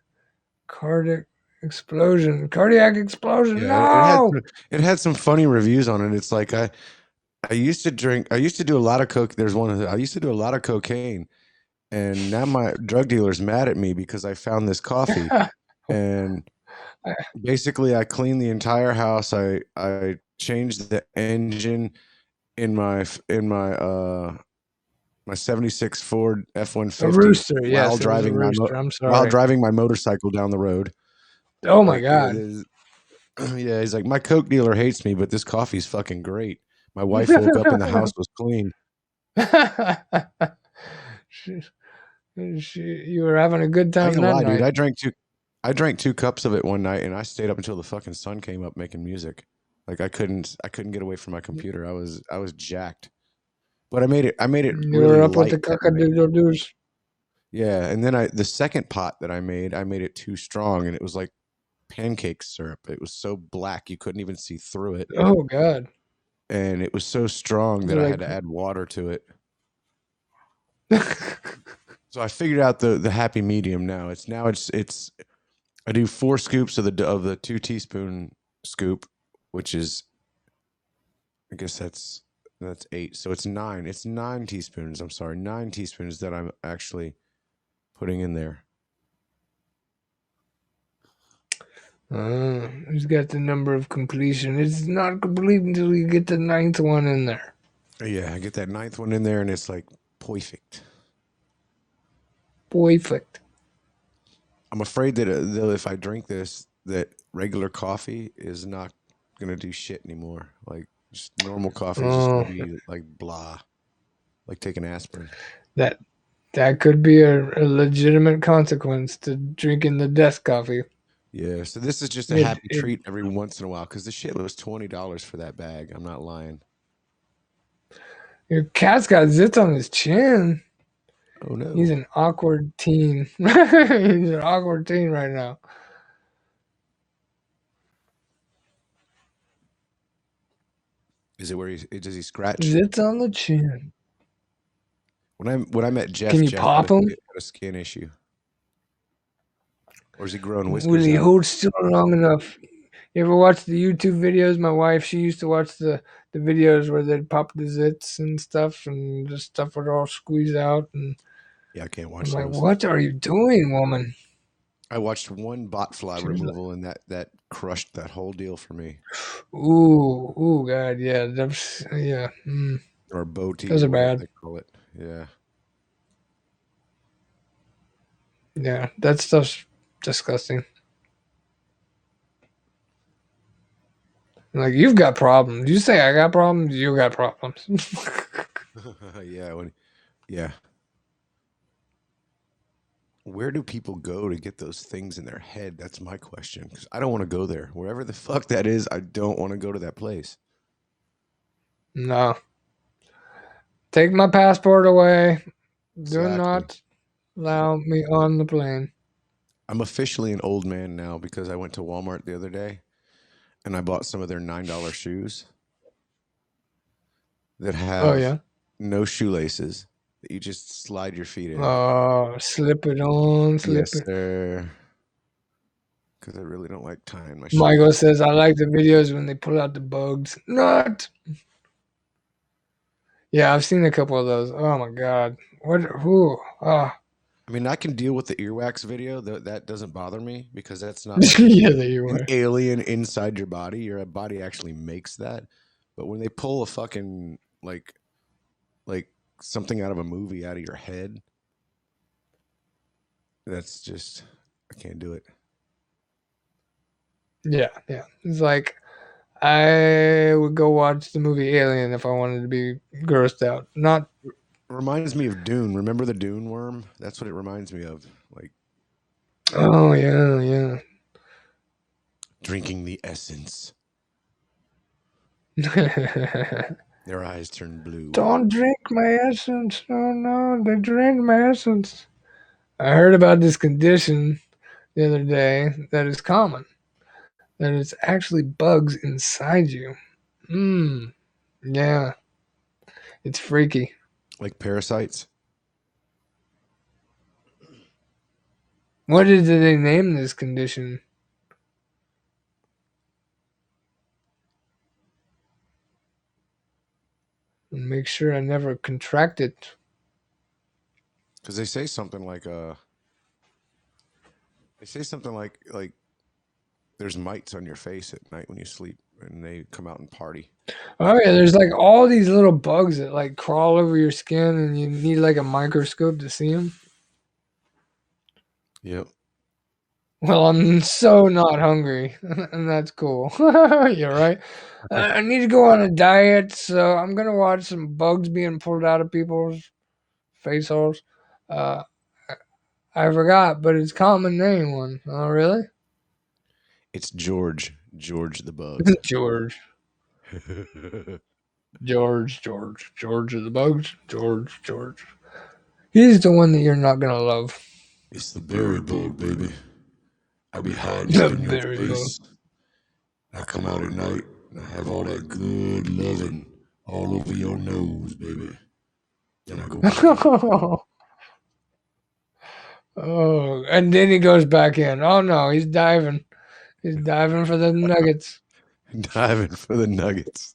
cardiac explosion. Cardiac explosion. Yeah, No. it had some funny reviews on it. It's like I used to do a lot of coke. There's one. I used to do a lot of cocaine, and now my drug dealer's mad at me because I found this coffee, and basically I cleaned the entire house. I changed the engine in my my 76 Ford F-150 A rooster, yes, while driving I'm sorry. while driving my motorcycle down the road. Oh my god. Yeah, he's like, my coke dealer hates me, but this coffee's fucking great. My wife woke up and the house was clean. You were having a good time that night. Dude, I drank 2 cups of it one night, and I stayed up until the fucking sun came up making music. Like I couldn't get away from my computer. I was jacked. But I made it You really were up with light. the cock-a-doodle-doos. Yeah, and then the second pot that I made it too strong, and it was like pancake syrup. It was so black you couldn't even see through it. Oh god. And it was so strong that I had to add water to it. So I figured out the happy medium now. It's I do 4 scoops of the 2 teaspoon scoop, which is, I guess that's 8. So it's 9. It's 9 teaspoons. I'm sorry, 9 teaspoons that I'm actually putting in there. Who's got the number of completion? It's not complete until you get the 9th one in there. Yeah, I get that 9th one in there, and it's like perfect. Perfect. I'm afraid that if I drink this, that regular coffee is not gonna do shit anymore. Like just normal coffee is just gonna be like blah, like taking aspirin. That could be a legitimate consequence to drinking the death coffee. Yeah, so this is just a happy treat every once in a while because the shit was $20 for that bag. I'm not lying. Your cat's got zits on his chin. Oh no. He's an awkward teen. He's an awkward teen right now. Is it where does he scratch? Zits on the chin. When I met Jeff, Can you pop him? Had a skin issue. Or is he growing whiskers? Will he hold still long enough? You ever watch the YouTube videos? My wife, she used to watch the videos where they'd pop the zits and stuff, and the stuff would all squeeze out. And yeah, I can't watch I'm those. like, what are you doing, woman? I watched one bot fly removal, and that crushed that whole deal for me. Ooh, God, yeah, yeah. Or bow teeth. Those are bad. They call it. Yeah. Yeah, that stuff's disgusting. Like, you've got problems. You say I got problems, you got problems. Yeah. Where do people go to get those things in their head? That's my question. Because I don't want to go there. Wherever the fuck that is, I don't want to go to that place. No. Take my passport away. Exactly. Do not allow me on the plane. I'm officially an old man now because I went to Walmart the other day and I bought some of their $9 shoes that have no shoelaces that you just slide your feet in. Oh, slip it on, slip yes, it. sir. Because I really don't like tying my shoes. Michael says, I like the videos when they pull out the bugs. Not. Yeah, I've seen a couple of those. Oh, my God. What? Who? Ah. I mean, I can deal with the earwax video. That doesn't bother me because that's not Like an alien inside your body. Your body actually makes that. But when they pull a fucking like something out of a movie out of your head, that's just I can't do it. Yeah, yeah. It's like I would go watch the movie Alien if I wanted to be grossed out. Not It reminds me of Dune. Remember the Dune worm? That's what it reminds me of. Like oh yeah, yeah. drinking the essence. Their eyes turn blue. Don't drink my essence. Oh no, they drank my essence. I heard about this condition the other day that is common. That it's actually bugs inside you. Mmm. Yeah, it's freaky. Like parasites. What did they name this condition? Make sure I never contract it. Because they say something like there's mites on your face at night when you sleep and they come out and party. Oh yeah, there's like all these little bugs that like crawl over your skin, and you need like a microscope to see them. Yep. Well, I'm so not hungry, and that's cool. You're right. I need to go on a diet, so I'm gonna watch some bugs being pulled out of people's face holes. Uh, I forgot, but it's common name one. Oh, really? It's George. George the bug. George, George of the bugs. George. He's the one that you're not gonna love. It's the berry bug, baby. I be hiding The up in your very bug. face. I come out at night and I have all that good loving all over your nose, baby. Then I go back. Oh, and then he goes back in. Oh no, he's diving. He's diving for the nuggets. Diving for the nuggets.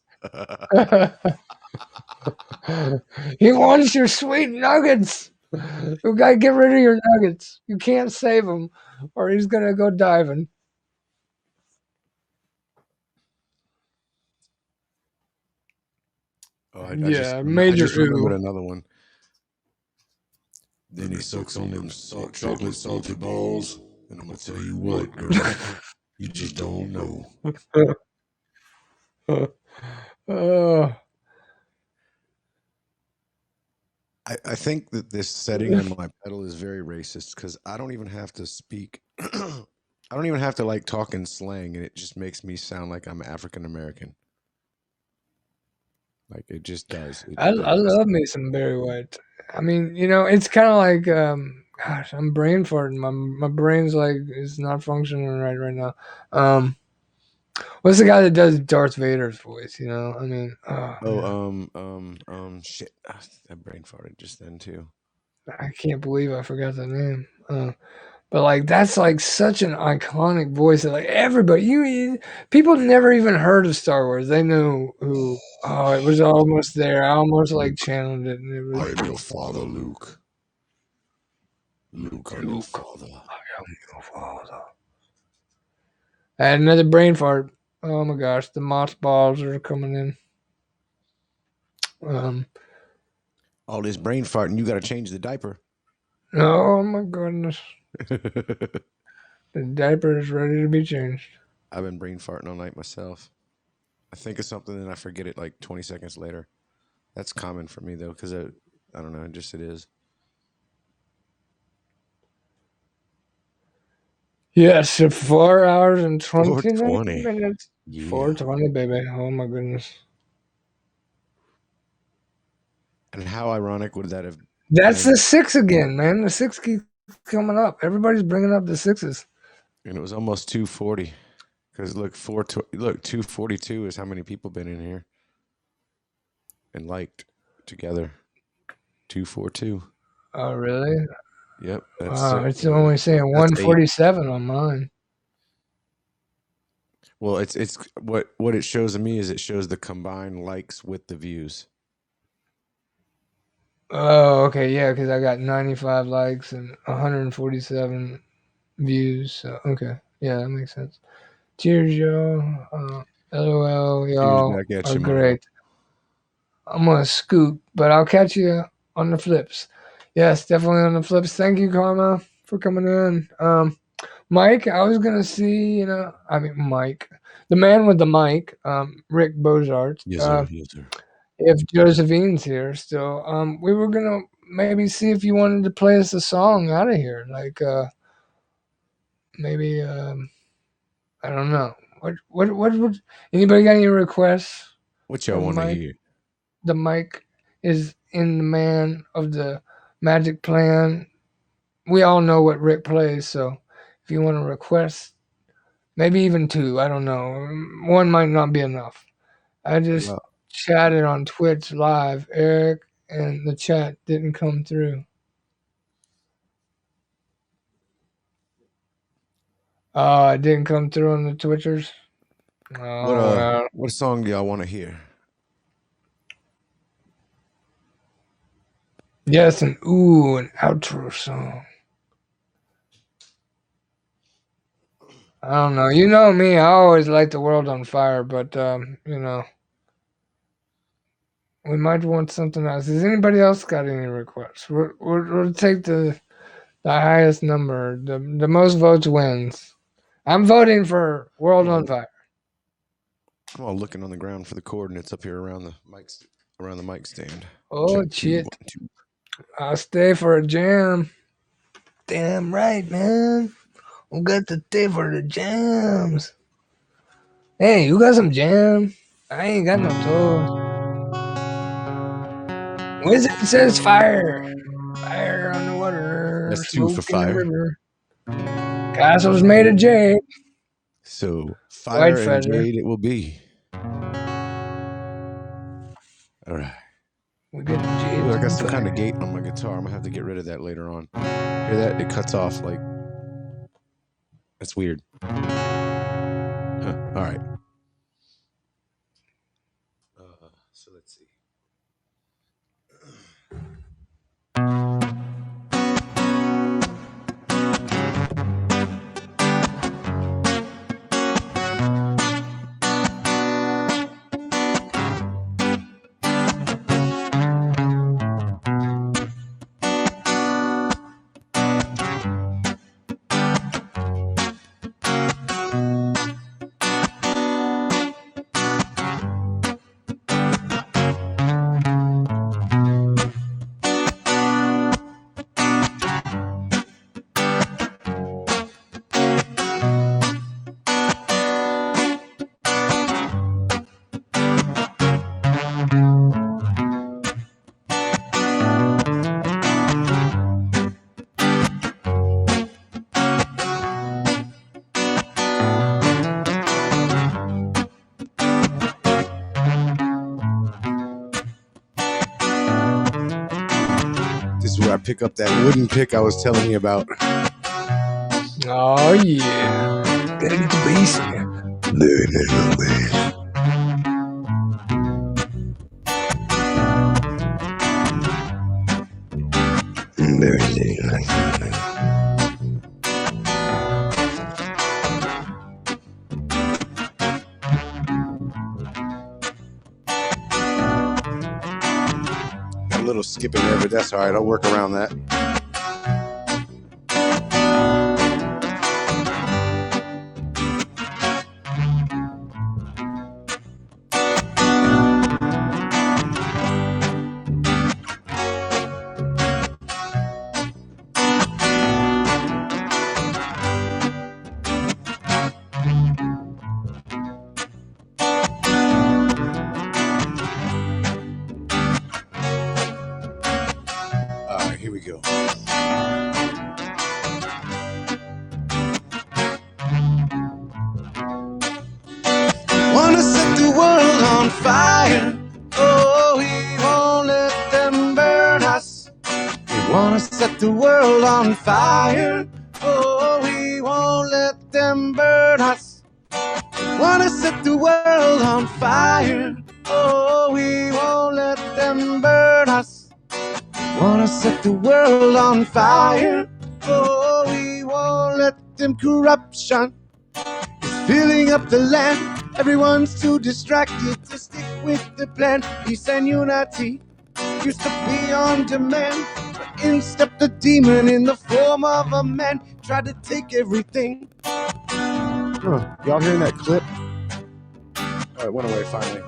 He wants your sweet nuggets. You gotta get rid of your nuggets. You can't save him, or he's gonna go diving. Oh, Yeah, I major just remembered ooh. another one. Then he sucks on them chocolate salty balls, and I'm gonna tell you what, girl, you just don't know. Oh, I think that this setting on my pedal is very racist because I don't even have to speak. I don't even have to like talk in slang, and it just makes me sound like I'm African American. Like it just does. I love me some Barry White. I mean, it's kind of like, gosh, I'm brain farting. My brain's like it's not functioning right now. Um, what's the guy that does Darth Vader's voice? I mean, oh Oh, man, shit. I brain farted just then too. I can't believe I forgot the name. But like that's like such an iconic voice that like everybody, people never even heard of Star Wars. They knew who. Oh, it was almost there. I almost like channeled it, and it was I am your father, Luke. Luke, I'm your Luke. father. I am your father. I had another brain fart. Oh my gosh, the mothballs are coming in. Um, All this brain farting, you got to change the diaper. oh my goodness, I've the diaper is ready to be changed. been brain farting all night myself. I think of something and I forget it like 20 seconds later. That's common for me though, because I don't know, it is. Yes, 4 hours and 29 420. minutes. Yeah. 4:20, baby. Oh my goodness. And how ironic would that have That's been? the six again, man. The six keeps coming up. Everybody's bringing up the sixes. And it was almost 240. Because look, 242 is how many people been in here and liked together. 242. Oh, really? Yep, that's Wow, it's only saying that's 8. 147 on mine. Well, it's what it shows to me is it shows the combined likes with the views. Oh, okay, yeah, because I got 95 likes and 147 views. So, okay, yeah, that makes sense. Cheers, y'all. LOL, Cheers y'all back at are you, Mark. great. I'm gonna scoot, but I'll catch you on the flips. Yes, definitely on the flips. Thank you, Karma, for coming in. Mike, I was gonna see, Mike, the man with the mic, Rick Bozart. Yes, sir. Yes, sir. If Josephine's here still, we were gonna maybe see if you wanted to play us a song out of here, like maybe I don't know. What would anybody got any requests What y'all for want to Mike? hear? The mic is in the man of the magic plan. We all know what Rick plays, so if you want to request, maybe even two, I don't know. One might not be enough. I just Well, chatted on Twitch live, Eric, and the chat didn't come through. It didn't come through on the Twitchers. Oh well. what song do y'all want to hear? Yes, an outro song. I don't know. You know me. I always light the world on fire, but we might want something else. Has anybody else got any requests? We'll take the highest number. The most votes wins. I'm voting for World on Fire. I'm all looking on the ground for the coordinates up here around the mic stand. Oh Check, shit! 1, 2. I'll stay for a jam. Damn right, man. We got to stay for the jams. Hey, you got some jam? I ain't got no toes. Wizard says fire. Fire on the water. That's 2 Smoke for in the fire. river. Castles made of jade. So White fire and feather. jade it will be. All right. We got jade. Ooh, I got and some fire. kind of gate on my guitar. I'm gonna have to get rid of that later on. Hear that? It cuts off like. That's weird. Huh. All right. So let's see. This is where I pick up that wooden pick I was telling you about. Oh yeah. Gotta get the bass in there. Got a little skip in there, but that's all right. I'll work around that. All right, here we go. Wanna set the world on fire. Oh, we won't let them burn us. We wanna set the world on fire. Oh, we won't let them burn us. Wanna set the world on fire. Oh, we won't let them burn us. Wanna set the world on fire. Oh, we won't let them corruption is filling up the land. Everyone's too distracted to stick with the plan. Peace and unity used to be on demand, but in stepped the demon in the form of a man. Tried to take everything. Y'all hearing that clip? Oh, it went away finally.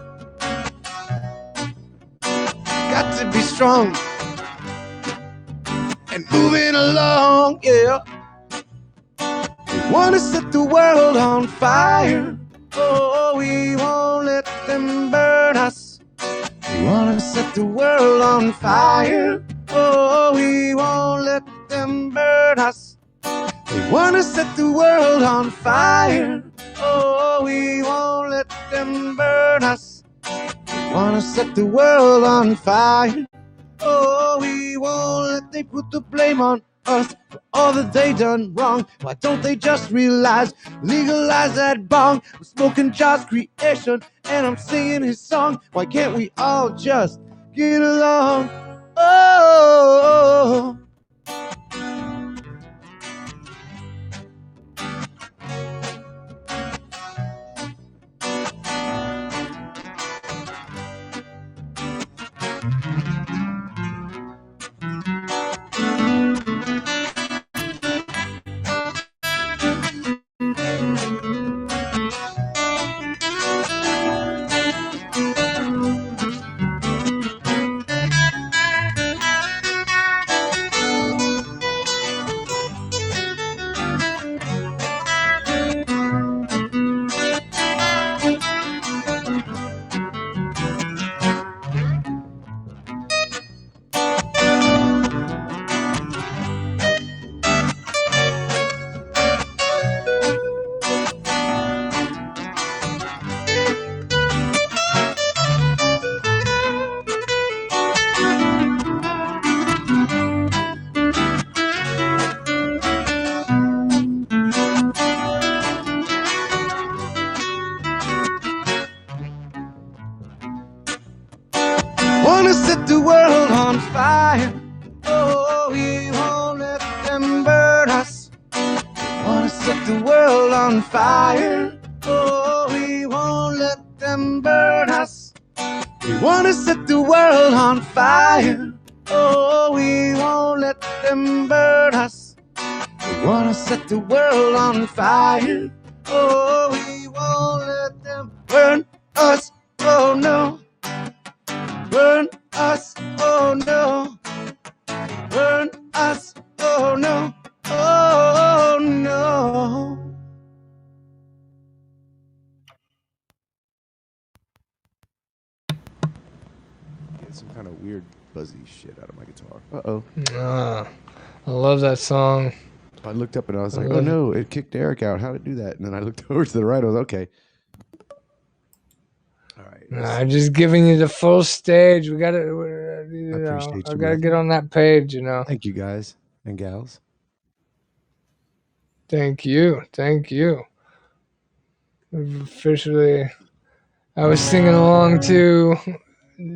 Got to be strong and moving along, yeah. We want to set the world on fire. Oh, we won't let them burn us. We want to set the world on fire. Oh, we won't let them burn us. We want to set the world on fire. Oh, we won't let them burn us. We want to set the world on fire. Oh, we won't let they put the blame on us for all that they done wrong. Why don't they just realize, legalize that bong? I'm smoking Josh's creation and I'm singing his song. Why can't we all just get along? Oh, wanna set the world on fire. Oh, we won't let them burn us. Wanna set the world on fire. Oh, we won't let them burn us. We wanna set the world on fire. Oh, we won't let them burn us. We wanna set the world on fire. Oh, we won't let them burn us. Oh no. Burn us, oh no. Burn us, oh no. Oh no. Get some kind of weird buzzy shit out of my guitar. Uh-oh. I love that song. I looked up and I was like, oh no, it kicked Eric out. How did it do that? And then I looked over to the right. I was okay. All right. I'm just giving you the full stage. We got to, appreciate I you, got to man. get on that page, you know. Thank you, guys and gals. Thank you. Thank you. We've officially, I was singing along too,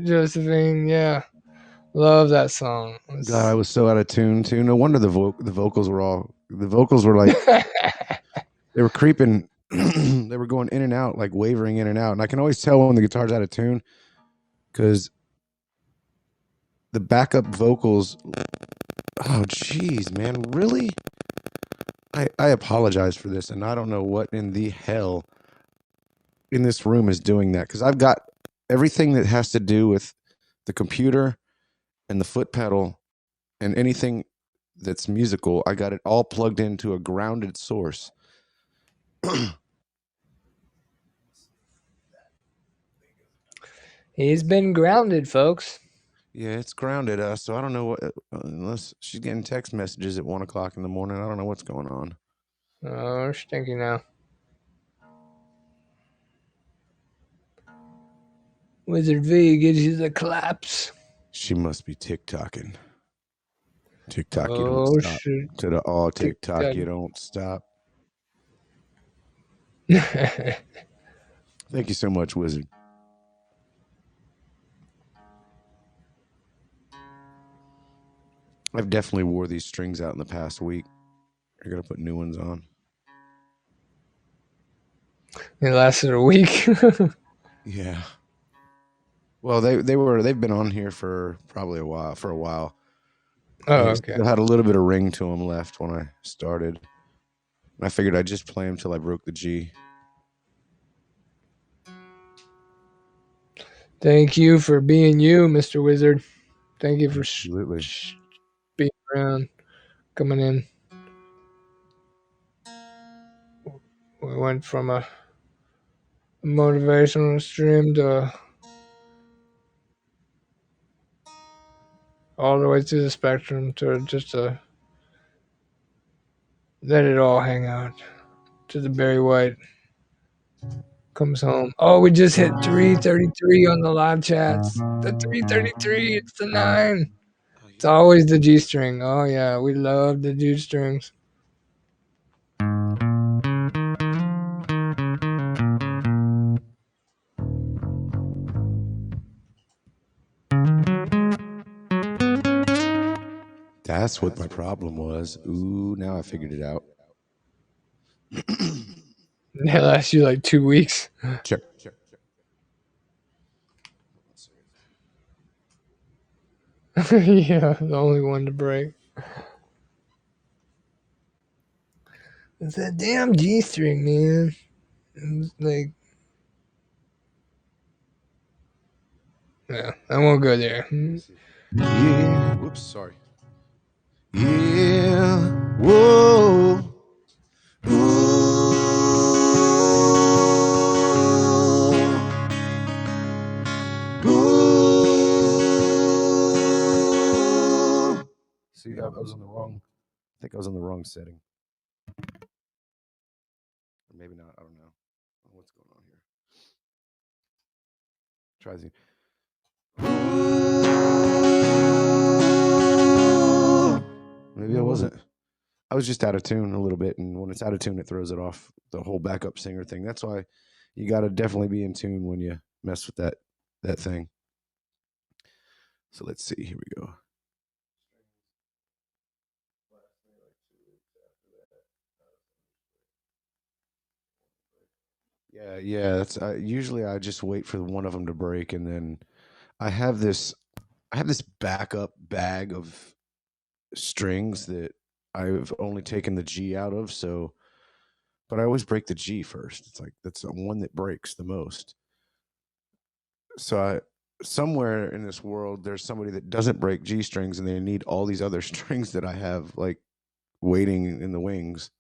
Josephine. Yeah. Love that song. God, I was so out of tune too. No wonder the vocals were like they were creeping. They were going in and out, like wavering in and out. And I can always tell when the guitar's out of tune because the backup vocals. Oh, geez, man, really? I apologize for this, and I don't know what in the hell in this room is doing that because I've got everything that has to do with the computer and the foot pedal and anything that's musical. I got it all plugged into a grounded source. He's been grounded, folks. Yeah, it's grounded. So I don't know what, unless she's getting text messages at 1 o'clock in the morning. I don't know what's going on. Oh, stinky now. Wizard V gives you the claps. She must be TikToking. TikTok, you Oh, don't stop. shit. To the all TikTok, TikTok. you don't stop. Thank you so much, Wizard. I've definitely wore these strings out in the past week. I gotta put new ones on. It lasted a week. Yeah. Well, they've been on here for probably a while. Oh, They okay. still had a little bit of ring to them left when I started. And I figured I'd just play them till I broke the G. Thank you for being you, Mr. Wizard. Thank you for Absolutely. being around, coming in. We went from a motivational stream to all the way to the spectrum to just to let it all hang out. To the Barry White comes home. Oh, we just hit 333 on the live chats. The 333, it's the 9. It's always the G string. Oh yeah, we love the G strings. That's what my problem was. Ooh, now I figured it out. They last you like 2 weeks. Check. Yeah, the only one to break. It's that damn G string, man. It's like, yeah, I won't go there. Yeah. Whoops, sorry. Yeah. Whoa. Ooh. See, I was on the wrong. I think I was on the wrong setting. Or maybe not. I don't know. What's going on here? Try the. Maybe I wasn't. I was just out of tune a little bit, and when it's out of tune, it throws it off the whole backup singer thing. That's why you got to definitely be in tune when you mess with that thing. So let's see. Here we go. Yeah. That's usually I just wait for one of them to break, and then I have this backup bag of strings that I've only taken the G out of. So, but I always break the G first. It's like that's the one that breaks the most. So somewhere in this world, there's somebody that doesn't break G strings, and they need all these other strings that I have like waiting in the wings.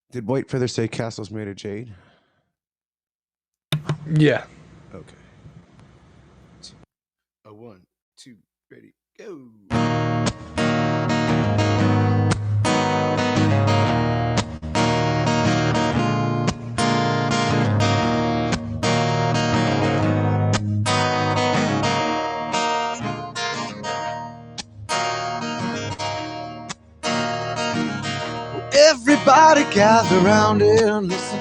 Did White Feather say castles made of jade? Yeah. Okay. A 1, 2, ready, go. Everybody gather around and listen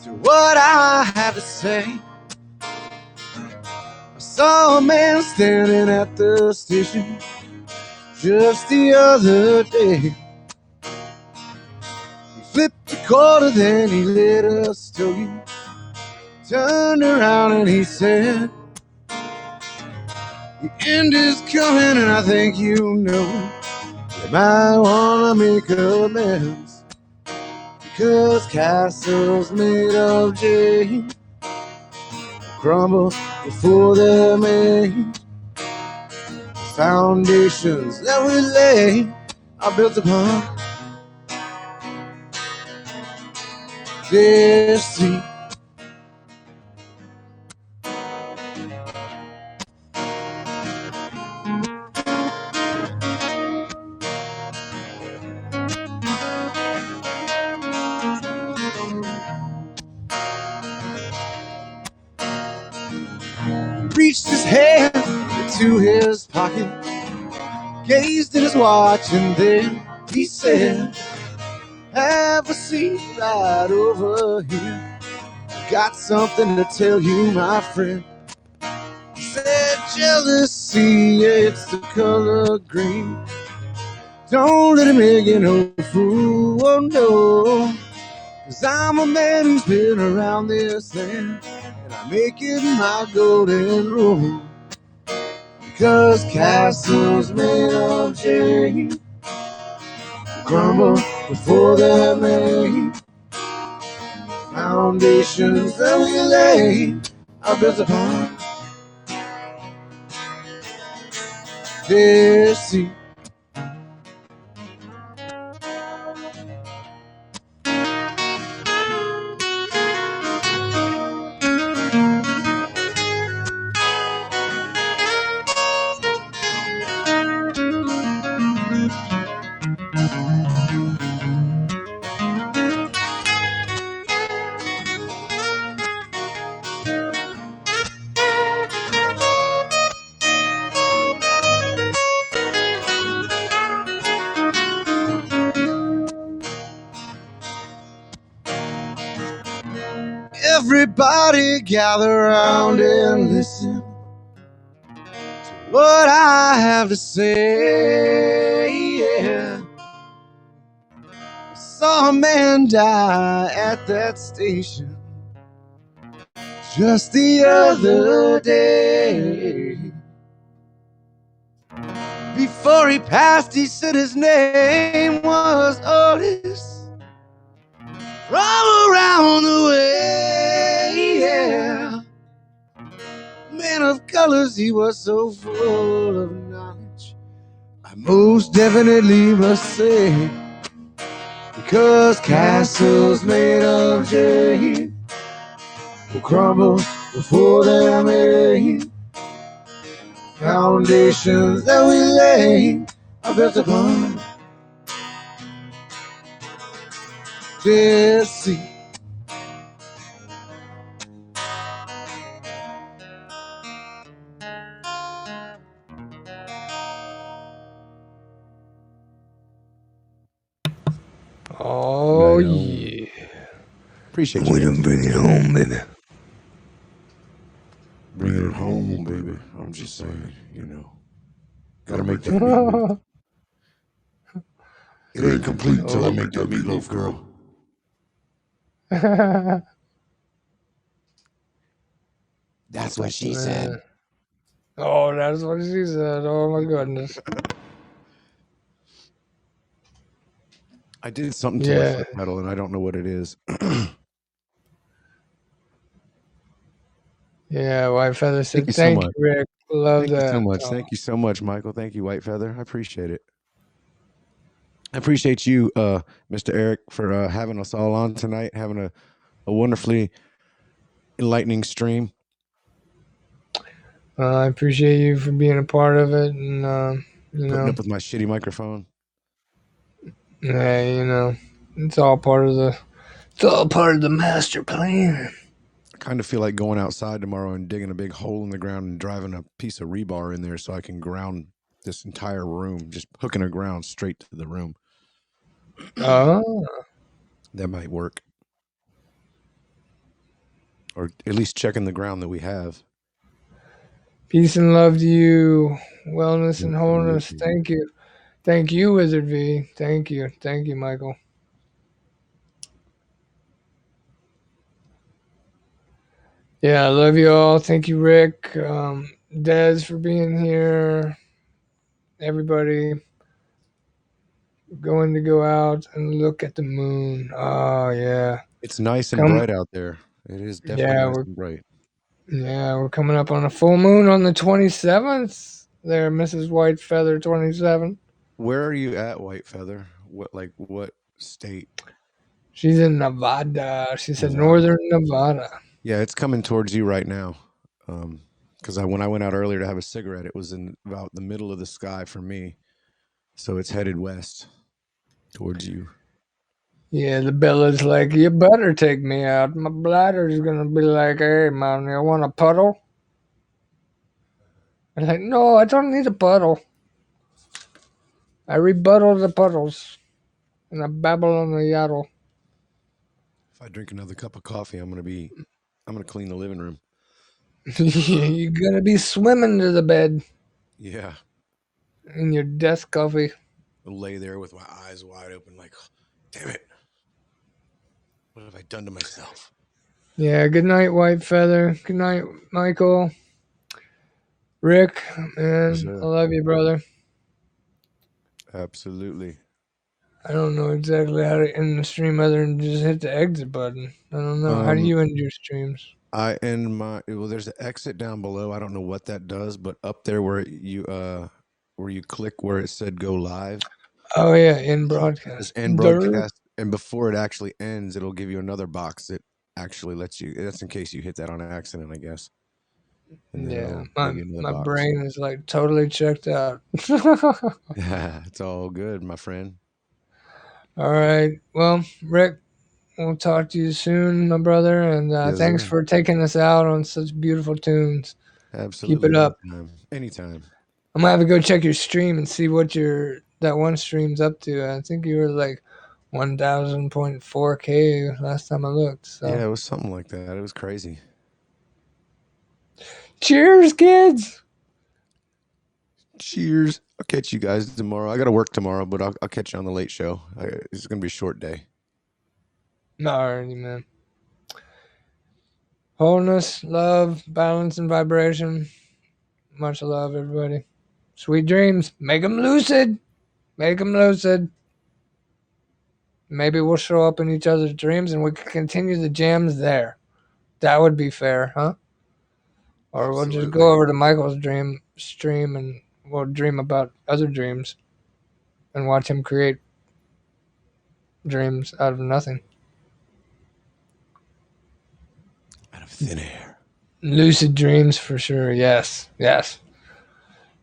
to what I have to say. I saw a man standing at the station just the other day. He flipped a quarter, then he lit a stogie, turned around and he said, the end is coming and I think you know you might wanna make amends, because castles made of jade crumble before they're made. Foundations that we lay are built upon this sea. Reached his hand into his pocket, gazed at his watch, and then he said, have a seat right over here. Got something to tell you, my friend. He said, Jealousy, it's the color green. Don't let it make you no fool, oh no. Cause I'm a man who's been around this land, and I make it my golden rule. Because castles made of jade crumble before they're made. Foundations that we lay are built upon this sea. Everybody gather around and listen to what I have to say. Yeah. I saw a man die at that station just the other day. Before he passed, he said his name was Otis. From around the way, yeah. Man of colors, he was so full of knowledge, I most definitely must say. Because castles made of jade will crumble before they're made. Foundations that we lay are built upon this sea. Oh, Right on. yeah. Appreciate you. We done bring it home, baby. Bringing it home, baby. I'm just saying, you know. Gotta make that meatloaf. It ain't complete till I make that meatloaf, girl. That's what she said. Oh, that's what she said. Oh, my goodness. I did something to my Yeah. foot pedal, and I don't know what it is. Yeah, White Feather said, Thank you so thank much. you, Rick. Love Thank you that. so much. Oh. Thank you so much, Michael. Thank you, White Feather. I appreciate it. I appreciate you, Mr. Eric, for having us all on tonight, having a wonderfully enlightening stream. I appreciate you for being a part of it, and Putting up with my shitty microphone. yeah, it's all part of the master plan. I kind of feel like going outside tomorrow and digging a big hole in the ground and driving a piece of rebar in there so I can ground this entire room, just hooking a ground straight to the room. Oh, That might work. Or at least checking the ground that we have. peace and love to you, wellness and wholeness. Thank you, Wizard V. Thank you, Michael. Yeah, I love you all. Thank you, Rick, Des, for being here. Everybody going to go out and look at the moon. Oh yeah, It's nice and bright out there. It is definitely Yeah, nice and bright. Yeah, we're coming up on a full moon on the 27th. There, Mrs. White Feather 27. Where are you at, White Feather? What state? She's in Nevada. She said Nevada. Northern Nevada. Yeah, it's coming towards you right now. Because when I went out earlier to have a cigarette, it was in about the middle of the sky for me. So it's headed west towards you. Yeah, the Bella's like, you better take me out. My bladder's gonna be like, hey man, you want a puddle? I'm like, no, I don't need a puddle. I rebuttal the puddles, and I babble on the yaddle. If I drink another cup of coffee, I'm gonna clean the living room. You're gonna be swimming to the bed Yeah. in your death coffee. I'll lay there with my eyes wide open, like, damn it. What have I done to myself? Yeah, good night, White Feather. Good night, Michael. Rick, Yes, man, I sir. love you, brother. Absolutely. I don't know exactly how to end the stream other than just hit the exit button. I don't know. How do Um, you end your streams? I end my there's an exit down below. I don't know what that does, but up there where you click where it said go live, Oh, yeah, end it says broadcast. end Durr. broadcast, and before it actually ends, it'll give you another box that actually lets you. That's in case you hit that on accident, I guess. And then Yeah, it'll my give you another my box. brain is like totally checked out. It's all good, my friend. All right. Well, Rick, we'll talk to you soon, my brother, and Yes, thanks sir. for taking us out on such beautiful tunes. Keep Absolutely. it up. Anytime. Anytime. I'm gonna have to go check your stream and see what that one stream's up to. I think you were like 1,000.4K last time I looked. So Yeah, it was something like that. It was crazy. cheers, kids. Cheers. I'll catch you guys tomorrow. I got to work tomorrow, but I'll catch you on the late show. It's going to be a short day. Alrighty, man. Wholeness, love, balance, and vibration. Much love, everybody. Sweet dreams. Make them lucid. Make them lucid. Maybe we'll show up in each other's dreams and we can continue the jams there. That would be fair, huh? Or we'll just Absolutely. go over to Michael's dream stream and we'll dream about other dreams and watch him create dreams out of nothing. Out of thin air. Lucid dreams for sure. Yes. Yes.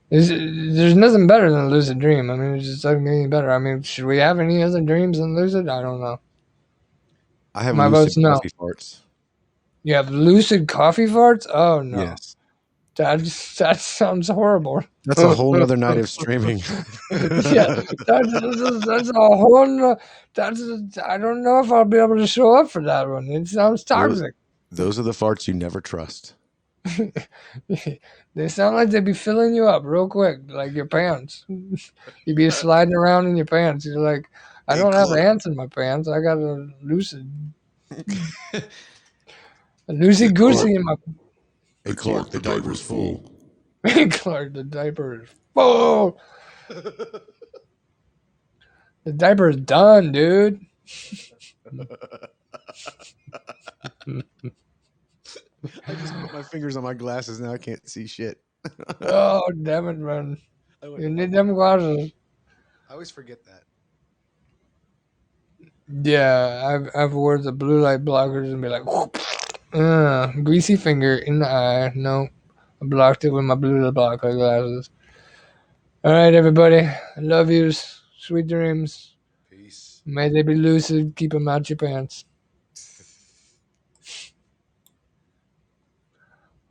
There's nothing better than a lucid dream. I mean, it just doesn't get any better. I mean, should we have any other dreams than lucid? I don't know. I have My lucid vote's no. coffee farts. You have lucid coffee farts? Oh no. Yes. That sounds horrible. That's a whole nother night of streaming. Yeah, that's a whole. I don't know if I'll be able to show up for that one. It sounds toxic. Those are the farts you never trust. They sound like they'd be filling you up real quick, like your pants. You'd be sliding around in your pants. You're like, I Hey, don't have Clark. ants in my pants. I got a loosey goosey in my. Hey, Clark, the diaper's full. Clark, the diaper is full. The diaper is done, dude. I just put my fingers on my glasses. Now I can't see shit. Oh, damn it, man. You need them glasses. I always forget that. Yeah, I've wore the blue light blockers and be like, greasy finger in the eye. No, I blocked it with my blue light blocker glasses. All right, everybody. I love yous. Sweet dreams. Peace. May they be lucid. Keep them out your pants.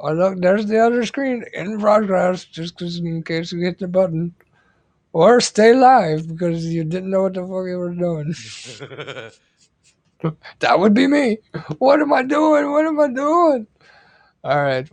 Oh, look, there's the other screen in progress, just in case you hit the button. Or stay live because you didn't know what the fuck you were doing. That would be me. What am I doing? What am I doing? All right.